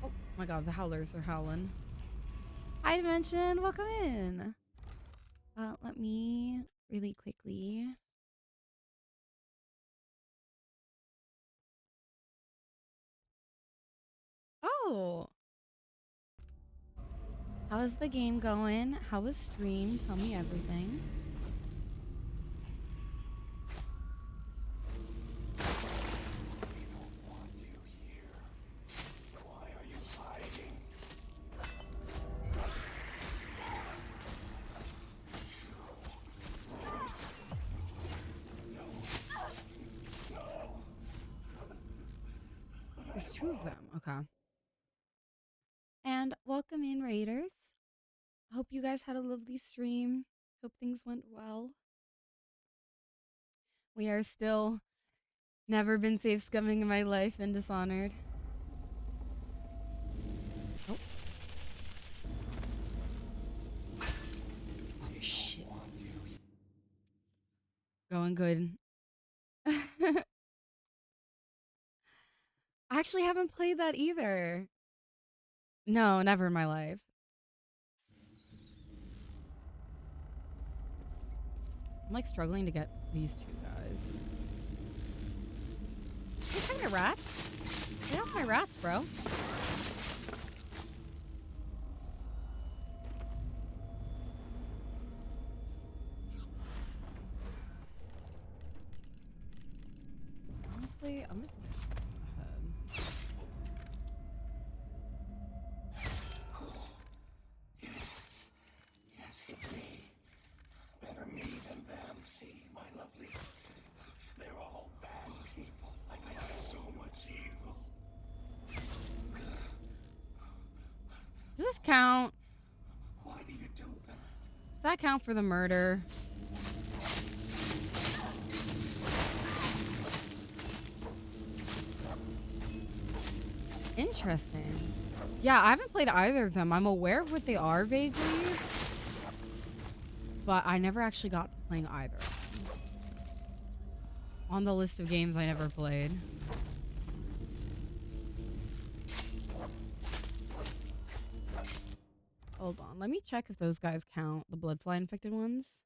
Oh my god, the howlers are howling. Hi, Dimension. Welcome in. Let me really quickly. Oh. How is the game going? How was stream? Tell me everything. There's two of them. Okay. And welcome in, Raiders. Hope you guys had a lovely stream. Hope things went well. We are still never been safe scumming in my life and Dishonored. Oh. Oh, shit. Going good. I actually haven't played that either. No, never in my life. I'm like struggling to get these two guys. Hey, kind of rats. Get off my rats, bro. honestly, I'm just gonna go ahead. Yes, hit me. Better me than them, see, my lovelies. They're all bad people. Like I have so much evil. Does this count? Why do you do that? Does that count for the murder? Interesting. Yeah, I haven't played either of them. I'm aware of what they are vaguely, but I never actually got to playing either of them. On the list of games I never played. Hold on, let me check if those guys count, the bloodfly infected ones.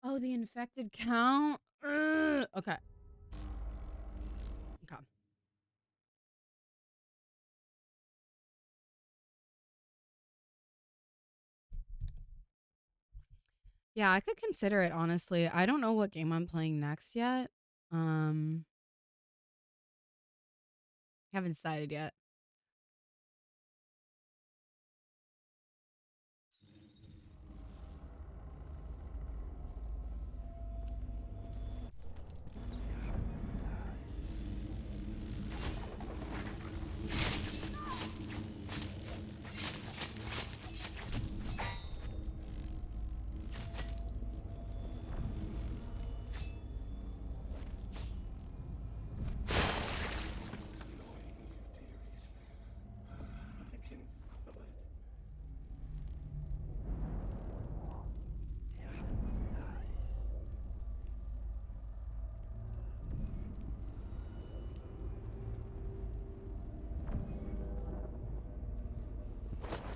Oh, the infected count? Ugh. Okay. Okay. Yeah, I could consider it, honestly. I don't know what game I'm playing next yet. Haven't decided yet.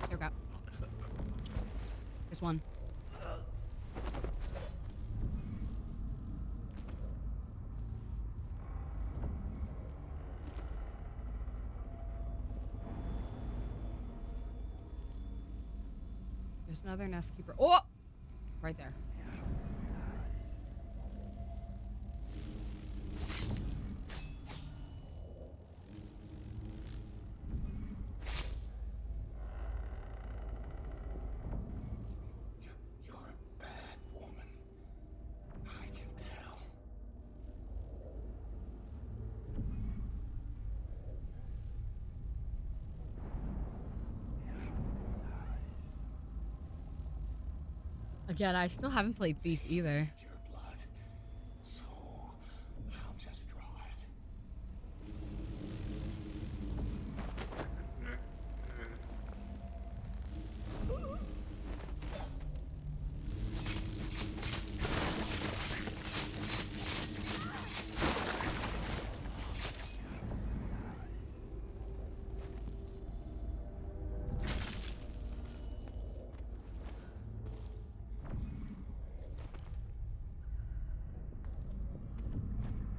Here we go. There's one. There's another nest keeper. Oh! Right there. You're a bad woman. I can tell. Again, I still haven't played Thief either. Your blood. So I'll just draw it.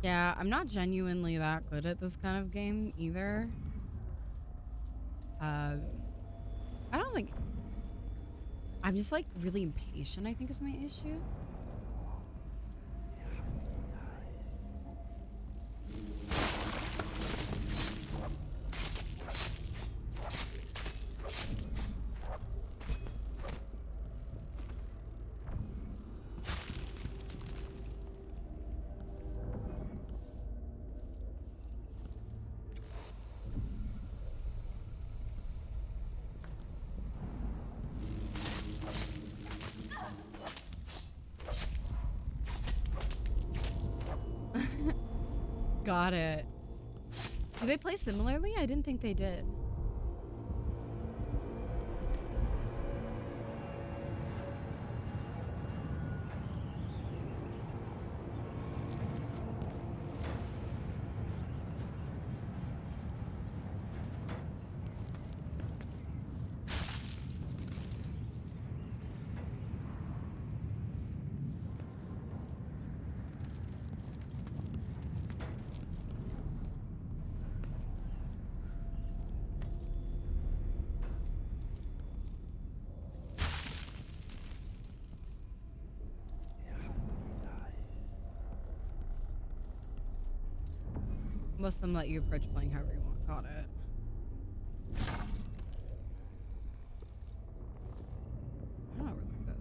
Yeah, I'm not genuinely that good at this kind of game either. I don't think... I'm just like really impatient, I think is my issue. Got it. Do they play similarly? I didn't think they did. Most of them let you approach playing however you want. Got it. I don't know where that goes.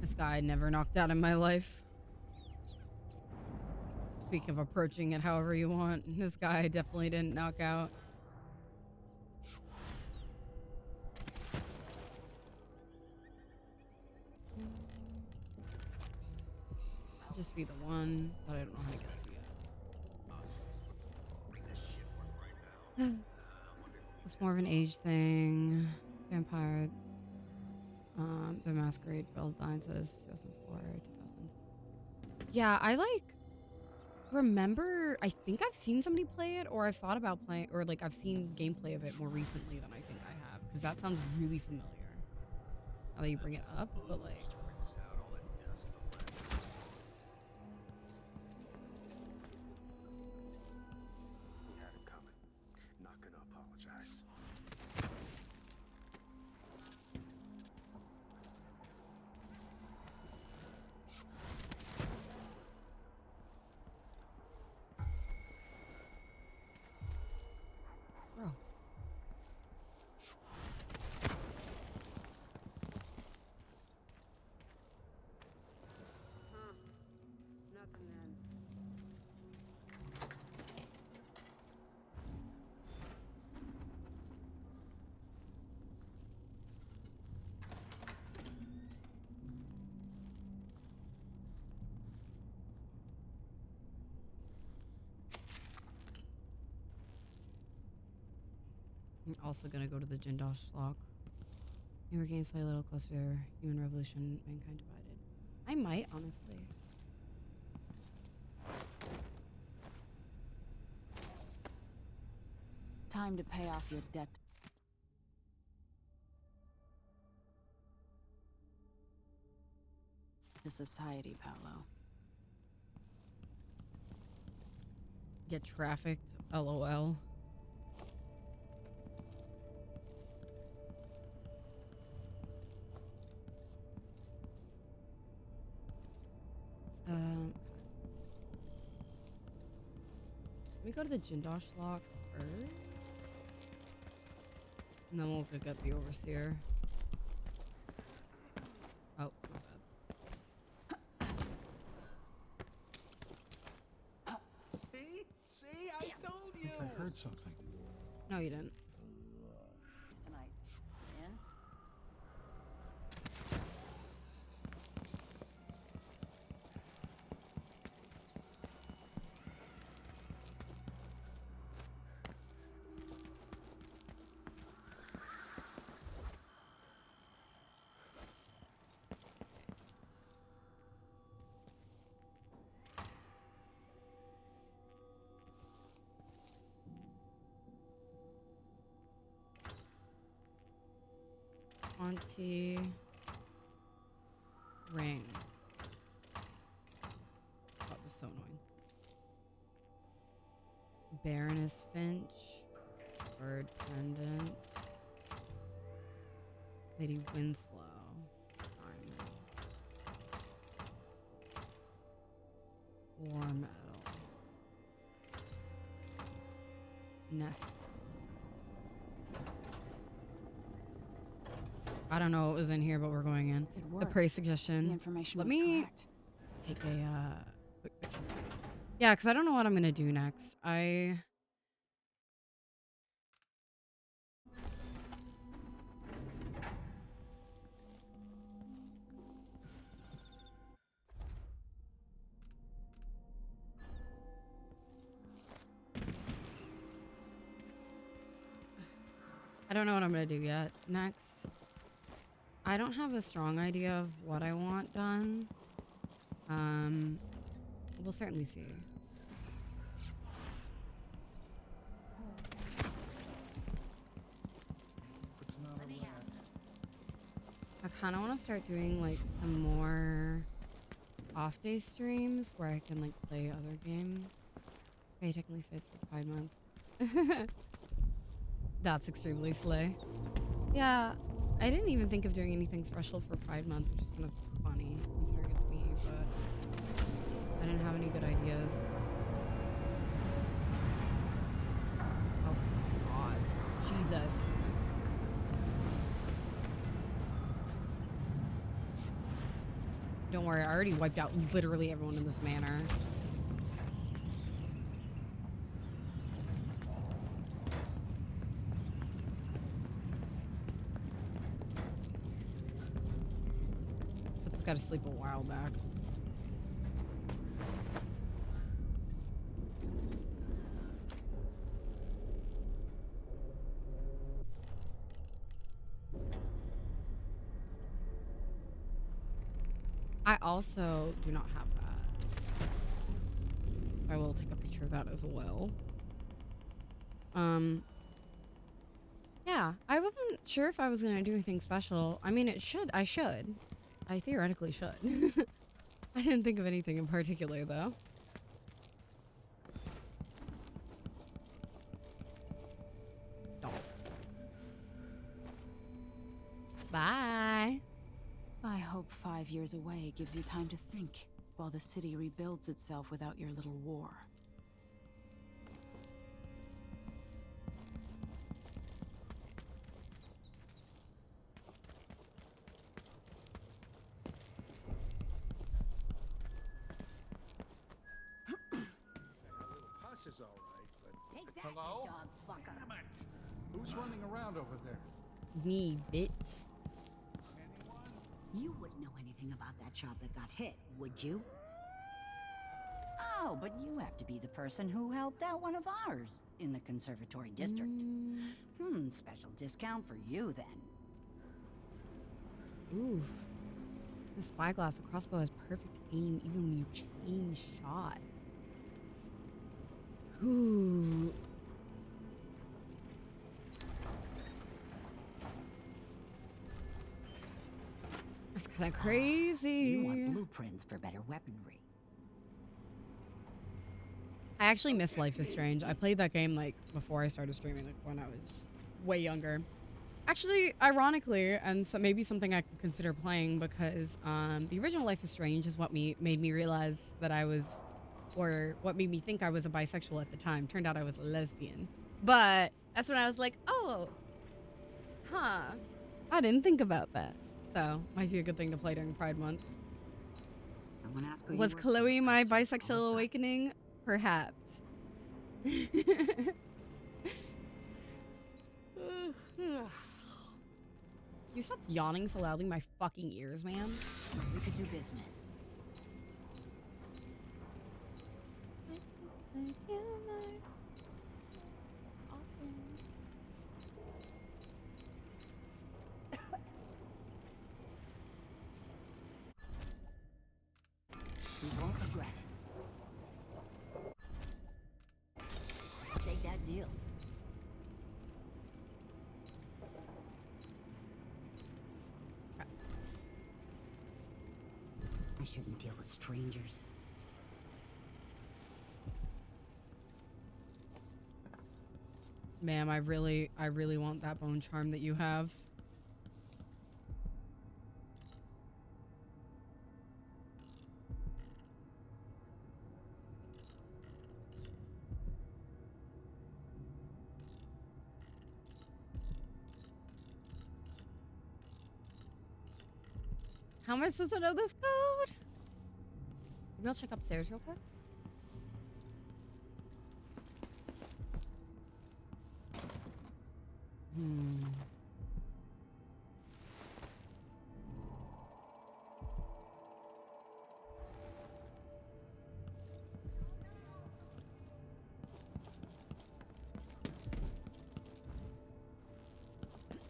This guy I never knocked out in my life. Speaking of approaching it however you want, this guy I definitely didn't knock out. Just be the one, but I don't know how to get to yet. It's more of an age thing. Vampire. The Masquerade Valentine says 2004, 2000. Yeah, I like remember. I think I've seen somebody play it, or I've thought about playing, or like I've seen gameplay of it more recently than I think I have, because that sounds really familiar. Now that you bring it up, but like. Bro. Nothing then. I'm also gonna go to the Jindosh lock. Newer games play a little closer. Human revolution, mankind divided. I might, honestly. Time to pay off your debt to society, Paolo. Get trafficked, LOL. Let me go to the Jindosh lock first. And then we'll go get the overseer. Oh, my bad. See, I told you. I heard something. No, you didn't. Tonight. In? Auntie ring. Oh, this is so annoying. Baroness Finch. Bird pendant. Lady Winslow. Diamond. War medal. Nest. I don't know what was in here, but we're going in. The prey suggestion. The information Let was me correct. take a quick picture. Yeah, because I don't know what I'm gonna do next. I don't know what I'm gonna do yet. Next. I don't have a strong idea of what I want done. We'll certainly see. It's not a rat. I kind of want to start doing like some more off-day streams where I can like play other games. Okay, technically fits with Pride Month. That's extremely slay. Yeah, I didn't even think of doing anything special for Pride Month, which is kind of funny considering it's me, but I didn't have any good ideas. Oh God, Jesus. Don't worry, I already wiped out literally everyone in this manor. It's got to sleep a while back. I also do not have that. I will take a picture of that as well. Yeah, I wasn't sure if I was gonna do anything special. I mean, I should. I theoretically should. I didn't think of anything in particular, though. Don't. Bye. I hope 5 years away gives you time to think, while the city rebuilds itself without your little war. Pus is all right, but... Take that, Hello? you dog fucker. Damn it! Who's running around over there? Me, bitch. You wouldn't know anything about that shop that got hit, would you? Oh, but you have to be the person who helped out one of ours in the conservatory district. Special discount for you then. Ooh. The spyglass, the crossbow has perfect aim even when you change shot. Ooh. That's kind of crazy. You want blueprints for better weaponry. I actually miss Life is Strange. I played that game like before I started streaming, like when I was way younger. Actually, ironically, and so maybe something I could consider playing because the original Life is Strange is what made me realize that I was, or what made me think I was a bisexual at the time. Turned out I was a lesbian. But that's when I was like, oh, huh, I didn't think about that. So might be a good thing to play during Pride Month. I'm gonna ask who you Was work Chloe for my first. bisexual awakening? Perhaps. You stop yawning so loudly in my fucking ears, man. We could do business. You won't regret it. Take that deal. I shouldn't deal with strangers. Ma'am, I really want that bone charm that you have. How am I supposed to know this code? Maybe I'll check upstairs real quick.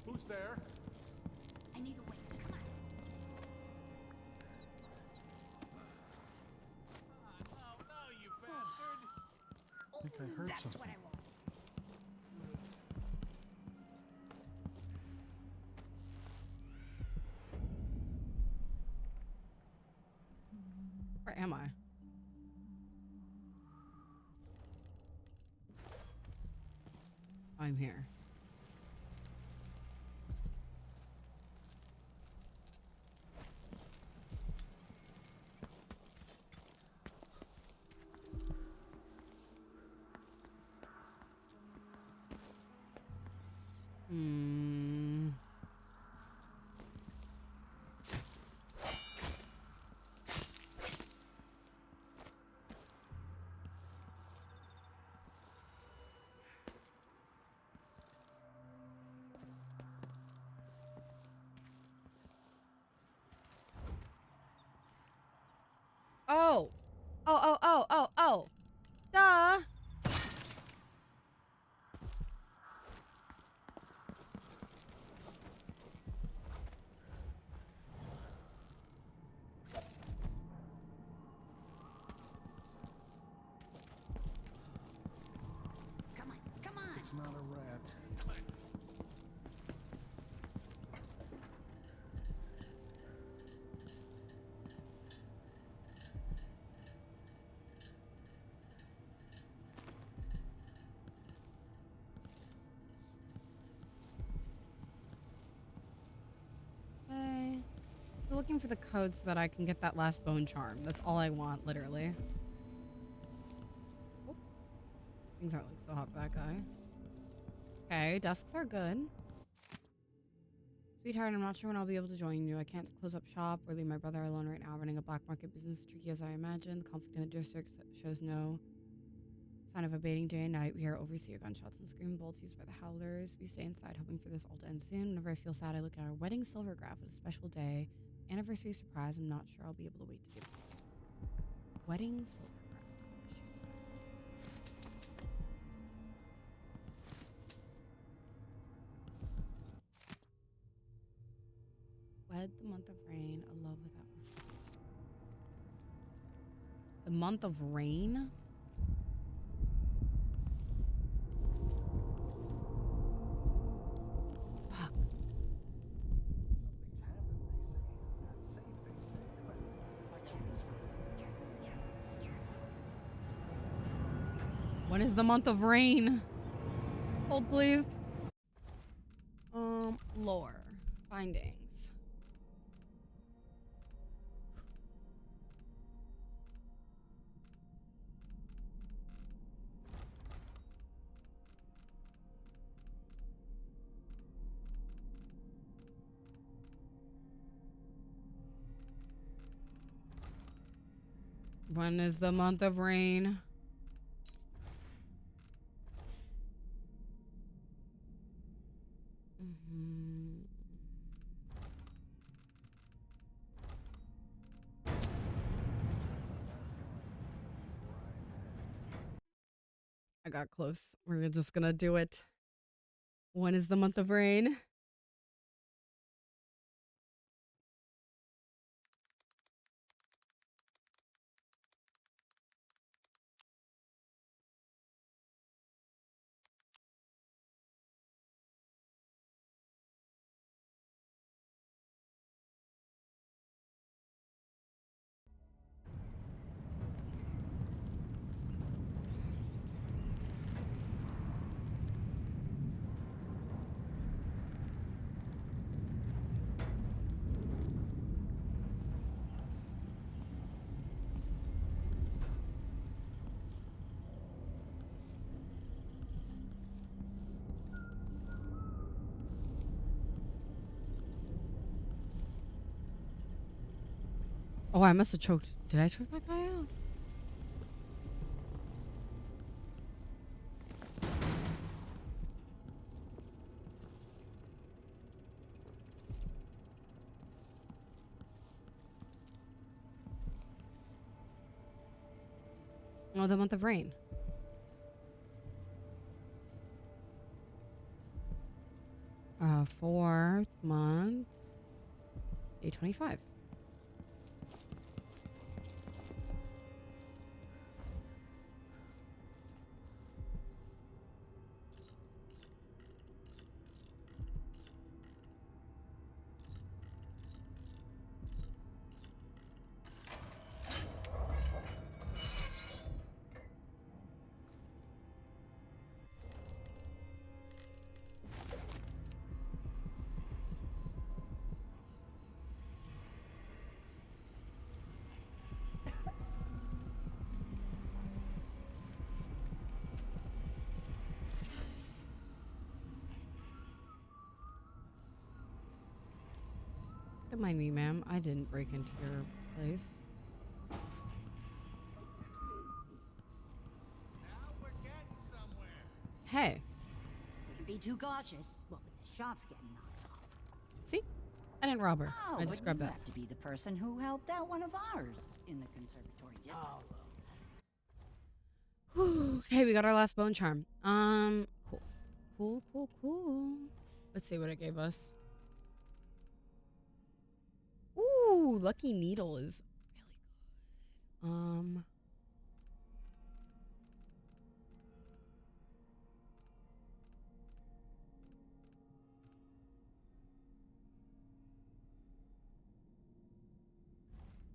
Who's there? I need a way. Come on. No, you bastard! I think I heard That's something. what I want. Where am I? I'm here. Hmm. Oh. Oh. Duh. Come on. It's not a rat. Okay. Still looking for the code so that I can get that last bone charm. That's all I want, literally. Oh. Things aren't looking so hot for that guy. Okay, desks are good. Sweetheart, I'm not sure when I'll be able to join you. I can't close up shop or leave my brother alone right now running a black market business, tricky as I imagine. The conflict in the district shows no sign of abating day and night. We hear overseer gunshots and scream bolts used by the howlers. We stay inside hoping for this all to end soon. Whenever I feel sad, I look at our wedding silvergraph. It's a special day. Anniversary surprise. I'm not sure I'll be able to wait to give it to you. Wedding silvergraph. Wed the month of rain, a love without reflection. The month of rain? Fuck. When is the month of rain? Hold, please. Lore. Findings. When is the month of rain? I got close. We're just gonna do it. When is the month of rain? Oh, I must have choked. Did I choke that guy out? Oh, the month of rain. Fourth month. Day 25. Don't mind me, ma'am. I didn't break into your place. Hey. Be too cautious. Well, the shop's getting knocked off. See? I didn't rob her. Oh, I just but grabbed you that. have to be the person who helped out one of ours in the conservatory district. Whew. Okay, we got our last bone charm. Cool. Cool, cool, cool. Let's see what it gave us. Ooh, Lucky Needle is really good.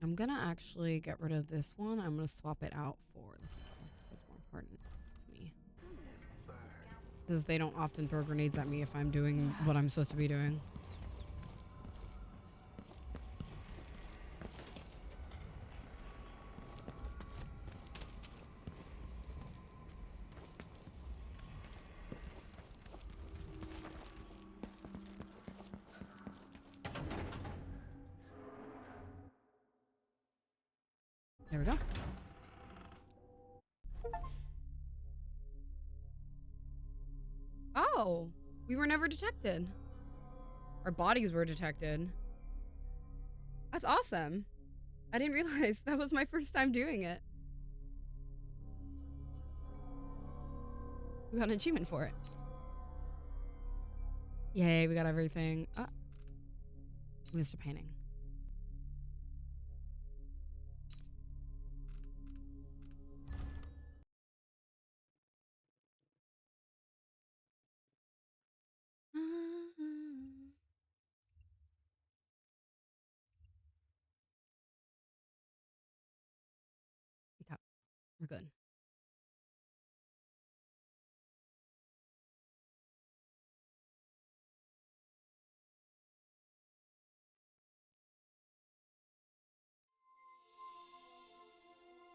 I'm gonna actually get rid of this one. I'm gonna swap it out for that's more important to me. Because they don't often throw grenades at me if I'm doing what I'm supposed to be doing. There we go. Oh, we were never detected. Our bodies were detected. That's awesome. I didn't realize that was my first time doing it. We got an achievement for it. Yay, we got everything. Missed a painting. Okay, we're good.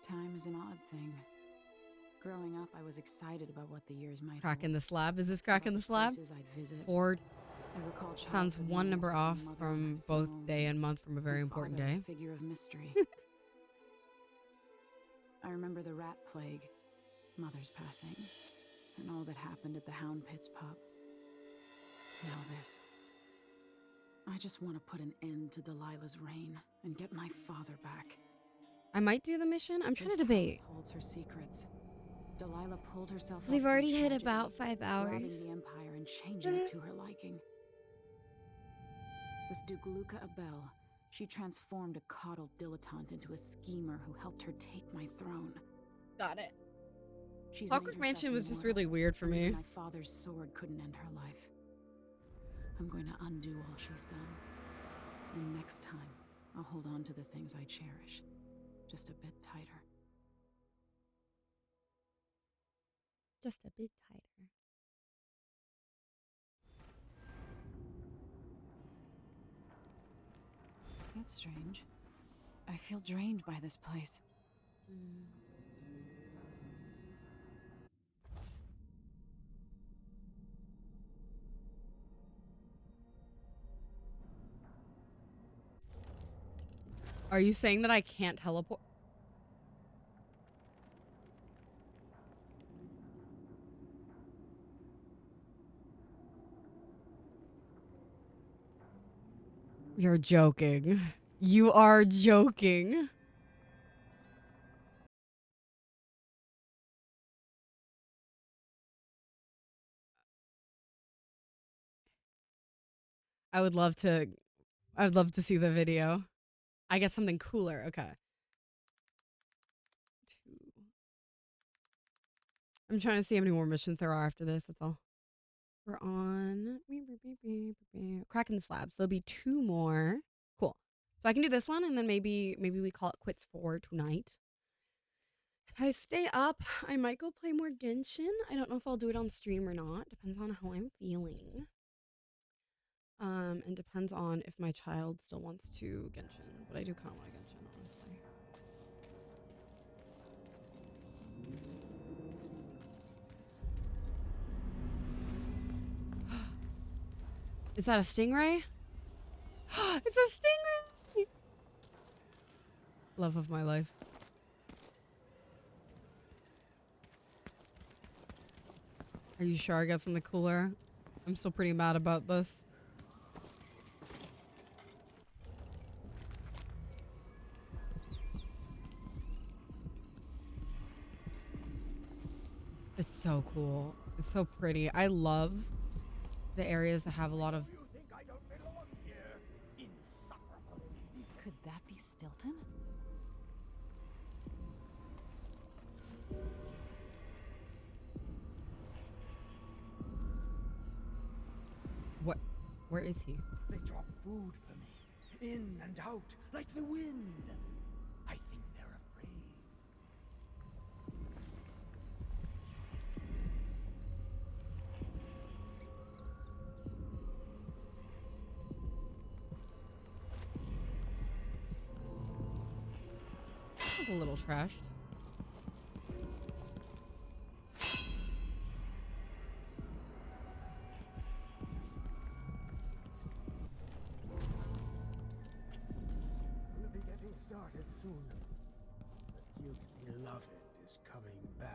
Time is an odd thing. Growing up, I was excited about what the years might Crack in hold. the slab. Is this crack in the slab? Places I'd visit. Or I recall sounds childhood one moments number with my off mother from on her both throne, day and month from a very my important father, day. a figure of mystery. I remember the rat plague, mother's passing, and all that happened at the Hound Pits pub. Now this. I just want to put an end to Delilah's reign and get my father back. I might do the mission. I'm trying to This debate. house holds her secrets. Delilah pulled herself up We've from already hit tragedy, about 5 hours. grabbing the Empire and changing it to her liking. With Duke Luca Abel, she transformed a coddled dilettante into a schemer who helped her take my throne. Got it. She's Clockwork made herself Mansion was just immortal, really weird for and me. even my father's sword couldn't end her life. I'm going to undo all she's done. And next time, I'll hold on to the things I cherish. Just a bit tighter. Just a bit tighter. That's strange. I feel drained by this place. Are you saying that I can't teleport? You're joking. You are joking. I'd love to see the video. I get something cooler. Okay. I'm trying to see how many more missions there are after this. That's all. We're on cracking the slabs. There'll be 2 more. Cool. So I can do this one, and then maybe we call it quits for tonight. If I stay up, I might go play more Genshin. I don't know if I'll do it on stream or not. Depends on how I'm feeling. And depends on if my child still wants to Genshin. But I do kind of want to Genshin, honestly. Is that a stingray? It's a stingray! Love of my life. Are you sure I got something cooler? I'm still pretty mad about this. It's so cool. It's so pretty. I love the areas that have a lot of... Could that be Stilton? What? Where is he? They drop food for me, in and out, like the wind. I think they're afraid. It's a little trashed. We'll be getting started soon. The Duke's beloved is coming back.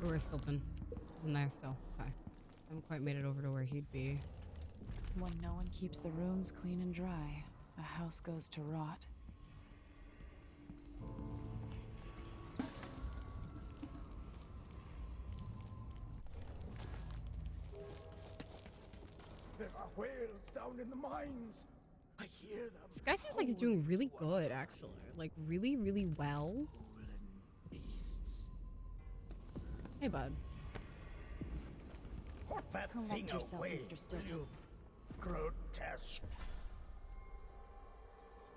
Where's Stilton? He's in there still. Okay. Haven't quite made it over to where he'd be. When no one keeps the rooms clean and dry, a house goes to rot. There are whales down in the mines. I hear them. This guy seems like he's doing really good, actually. Like, really, really well. Hey, bud. Put that Collect thing yourself, away, Mr. Stilton. you grotesque.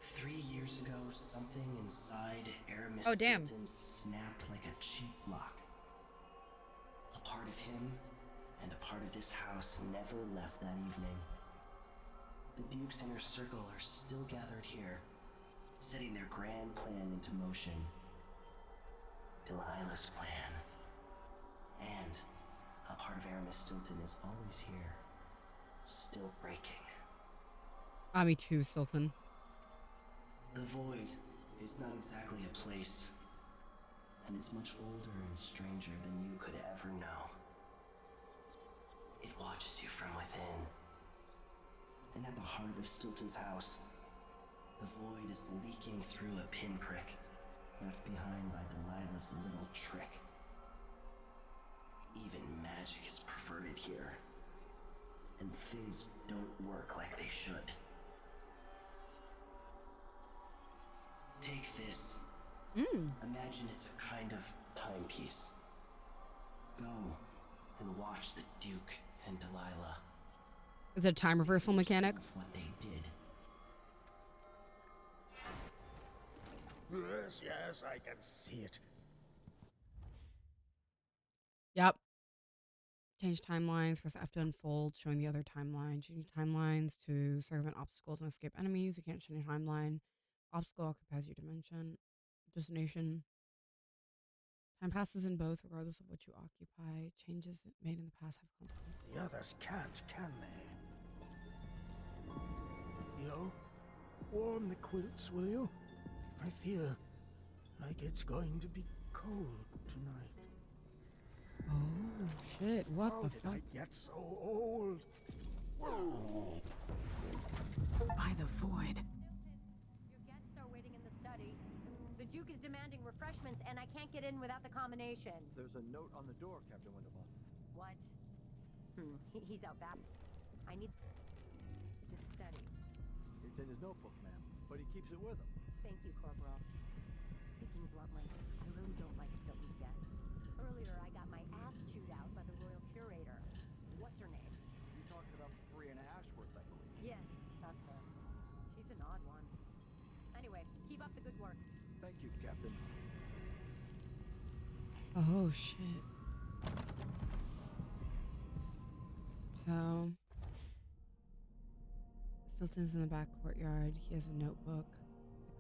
3 years ago, something inside Aramis Oh, damn. Stilton snapped like a cheap lock. A part of him and a part of this house never left that evening. The Duke's inner circle are still gathered here, setting their grand plan into motion. Delilah's plan. And a part of Aramis Stilton is always here, still breaking. Me too, Stilton. The Void is not exactly a place, and it's much older and stranger than you could ever know. It watches you from within. And at the heart of Stilton's house, the Void is leaking through a pinprick left behind by Delilah's little trick. Even magic is perverted here, and things don't work like they should. Take this. Imagine it's a kind of timepiece. Go and watch the Duke and Delilah. Is it a time reversal mechanic? What they did. Yes, I can see it. Yep. Change timelines. Press F to unfold, showing the other timeline. Change timelines to circumvent obstacles and escape enemies. You can't change a timeline. Obstacle occupies your dimension. Destination. Time passes in both, regardless of what you occupy. Changes made in the past have consequences. The others can't, can they? Yo, warm the quilts, will you? I feel like it's going to be cold tonight. Oh, shit. What How the did fuck? I get so old? By the Void. Your guests are waiting in the study. The Duke is demanding refreshments, and I can't get in without the combination. There's a note on the door, Captain Winterbottom. What? He's out back. I need to the study. It's in his notebook, ma'am, but he keeps it with him. Thank you, Corporal. Speaking bluntly, I really don't like Stilton's guests. Earlier, I got my ass chewed out by the royal curator. What's her name? You're talking about Brianna Ashworth, I believe. Yes, that's her. She's an odd one. Anyway, keep up the good work. Thank you, Captain. Oh, shit. So, Stilton's in the back courtyard. He has a notebook.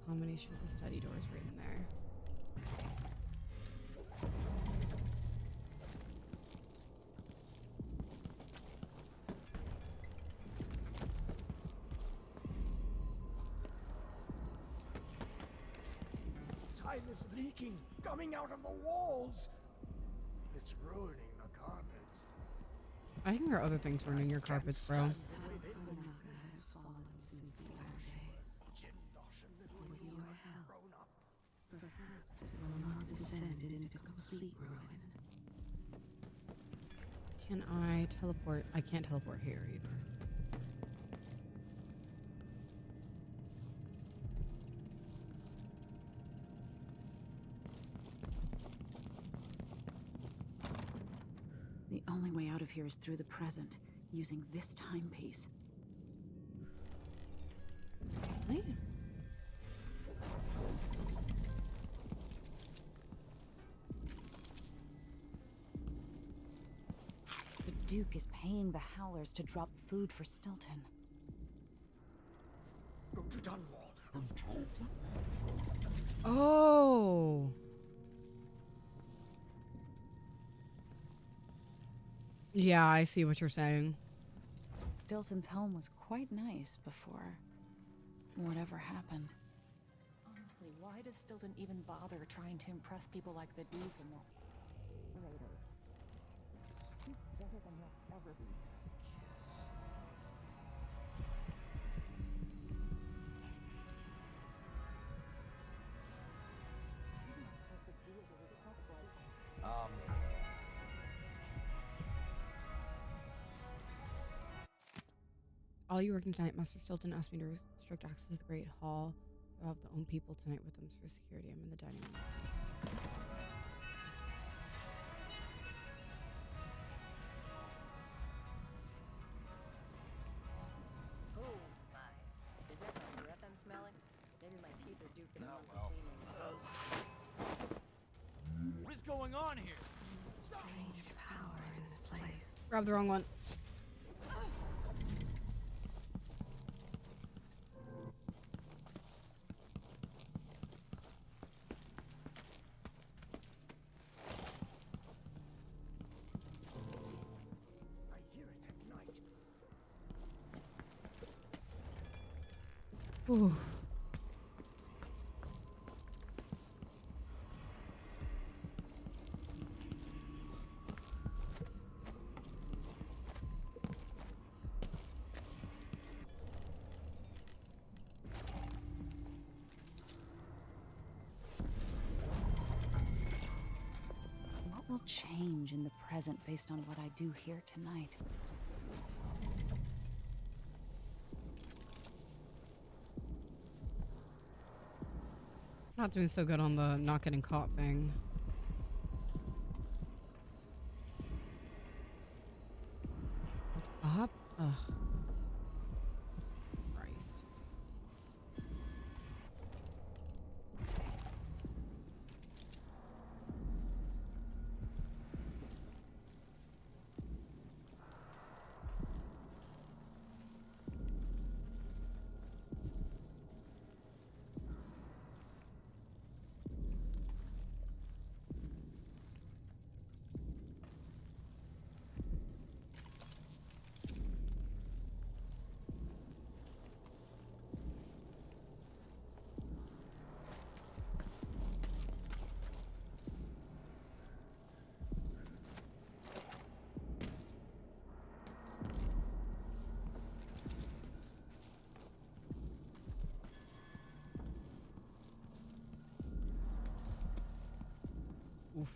The combination of the study door is right in there. Time is leaking, coming out of the walls. It's ruining the carpets. I think there are other things ruining your carpets, bro. Karnaka has fallen since the latter days. With your help, perhaps it will not descend into complete ruin. Can I teleport? I can't teleport here either. The only way out of here is through the present, using this timepiece. Really? The Duke is paying the Howlers to drop food for Stilton. Go to Dunwall. Oh. Yeah, I see what you're saying. Stilton's home was quite nice before whatever happened. Honestly, why does Stilton even bother trying to impress people like the Duke and that later? He's better than he'll ever be. All you working tonight, Master Stilton asked me to restrict access to the Great Hall. I'll have the own people tonight with them for security. I'm in the dining room. Oh my. Is that my breath I'm smelling? Maybe my teeth are due for the monthly cleaning. What is going on here? There's a strange power in this place. Grab the wrong one. Ooh. What will change in the present based on what I do here tonight? Not doing so good on the not getting caught thing. What's up? Ugh. Christ. Oof.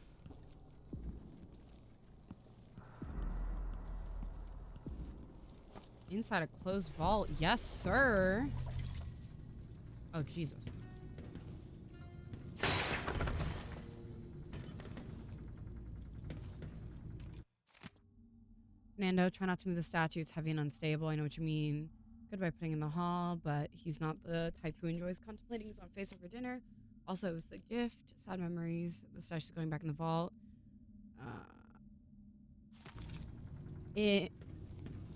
Inside a closed vault. Yes, sir. Oh, Jesus. Nando, try not to move the statue. It's heavy and unstable. I know what you mean. Good by putting in the hall, but he's not the type who enjoys contemplating his own face over dinner. Also, it was a gift. Sad memories. The statue's going back in the vault. It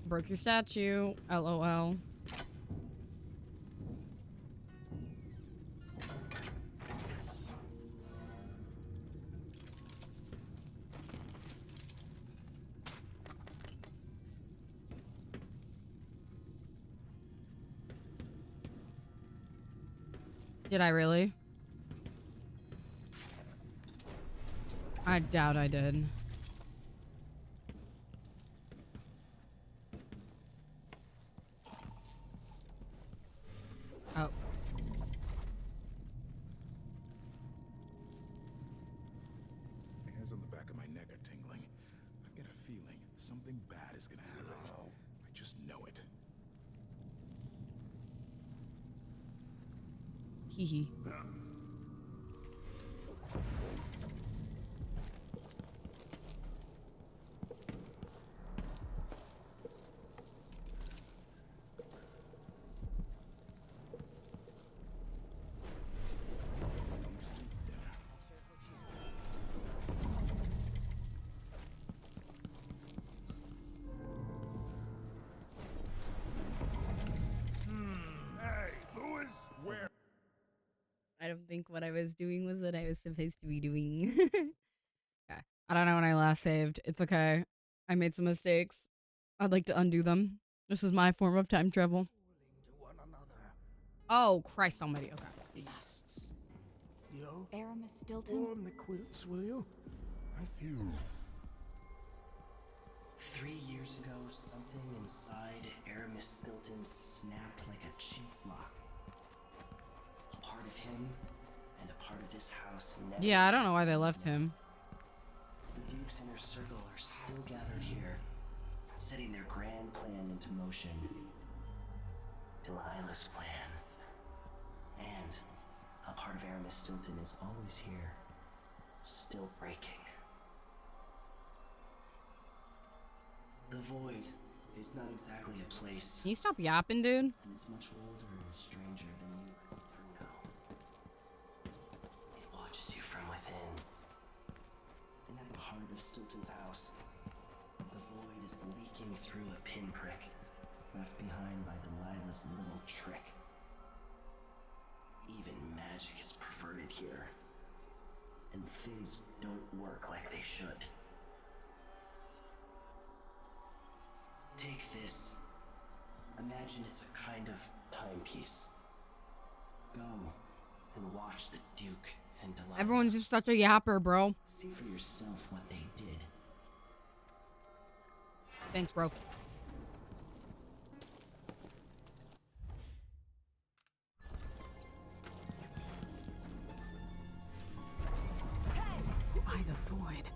broke your statue. LOL. Did I really? I doubt I did. Oh. My hairs on the back of my neck are tingling. I get a feeling something bad is gonna happen. I just know it. Hee hee. Hey, Louis, where? I don't think what I was doing was what I was supposed to be doing. Okay. I don't know when I last saved. It's okay. I made some mistakes. I'd like to undo them. This is my form of time travel. Oh, Christ almighty. Okay. Beasts. Yo, Aramis Stilton? warm the quilts, will you? I feel 3 years ago, something inside Aramis Stilton snapped like a cheap lock. A part of him and a part of this house never... Yeah, I don't know why they left him. The Duke's inner circle are still gathered here, setting their grand plan into motion. Delilah's plan. And a part of Aramis Stilton is always here, still breaking. The Void is not exactly a place. Can you stop yapping, dude? And it's much older and stranger than you ever know. It watches you from within. And at the heart of Stilton's house, the Void is leaking through a pinprick left behind by Delilah's little trick. Even magic is perverted here. And things don't work like they should. Take this. Imagine it's a kind of timepiece. Go and watch the Duke and Delilah. Everyone's just such a yapper, bro. See for yourself what they did. Thanks, bro. By the Void.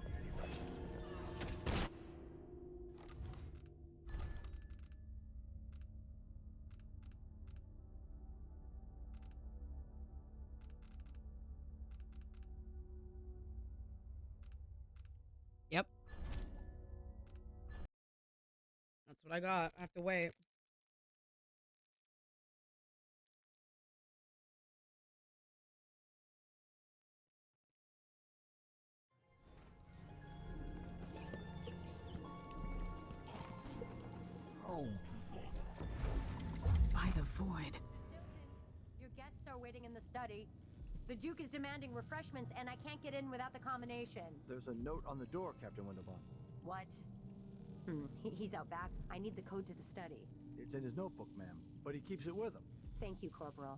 Yep. That's what I got. I have to wait. Oh. By the Void. Your guests are waiting in the study. The Duke is demanding refreshments, and I can't get in without the combination. There's a note on the door, Captain Winterbottom. What? He's out back. I need the code to the study. It's in his notebook, ma'am, but he keeps it with him. Thank you, Corporal.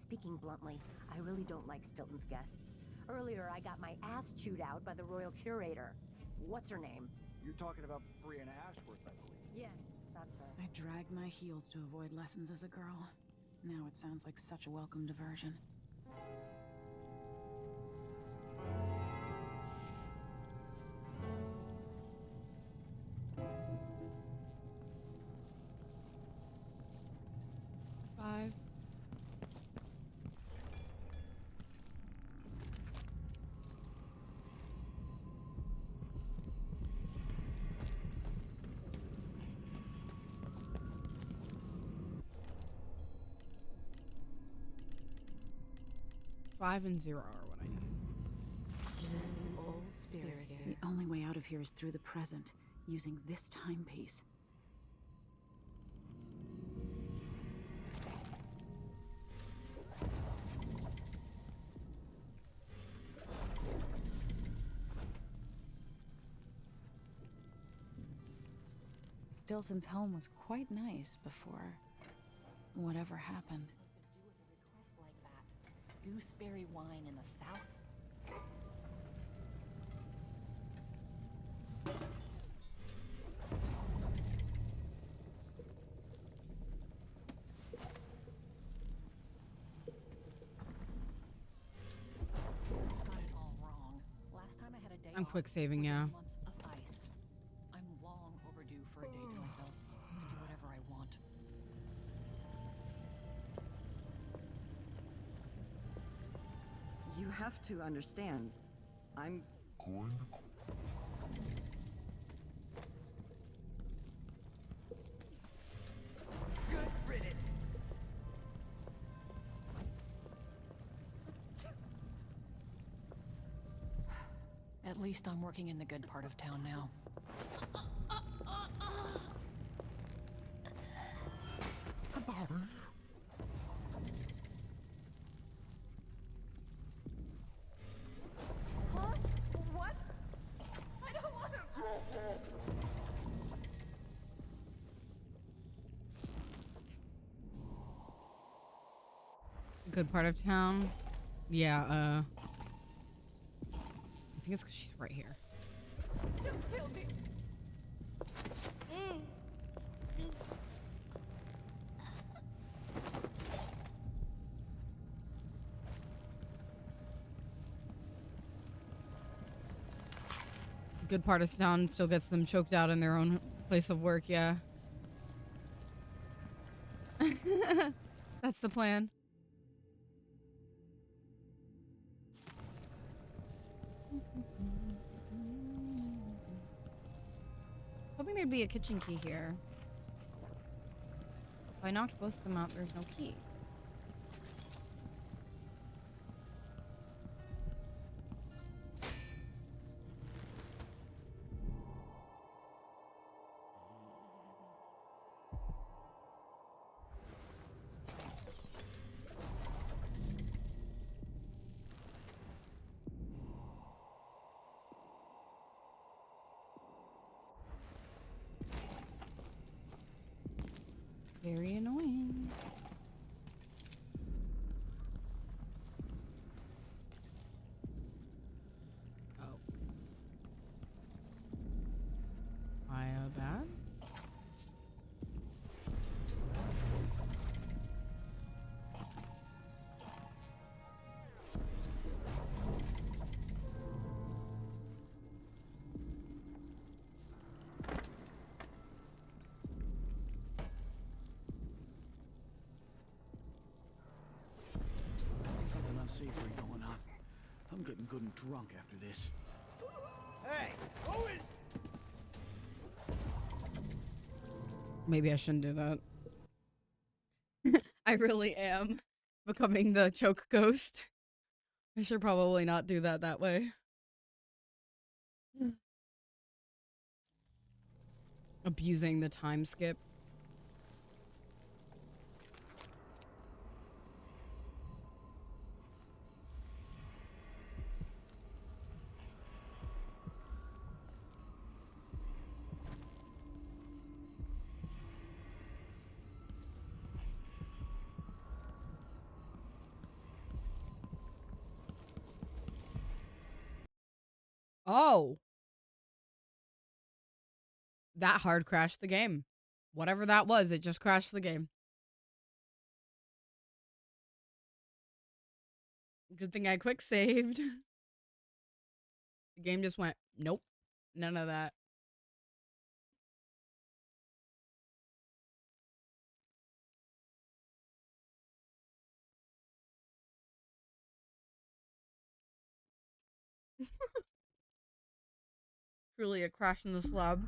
Speaking bluntly, I really don't like Stilton's guests. Earlier, I got my ass chewed out by the Royal Curator. What's her name? You're talking about Brianna Ashworth, I believe. Yes, that's her. I dragged my heels to avoid lessons as a girl. Now it sounds like such a welcome diversion. Five. 5 and 0 are what I need. There's an old spirit here. The only way out of here is through the present, using this timepiece. Stilton's home was quite nice before whatever happened. Like that. Gooseberry wine in the South? Got it all wrong. Last time I had a day I'm off quick saving was a now. month of ice. I'm long overdue for a day to myself to do whatever I want. You have to understand. I'm going to... Good riddance. At least I'm working in the good part of town now. Huh? What? I don't want to... Good part of town. Yeah, I think it's because she's right here. Don't kill me. Good part of town still gets them choked out in their own place of work, yeah. That's the plan. Hoping there'd be a kitchen key here. If I knocked both of them out, there's no key. Very annoying. Oh. My bad? Something unsavory going on. I'm getting good and drunk after this. Hey, who is... Maybe I shouldn't do that. I really am becoming the choke ghost. I should probably not do that way. Abusing the time skip. Oh. That hard crashed the game. Whatever that was, it just crashed the game. Good thing I quick saved. The game just went, nope. None of that. Truly a crash in the slab.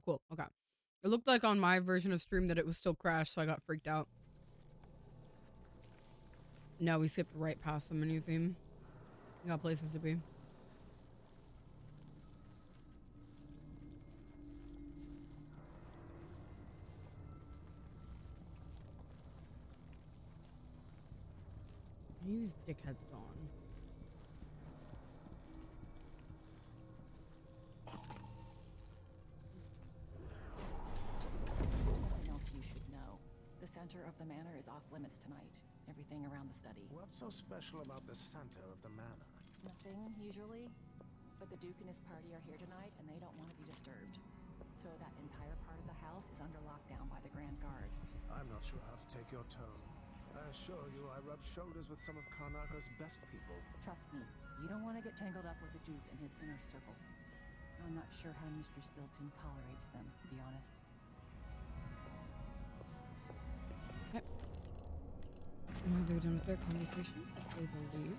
cool. Okay. It looked like on my version of stream that it was still crashed, so I got freaked out. No, we skipped right past the menu theme. We got places to be. These dickheads gone. Something else you should know. The center of the manor is off limits tonight. Everything around the study. What's so special about the center of the manor? Nothing, usually. But the Duke and his party are here tonight, and they don't want to be disturbed. So that entire part of the house is under lockdown by the Grand Guard. I'm not sure how to take your tone. I assure you, I rub shoulders with some of Karnaka's best people. Trust me, you don't want to get tangled up with the Duke and his inner circle. I'm not sure how Mr. Stilton tolerates them, to be honest. Okay. Now they're done with their conversation. They will leave.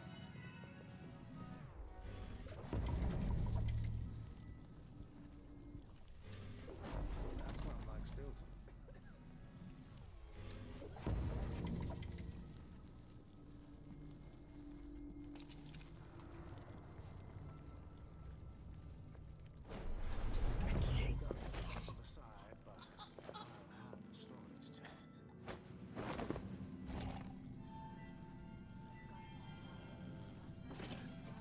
That's not like Stilton. Aside, but I have a story to tell.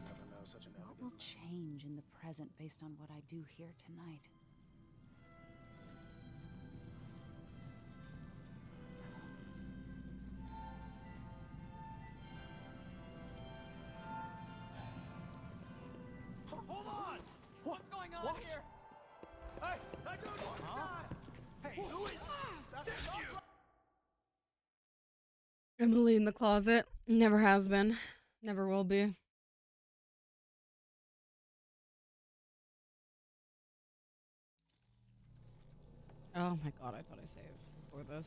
Never know such an What will elegant change in the present based on what I do here tonight? Hold on! What's going on here? Hey, I don't want to die! Hey, who is... That's not right! Emily in the closet. Never has been. Never will be. Oh my god, I thought I saved before this.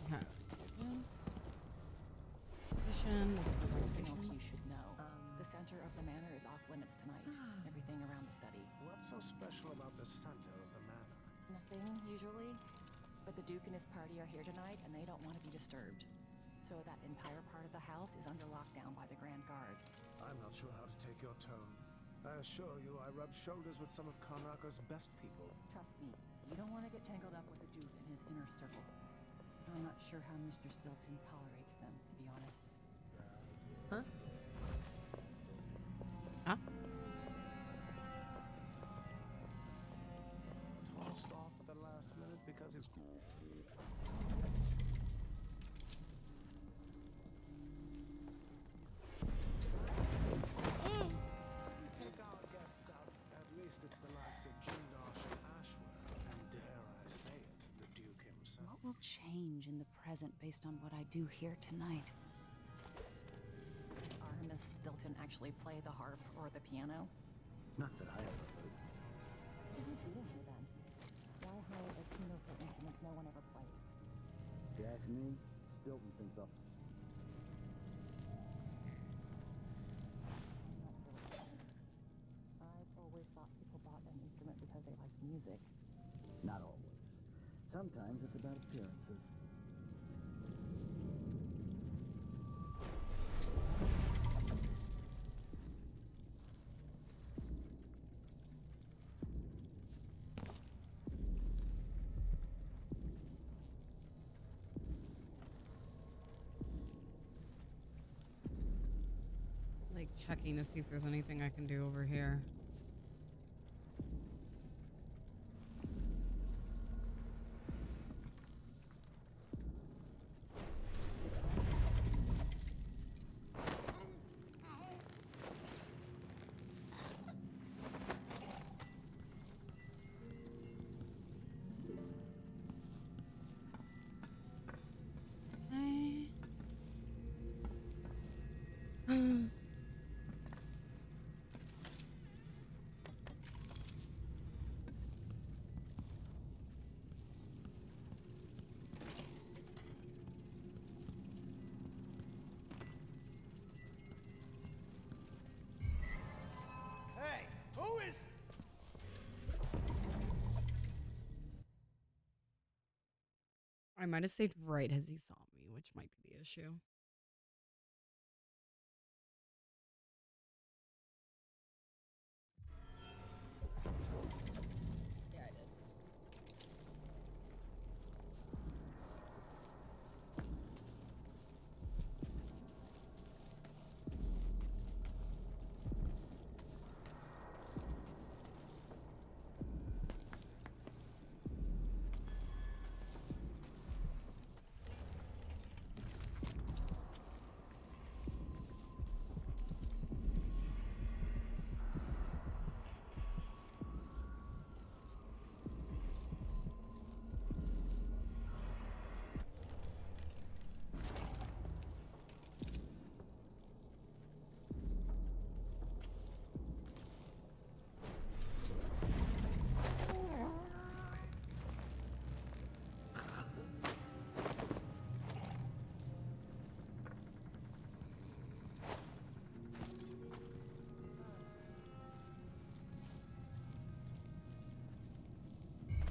Okay. Something else you should know. The center of the manor is off limits tonight. Everything around the study. What's so special about the center of the manor? Nothing, usually. But the Duke and his party are here tonight, and they don't want to be disturbed. So that entire part of the house is under lockdown by the Grand Guard. I'm not sure how to take your tone. I assure you, I rub shoulders with some of Karnaka's best people. Trust me, you don't want to get tangled up with the Duke and his inner circle. I'm not sure how Mr. Stilton tolerates them, to be honest. Huh? Huh? Tossed off at the last minute because his take our guests out. At least it's the likes of Jindosh and Ashworth, and dare I say it, the Duke himself. What will change in the present based on what I do here tonight? Are Miss Stilton actually play the harp or the piano? Not that I ever heard. What did you do in here then? Why hire a tuner for instruments no one ever plays? If you ask me, Stilton thinks up. I've always thought people bought an instrument because they liked music. Not always. Sometimes it's about appearances. Like checking to see if there's anything I can do over here. I might have saved right as he saw me, which might be the issue. Yeah, I did.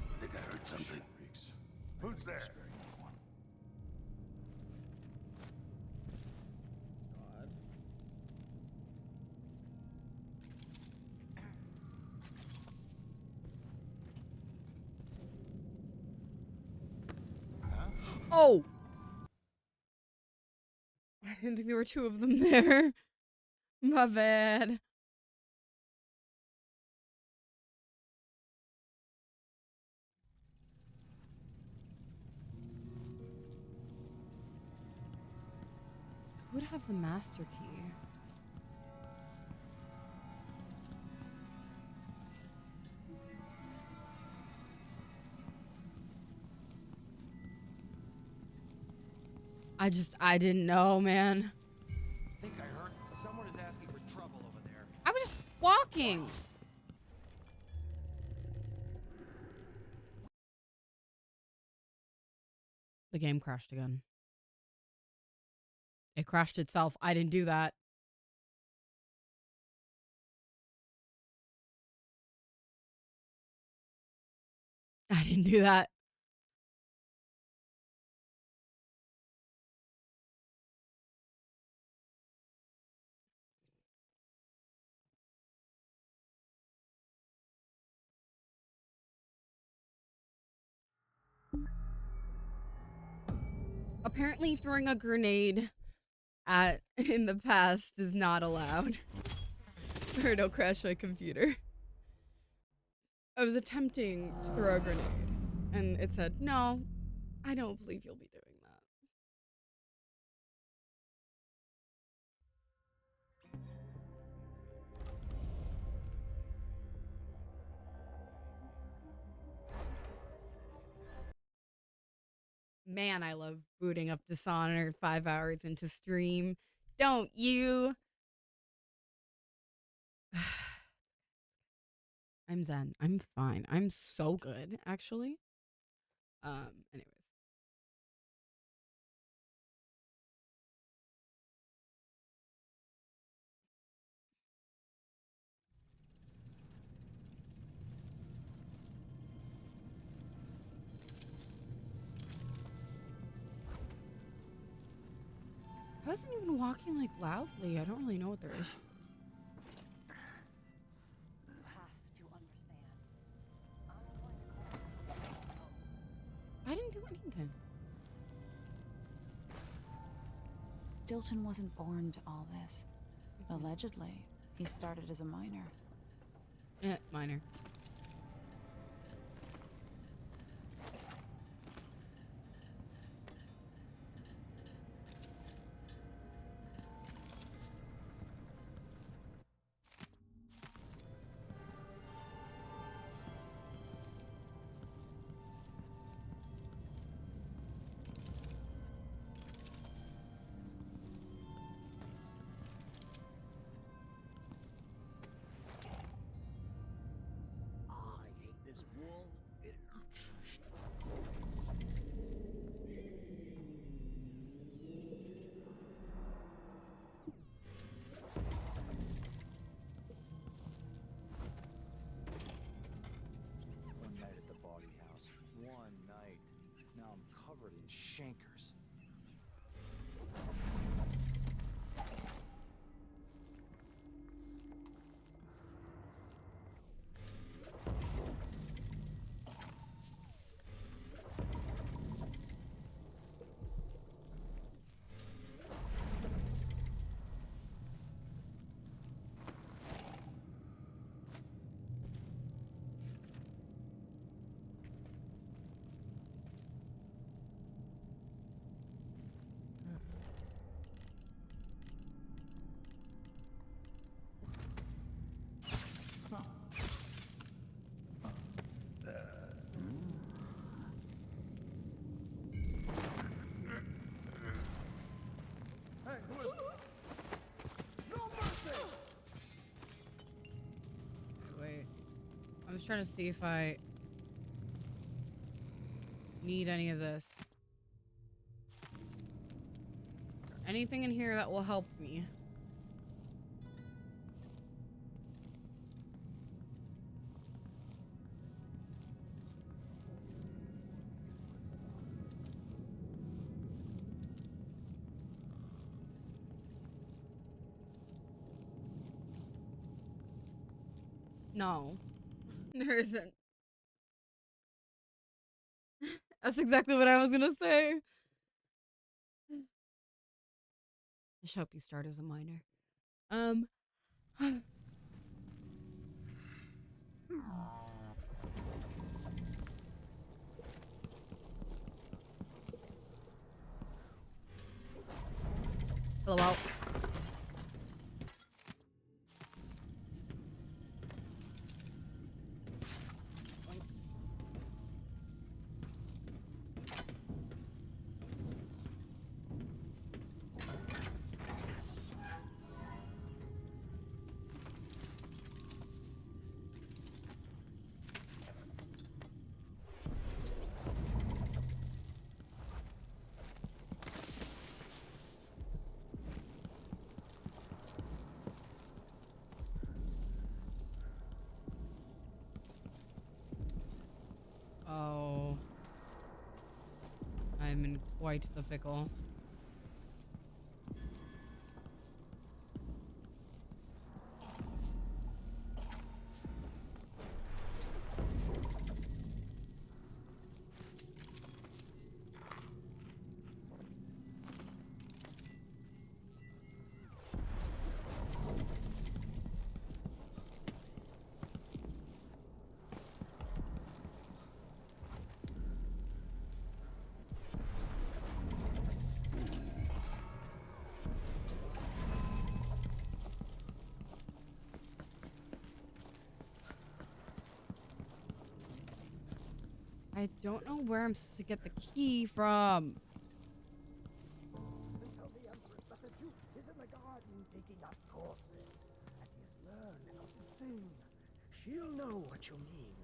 I think I heard something. Who's there? Oh! I didn't think there were two of them there. My bad. Who would have the master key? I didn't know, man. I think I heard someone is asking for trouble over there. I was just walking. The game crashed again. It crashed itself. I didn't do that. I didn't do that. Apparently throwing a grenade in the past is not allowed. Or it'll crash my computer. I was attempting to throw a grenade and it said, no, I don't believe you'll be doing that. Man, I love booting up Dishonored 5 hours into stream. Don't you? I'm zen. I'm fine. I'm so good, actually. Anyways. I wasn't even walking like loudly. I don't really know what their issue is. You have to understand. I didn't do anything. Stilton wasn't born to all this. Allegedly, he started as a miner. Minor. covered in chancres. Hey, who is... No mercy! Wait. I was trying to see if I need any of this. Anything in here that will help me. No, there isn't. That's exactly what I was gonna say. I just hope you start as a minor. Hello out. Oh, I'm in quite the pickle. I don't know where I'm supposed to get the key from. Tell the Empress that the Duke is in the garden digging up corpses, and he has learned how to sing. She'll know what you mean.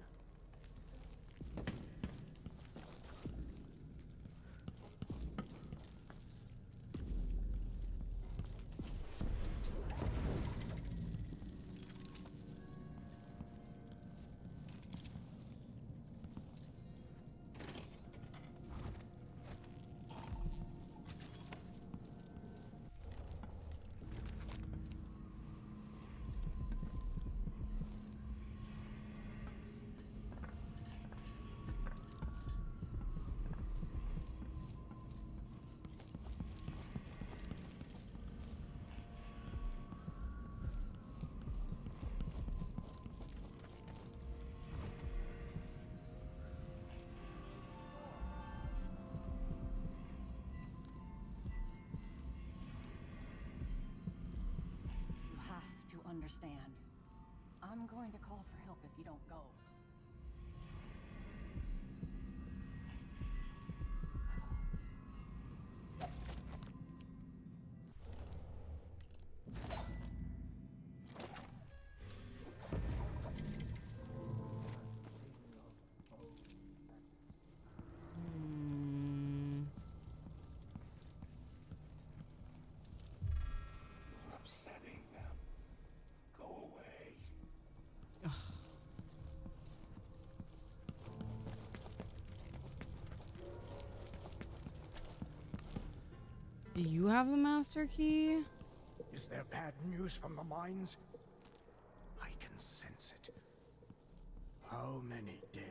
You have to understand. I'm going to call for help if you don't go. You're upsetting them. Go away. Do you have the master key? Is there bad news from the mines? I can sense it. How many dead?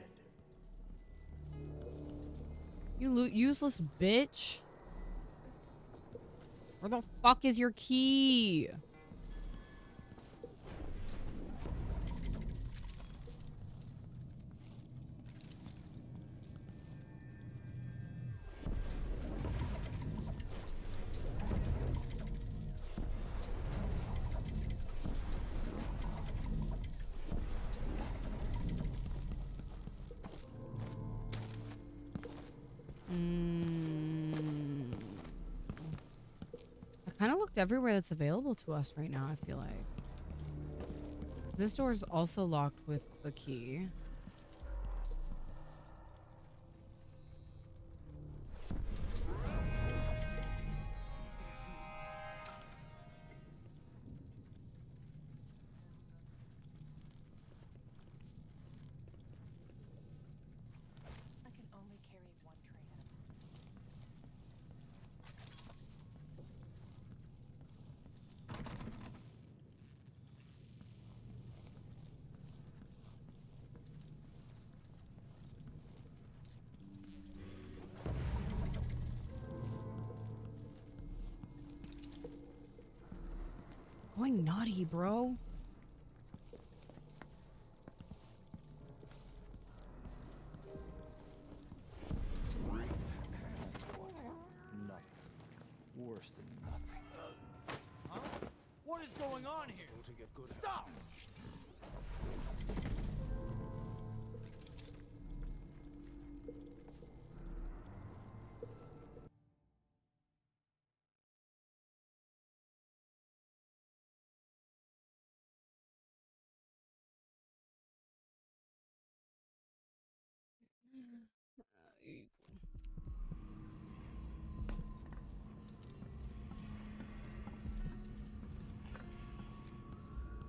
You useless bitch. Where the fuck is your key? I kind of looked everywhere that's available to us right now, I feel like. This door is also locked with the key. I can only carry one tray at a time. Going naughty, bro. Nothing. Worse than nothing. Huh? What is going on here? To get good Stop!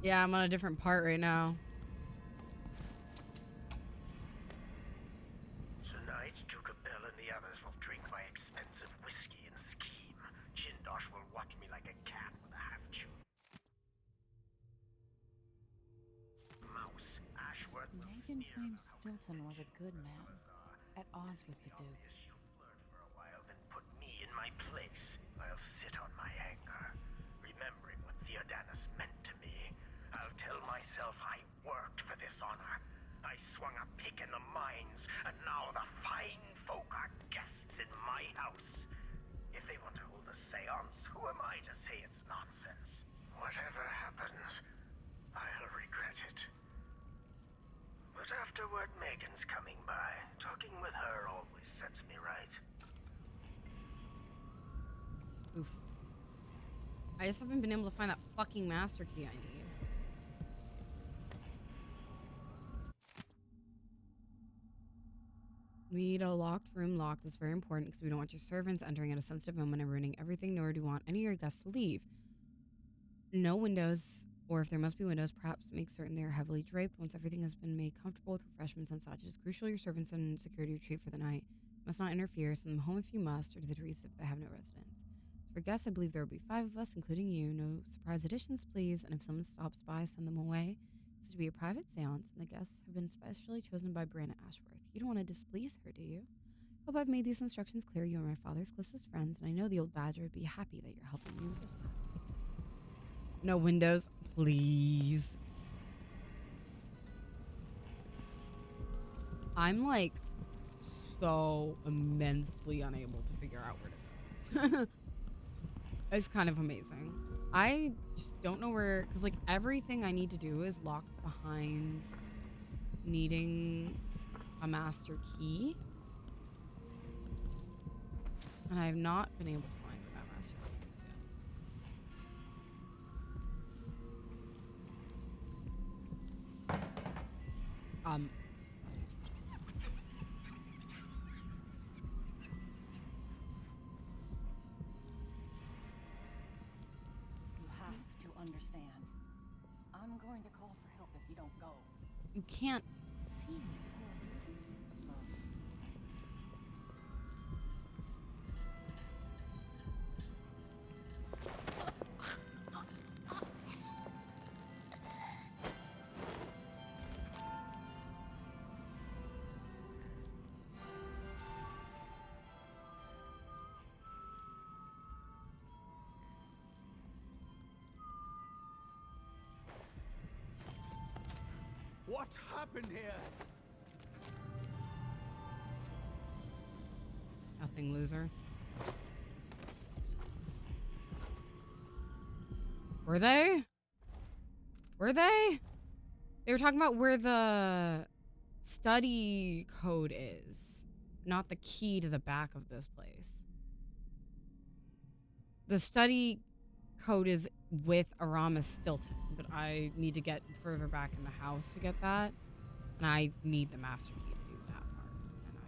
Yeah, I'm on a different part right now. Tonight, Duke of Bell and the others will drink my expensive whiskey and scheme. Jindosh will watch me like a cat with a half-chew. Mouse, Ashworth will Megan claims Stilton was a good man, at odds with the Duke. you flirt for a while, then put me in my place. I'll sit on my anger, remembering what Theodanis meant to me. I'll tell myself I worked for this honor. I swung a pick in the mines, and now the fine folk are guests in my house. If they want to hold a seance, who am I to say it's nonsense? Whatever happens, I'll regret it. But afterward, Megan's coming by. Talking with her always sets me right. Oof. I just haven't been able to find that fucking master key I need. We need a locked room locked. That's very important because we don't want your servants entering at a sensitive moment and ruining everything, nor do we want any of your guests to leave. No windows, or if there must be windows, perhaps make certain they are heavily draped. Once everything has been made comfortable with refreshments and such, it is crucial your servants and security retreat for the night. Must not interfere. Send them home if you must, or to the trees if they have no residence. For guests, I believe there will be 5 of us, including you. No surprise additions, please. And if someone stops by, send them away. This is to be a private seance, and the guests have been specially chosen by Brianna Ashworth. You don't want to displease her, do you? Hope I've made these instructions clear. You are my father's closest friends, and I know the old badger would be happy that you're helping me with this matter. No windows, please. I'm like so immensely unable to figure out where to go. It's kind of amazing. I just don't know where, because like everything I need to do is locked behind needing a master key. And I have not been able to find where that master key is yet. You have to understand. I'm going to call for help if you don't go. You can't see me. happened here? Nothing, loser. Were they? Were they? They were talking about where the study code is, not the key to the back of this place. The study code is with Aramis Stilton, but I need to get further back in the house to get that. And I need the master key to do that part. And I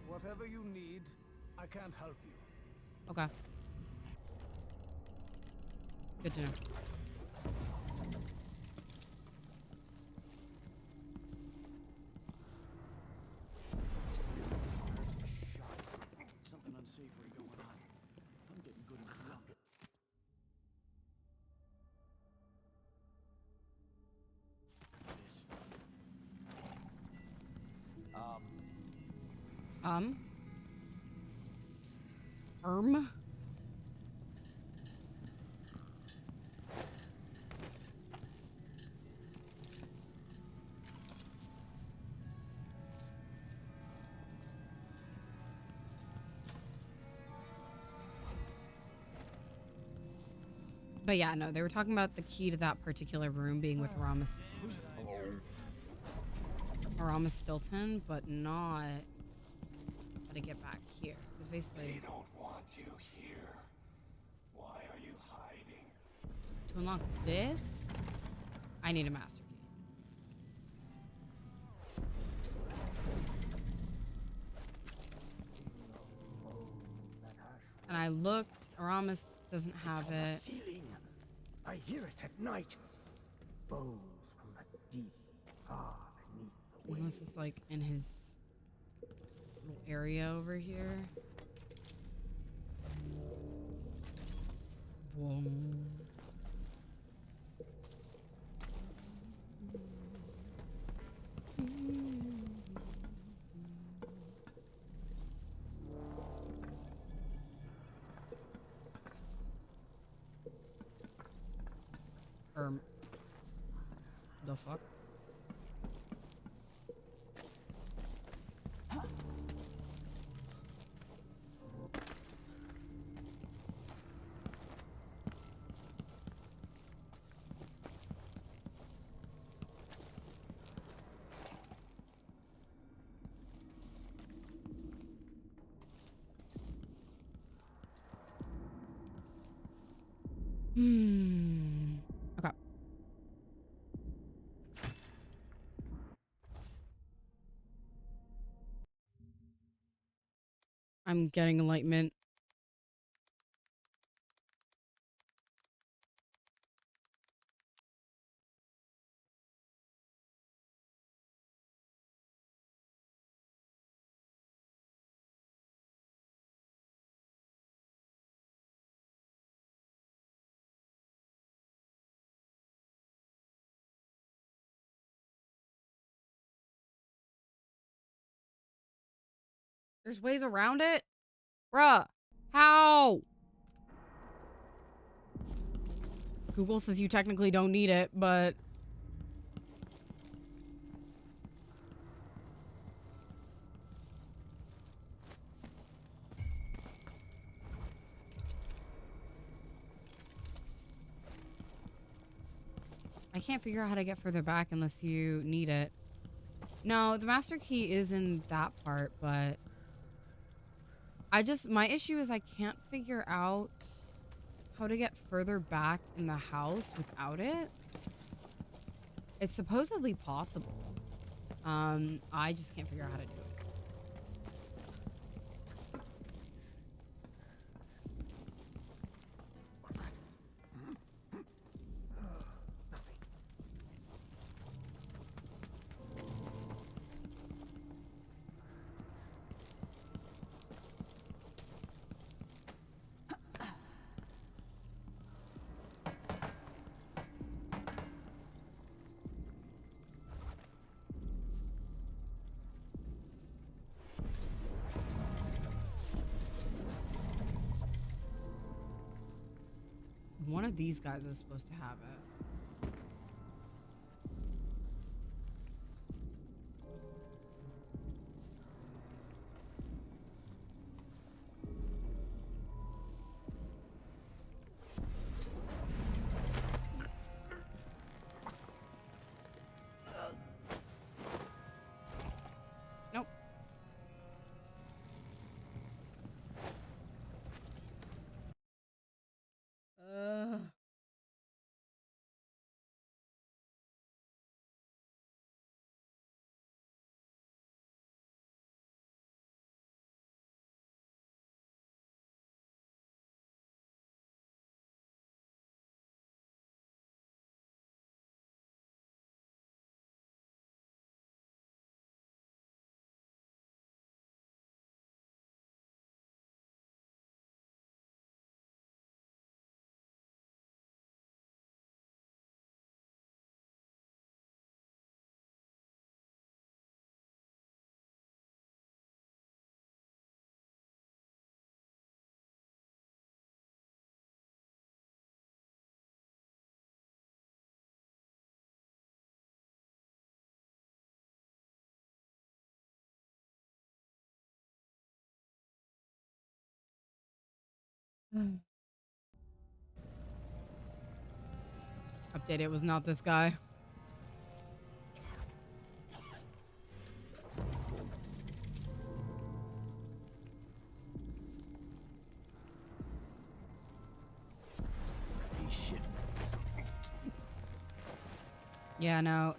don't. Whatever you need, I can't help you. Okay. Good to know. Something unsavory going on. I'm getting good and drunk. But yeah, no, they were talking about the key to that particular room being with Aramis Stilton, but not how to get back here. Because basically, They don't want you here. Why are you hiding? to unlock this, I need a master key. And I looked, Aramis doesn't have it. Ceiling. I hear it at night. Bows from the deep, far beneath the waves. Unless it's like in his little area over here. Whoa. The fuck? Okay. I'm getting enlightenment. There's ways around it? Bruh. How? Google says you technically don't need it, but... I can't figure out how to get further back unless you need it. No, the master key is in that part, but... my issue is I can't figure out how to get further back in the house without it. It's supposedly possible. I just can't figure out how to do it. What's that? One of these guys is supposed to have it. Update, it was not this guy. Shit. Yeah, no.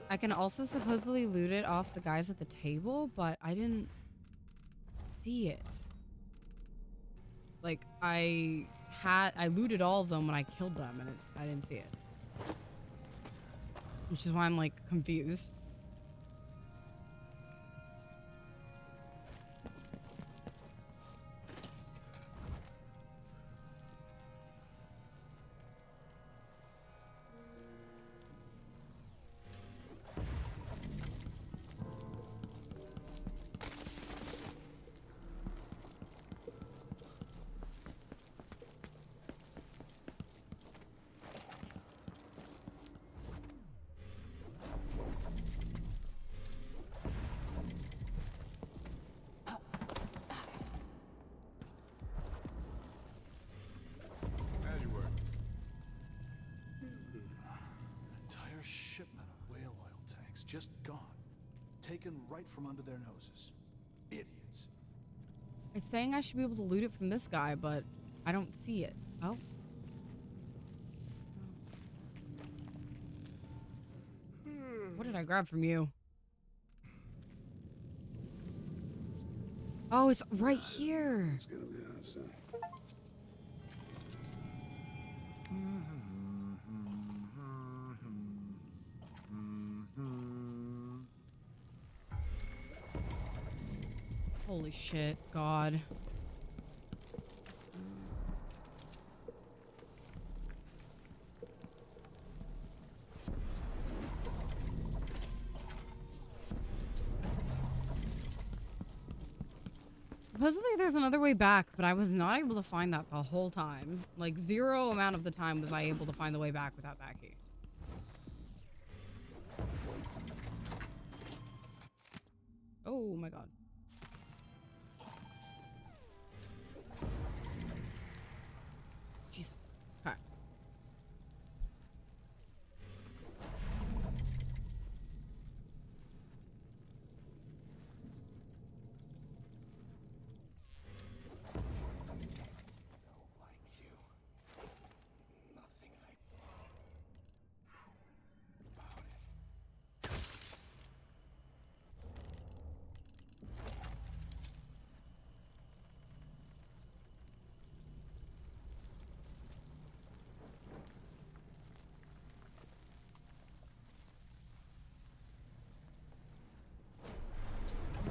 I can also supposedly loot it off the guys at the table, but I didn't see it. Like, I looted all of them when I killed them, and I didn't see it. Which is why I'm, like, confused. Entire shipment of whale oil tanks just gone. Taken right from under their noses. Idiots. It's saying I should be able to loot it from this guy, but I don't see it. Oh. What did I grab from you? Oh, it's right here. It's gonna be awesome. Holy shit, God. Supposedly there's another way back, but I was not able to find that the whole time. Like, zero amount of the time was I able to find the way back without that key. Oh my God. Jesus. Okay.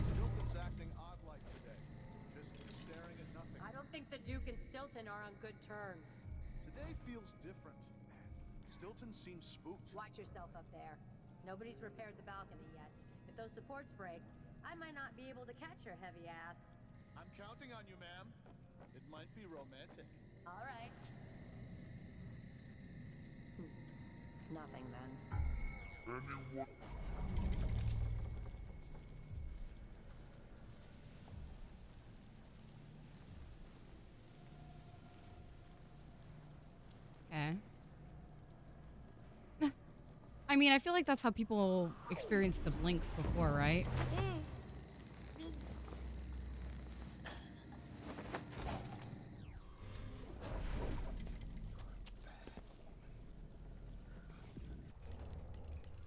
Stilton's acting odd-like today. Just staring at nothing. I don't think the Duke and Stilton are on good terms. Today feels different. Stilton seems spooked. Watch yourself up there. Nobody's repaired the balcony yet. If those supports break, I might not be able to catch your heavy ass. I'm counting on you, ma'am. It might be romantic. All right. Nothing then. Anyone? Okay. I mean, I feel like that's how people experienced the blinks before, right?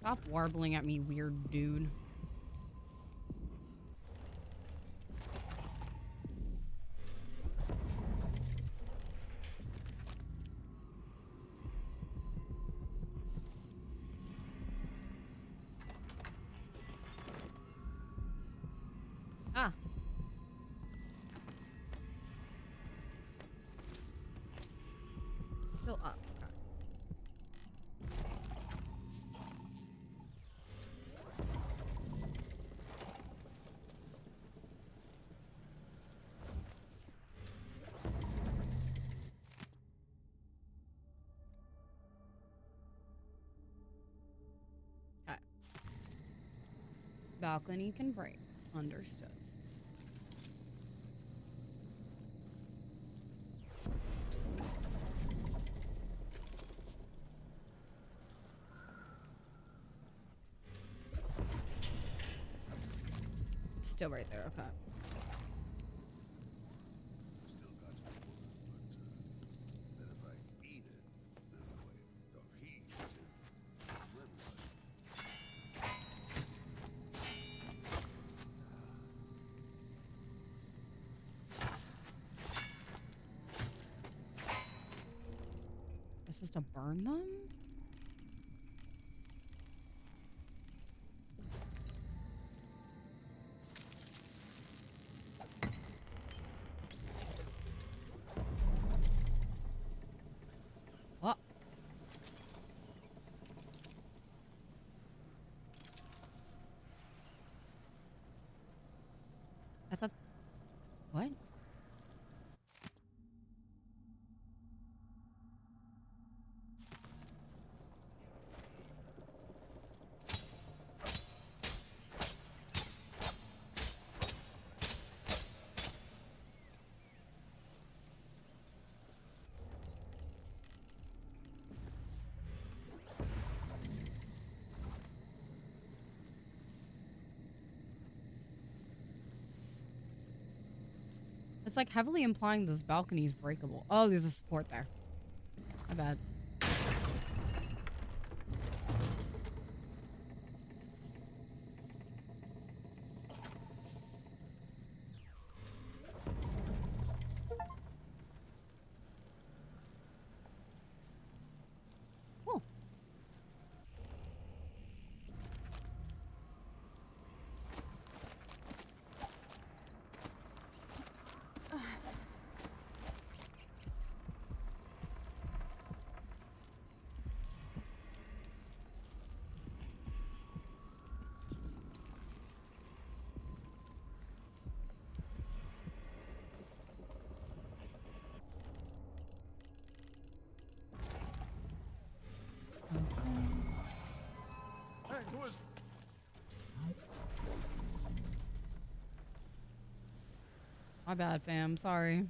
Stop warbling at me, weird dude. Ah. Still up. Okay. Okay. Balcony can break. Understood. Still right there. Okay. This is to burn them? What? I thought... What? It's like heavily implying this balcony is breakable. Oh, there's a support there. My bad. Cool. Hey, who is... My bad, fam. Sorry.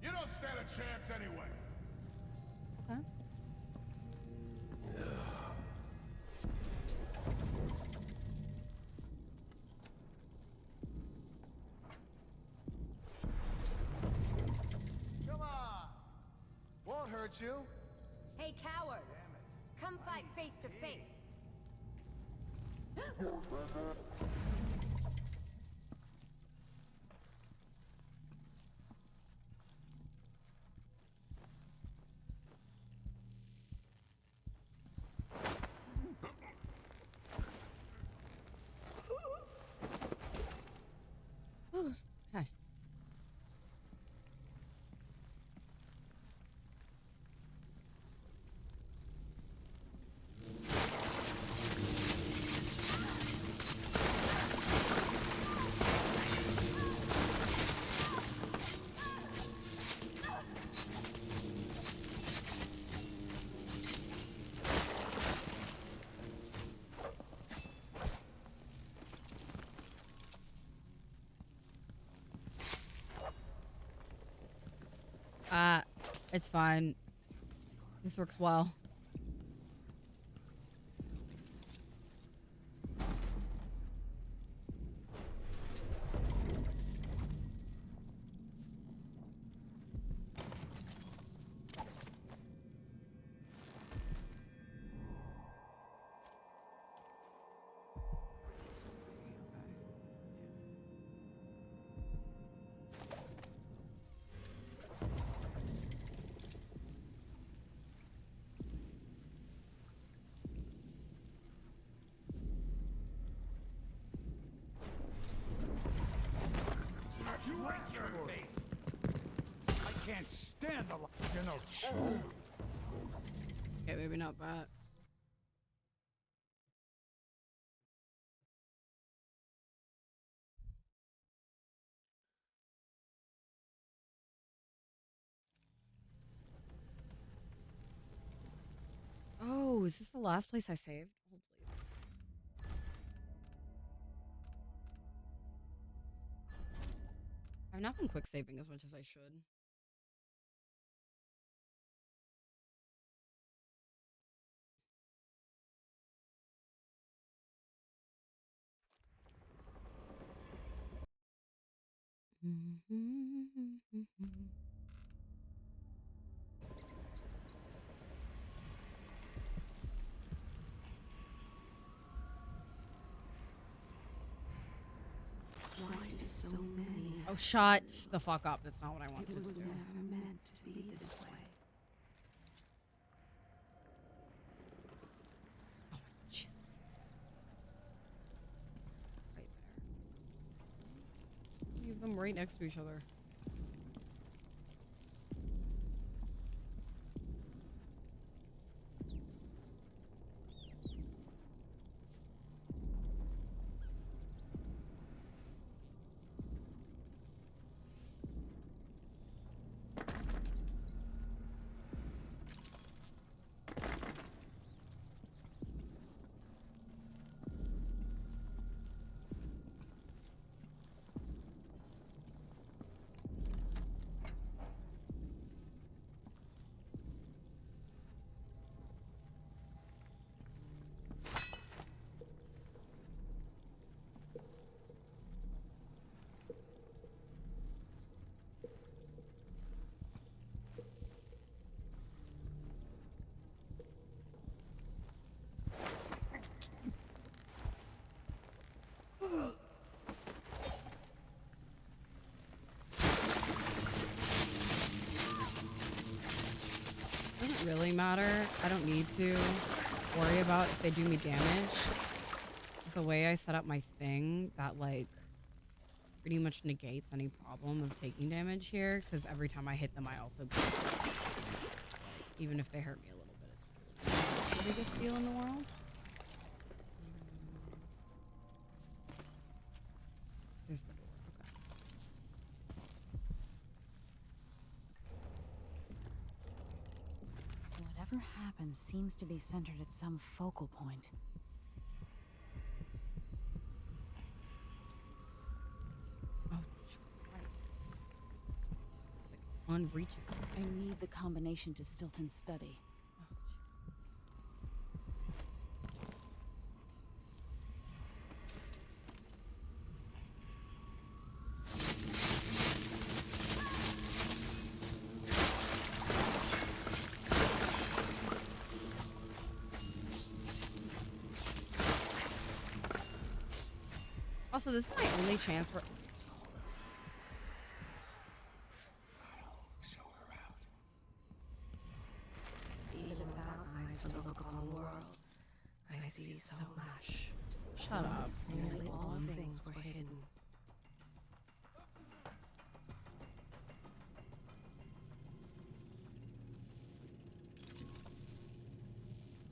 You don't stand a chance anyway. Huh? Come on! Won't hurt you. Hey, coward! Come fight face to face. Okay. It's fine. This works well. Your face. I can't stand the you know. Okay, maybe not that. is this the last place I saved? Hold please. I've not been quick saving as much as I should. Why do so many? Oh, shut the fuck up. That's not what I wanted It to was do. never meant to be this way. Leave them right next to each other. Doesn't really matter. I don't need to worry about if they do me damage. The way I set up my thing, that like pretty much negates any problem of taking damage here, because every time I hit them, I also go. Even if they hurt me a little bit. It's the biggest deal in the world. There's the door. Okay. Whatever happens seems to be centered at some focal point. Unreachable. I need the combination to Stilton's study. Also, this is my only chance for. Even without eyes to look upon the world, I see so much. Shut up. Nearly all things were hidden.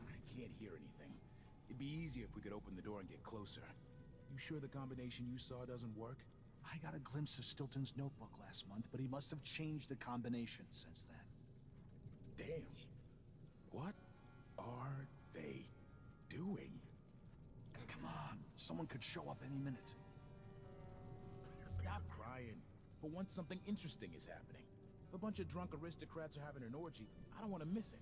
I can't hear anything. It'd be easier if we could open the door and get closer. You sure the combination you saw doesn't work? I got a glimpse of Stilton's notebook last month, but he must have changed the combination since then. Damn. What are they doing? Come on, someone could show up any minute. Stop crying. For once, something interesting is happening. If a bunch of drunk aristocrats are having an orgy, I don't want to miss it.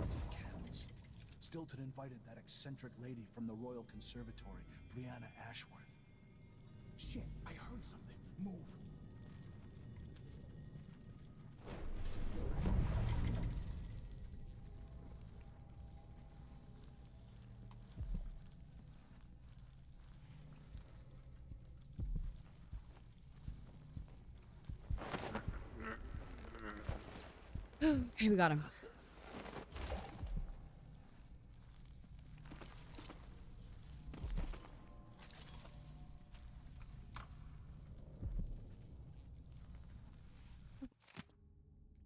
It's in candles. Stilton invited that eccentric lady from the Royal Conservatory, Brianna Ashworth. Shit, I heard something. Move. Okay, we got him.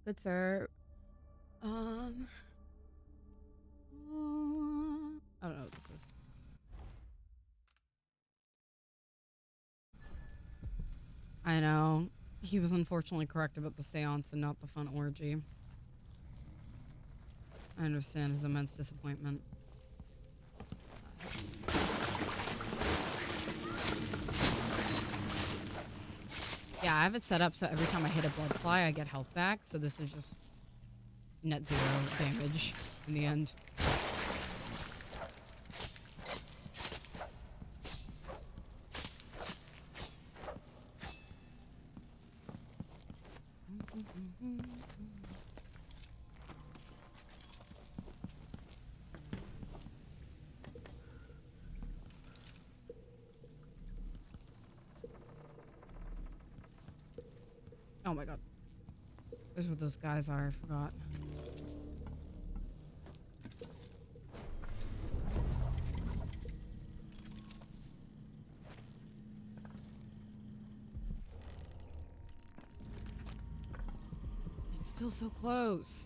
Good sir. I don't know what this is. I know. He was unfortunately correct about the seance and not the fun orgy. I understand his immense disappointment. Yeah, I have it set up so every time I hit a blood fly, I get health back. So this is just net 0 damage in the end. Oh my god. There's what those guys are, I forgot. It's still so close.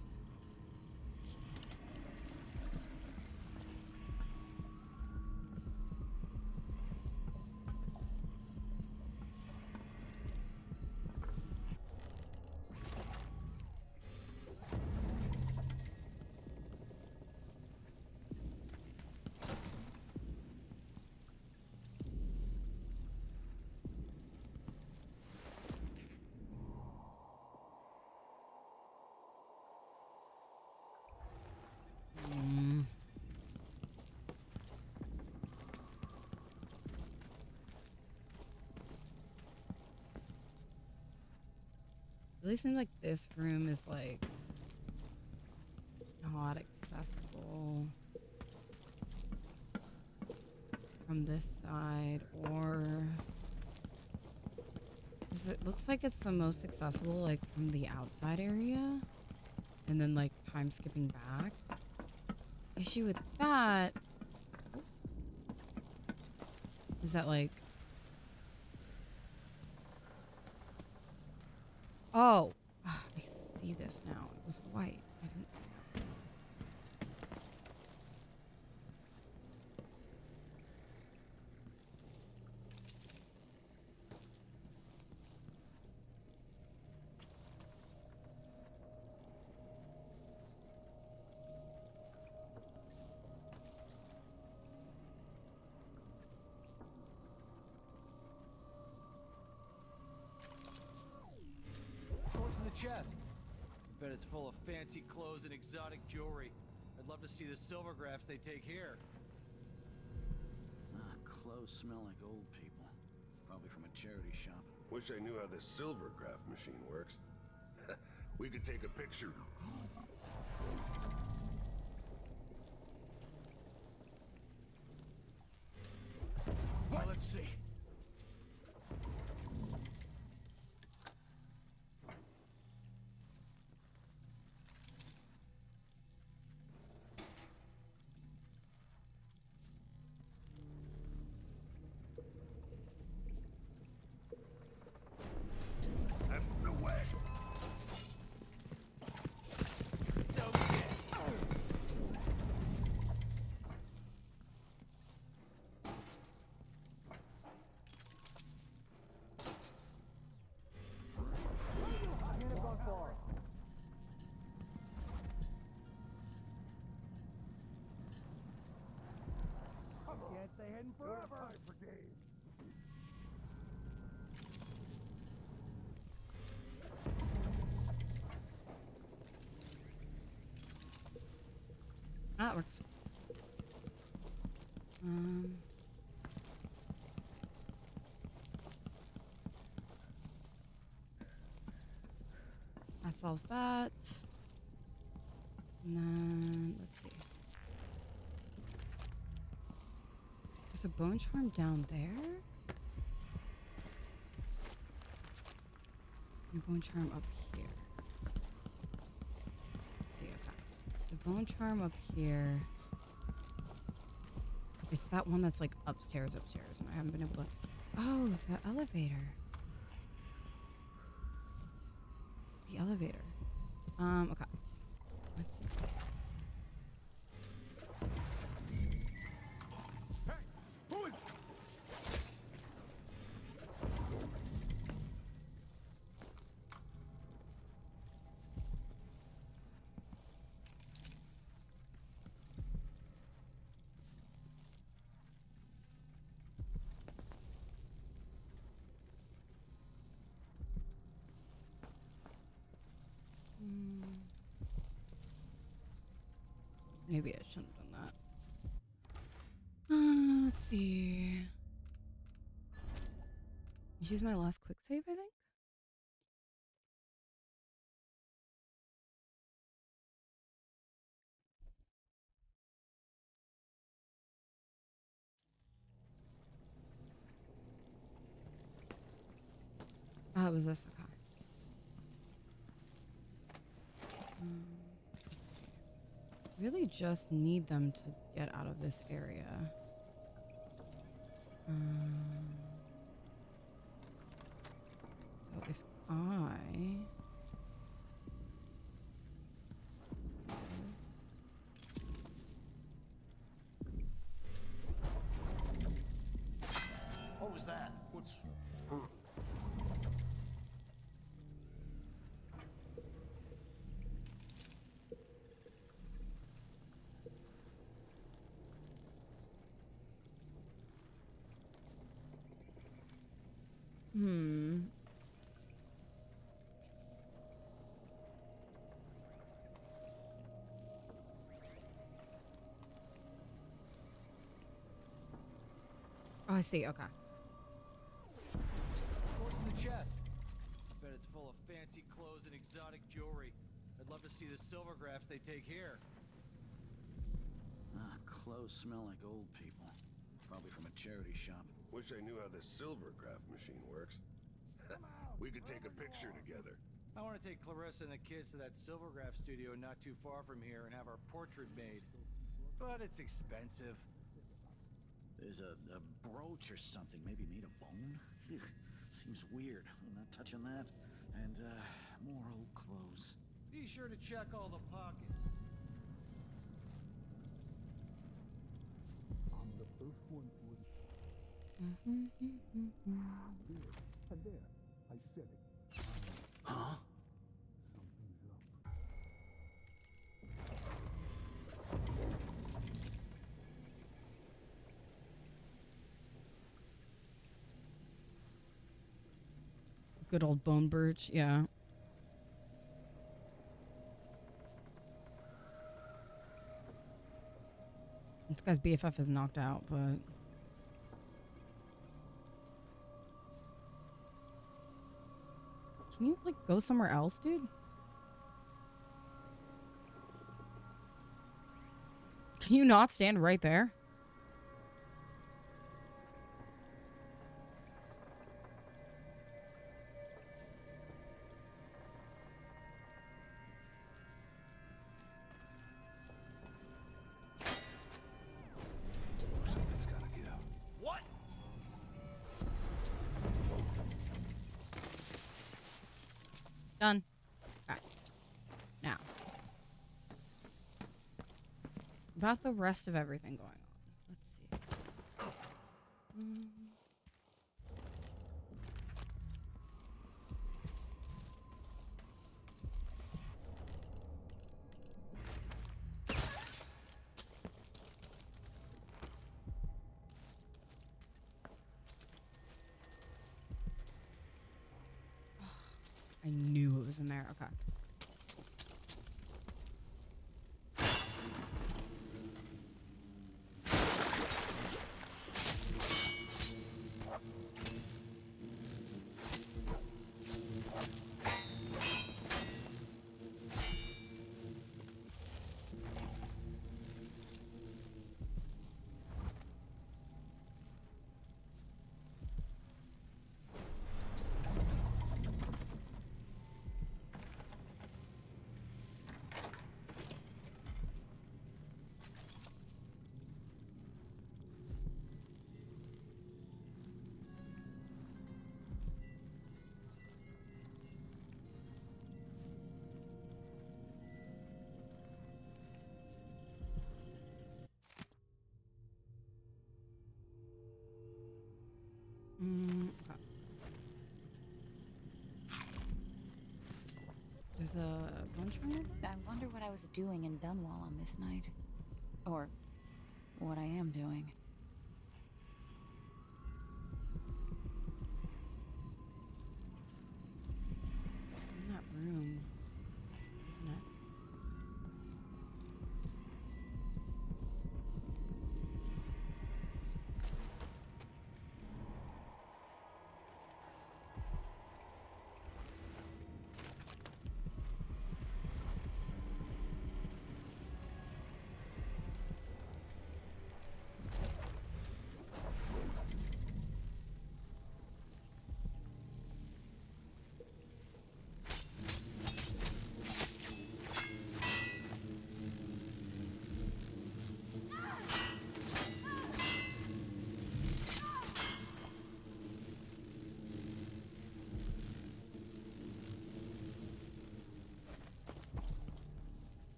Really seems like this room is like not accessible from this side, or it looks like it's the most accessible like from the outside area and then like time skipping back. Issue with that is that like, oh, I see this now. It was white. I didn't see that. What's in the chest? Bet it's full of fancy clothes and exotic jewelry. I'd love to see the silver graphs they take here. Clothes smell like old people. Probably from a charity shop. Wish I knew how this silver graph machine works. We could take a picture. Well, let's see. Can't stay hidden forever. That works. That solves that. And then let's see. There's a bone charm down there. And bone charm up here. Let's see, okay. The bone charm up here. It's that one that's like upstairs, and I haven't been able to. Oh, the elevator. The elevator. Okay. Let's see. Who is? Maybe I shouldn't have done that. Let's see. Use my last quick save, I think. Oh, it was this. Okay. Really just need them to get out of this area. So if I... What was that? What's... Oh, I see. Okay. What's in the chest? Bet it's full of fancy clothes and exotic jewelry. I'd love to see the silver graphs they take here. Clothes smell like old people. Probably from a charity shop. Wish I knew how the silver graph machine works. We could take a picture together. I want to take Clarissa and the kids to that silvergraph studio not too far from here and have our portrait made. But it's expensive. There's a brooch or something, maybe made of bone? Ugh, seems weird. I'm not touching that. And, more old clothes. Be sure to check all the pockets. I'm the first one for it. There, and there. I said it. Huh? Something's up. Good old bone birch, yeah. This guy's BFF is knocked out, but... Can you, like, go somewhere else, dude? Can you not stand right there? Something's gotta give. What? Done. Okay. Now. About the rest of everything going on. Let's see. I knew it was in there. Okay. Okay. There's a bunch more. I wonder what I was doing in Dunwall on this night. Or what I am doing. In that room, isn't it?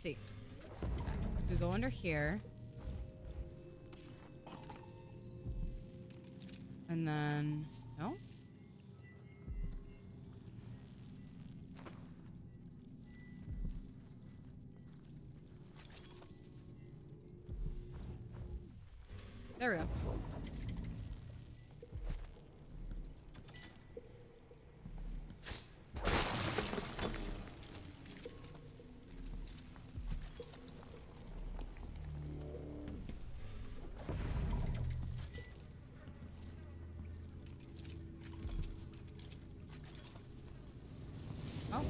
see. We go under here. And then... No? There we go. Oh.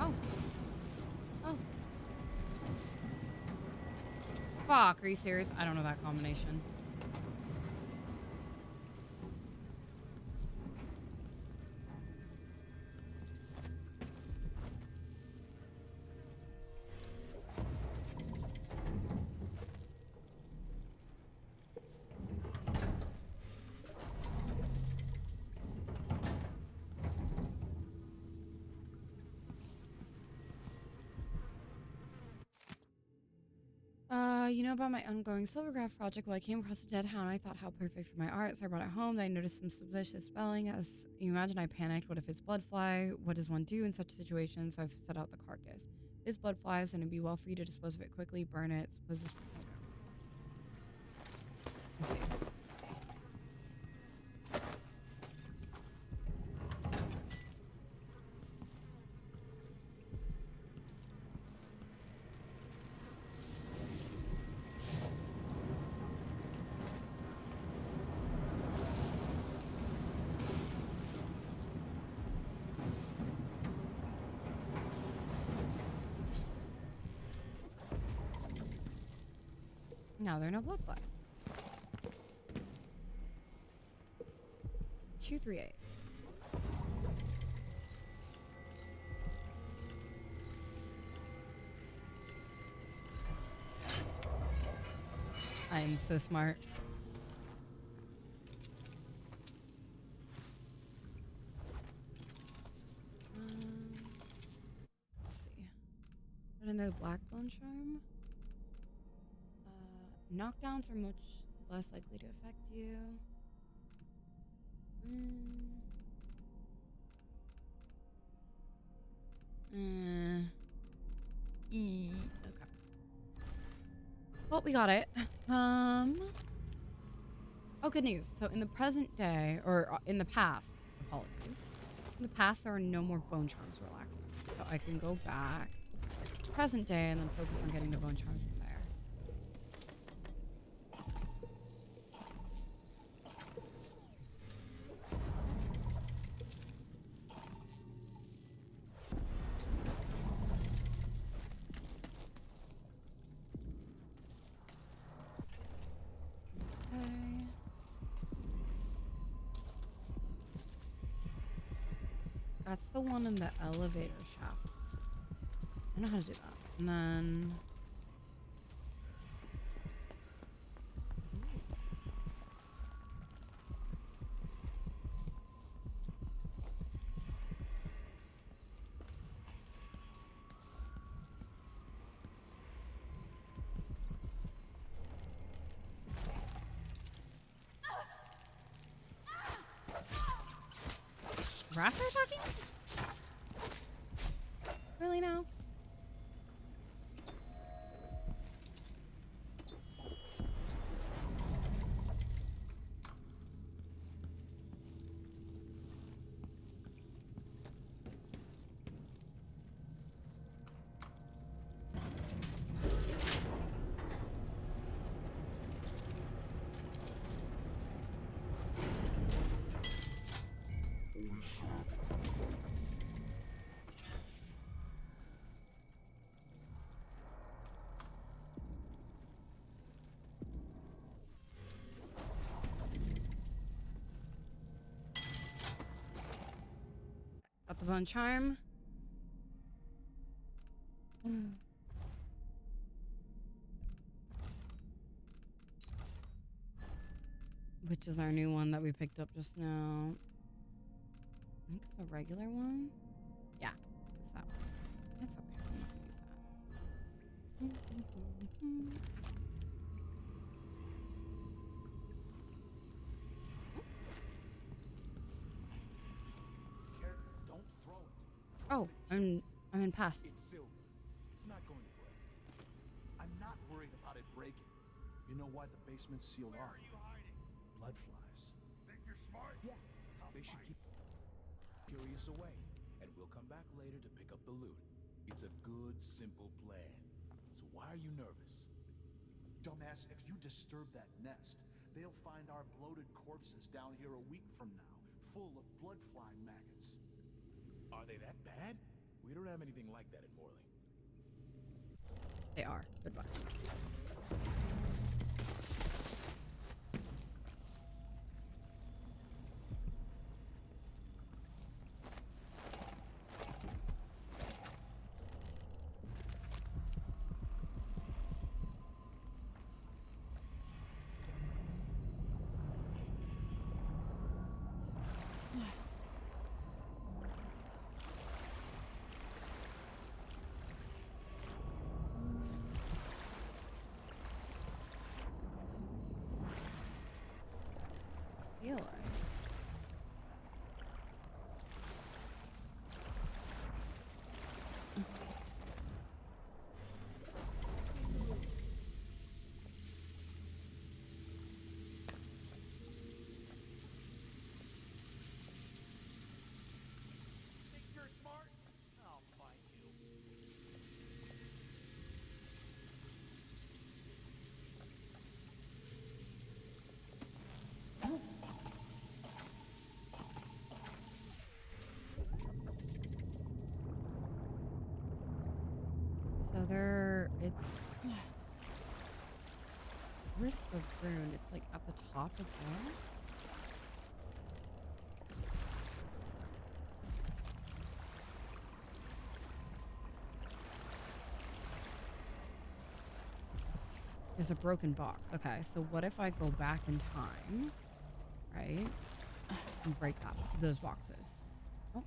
Oh. Oh. Fuck, are you serious? I don't know that combination. You know about my ongoing silvergraph project? Well, I came across a dead hound. I thought how perfect for my art, so I brought it home. Then I noticed some suspicious spelling. As you imagine, I panicked. What if it's blood fly? What does one do in such a situation? So I've set out the carcass. If it's blood flies, then it'd be well for you to dispose of it quickly, burn it. Suppose it's... Let's see. No, there are no blood flies. 238. I am so smart. Let's see. Put in the black bone charm. Knockdowns are much less likely to affect you. Okay. Well, we got it. Oh, good news. So in the present day, or in the past, apologies. In the past, there are no more bone charms we're lacking. So I can go back to present day and then focus on getting the bone charms from there. That's the one in the elevator shaft. I know how to do that. And then... Raptor talking? Really now? Got the bone charm. Which is our new one that we picked up just now. I think the regular one. Yeah, use that one. It's okay. I'm not gonna use that. Don't throw it. Oh, I'm in past. It's silver. It's not going to break. I'm not worried about it breaking. You know why the basement's sealed off? Where are you hiding? Blood flies. Think you're smart? Yeah. They should keep curious away, and we'll come back later to pick up the loot. It's a good, simple plan. So why are you nervous? Dumbass, if you disturb that nest, they'll find our bloated corpses down here a week from now, full of blood fly maggots. Are they that bad? We don't have anything like that in Morley. They are. Goodbye. Feel it. Think you're smart? I'll find you. So where's the rune? It's like at the top of there? There's a broken box. Okay, so what if I go back in time, right? And break those boxes. Oh.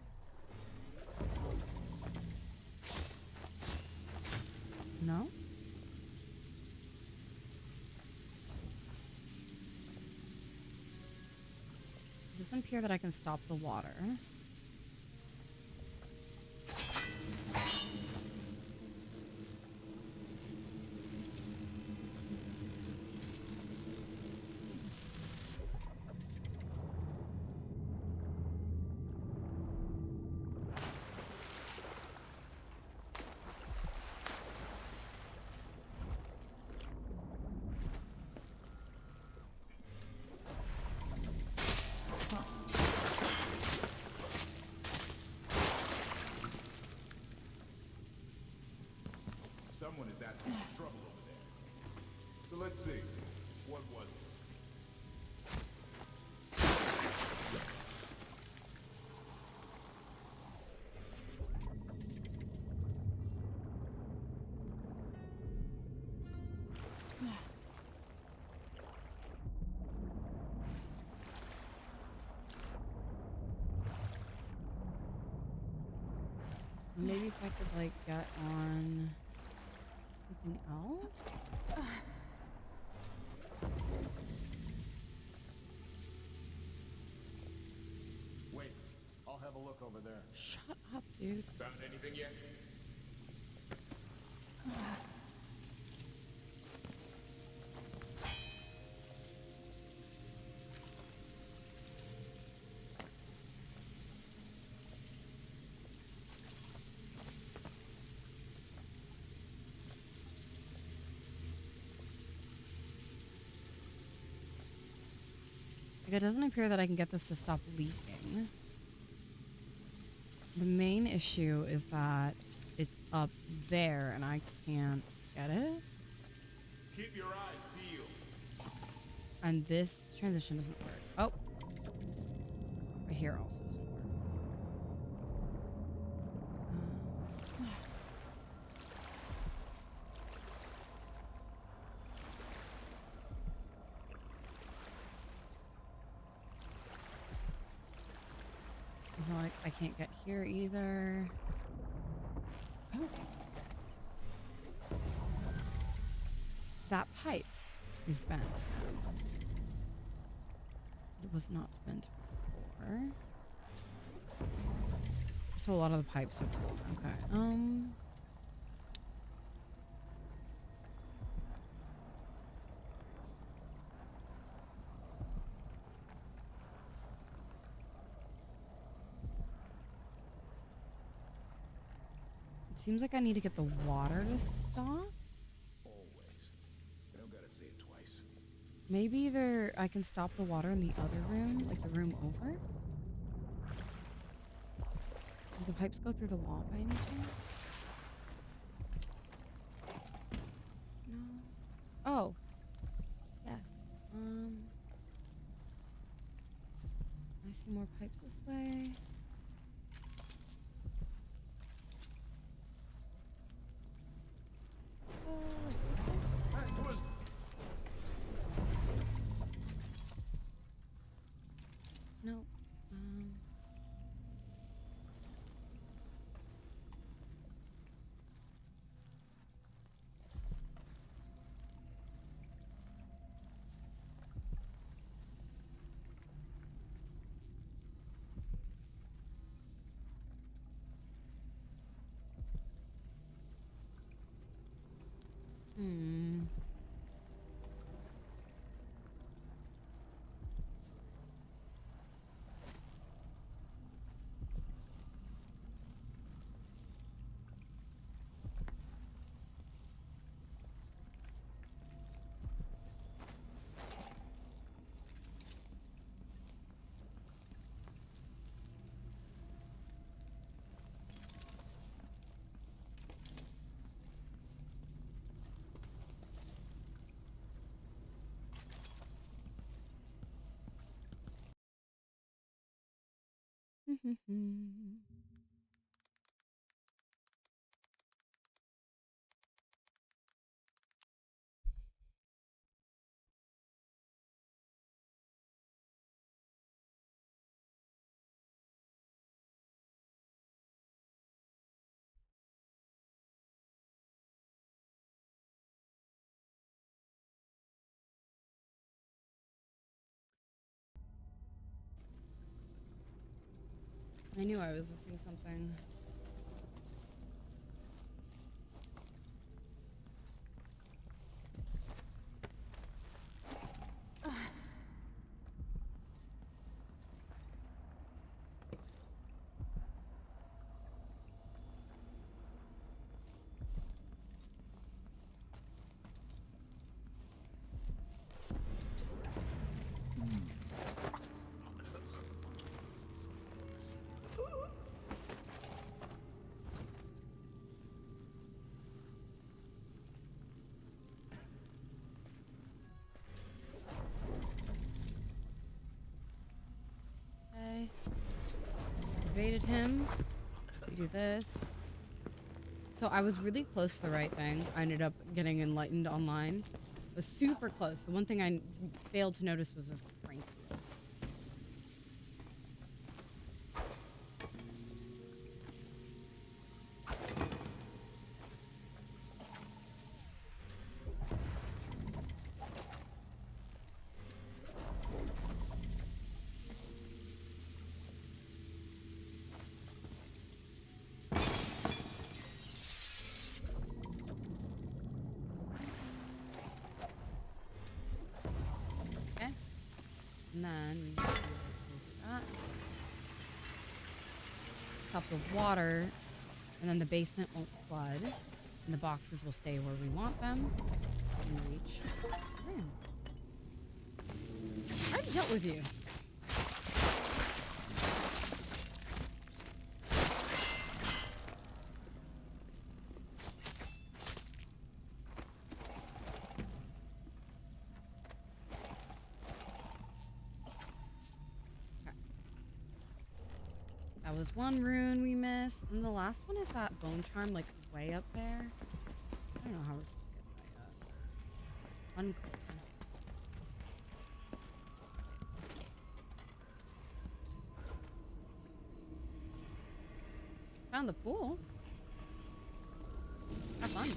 No? It doesn't appear that I can stop the water. Someone is asking for trouble over there. So let's see. What was it? Maybe if I could like get on something else? Wait, I'll have a look over there. Shut up, dude. Found anything yet? Like, it doesn't appear that I can get this to stop leaking. The main issue is that it's up there and I can't get it. Keep your eyes peeled. And this transition doesn't work. Oh. Right here also doesn't work. It's not like can't get here either. That pipe is bent. It was not bent before. So a lot of the pipes are broken. Okay. It seems like I need to get the water to stop. Always. You don't gotta say it twice. Maybe I can stop the water in the other room, like the room over. Do the pipes go through the wall by any chance? No. Oh. Yes. I see more pipes this way. No. Hmm. I knew I was missing something. Okay. Evaded him. We do this. So I was really close to the right thing. I ended up getting enlightened online. It was super close. The one thing I failed to notice was this crank wheel. And then we do that. Cup of water, and then the basement won't flood, and the boxes will stay where we want them. In reach. Damn. I already dealt with you. That was one rune we missed. And the last one is that bone charm, like, way up there. I don't know how we're supposed to get that yet. Unclear. found the pool. Have fun.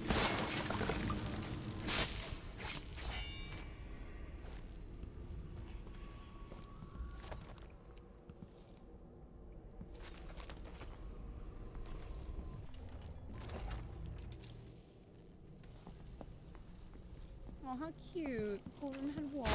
Oh, how cute. Pool room had water.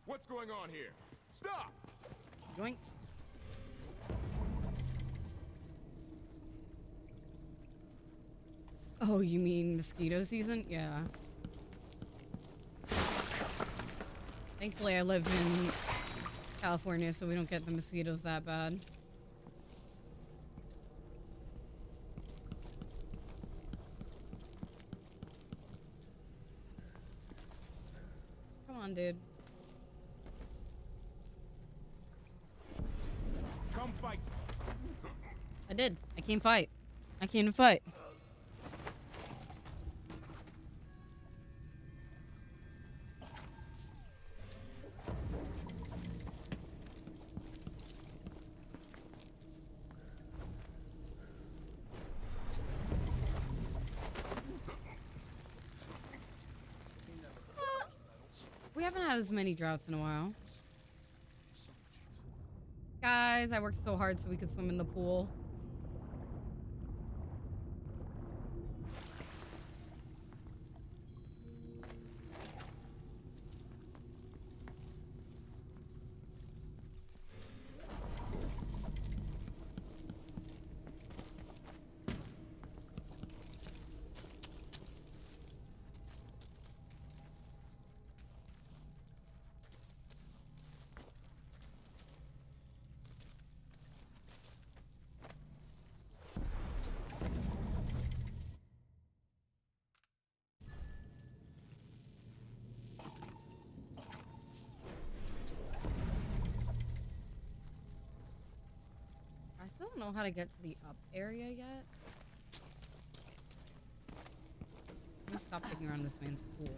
What's going on here? Stop! Yoink. Oh, you mean mosquito season? Yeah. Thankfully, I live in California, so we don't get the mosquitoes that bad. Come on, dude. Come fight. I did. I came fight. I came to fight. We haven't had as many droughts in a while. Guys, I worked so hard so we could swim in the pool. I still don't know how to get to the up area yet. Let me stop digging around this man's pool.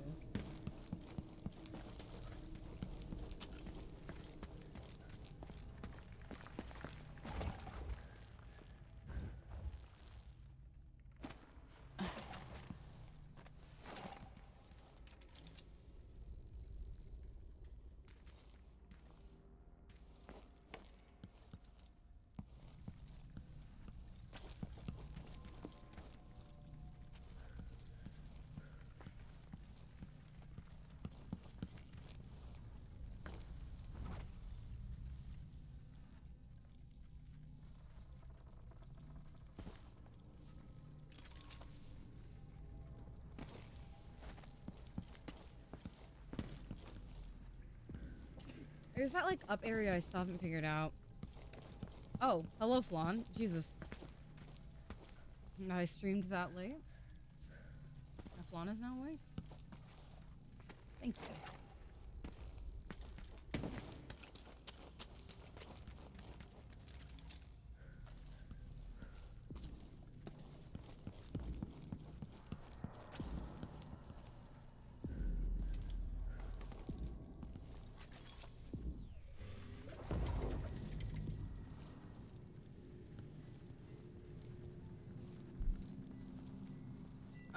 There's that, like, up area I still haven't figured out. Oh, hello, Flan. Jesus. I streamed that late. Flan is now awake. Thank you.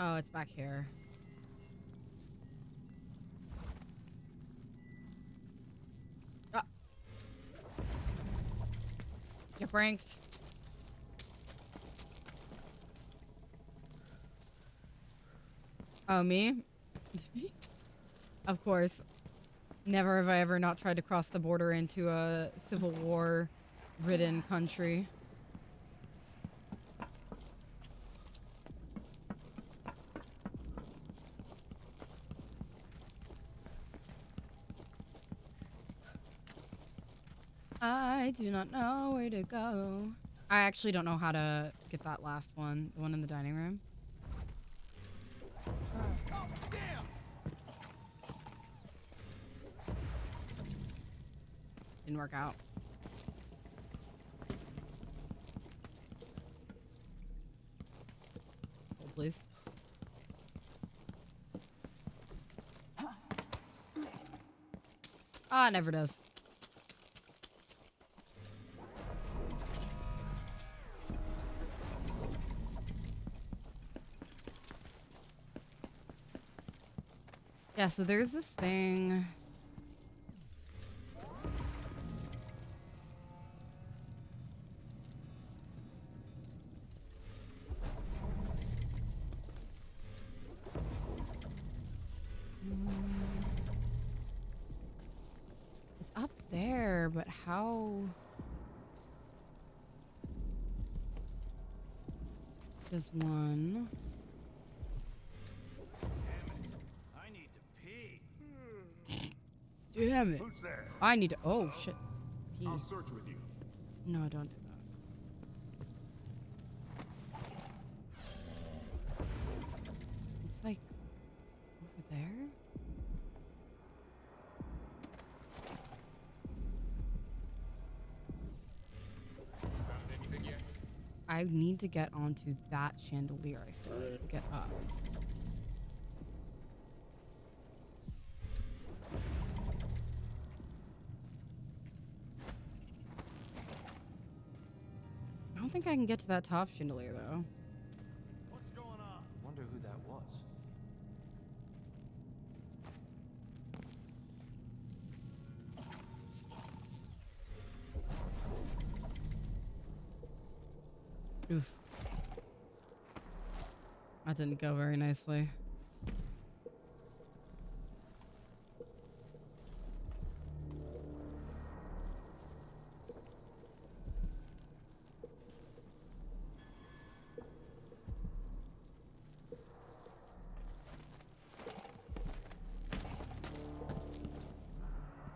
Oh, it's back here. Ah. Get pranked. Oh, me? Of course, never have I ever not tried to cross the border into a civil war ridden country. I do not know where to go. I actually don't know how to get that last one, the one in the dining room. Didn't work out. Hold, please. Ah, it never does. Yeah, so there's this thing. It's up there, but how does one? I need to pee. Damn it. Who's there? I need to. Oh, shit. Pee. I'll search with you. No, don't do that. It's like over there? Found anything yet? I need to get onto that chandelier, I feel like, to get up. I don't think I can get to that top chandelier, though. What's going on? Wonder who that was. Oof. That didn't go very nicely.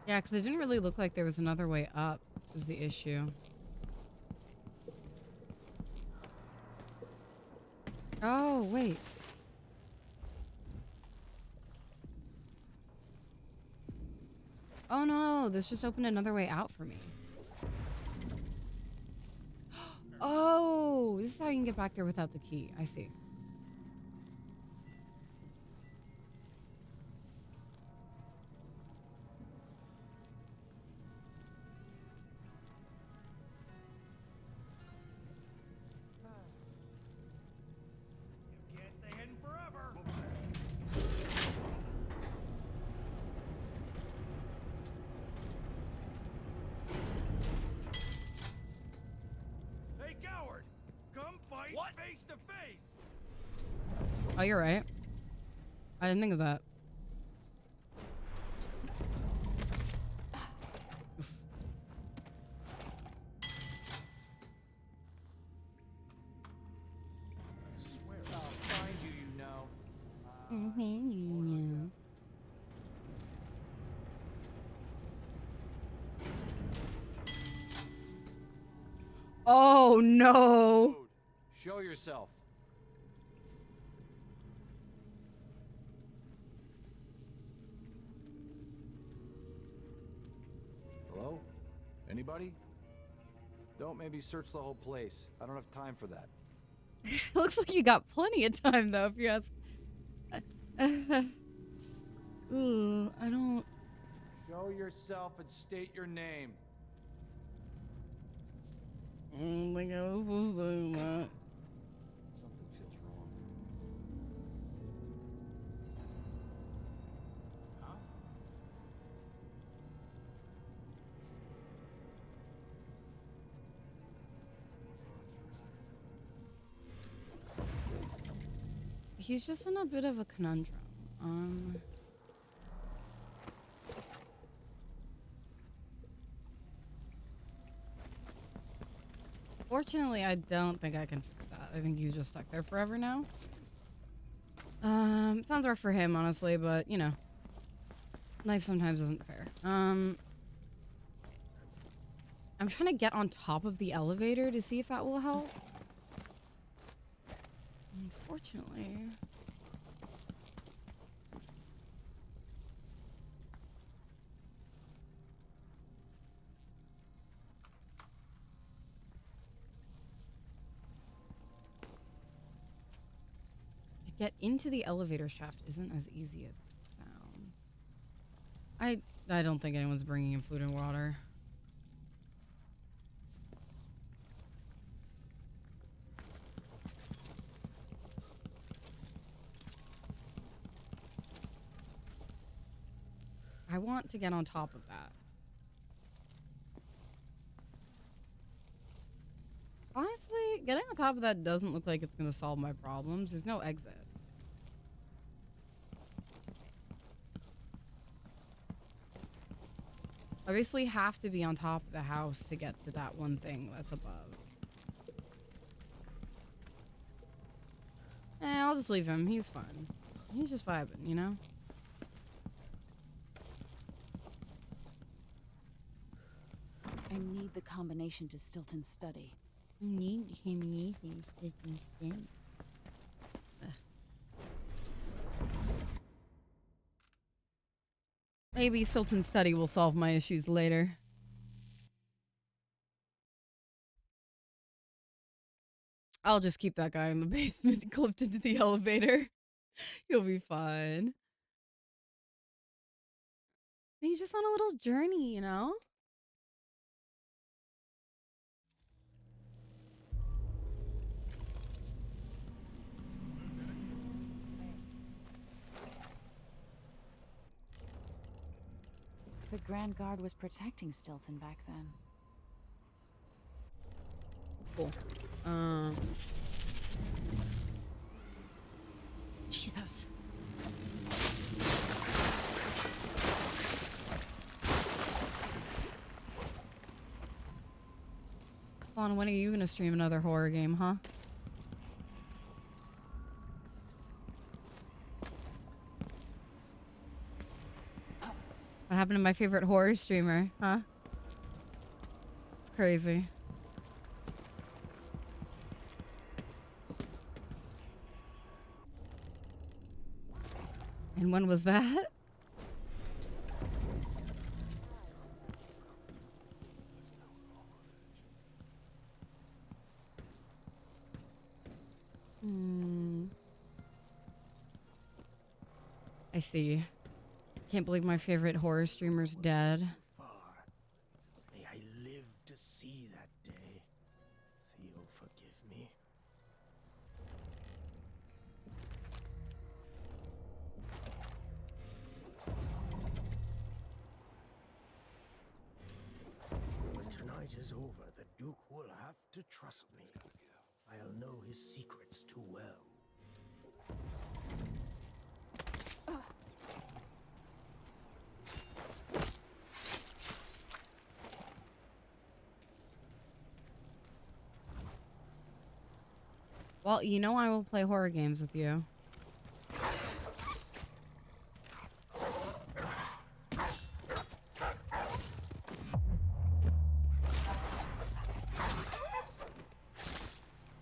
Yeah, because it didn't really look like there was another way up, was the issue. Oh, wait. Oh no, this just opened another way out for me. Oh, this is how you can get back there without the key. I see. You can't stay hidden forever. Hey, coward! Come fight face to face. Oh, you're right. I didn't think of that. I swear I'll find you, you know. Oh no. Show yourself. Hello? Anybody? Don't maybe search the whole place. I don't have time for that. Looks like you got plenty of time though, if you ask. Ooh, I don't. Show yourself and state your name. I don't think I was supposed to do that. Something feels wrong. Huh? He's just in a bit of a conundrum. Fortunately, I don't think I can fix that. I think he's just stuck there forever now. Sounds rough for him, honestly, but, you know. Life sometimes isn't fair. I'm trying to get on top of the elevator to see if that will help. Unfortunately... Get into the elevator shaft isn't as easy as it sounds. I don't think anyone's bringing in food and water. I want to get on top of that. Honestly, getting on top of that doesn't look like it's going to solve my problems. There's no exit. Obviously have to be on top of the house to get to that one thing that's above. I'll just leave him. He's fun. He's just vibing, you know? I need the combination to Stilton's study. Maybe Stilton's study will solve my issues later. I'll just keep that guy in the basement clipped into the elevator. He'll be fine. He's just on a little journey, you know? The Grand Guard was protecting Stilton back then. Cool. Jesus. Vaughn, when are you gonna stream another horror game, huh? What happened to my favorite horror streamer, huh? It's crazy. And when was that? I see. Can't believe my favorite horror streamer's dead. May I live to see that day. Theo, forgive me. When tonight is over, the Duke will have to trust me. I'll know his secrets too well. Well, you know I will play horror games with you.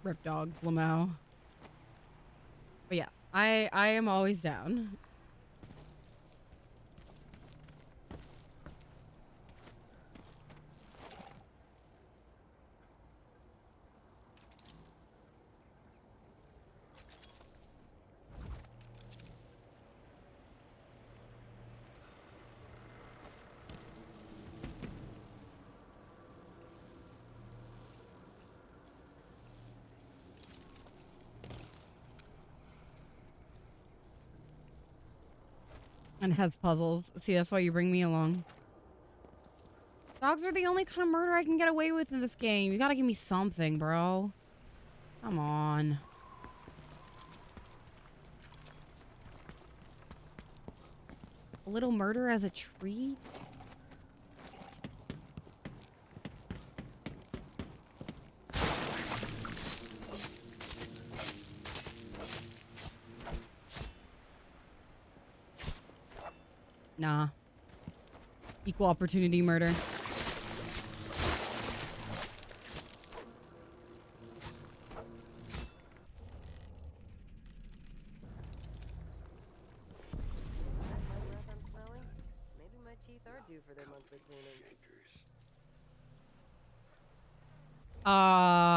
Rip dogs, Lamau. But yes, I am always down. And has puzzles. See, that's why you bring me along. Dogs are the only kind of murder I can get away with in this game. You gotta give me something, bro. Come on. A little murder as a treat? Nah. Equal opportunity murder.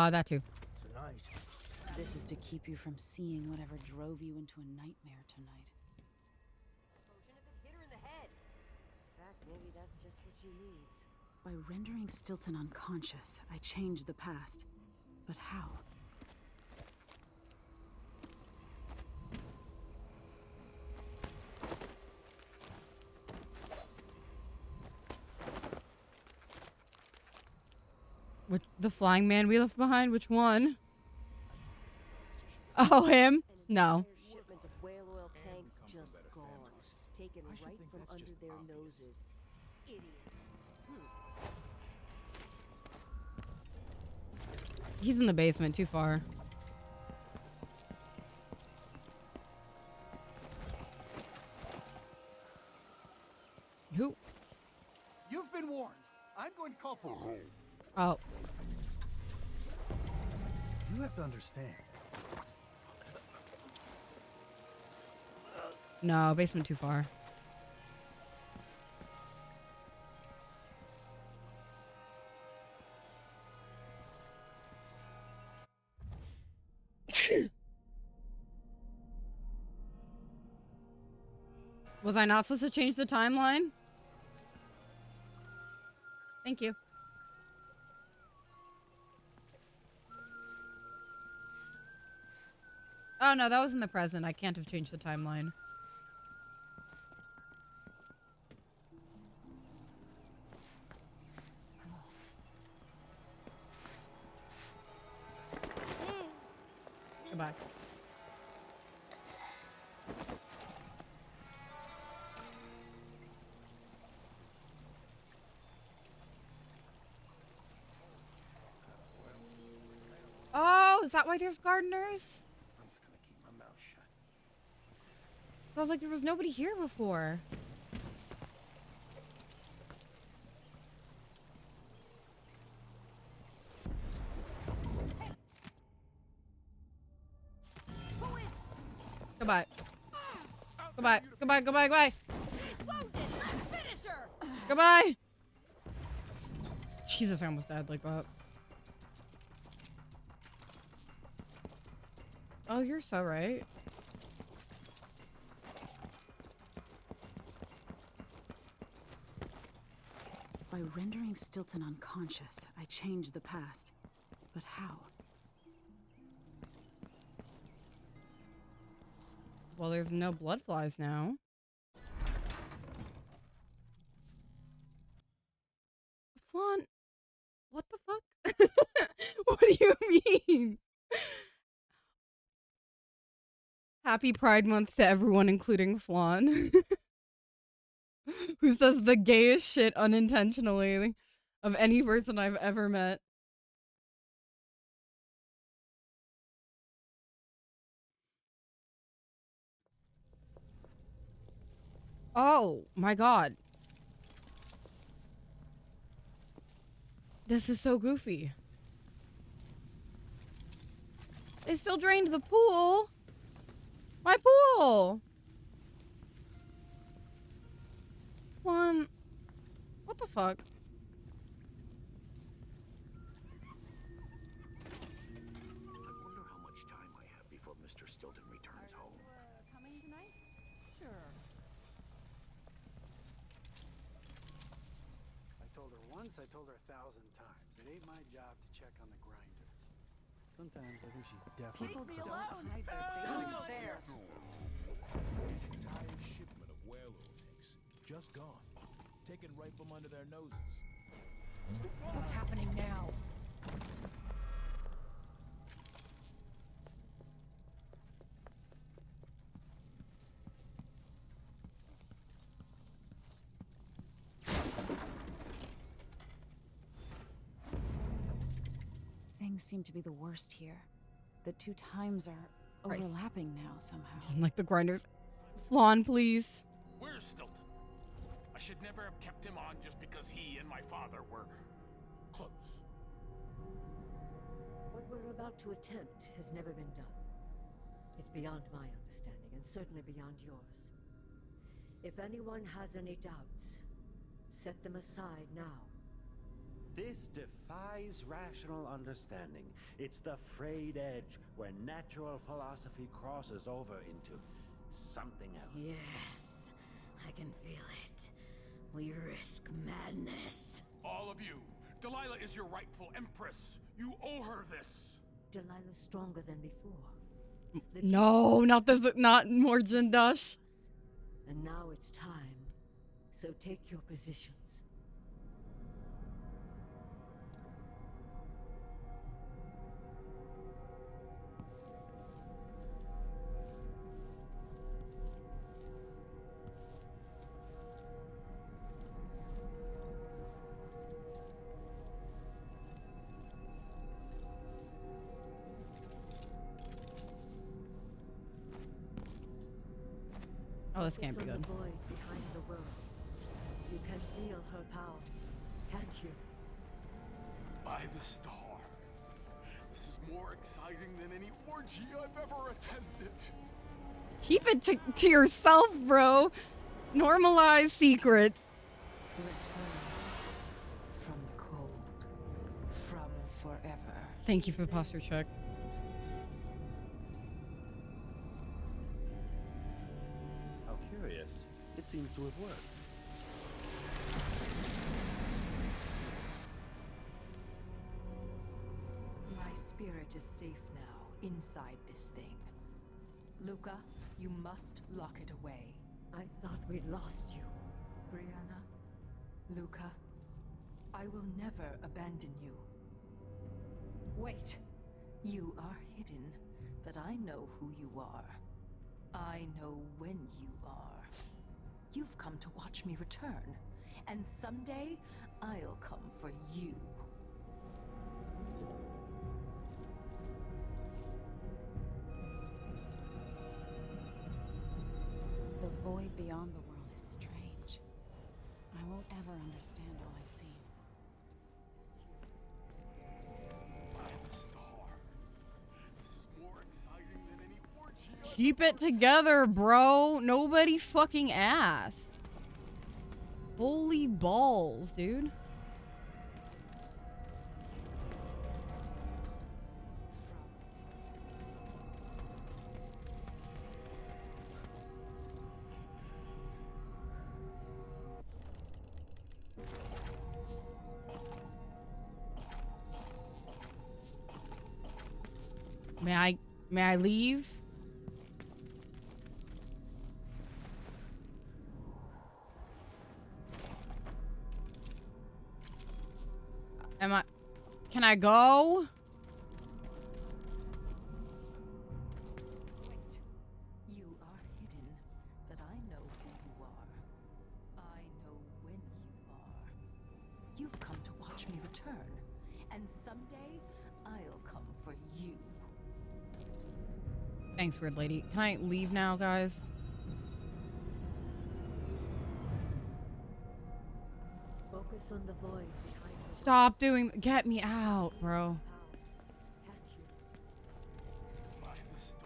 That too. Tonight. This is to keep you from seeing whatever drove you into a nightmare tonight. Potion if it hit her in the head. In fact, maybe that's just what she needs. By rendering Stilton unconscious, I changed the past. But how? Which, the flying man we left behind? Which one? Oh, him? No. Shipment of whale oil tanks just gone. Taken right from under their noses. Idiots. He's in the basement, too far. Who? You've been warned. I'm going to call for home. Oh. You have to understand. No, basement too far. Was I not supposed to change the timeline? Thank you. Oh no, that was in the present. I can't have changed the timeline. Goodbye. Oh, is that why there's gardeners? I'm just gonna keep my mouth shut. I was like, there was nobody here before. Goodbye. Goodbye. Goodbye. Goodbye. Goodbye. Goodbye. Jesus, I almost died like that. Oh, you're so right. By rendering Stilton unconscious, I changed the past. But how? Well, there's no blood flies now. Flan, what the fuck? What do you mean? Happy Pride Month to everyone, including Flan. Who says the gayest shit unintentionally of any person I've ever met. Oh my god. This is so goofy. They still drained the pool. My pool. One. What the fuck? I wonder how much time I have before Mr. Stilton returns home. Coming tonight? Sure. I told her once, I told her 1,000 times. It ain't my job to check on the grinders. Sometimes I think she's definitely. People don't hide their faces there. Entire shipment of whale oil tanks just gone, taken right from under their noses. What's happening now? Things seem to be the worst here. The two times are Christ. overlapping now somehow. Doesn't like the grinders. Flan, please. Where's Stilton? I should never have kept him on just because he and my father were close. What we're about to attempt has never been done. It's beyond my understanding, and certainly beyond yours. If anyone has any doubts, set them aside now. This defies rational understanding. It's the frayed edge where natural philosophy crosses over into something else. Yes, I can feel it. We risk madness. All of you, Delilah is your rightful empress. You owe her this. Delilah's stronger than before. No, not this. Not more Jindash. And now it's time. So take your positions. Oh, this can't be good. The void behind the world. You can feel her power, can't you? By the stars. This is more exciting than any orgy I've ever attended. Keep it to yourself, bro. Normalize secrets. Returned from the cold, from forever. Thank you for the posture check. How curious. It seems to have worked. My spirit is safe now, inside this thing. Luca, you must lock it away. I thought we'd lost you. Brianna, Luca, I will never abandon you. Wait, you are hidden, but I know who you are. I know when you are. You've come to watch me return, and someday I'll come for you. The void beyond the world is strange. I won't ever understand all I've seen. By the stars. This is more exciting than any orgy. Keep it together, bro. Nobody fucking asked. Holy balls, dude. May I leave? Can I go? Wait, you are hidden, but I know who you are. I know when you are. You've come to watch me return, and someday I'll come for you. Thanks, weird lady. Can I leave now, guys? Focus on the void behind the Stop doing. Get me out, bro. By the stars.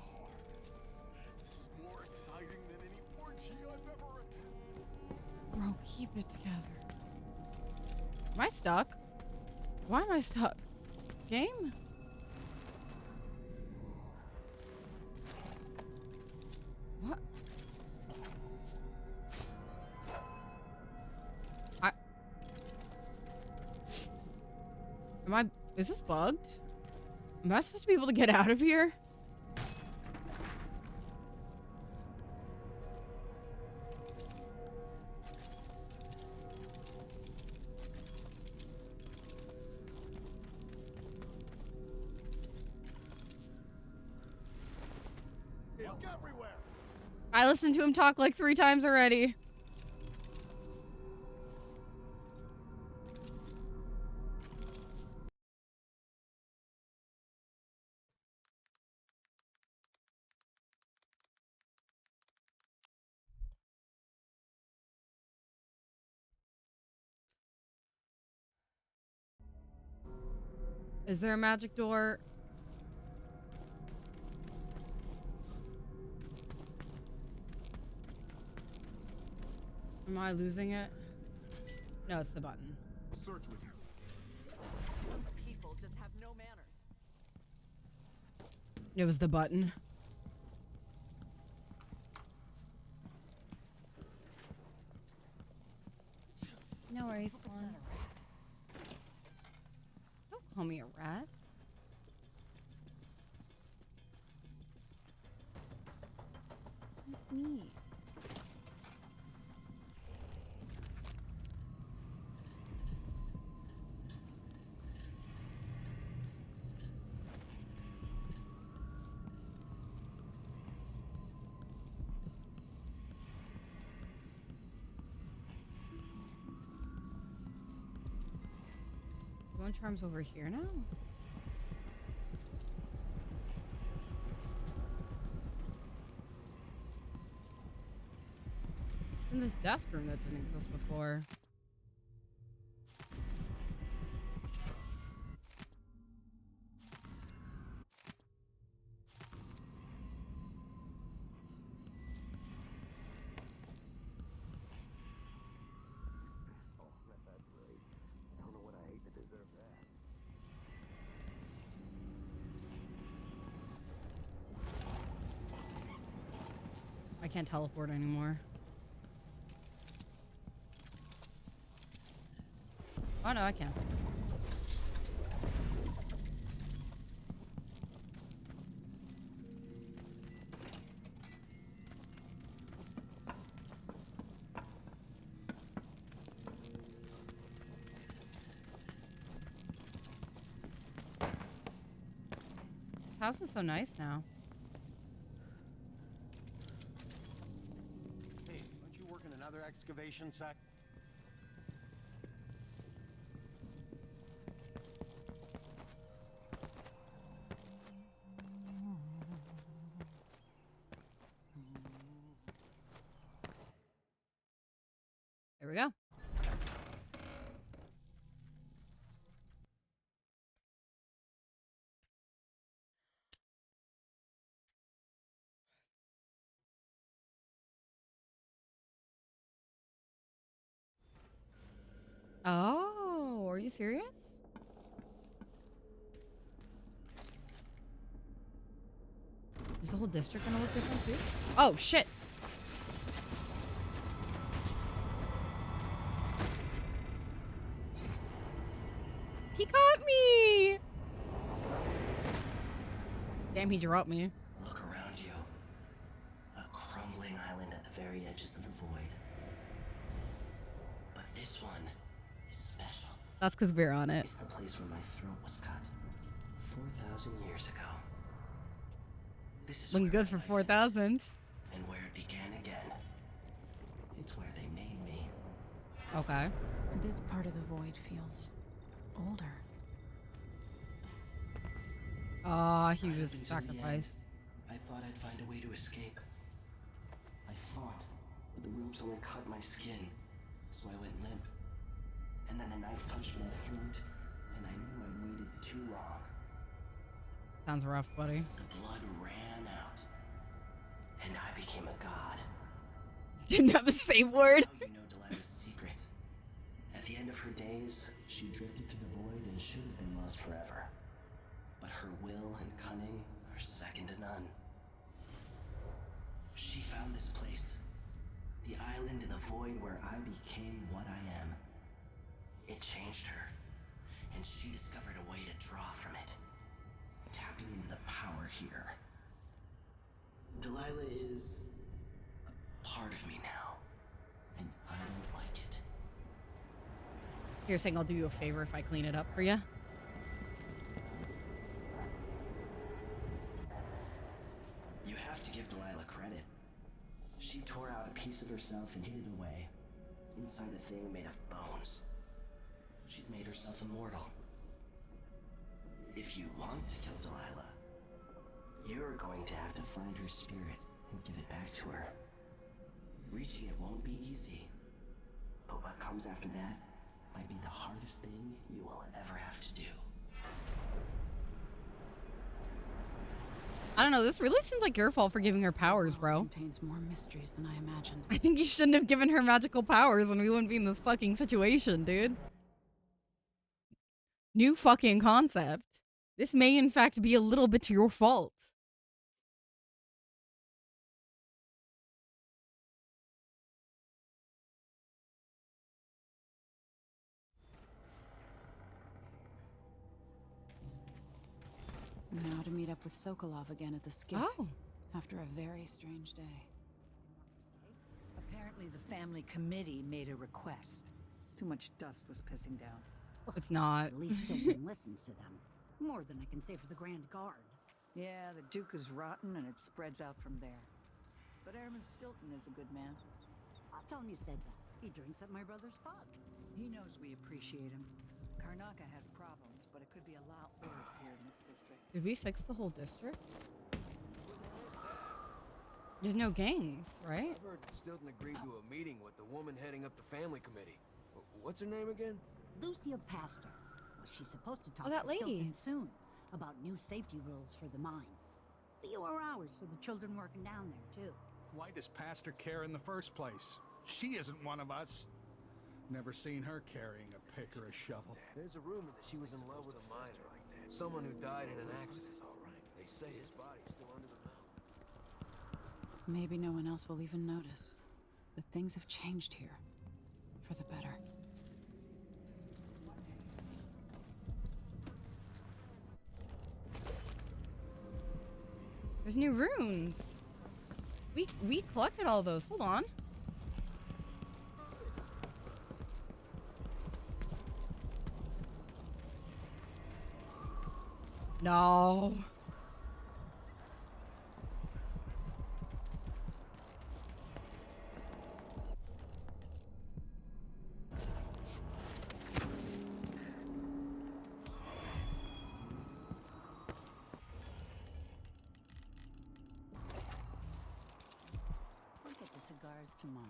This is more exciting than any orgy I've ever attended. Bro, keep it together. Am I stuck? Why am I stuck? Game? What? Is this bugged? Am I supposed to be able to get out of here? Look everywhere. I listened to him talk like 3 times already. Is there a magic door? Am I losing it? No, it's the button. Search with you. People just have no manners. It was the button. No worries, Juan. Don't call me a rat. It's me. One charm's over here now? In this desk room that didn't exist before. I can't teleport anymore. Oh no, I can't. This house is so nice now. Hey, aren't you working another excavation site? There we go. Oh, are you serious? Is the whole district gonna look different too? Oh shit! He caught me! Damn, he dropped me. Look around you. A crumbling island at the very edges of the void. But this one is special. That's because we're on it. It's the place where my throat was cut 4,000 years ago. This is Looking good for 4,000. and where it began again. It's where they made me. Okay. This part of the void feels older. Ah, he Right was up until the sacrificed. end, I thought I'd find a way to escape. I fought, but the ropes only cut my skin, so I went limp. And then the knife touched my throat, and I knew I'd waited too long. Sounds rough, buddy. The blood ran out, and I became a god. Didn't have a safe word. Now you know Delilah's secret. At the end of her days, she drifted through the void and should have been lost forever. But her will and cunning are second to none. She found this place, the island in the void where I became what I am. It changed her, and she discovered a way to draw from it, tapping into the power here. Delilah is a part of me now, and I don't like it. You're saying I'll do you a favor if I clean it up for you? You have to give Delilah credit. She tore out a piece of herself and hid it away, inside a thing made of bones. She's made herself immortal. If you want to kill Delilah, you're going to have to find her spirit and give it back to her. Reaching it won't be easy, but what comes after that might be the hardest thing you will ever have to do. I don't know. This really seems like your fault for giving her powers, bro. Contains more mysteries than I imagined. I think you shouldn't have given her magical powers and we wouldn't be in this fucking situation, dude. New fucking concept. This may in fact be a little bit your fault. Now to meet up with Sokolov again at the skiff. Oh. After a very strange day. Apparently the family committee made a request. Too much dust was pissing down. It's not. At least Stilton listens to them. More than I can say for the Grand Guard. Yeah, the Duke is rotten and it spreads out from there. But Airman Stilton is a good man. I'll tell him you said that. He drinks at my brother's pub. He knows we appreciate him. Karnaca has problems, but it could be a lot worse here in this district. Did we fix the whole district? There's no gangs, right? I've heard Stilton agreed to a meeting with the woman heading up the family committee. What's her name again? Lucia Pastor. Well, she's supposed to talk that to lady. Stilton soon about new safety rules for the mines. Fewer hours for the children working down there, too. Why does Pastor care in the first place? She isn't one of us. Never seen her carrying a pick or a shovel. There's a rumor that she was in love with a miner. Someone who died in an accident. They say his body's still under the mountain. Maybe no one else will even notice. But things have changed here. For the better. There's new runes. We collected all those. Hold on. No. We'll get the cigars tomorrow.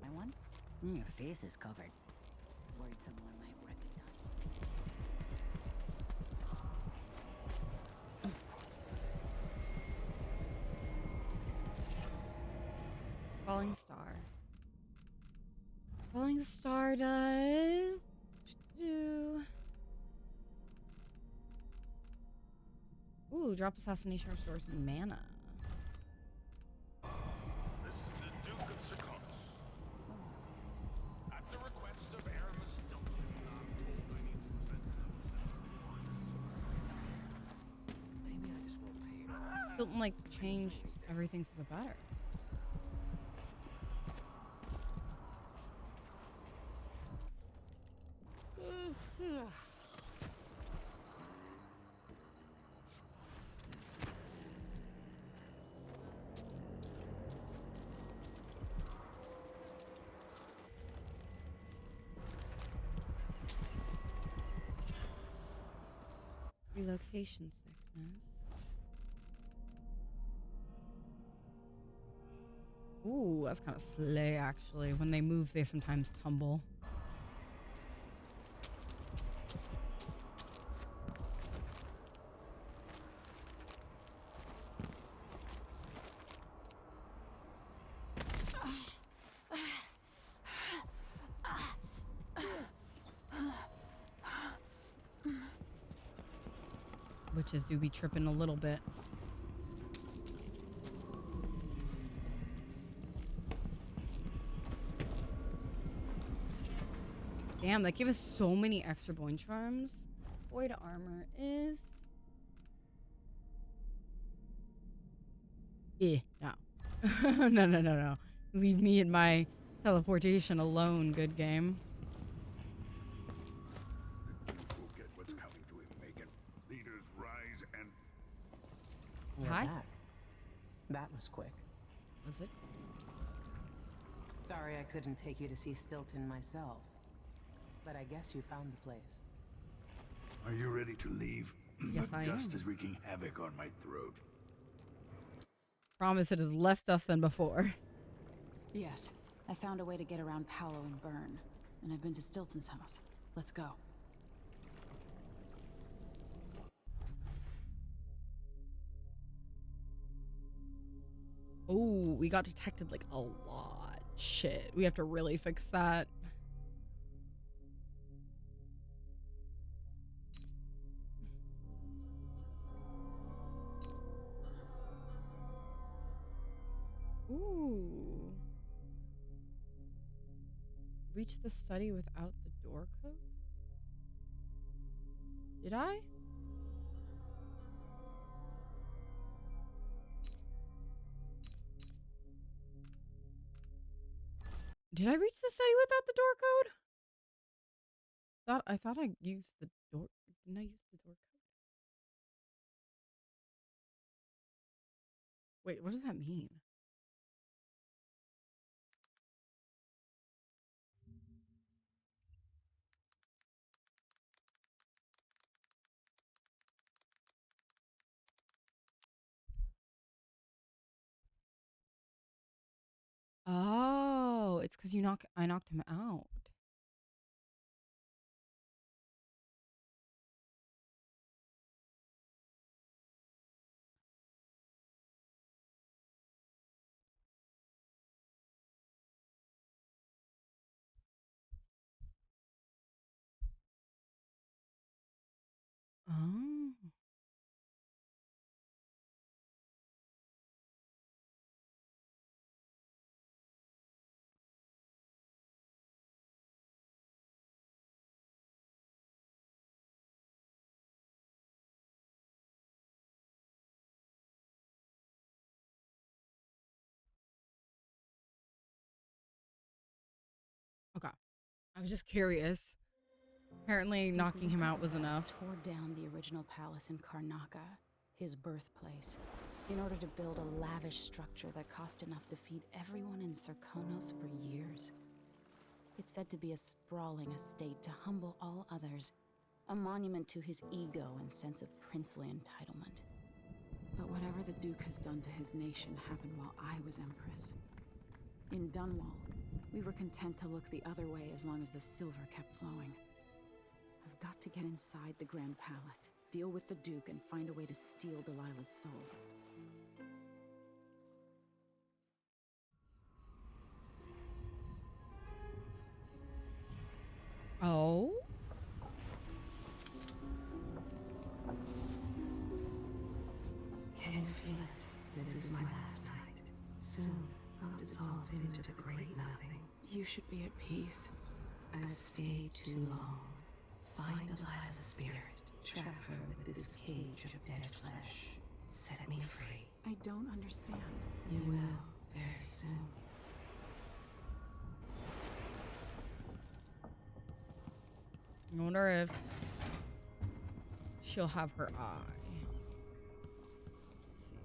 My one? Your face is covered. Worried someone might recognize. Falling star. Falling star does. Ooh, drop assassination restores mana. This is the Duke of Secundus. At the request of Aramis Stilton, I'm told I need to present Maybe I just won't pay it off. Stilton like changed everything for the better. Relocation sickness. Ooh, that's kind of slay actually. When they move, they sometimes tumble. Witches do be tripping a little bit. Damn, that gave us so many extra Boin charms. Void armor is... no. No. Leave me in my teleportation alone, good game. We'll get what's coming to him, Megan. Leaders rise and... You're Hi. back. That was quick. Was it? Sorry I couldn't take you to see Stilton myself. But I guess you found the place. Are you ready to leave? Yes, the I dust am. is wreaking havoc on my throat. Promise it is less dust than before. Yes. I found a way to get around Paolo and Byrne. And I've been to Stilton's house. Let's go. Oh, we got detected like a lot. Shit, we have to really fix that. Ooh. Reach the study without the door code? Did I? Did I reach the study without the door code? I thought I used the door. Didn't I use the door code? Wait, what does that mean? Oh, it's because I knocked him out. Oh. Okay. I was just curious. Apparently, knocking him out was enough. Tore down the original palace in Karnaca, his birthplace, in order to build a lavish structure that cost enough to feed everyone in Serkonos for years. It's said to be a sprawling estate to humble all others, a monument to his ego and sense of princely entitlement. But whatever the Duke has done to his nation happened while I was Empress. In Dunwall, we were content to look the other way as long as the silver kept flowing. I've got to get inside the Grand Palace, deal with the Duke, and find a way to steal Delilah's soul. Oh? Can you feel it? This is my last night. Soon I'll dissolve into the great nothing. You should be at peace. I've stayed too long. Find Delilah's spirit. Trap her with this cage of dead flesh. Set me free. I don't understand. You will very soon. I wonder if she'll have her eye. Let's see.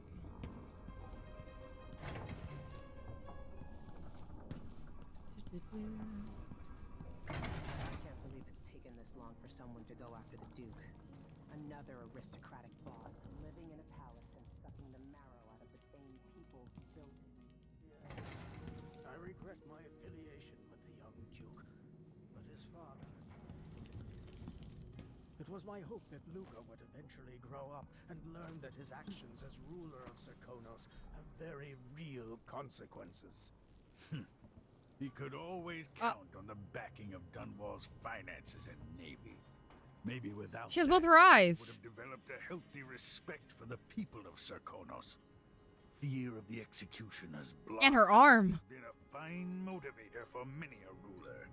I can't believe it's taken this long for someone to go after the Duke. Another aristocratic boss living in a palace and sucking the marrow out of the same people who built it. I regret my affiliation with the young Duke, but his father... It was my hope that Luca would eventually grow up and learn that his actions as ruler of Serkonos have very real consequences. He could always count on the backing of Dunwall's finances and navy. Maybe without She has that, both her eyes. Would have developed a healthy respect for the people of Serkonos. Fear of the executioner's blood. And her arm. Has been a fine motivator for many a ruler.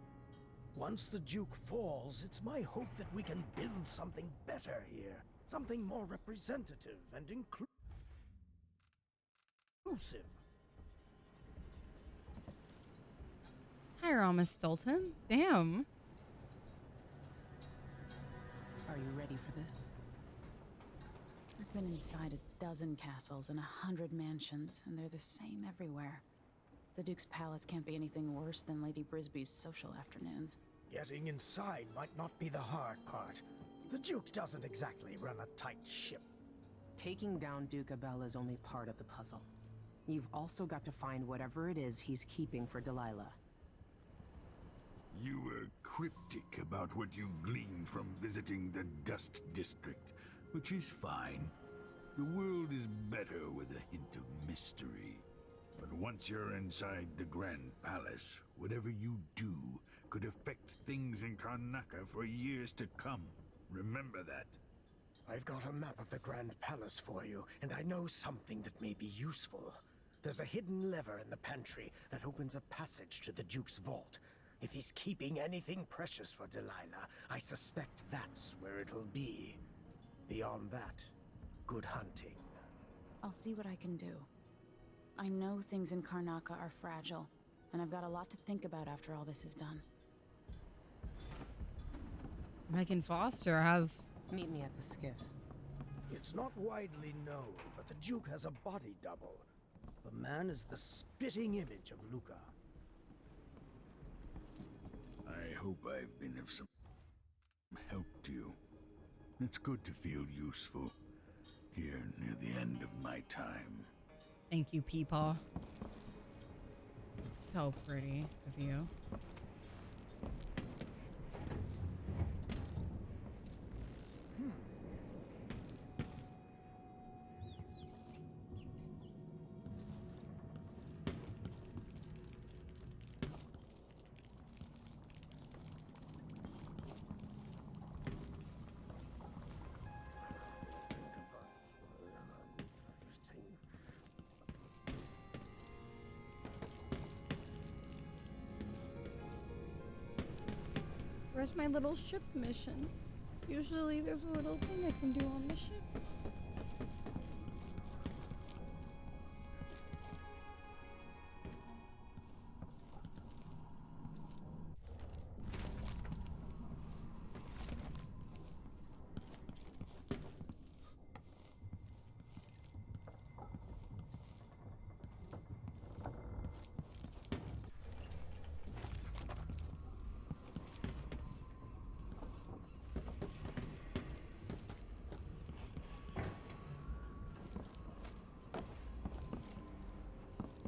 Once the Duke falls, it's my hope that we can build something better here. Something more representative and inclusive. Hi, Rama Stilton. Damn. Are you ready for this? I've been inside a dozen castles and 100 mansions, and they're the same everywhere. The Duke's palace can't be anything worse than Lady Brisby's social afternoons. Getting inside might not be the hard part. The Duke doesn't exactly run a tight ship. Taking down Duke Abel is only part of the puzzle. You've also got to find whatever it is he's keeping for Delilah. You were cryptic about what you gleaned from visiting the Dust District, which is fine. The world is better with a hint of mystery. But once you're inside the Grand Palace, whatever you do could affect things in Karnaca for years to come. Remember that. I've got a map of the Grand Palace for you, and I know something that may be useful. There's a hidden lever in the pantry that opens a passage to the Duke's vault. If he's keeping anything precious for Delilah, I suspect that's where it'll be. Beyond that, good hunting. I'll see what I can do. I know things in Karnaca are fragile, and I've got a lot to think about after all this is done. Megan Foster has... Meet me at the skiff. It's not widely known, but the Duke has a body double. The man is the spitting image of Luca. I hope I've been of some help to you. It's good to feel useful here near the end of my time. Thank you, Peepaw. So pretty of you. Where's my little ship mission? Usually there's a little thing I can do on the ship.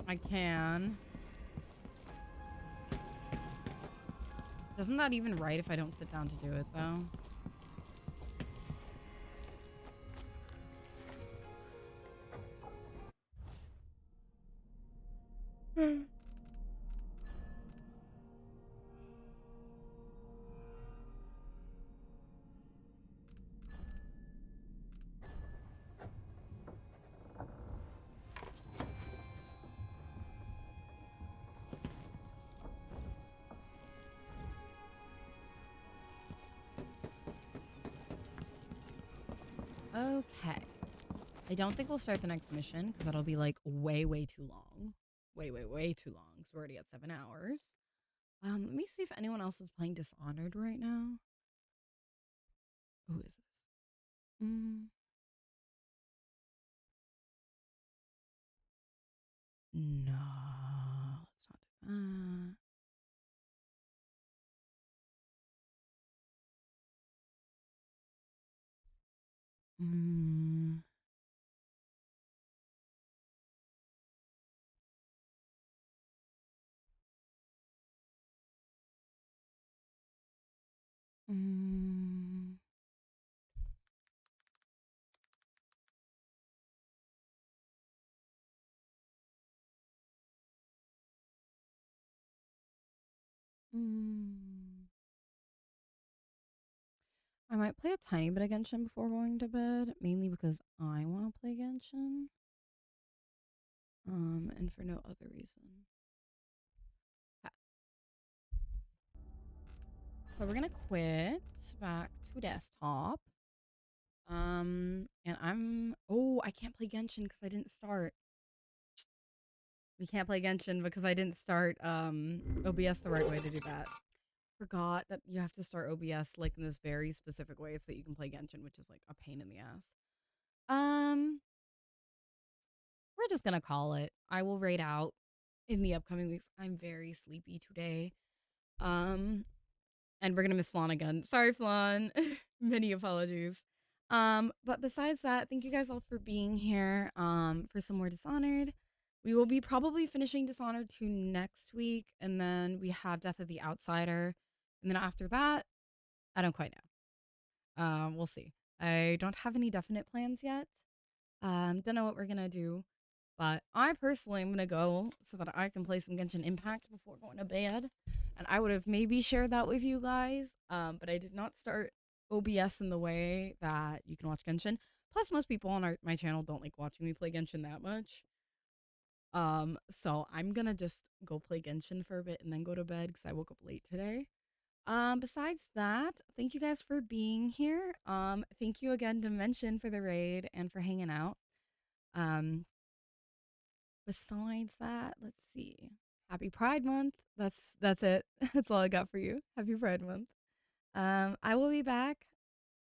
I can. Isn't that even right if I don't sit down to do it, though? Okay. I don't think we'll start the next mission because that'll be like way too long. Way too long. So we're already at 7 hours. Let me see if anyone else is playing Dishonored right now. Who is this? No, let's not do that. I might play a tiny bit of Genshin before going to bed, mainly because I want to play Genshin. And for no other reason. Okay. So we're gonna quit back to desktop. And I can't play Genshin because I didn't start. We can't play Genshin because I didn't start OBS the right way to do that. Forgot that you have to start OBS like in this very specific way so that you can play Genshin, which is like a pain in the ass. We're just gonna call it. I will raid out in the upcoming weeks. I'm very sleepy today. And we're gonna miss Flan again. Sorry, Flan. Many apologies. But besides that, thank you guys all for being here for some more Dishonored. We will be probably finishing Dishonored 2 next week, and then we have Death of the Outsider. And then after that, I don't quite know. We'll see. I don't have any definite plans yet. Don't know what we're gonna do. But I personally am gonna go so that I can play some Genshin Impact before going to bed. And I would have maybe shared that with you guys, but I did not start OBS in the way that you can watch Genshin. Plus, most people on my channel don't like watching me play Genshin that much. So I'm gonna just go play Genshin for a bit and then go to bed because I woke up late today. Besides that, thank you guys for being here. Thank you again to Mention for the raid and for hanging out. Besides that, let's see. Happy Pride Month. That's it. That's all I got for you. Happy Pride Month. I will be back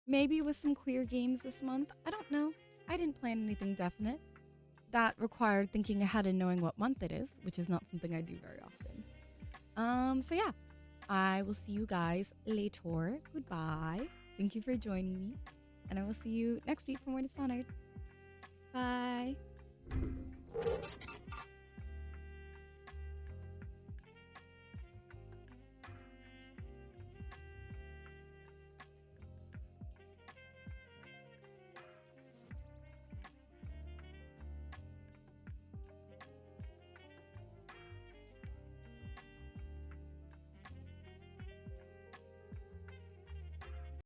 maybe with some queer games this month. I don't know. I didn't plan anything definite. That required thinking ahead and knowing what month it is, which is not something I do very often. So yeah. I will see you guys later. Goodbye. Thank you for joining me. And I will see you next week for more Dishonored. Bye.